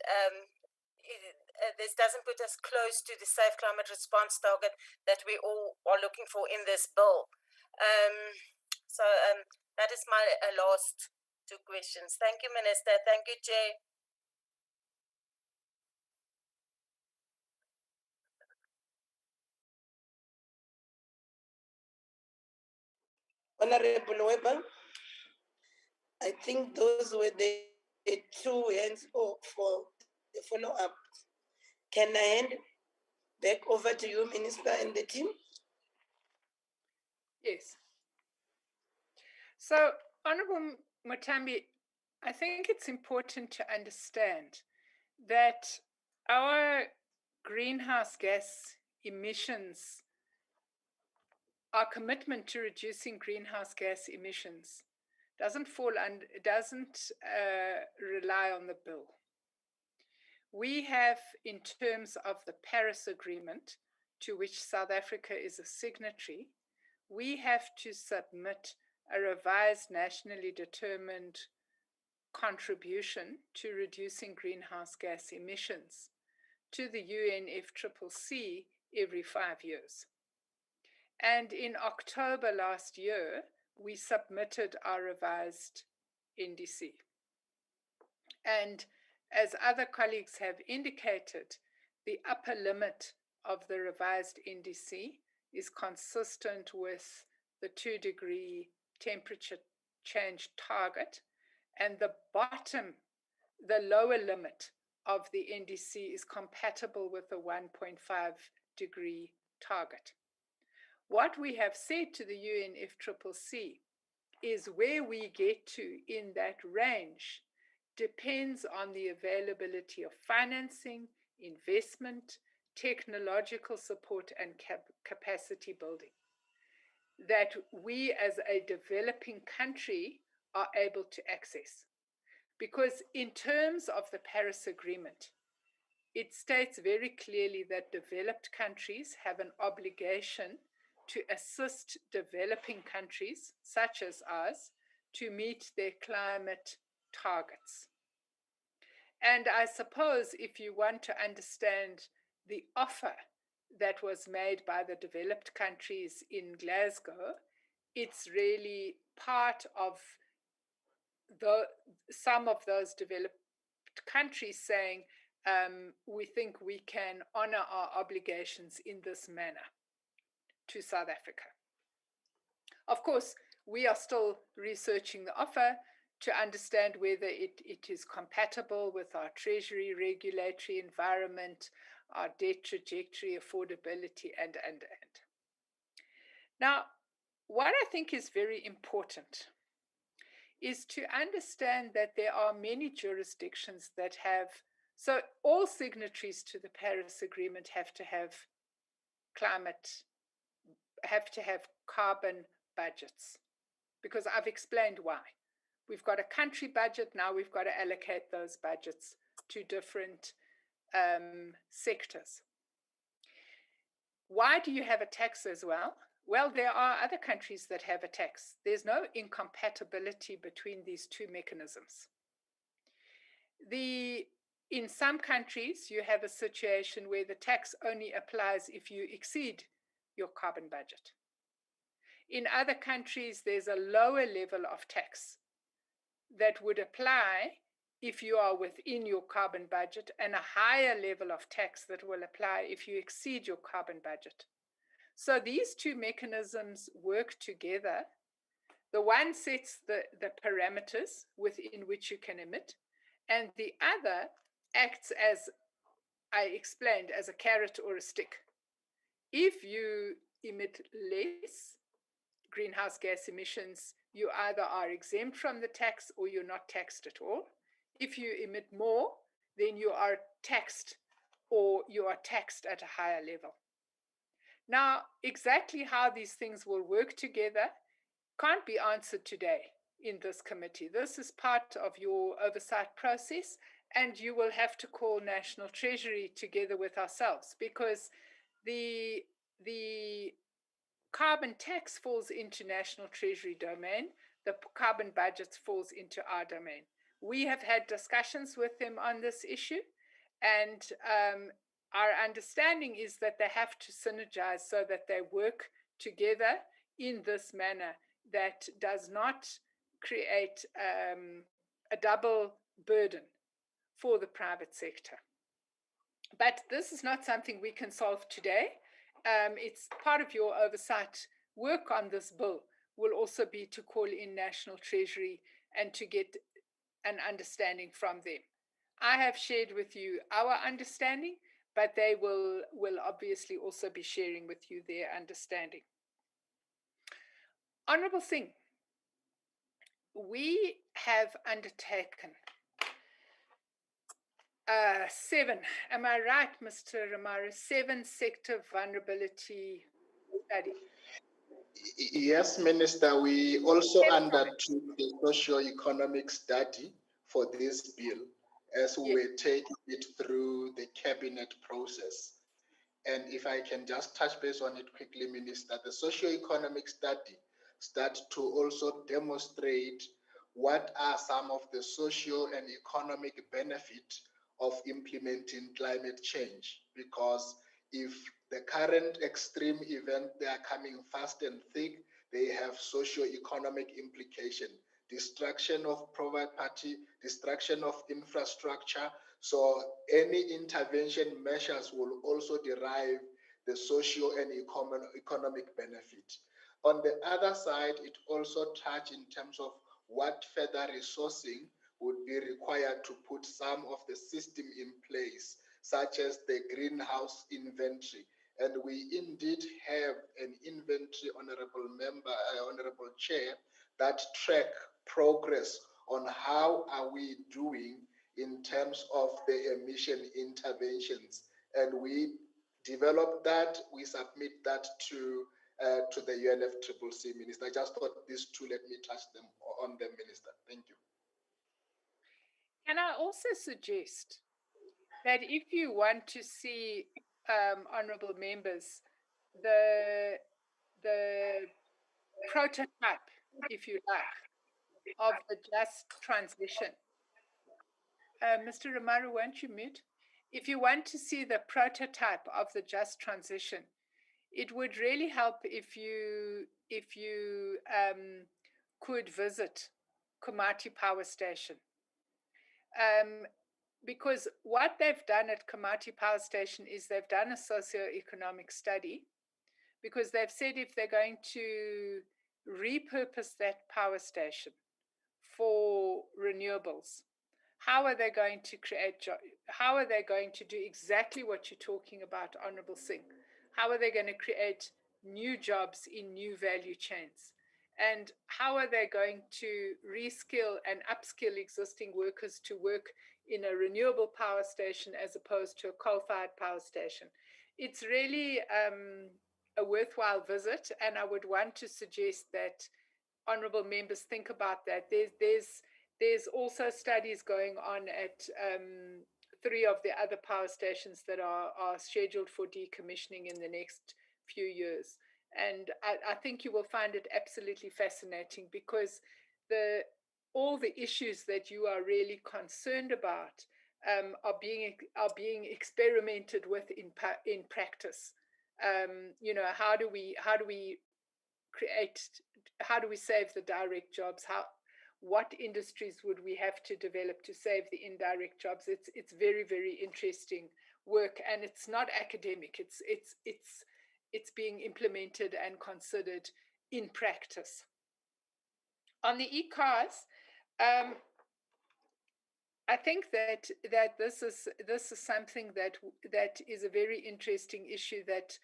[SPEAKER 10] this doesn't put us close to the safe climate response target that we all are looking for in this bill. So that is my last two questions. Thank you, Minister. Thank you, Chair.
[SPEAKER 1] Honorable Weber, I think those were the two hands for the follow-up. Can I hand back over to you, Minister, and the team?
[SPEAKER 7] Yes. So, Honorable Mutambi, I think it's important to understand that our greenhouse gas emissions, our commitment to reducing greenhouse gas emissions, doesn't rely on the bill. We have, in terms of the Paris Agreement, to which South Africa is a signatory, we have to submit a revised nationally determined contribution to reducing greenhouse gas emissions to the UNFCCC every 5 years. And in October last year, we submitted our revised NDC. And as other colleagues have indicated, the upper limit of the revised NDC is consistent with the 2-degree temperature change target, and the lower limit of the NDC is compatible with the 1.5 degree target. What we have said to the UNFCCC is where we get to in that range depends on the availability of financing, investment, technological support, and capacity building that we as a developing country are able to access. Because in terms of the Paris Agreement, it states very clearly that developed countries have an obligation to assist developing countries, such as ours, to meet their climate targets. And I suppose if you want to understand the offer that was made by the developed countries in Glasgow, it's really part of some of those developed countries saying, we think we can honor our obligations in this manner to South Africa. Of course, we are still researching the offer to understand whether it is compatible with our treasury, regulatory environment, our debt trajectory, affordability, and. Now, what I think is very important is to understand that there are many jurisdictions that have, so all signatories to the Paris Agreement have to have carbon budgets, because I've explained why. We've got a country budget, now we've got to allocate those budgets to different sectors. Why do you have a tax as well? Well, there are other countries that have a tax. There's no incompatibility between these two mechanisms. In some countries, you have a situation where the tax only applies if you exceed your carbon budget. In other countries, there's a lower level of tax that would apply if you are within your carbon budget, and a higher level of tax that will apply if you exceed your carbon budget. So these two mechanisms work together. The one sets the parameters within which you can emit, and the other acts, as I explained, as a carrot or a stick. If you emit less greenhouse gas emissions, you either are exempt from the tax or you're not taxed at all. If you emit more, then you are taxed, or you are taxed at a higher level. Now, exactly how these things will work together can't be answered today in this committee. This is part of your oversight process, and you will have to call National Treasury together with ourselves, because the carbon tax falls into National Treasury domain, the carbon budgets falls into our domain. We have had discussions with them on this issue, and our understanding is that they have to synergize so that they work together in this manner that does not create a double burden for the private sector. But this is not something we can solve today. It's part of your oversight work on this bill will also be to call in National Treasury and to get an understanding from them. I have shared with you our understanding, but they will obviously also be sharing with you their understanding. Honourable Singh, we have undertaken 7, am I right, Mr. Ramara, 7 sector vulnerability study?
[SPEAKER 4] Yes, Minister, we also undertook the socio-economic study for this bill as we were taking it through the cabinet process. And if I can just touch base on it quickly, Minister, the socio-economic study starts to also demonstrate what are some of the socio and economic benefits of implementing climate change. Because if the current extreme events, they are coming fast and thick, they have socio-economic implication, destruction of property, destruction of infrastructure. So any intervention measures will also derive the socio and economic benefit. On the other side, it also touches in terms of what further resourcing would be required to put some of the system in place, such as the greenhouse inventory and we indeed have an inventory, Honorable Chair, that track progress on how are we doing in terms of the emission interventions. And we develop that, we submit that to the UNFCCC Minister. I just thought these two, let me touch them on them, Minister. Thank you.
[SPEAKER 7] Can I also suggest that if you want to see, honourable members, the prototype, if you like, of the just transition. Mr. Romaru, won't you mute? If you want to see the prototype of the just transition, it would really help if you could visit Komati Power Station. Because what they've done at Komati Power Station is they've done a socio-economic study, because they've said if they're going to repurpose that power station for renewables, how are they going to create jobs? How are they going to do exactly what you're talking about, Honorable Singh? How are they going to create new jobs in new value chains? And how are they going to reskill and upskill existing workers to work in a renewable power station as opposed to a coal-fired power station? It's really a worthwhile visit, and I would want to suggest that honourable members think about that. There's also studies going on at 3 of the other power stations that are scheduled for decommissioning in the next few years. And I think you will find it absolutely fascinating, because all the issues that you are really concerned about are being experimented with in practice. You know, how do we save the direct jobs? What industries would we have to develop to save the indirect jobs? It's very, very interesting work, and it's not academic. It's being implemented and considered in practice. On the e-cars, I think that this is something that is a very interesting issue that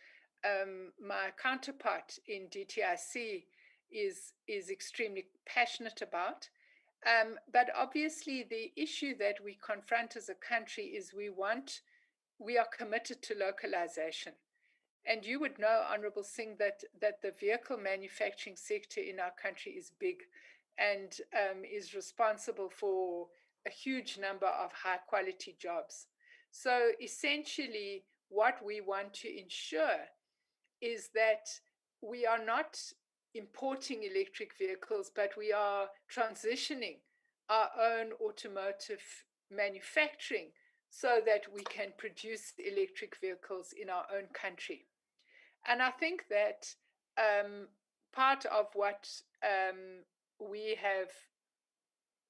[SPEAKER 7] my counterpart in DTIC is extremely passionate about. But obviously the issue that we confront as a country is we are committed to localization. And you would know, Honorable Singh, that the vehicle manufacturing sector in our country is big and is responsible for a huge number of high quality jobs. So essentially, what we want to ensure is that we are not importing electric vehicles, but we are transitioning our own automotive manufacturing so that we can produce electric vehicles in our own country. And I think that part of what we have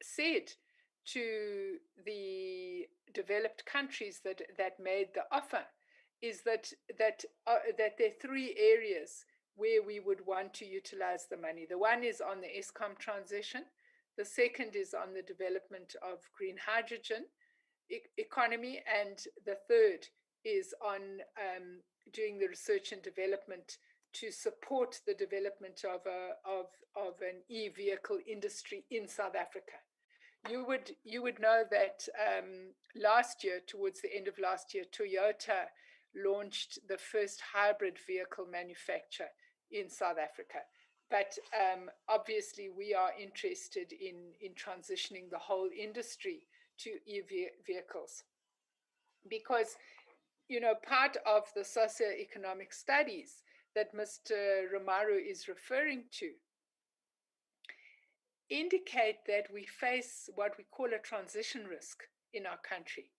[SPEAKER 7] said to the developed countries that made the offer is that there are 3 areas where we would want to utilize the money. The one is on the ESCOM transition. The second is on the development of green hydrogen economy. And the third is on doing the research and development to support the development of an e-vehicle industry in South Africa. You would know that last year, towards the end of last year, Toyota launched the first hybrid vehicle manufacturer in South Africa. But obviously, we are interested in transitioning the whole industry to e-vehicles, because part of the socioeconomic studies that Mr. Romaru is referring to indicate that we face what we call a transition risk in our country.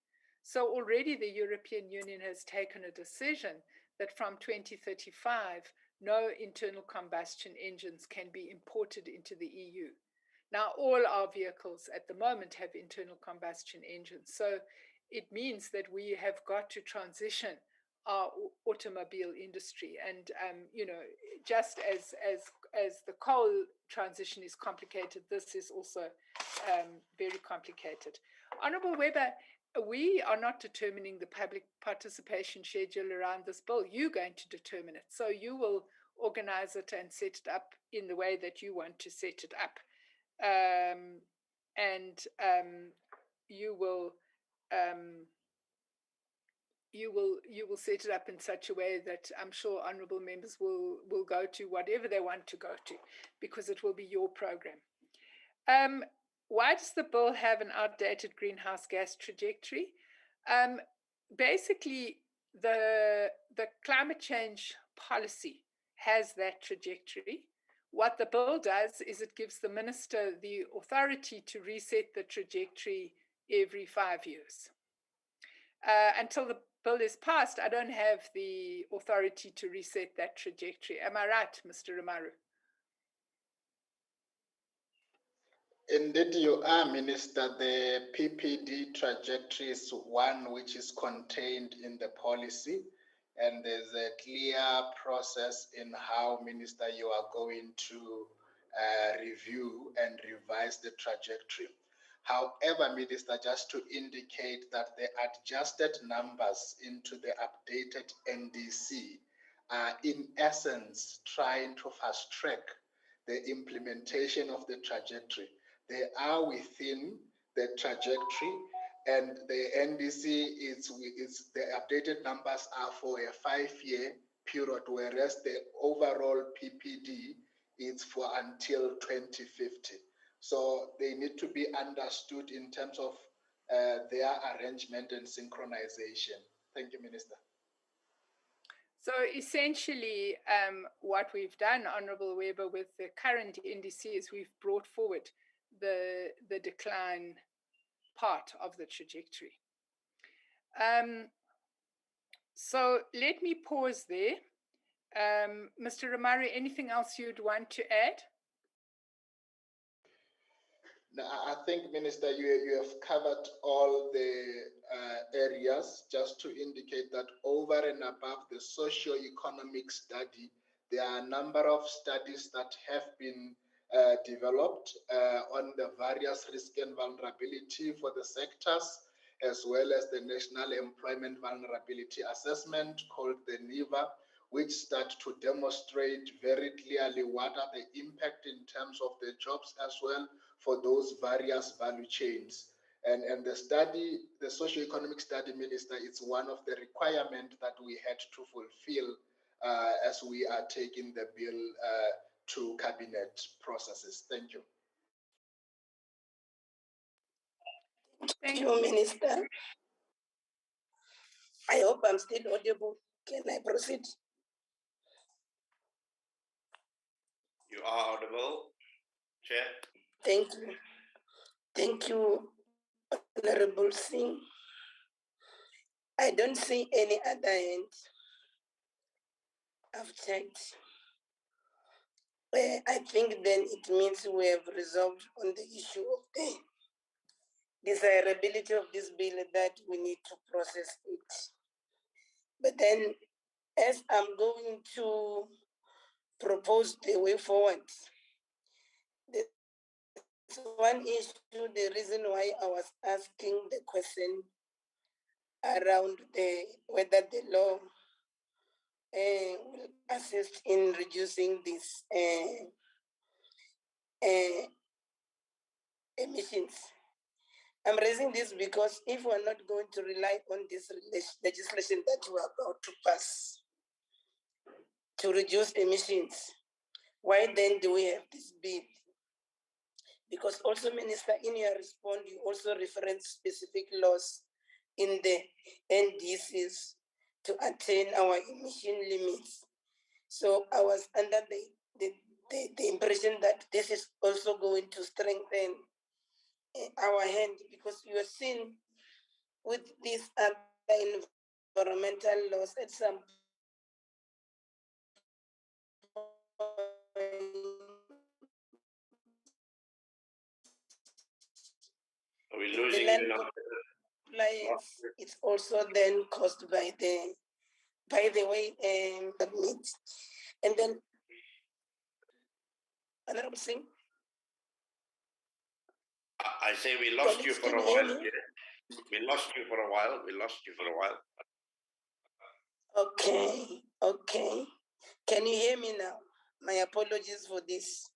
[SPEAKER 7] So already the European Union has taken a decision that from 2035, no internal combustion engines can be imported into the EU. Now, all our vehicles at the moment have internal combustion engines. So it means that we have got to transition our automobile industry. And you know, just as the coal transition is complicated, this is also very complicated. Honourable Webber, we are not determining the public participation schedule around this bill. You're going to determine it. So you will organize it and set it up in the way that you want to set it up. You will set it up in such a way that I'm sure honourable members will go to whatever they want to go to, because it will be your program. Why does the bill have an outdated greenhouse gas trajectory? Basically, the climate change policy has that trajectory. What the bill does is it gives the minister the authority to reset the trajectory every 5 years. Until the bill is passed, I don't have the authority to reset that trajectory. Am I right, Mr. Ramaru?
[SPEAKER 4] Indeed, you are, Minister. The PPD trajectory is one which is contained in the policy, and there's a clear process in how, Minister, you are going to review and revise the trajectory. However, Minister, just to indicate that the adjusted numbers into the updated NDC are in essence trying to fast track the implementation of the trajectory. They are within the trajectory, and the NDC the updated numbers are for a 5-year period, whereas the overall PPD is for until 2050. So they need to be understood in terms of their arrangement and synchronization. Thank you, Minister.
[SPEAKER 7] So essentially, what we've done, Honourable Webber, with the current NDC is we've brought forward the decline part of the trajectory. So let me pause there. Mr. Ramaru, anything else you'd want to add?
[SPEAKER 4] No, I think, Minister, you have covered all the areas. Just to indicate that over and above the socio-economic study, there are a number of studies that have been developed on the various risk and vulnerability for the sectors, as well as the National Employment Vulnerability Assessment called the NEVA, which start to demonstrate very clearly what are the impact in terms of the jobs as well for those various value chains. And the study, the socioeconomic study, Minister, it's one of the requirements that we had to fulfill as we are taking the bill to cabinet processes. Thank you.
[SPEAKER 1] Thank you, Minister. I hope I'm still audible. Can I proceed?
[SPEAKER 6] You are audible, Chair.
[SPEAKER 1] Thank you. Thank you, Honorable Singh. I don't see any other hand. I've checked. I think then it means we have resolved on the issue of the desirability of this bill, that we need to process it. But then, as I'm going to propose the way forward, there's one issue, the reason why I was asking the question around whether the law will assist in reducing these emissions. I'm raising this because if we're not going to rely on this legislation that we're about to pass to reduce emissions, why then do we have this bill? Because also, Minister, in your response, you also reference specific laws in the NDCs to attain our emission limits. So I was under the impression that this is also going to strengthen our hand, because you are seen with these other environmental laws at some
[SPEAKER 6] Are we losing
[SPEAKER 1] the non-compliance? It's also then caused by the by the way, admit. And then, Honorable Singh.
[SPEAKER 6] I say we lost you for a while. We lost you for a while. We lost you for a while.
[SPEAKER 1] Okay, okay. Can you hear me now? My apologies for this.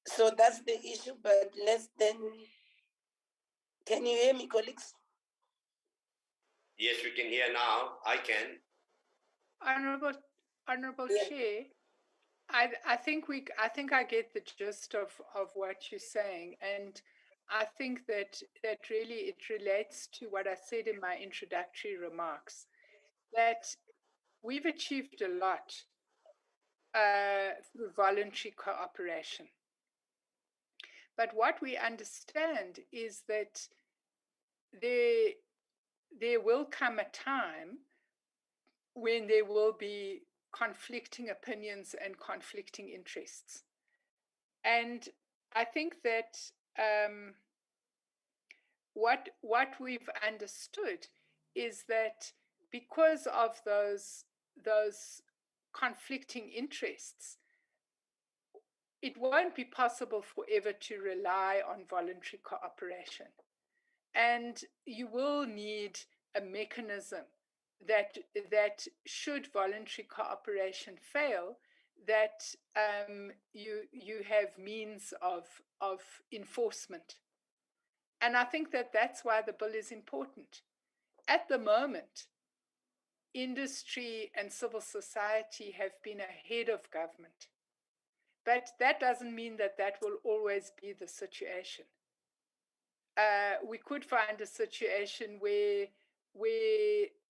[SPEAKER 1] So that's the issue, but let's then, can you hear me, colleagues?
[SPEAKER 6] Yes, we can hear now. I can.
[SPEAKER 7] Honorable Chair, I think I get the gist of what you're saying, and I think that really it relates to what I said in my introductory remarks, that we've achieved a lot through voluntary cooperation. But what we understand is that there will come a time when there will be conflicting opinions and conflicting interests. And I think that what we've understood is that because of those conflicting interests, it won't be possible forever to rely on voluntary cooperation. And you will need a mechanism that should voluntary cooperation fail, that you have means of enforcement. And I think that that's why the bill is important. At the moment, industry and civil society have been ahead of government. But that doesn't mean that will always be the situation. We could find a situation where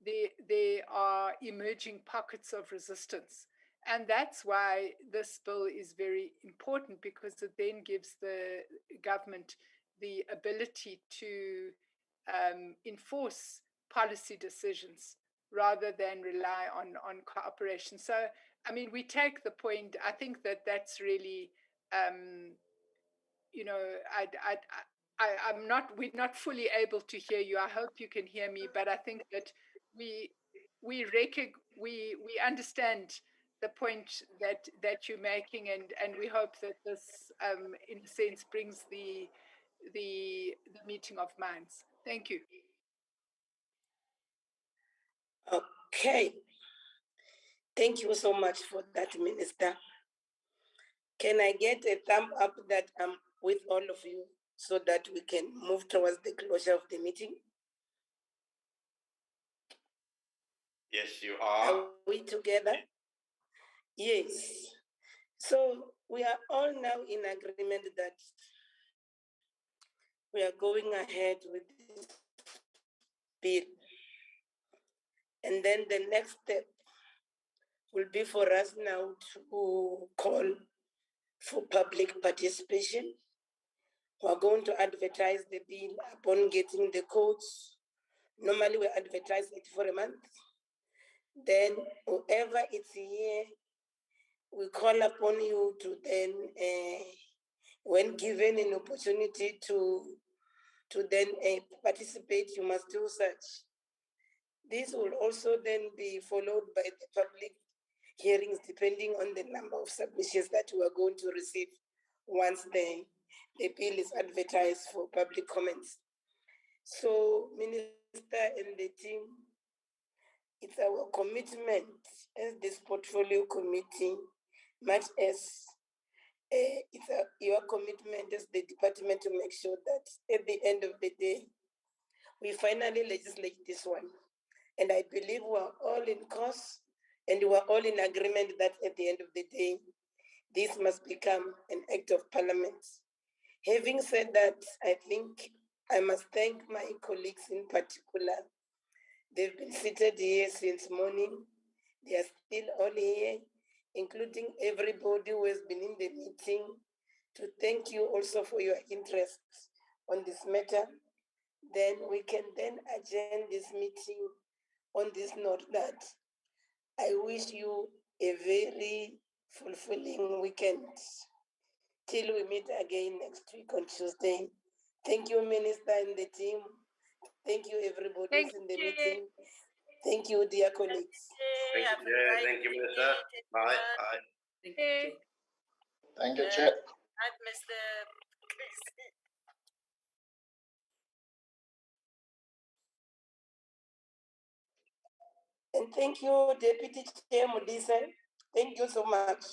[SPEAKER 7] there are emerging pockets of resistance. And that's why this bill is very important, because it then gives the government the ability to enforce policy decisions rather than rely on cooperation. So, I mean, we take the point. I think that that's really, you know, we're not fully able to hear you. I hope you can hear me, but I think that we understand the point that you're making, and we hope that this, in a sense, brings the meeting of minds. Thank you.
[SPEAKER 1] Okay. Thank you so much for that, Minister. Can I get a thumb up that I'm with all of you so that we can move towards the closure of the meeting?
[SPEAKER 6] Yes, you are.
[SPEAKER 1] Are we together? Yes. So we are all now in agreement that we are going ahead with this bill. And then the next step will be for us now to call for public participation. We're going to advertise the bill upon getting the codes. Normally we advertise it for a month. Then whoever is here, we call upon you to then, when given an opportunity to then participate, you must do such. This will also then be followed by the public hearings, depending on the number of submissions that we are going to receive once the bill is advertised for public comments. So, Minister and the team, it's our commitment as this portfolio committee, much as it's your commitment as the department, to make sure that at the end of the day, we finally legislate this one. And I believe we're all in course and we're all in agreement that at the end of the day, this must become an act of parliament. Having said that, I think I must thank my colleagues in particular. They've been seated here since morning. They are still all here, including everybody who has been in the meeting, to thank you also for your interest on this matter. Then we can then adjourn this meeting on this note that I wish you a very fulfilling weekend till we meet again next week on Tuesday. Thank you, Minister and the team. Thank you, everybody who's in the meeting. Thank you, dear colleagues.
[SPEAKER 6] Thank you, Chair. Thank you, Minister. Bye. Bye.
[SPEAKER 4] Thank you, Chair.
[SPEAKER 10] I'd Mr.
[SPEAKER 1] And thank you, Deputy Chair Modise. Thank you so much.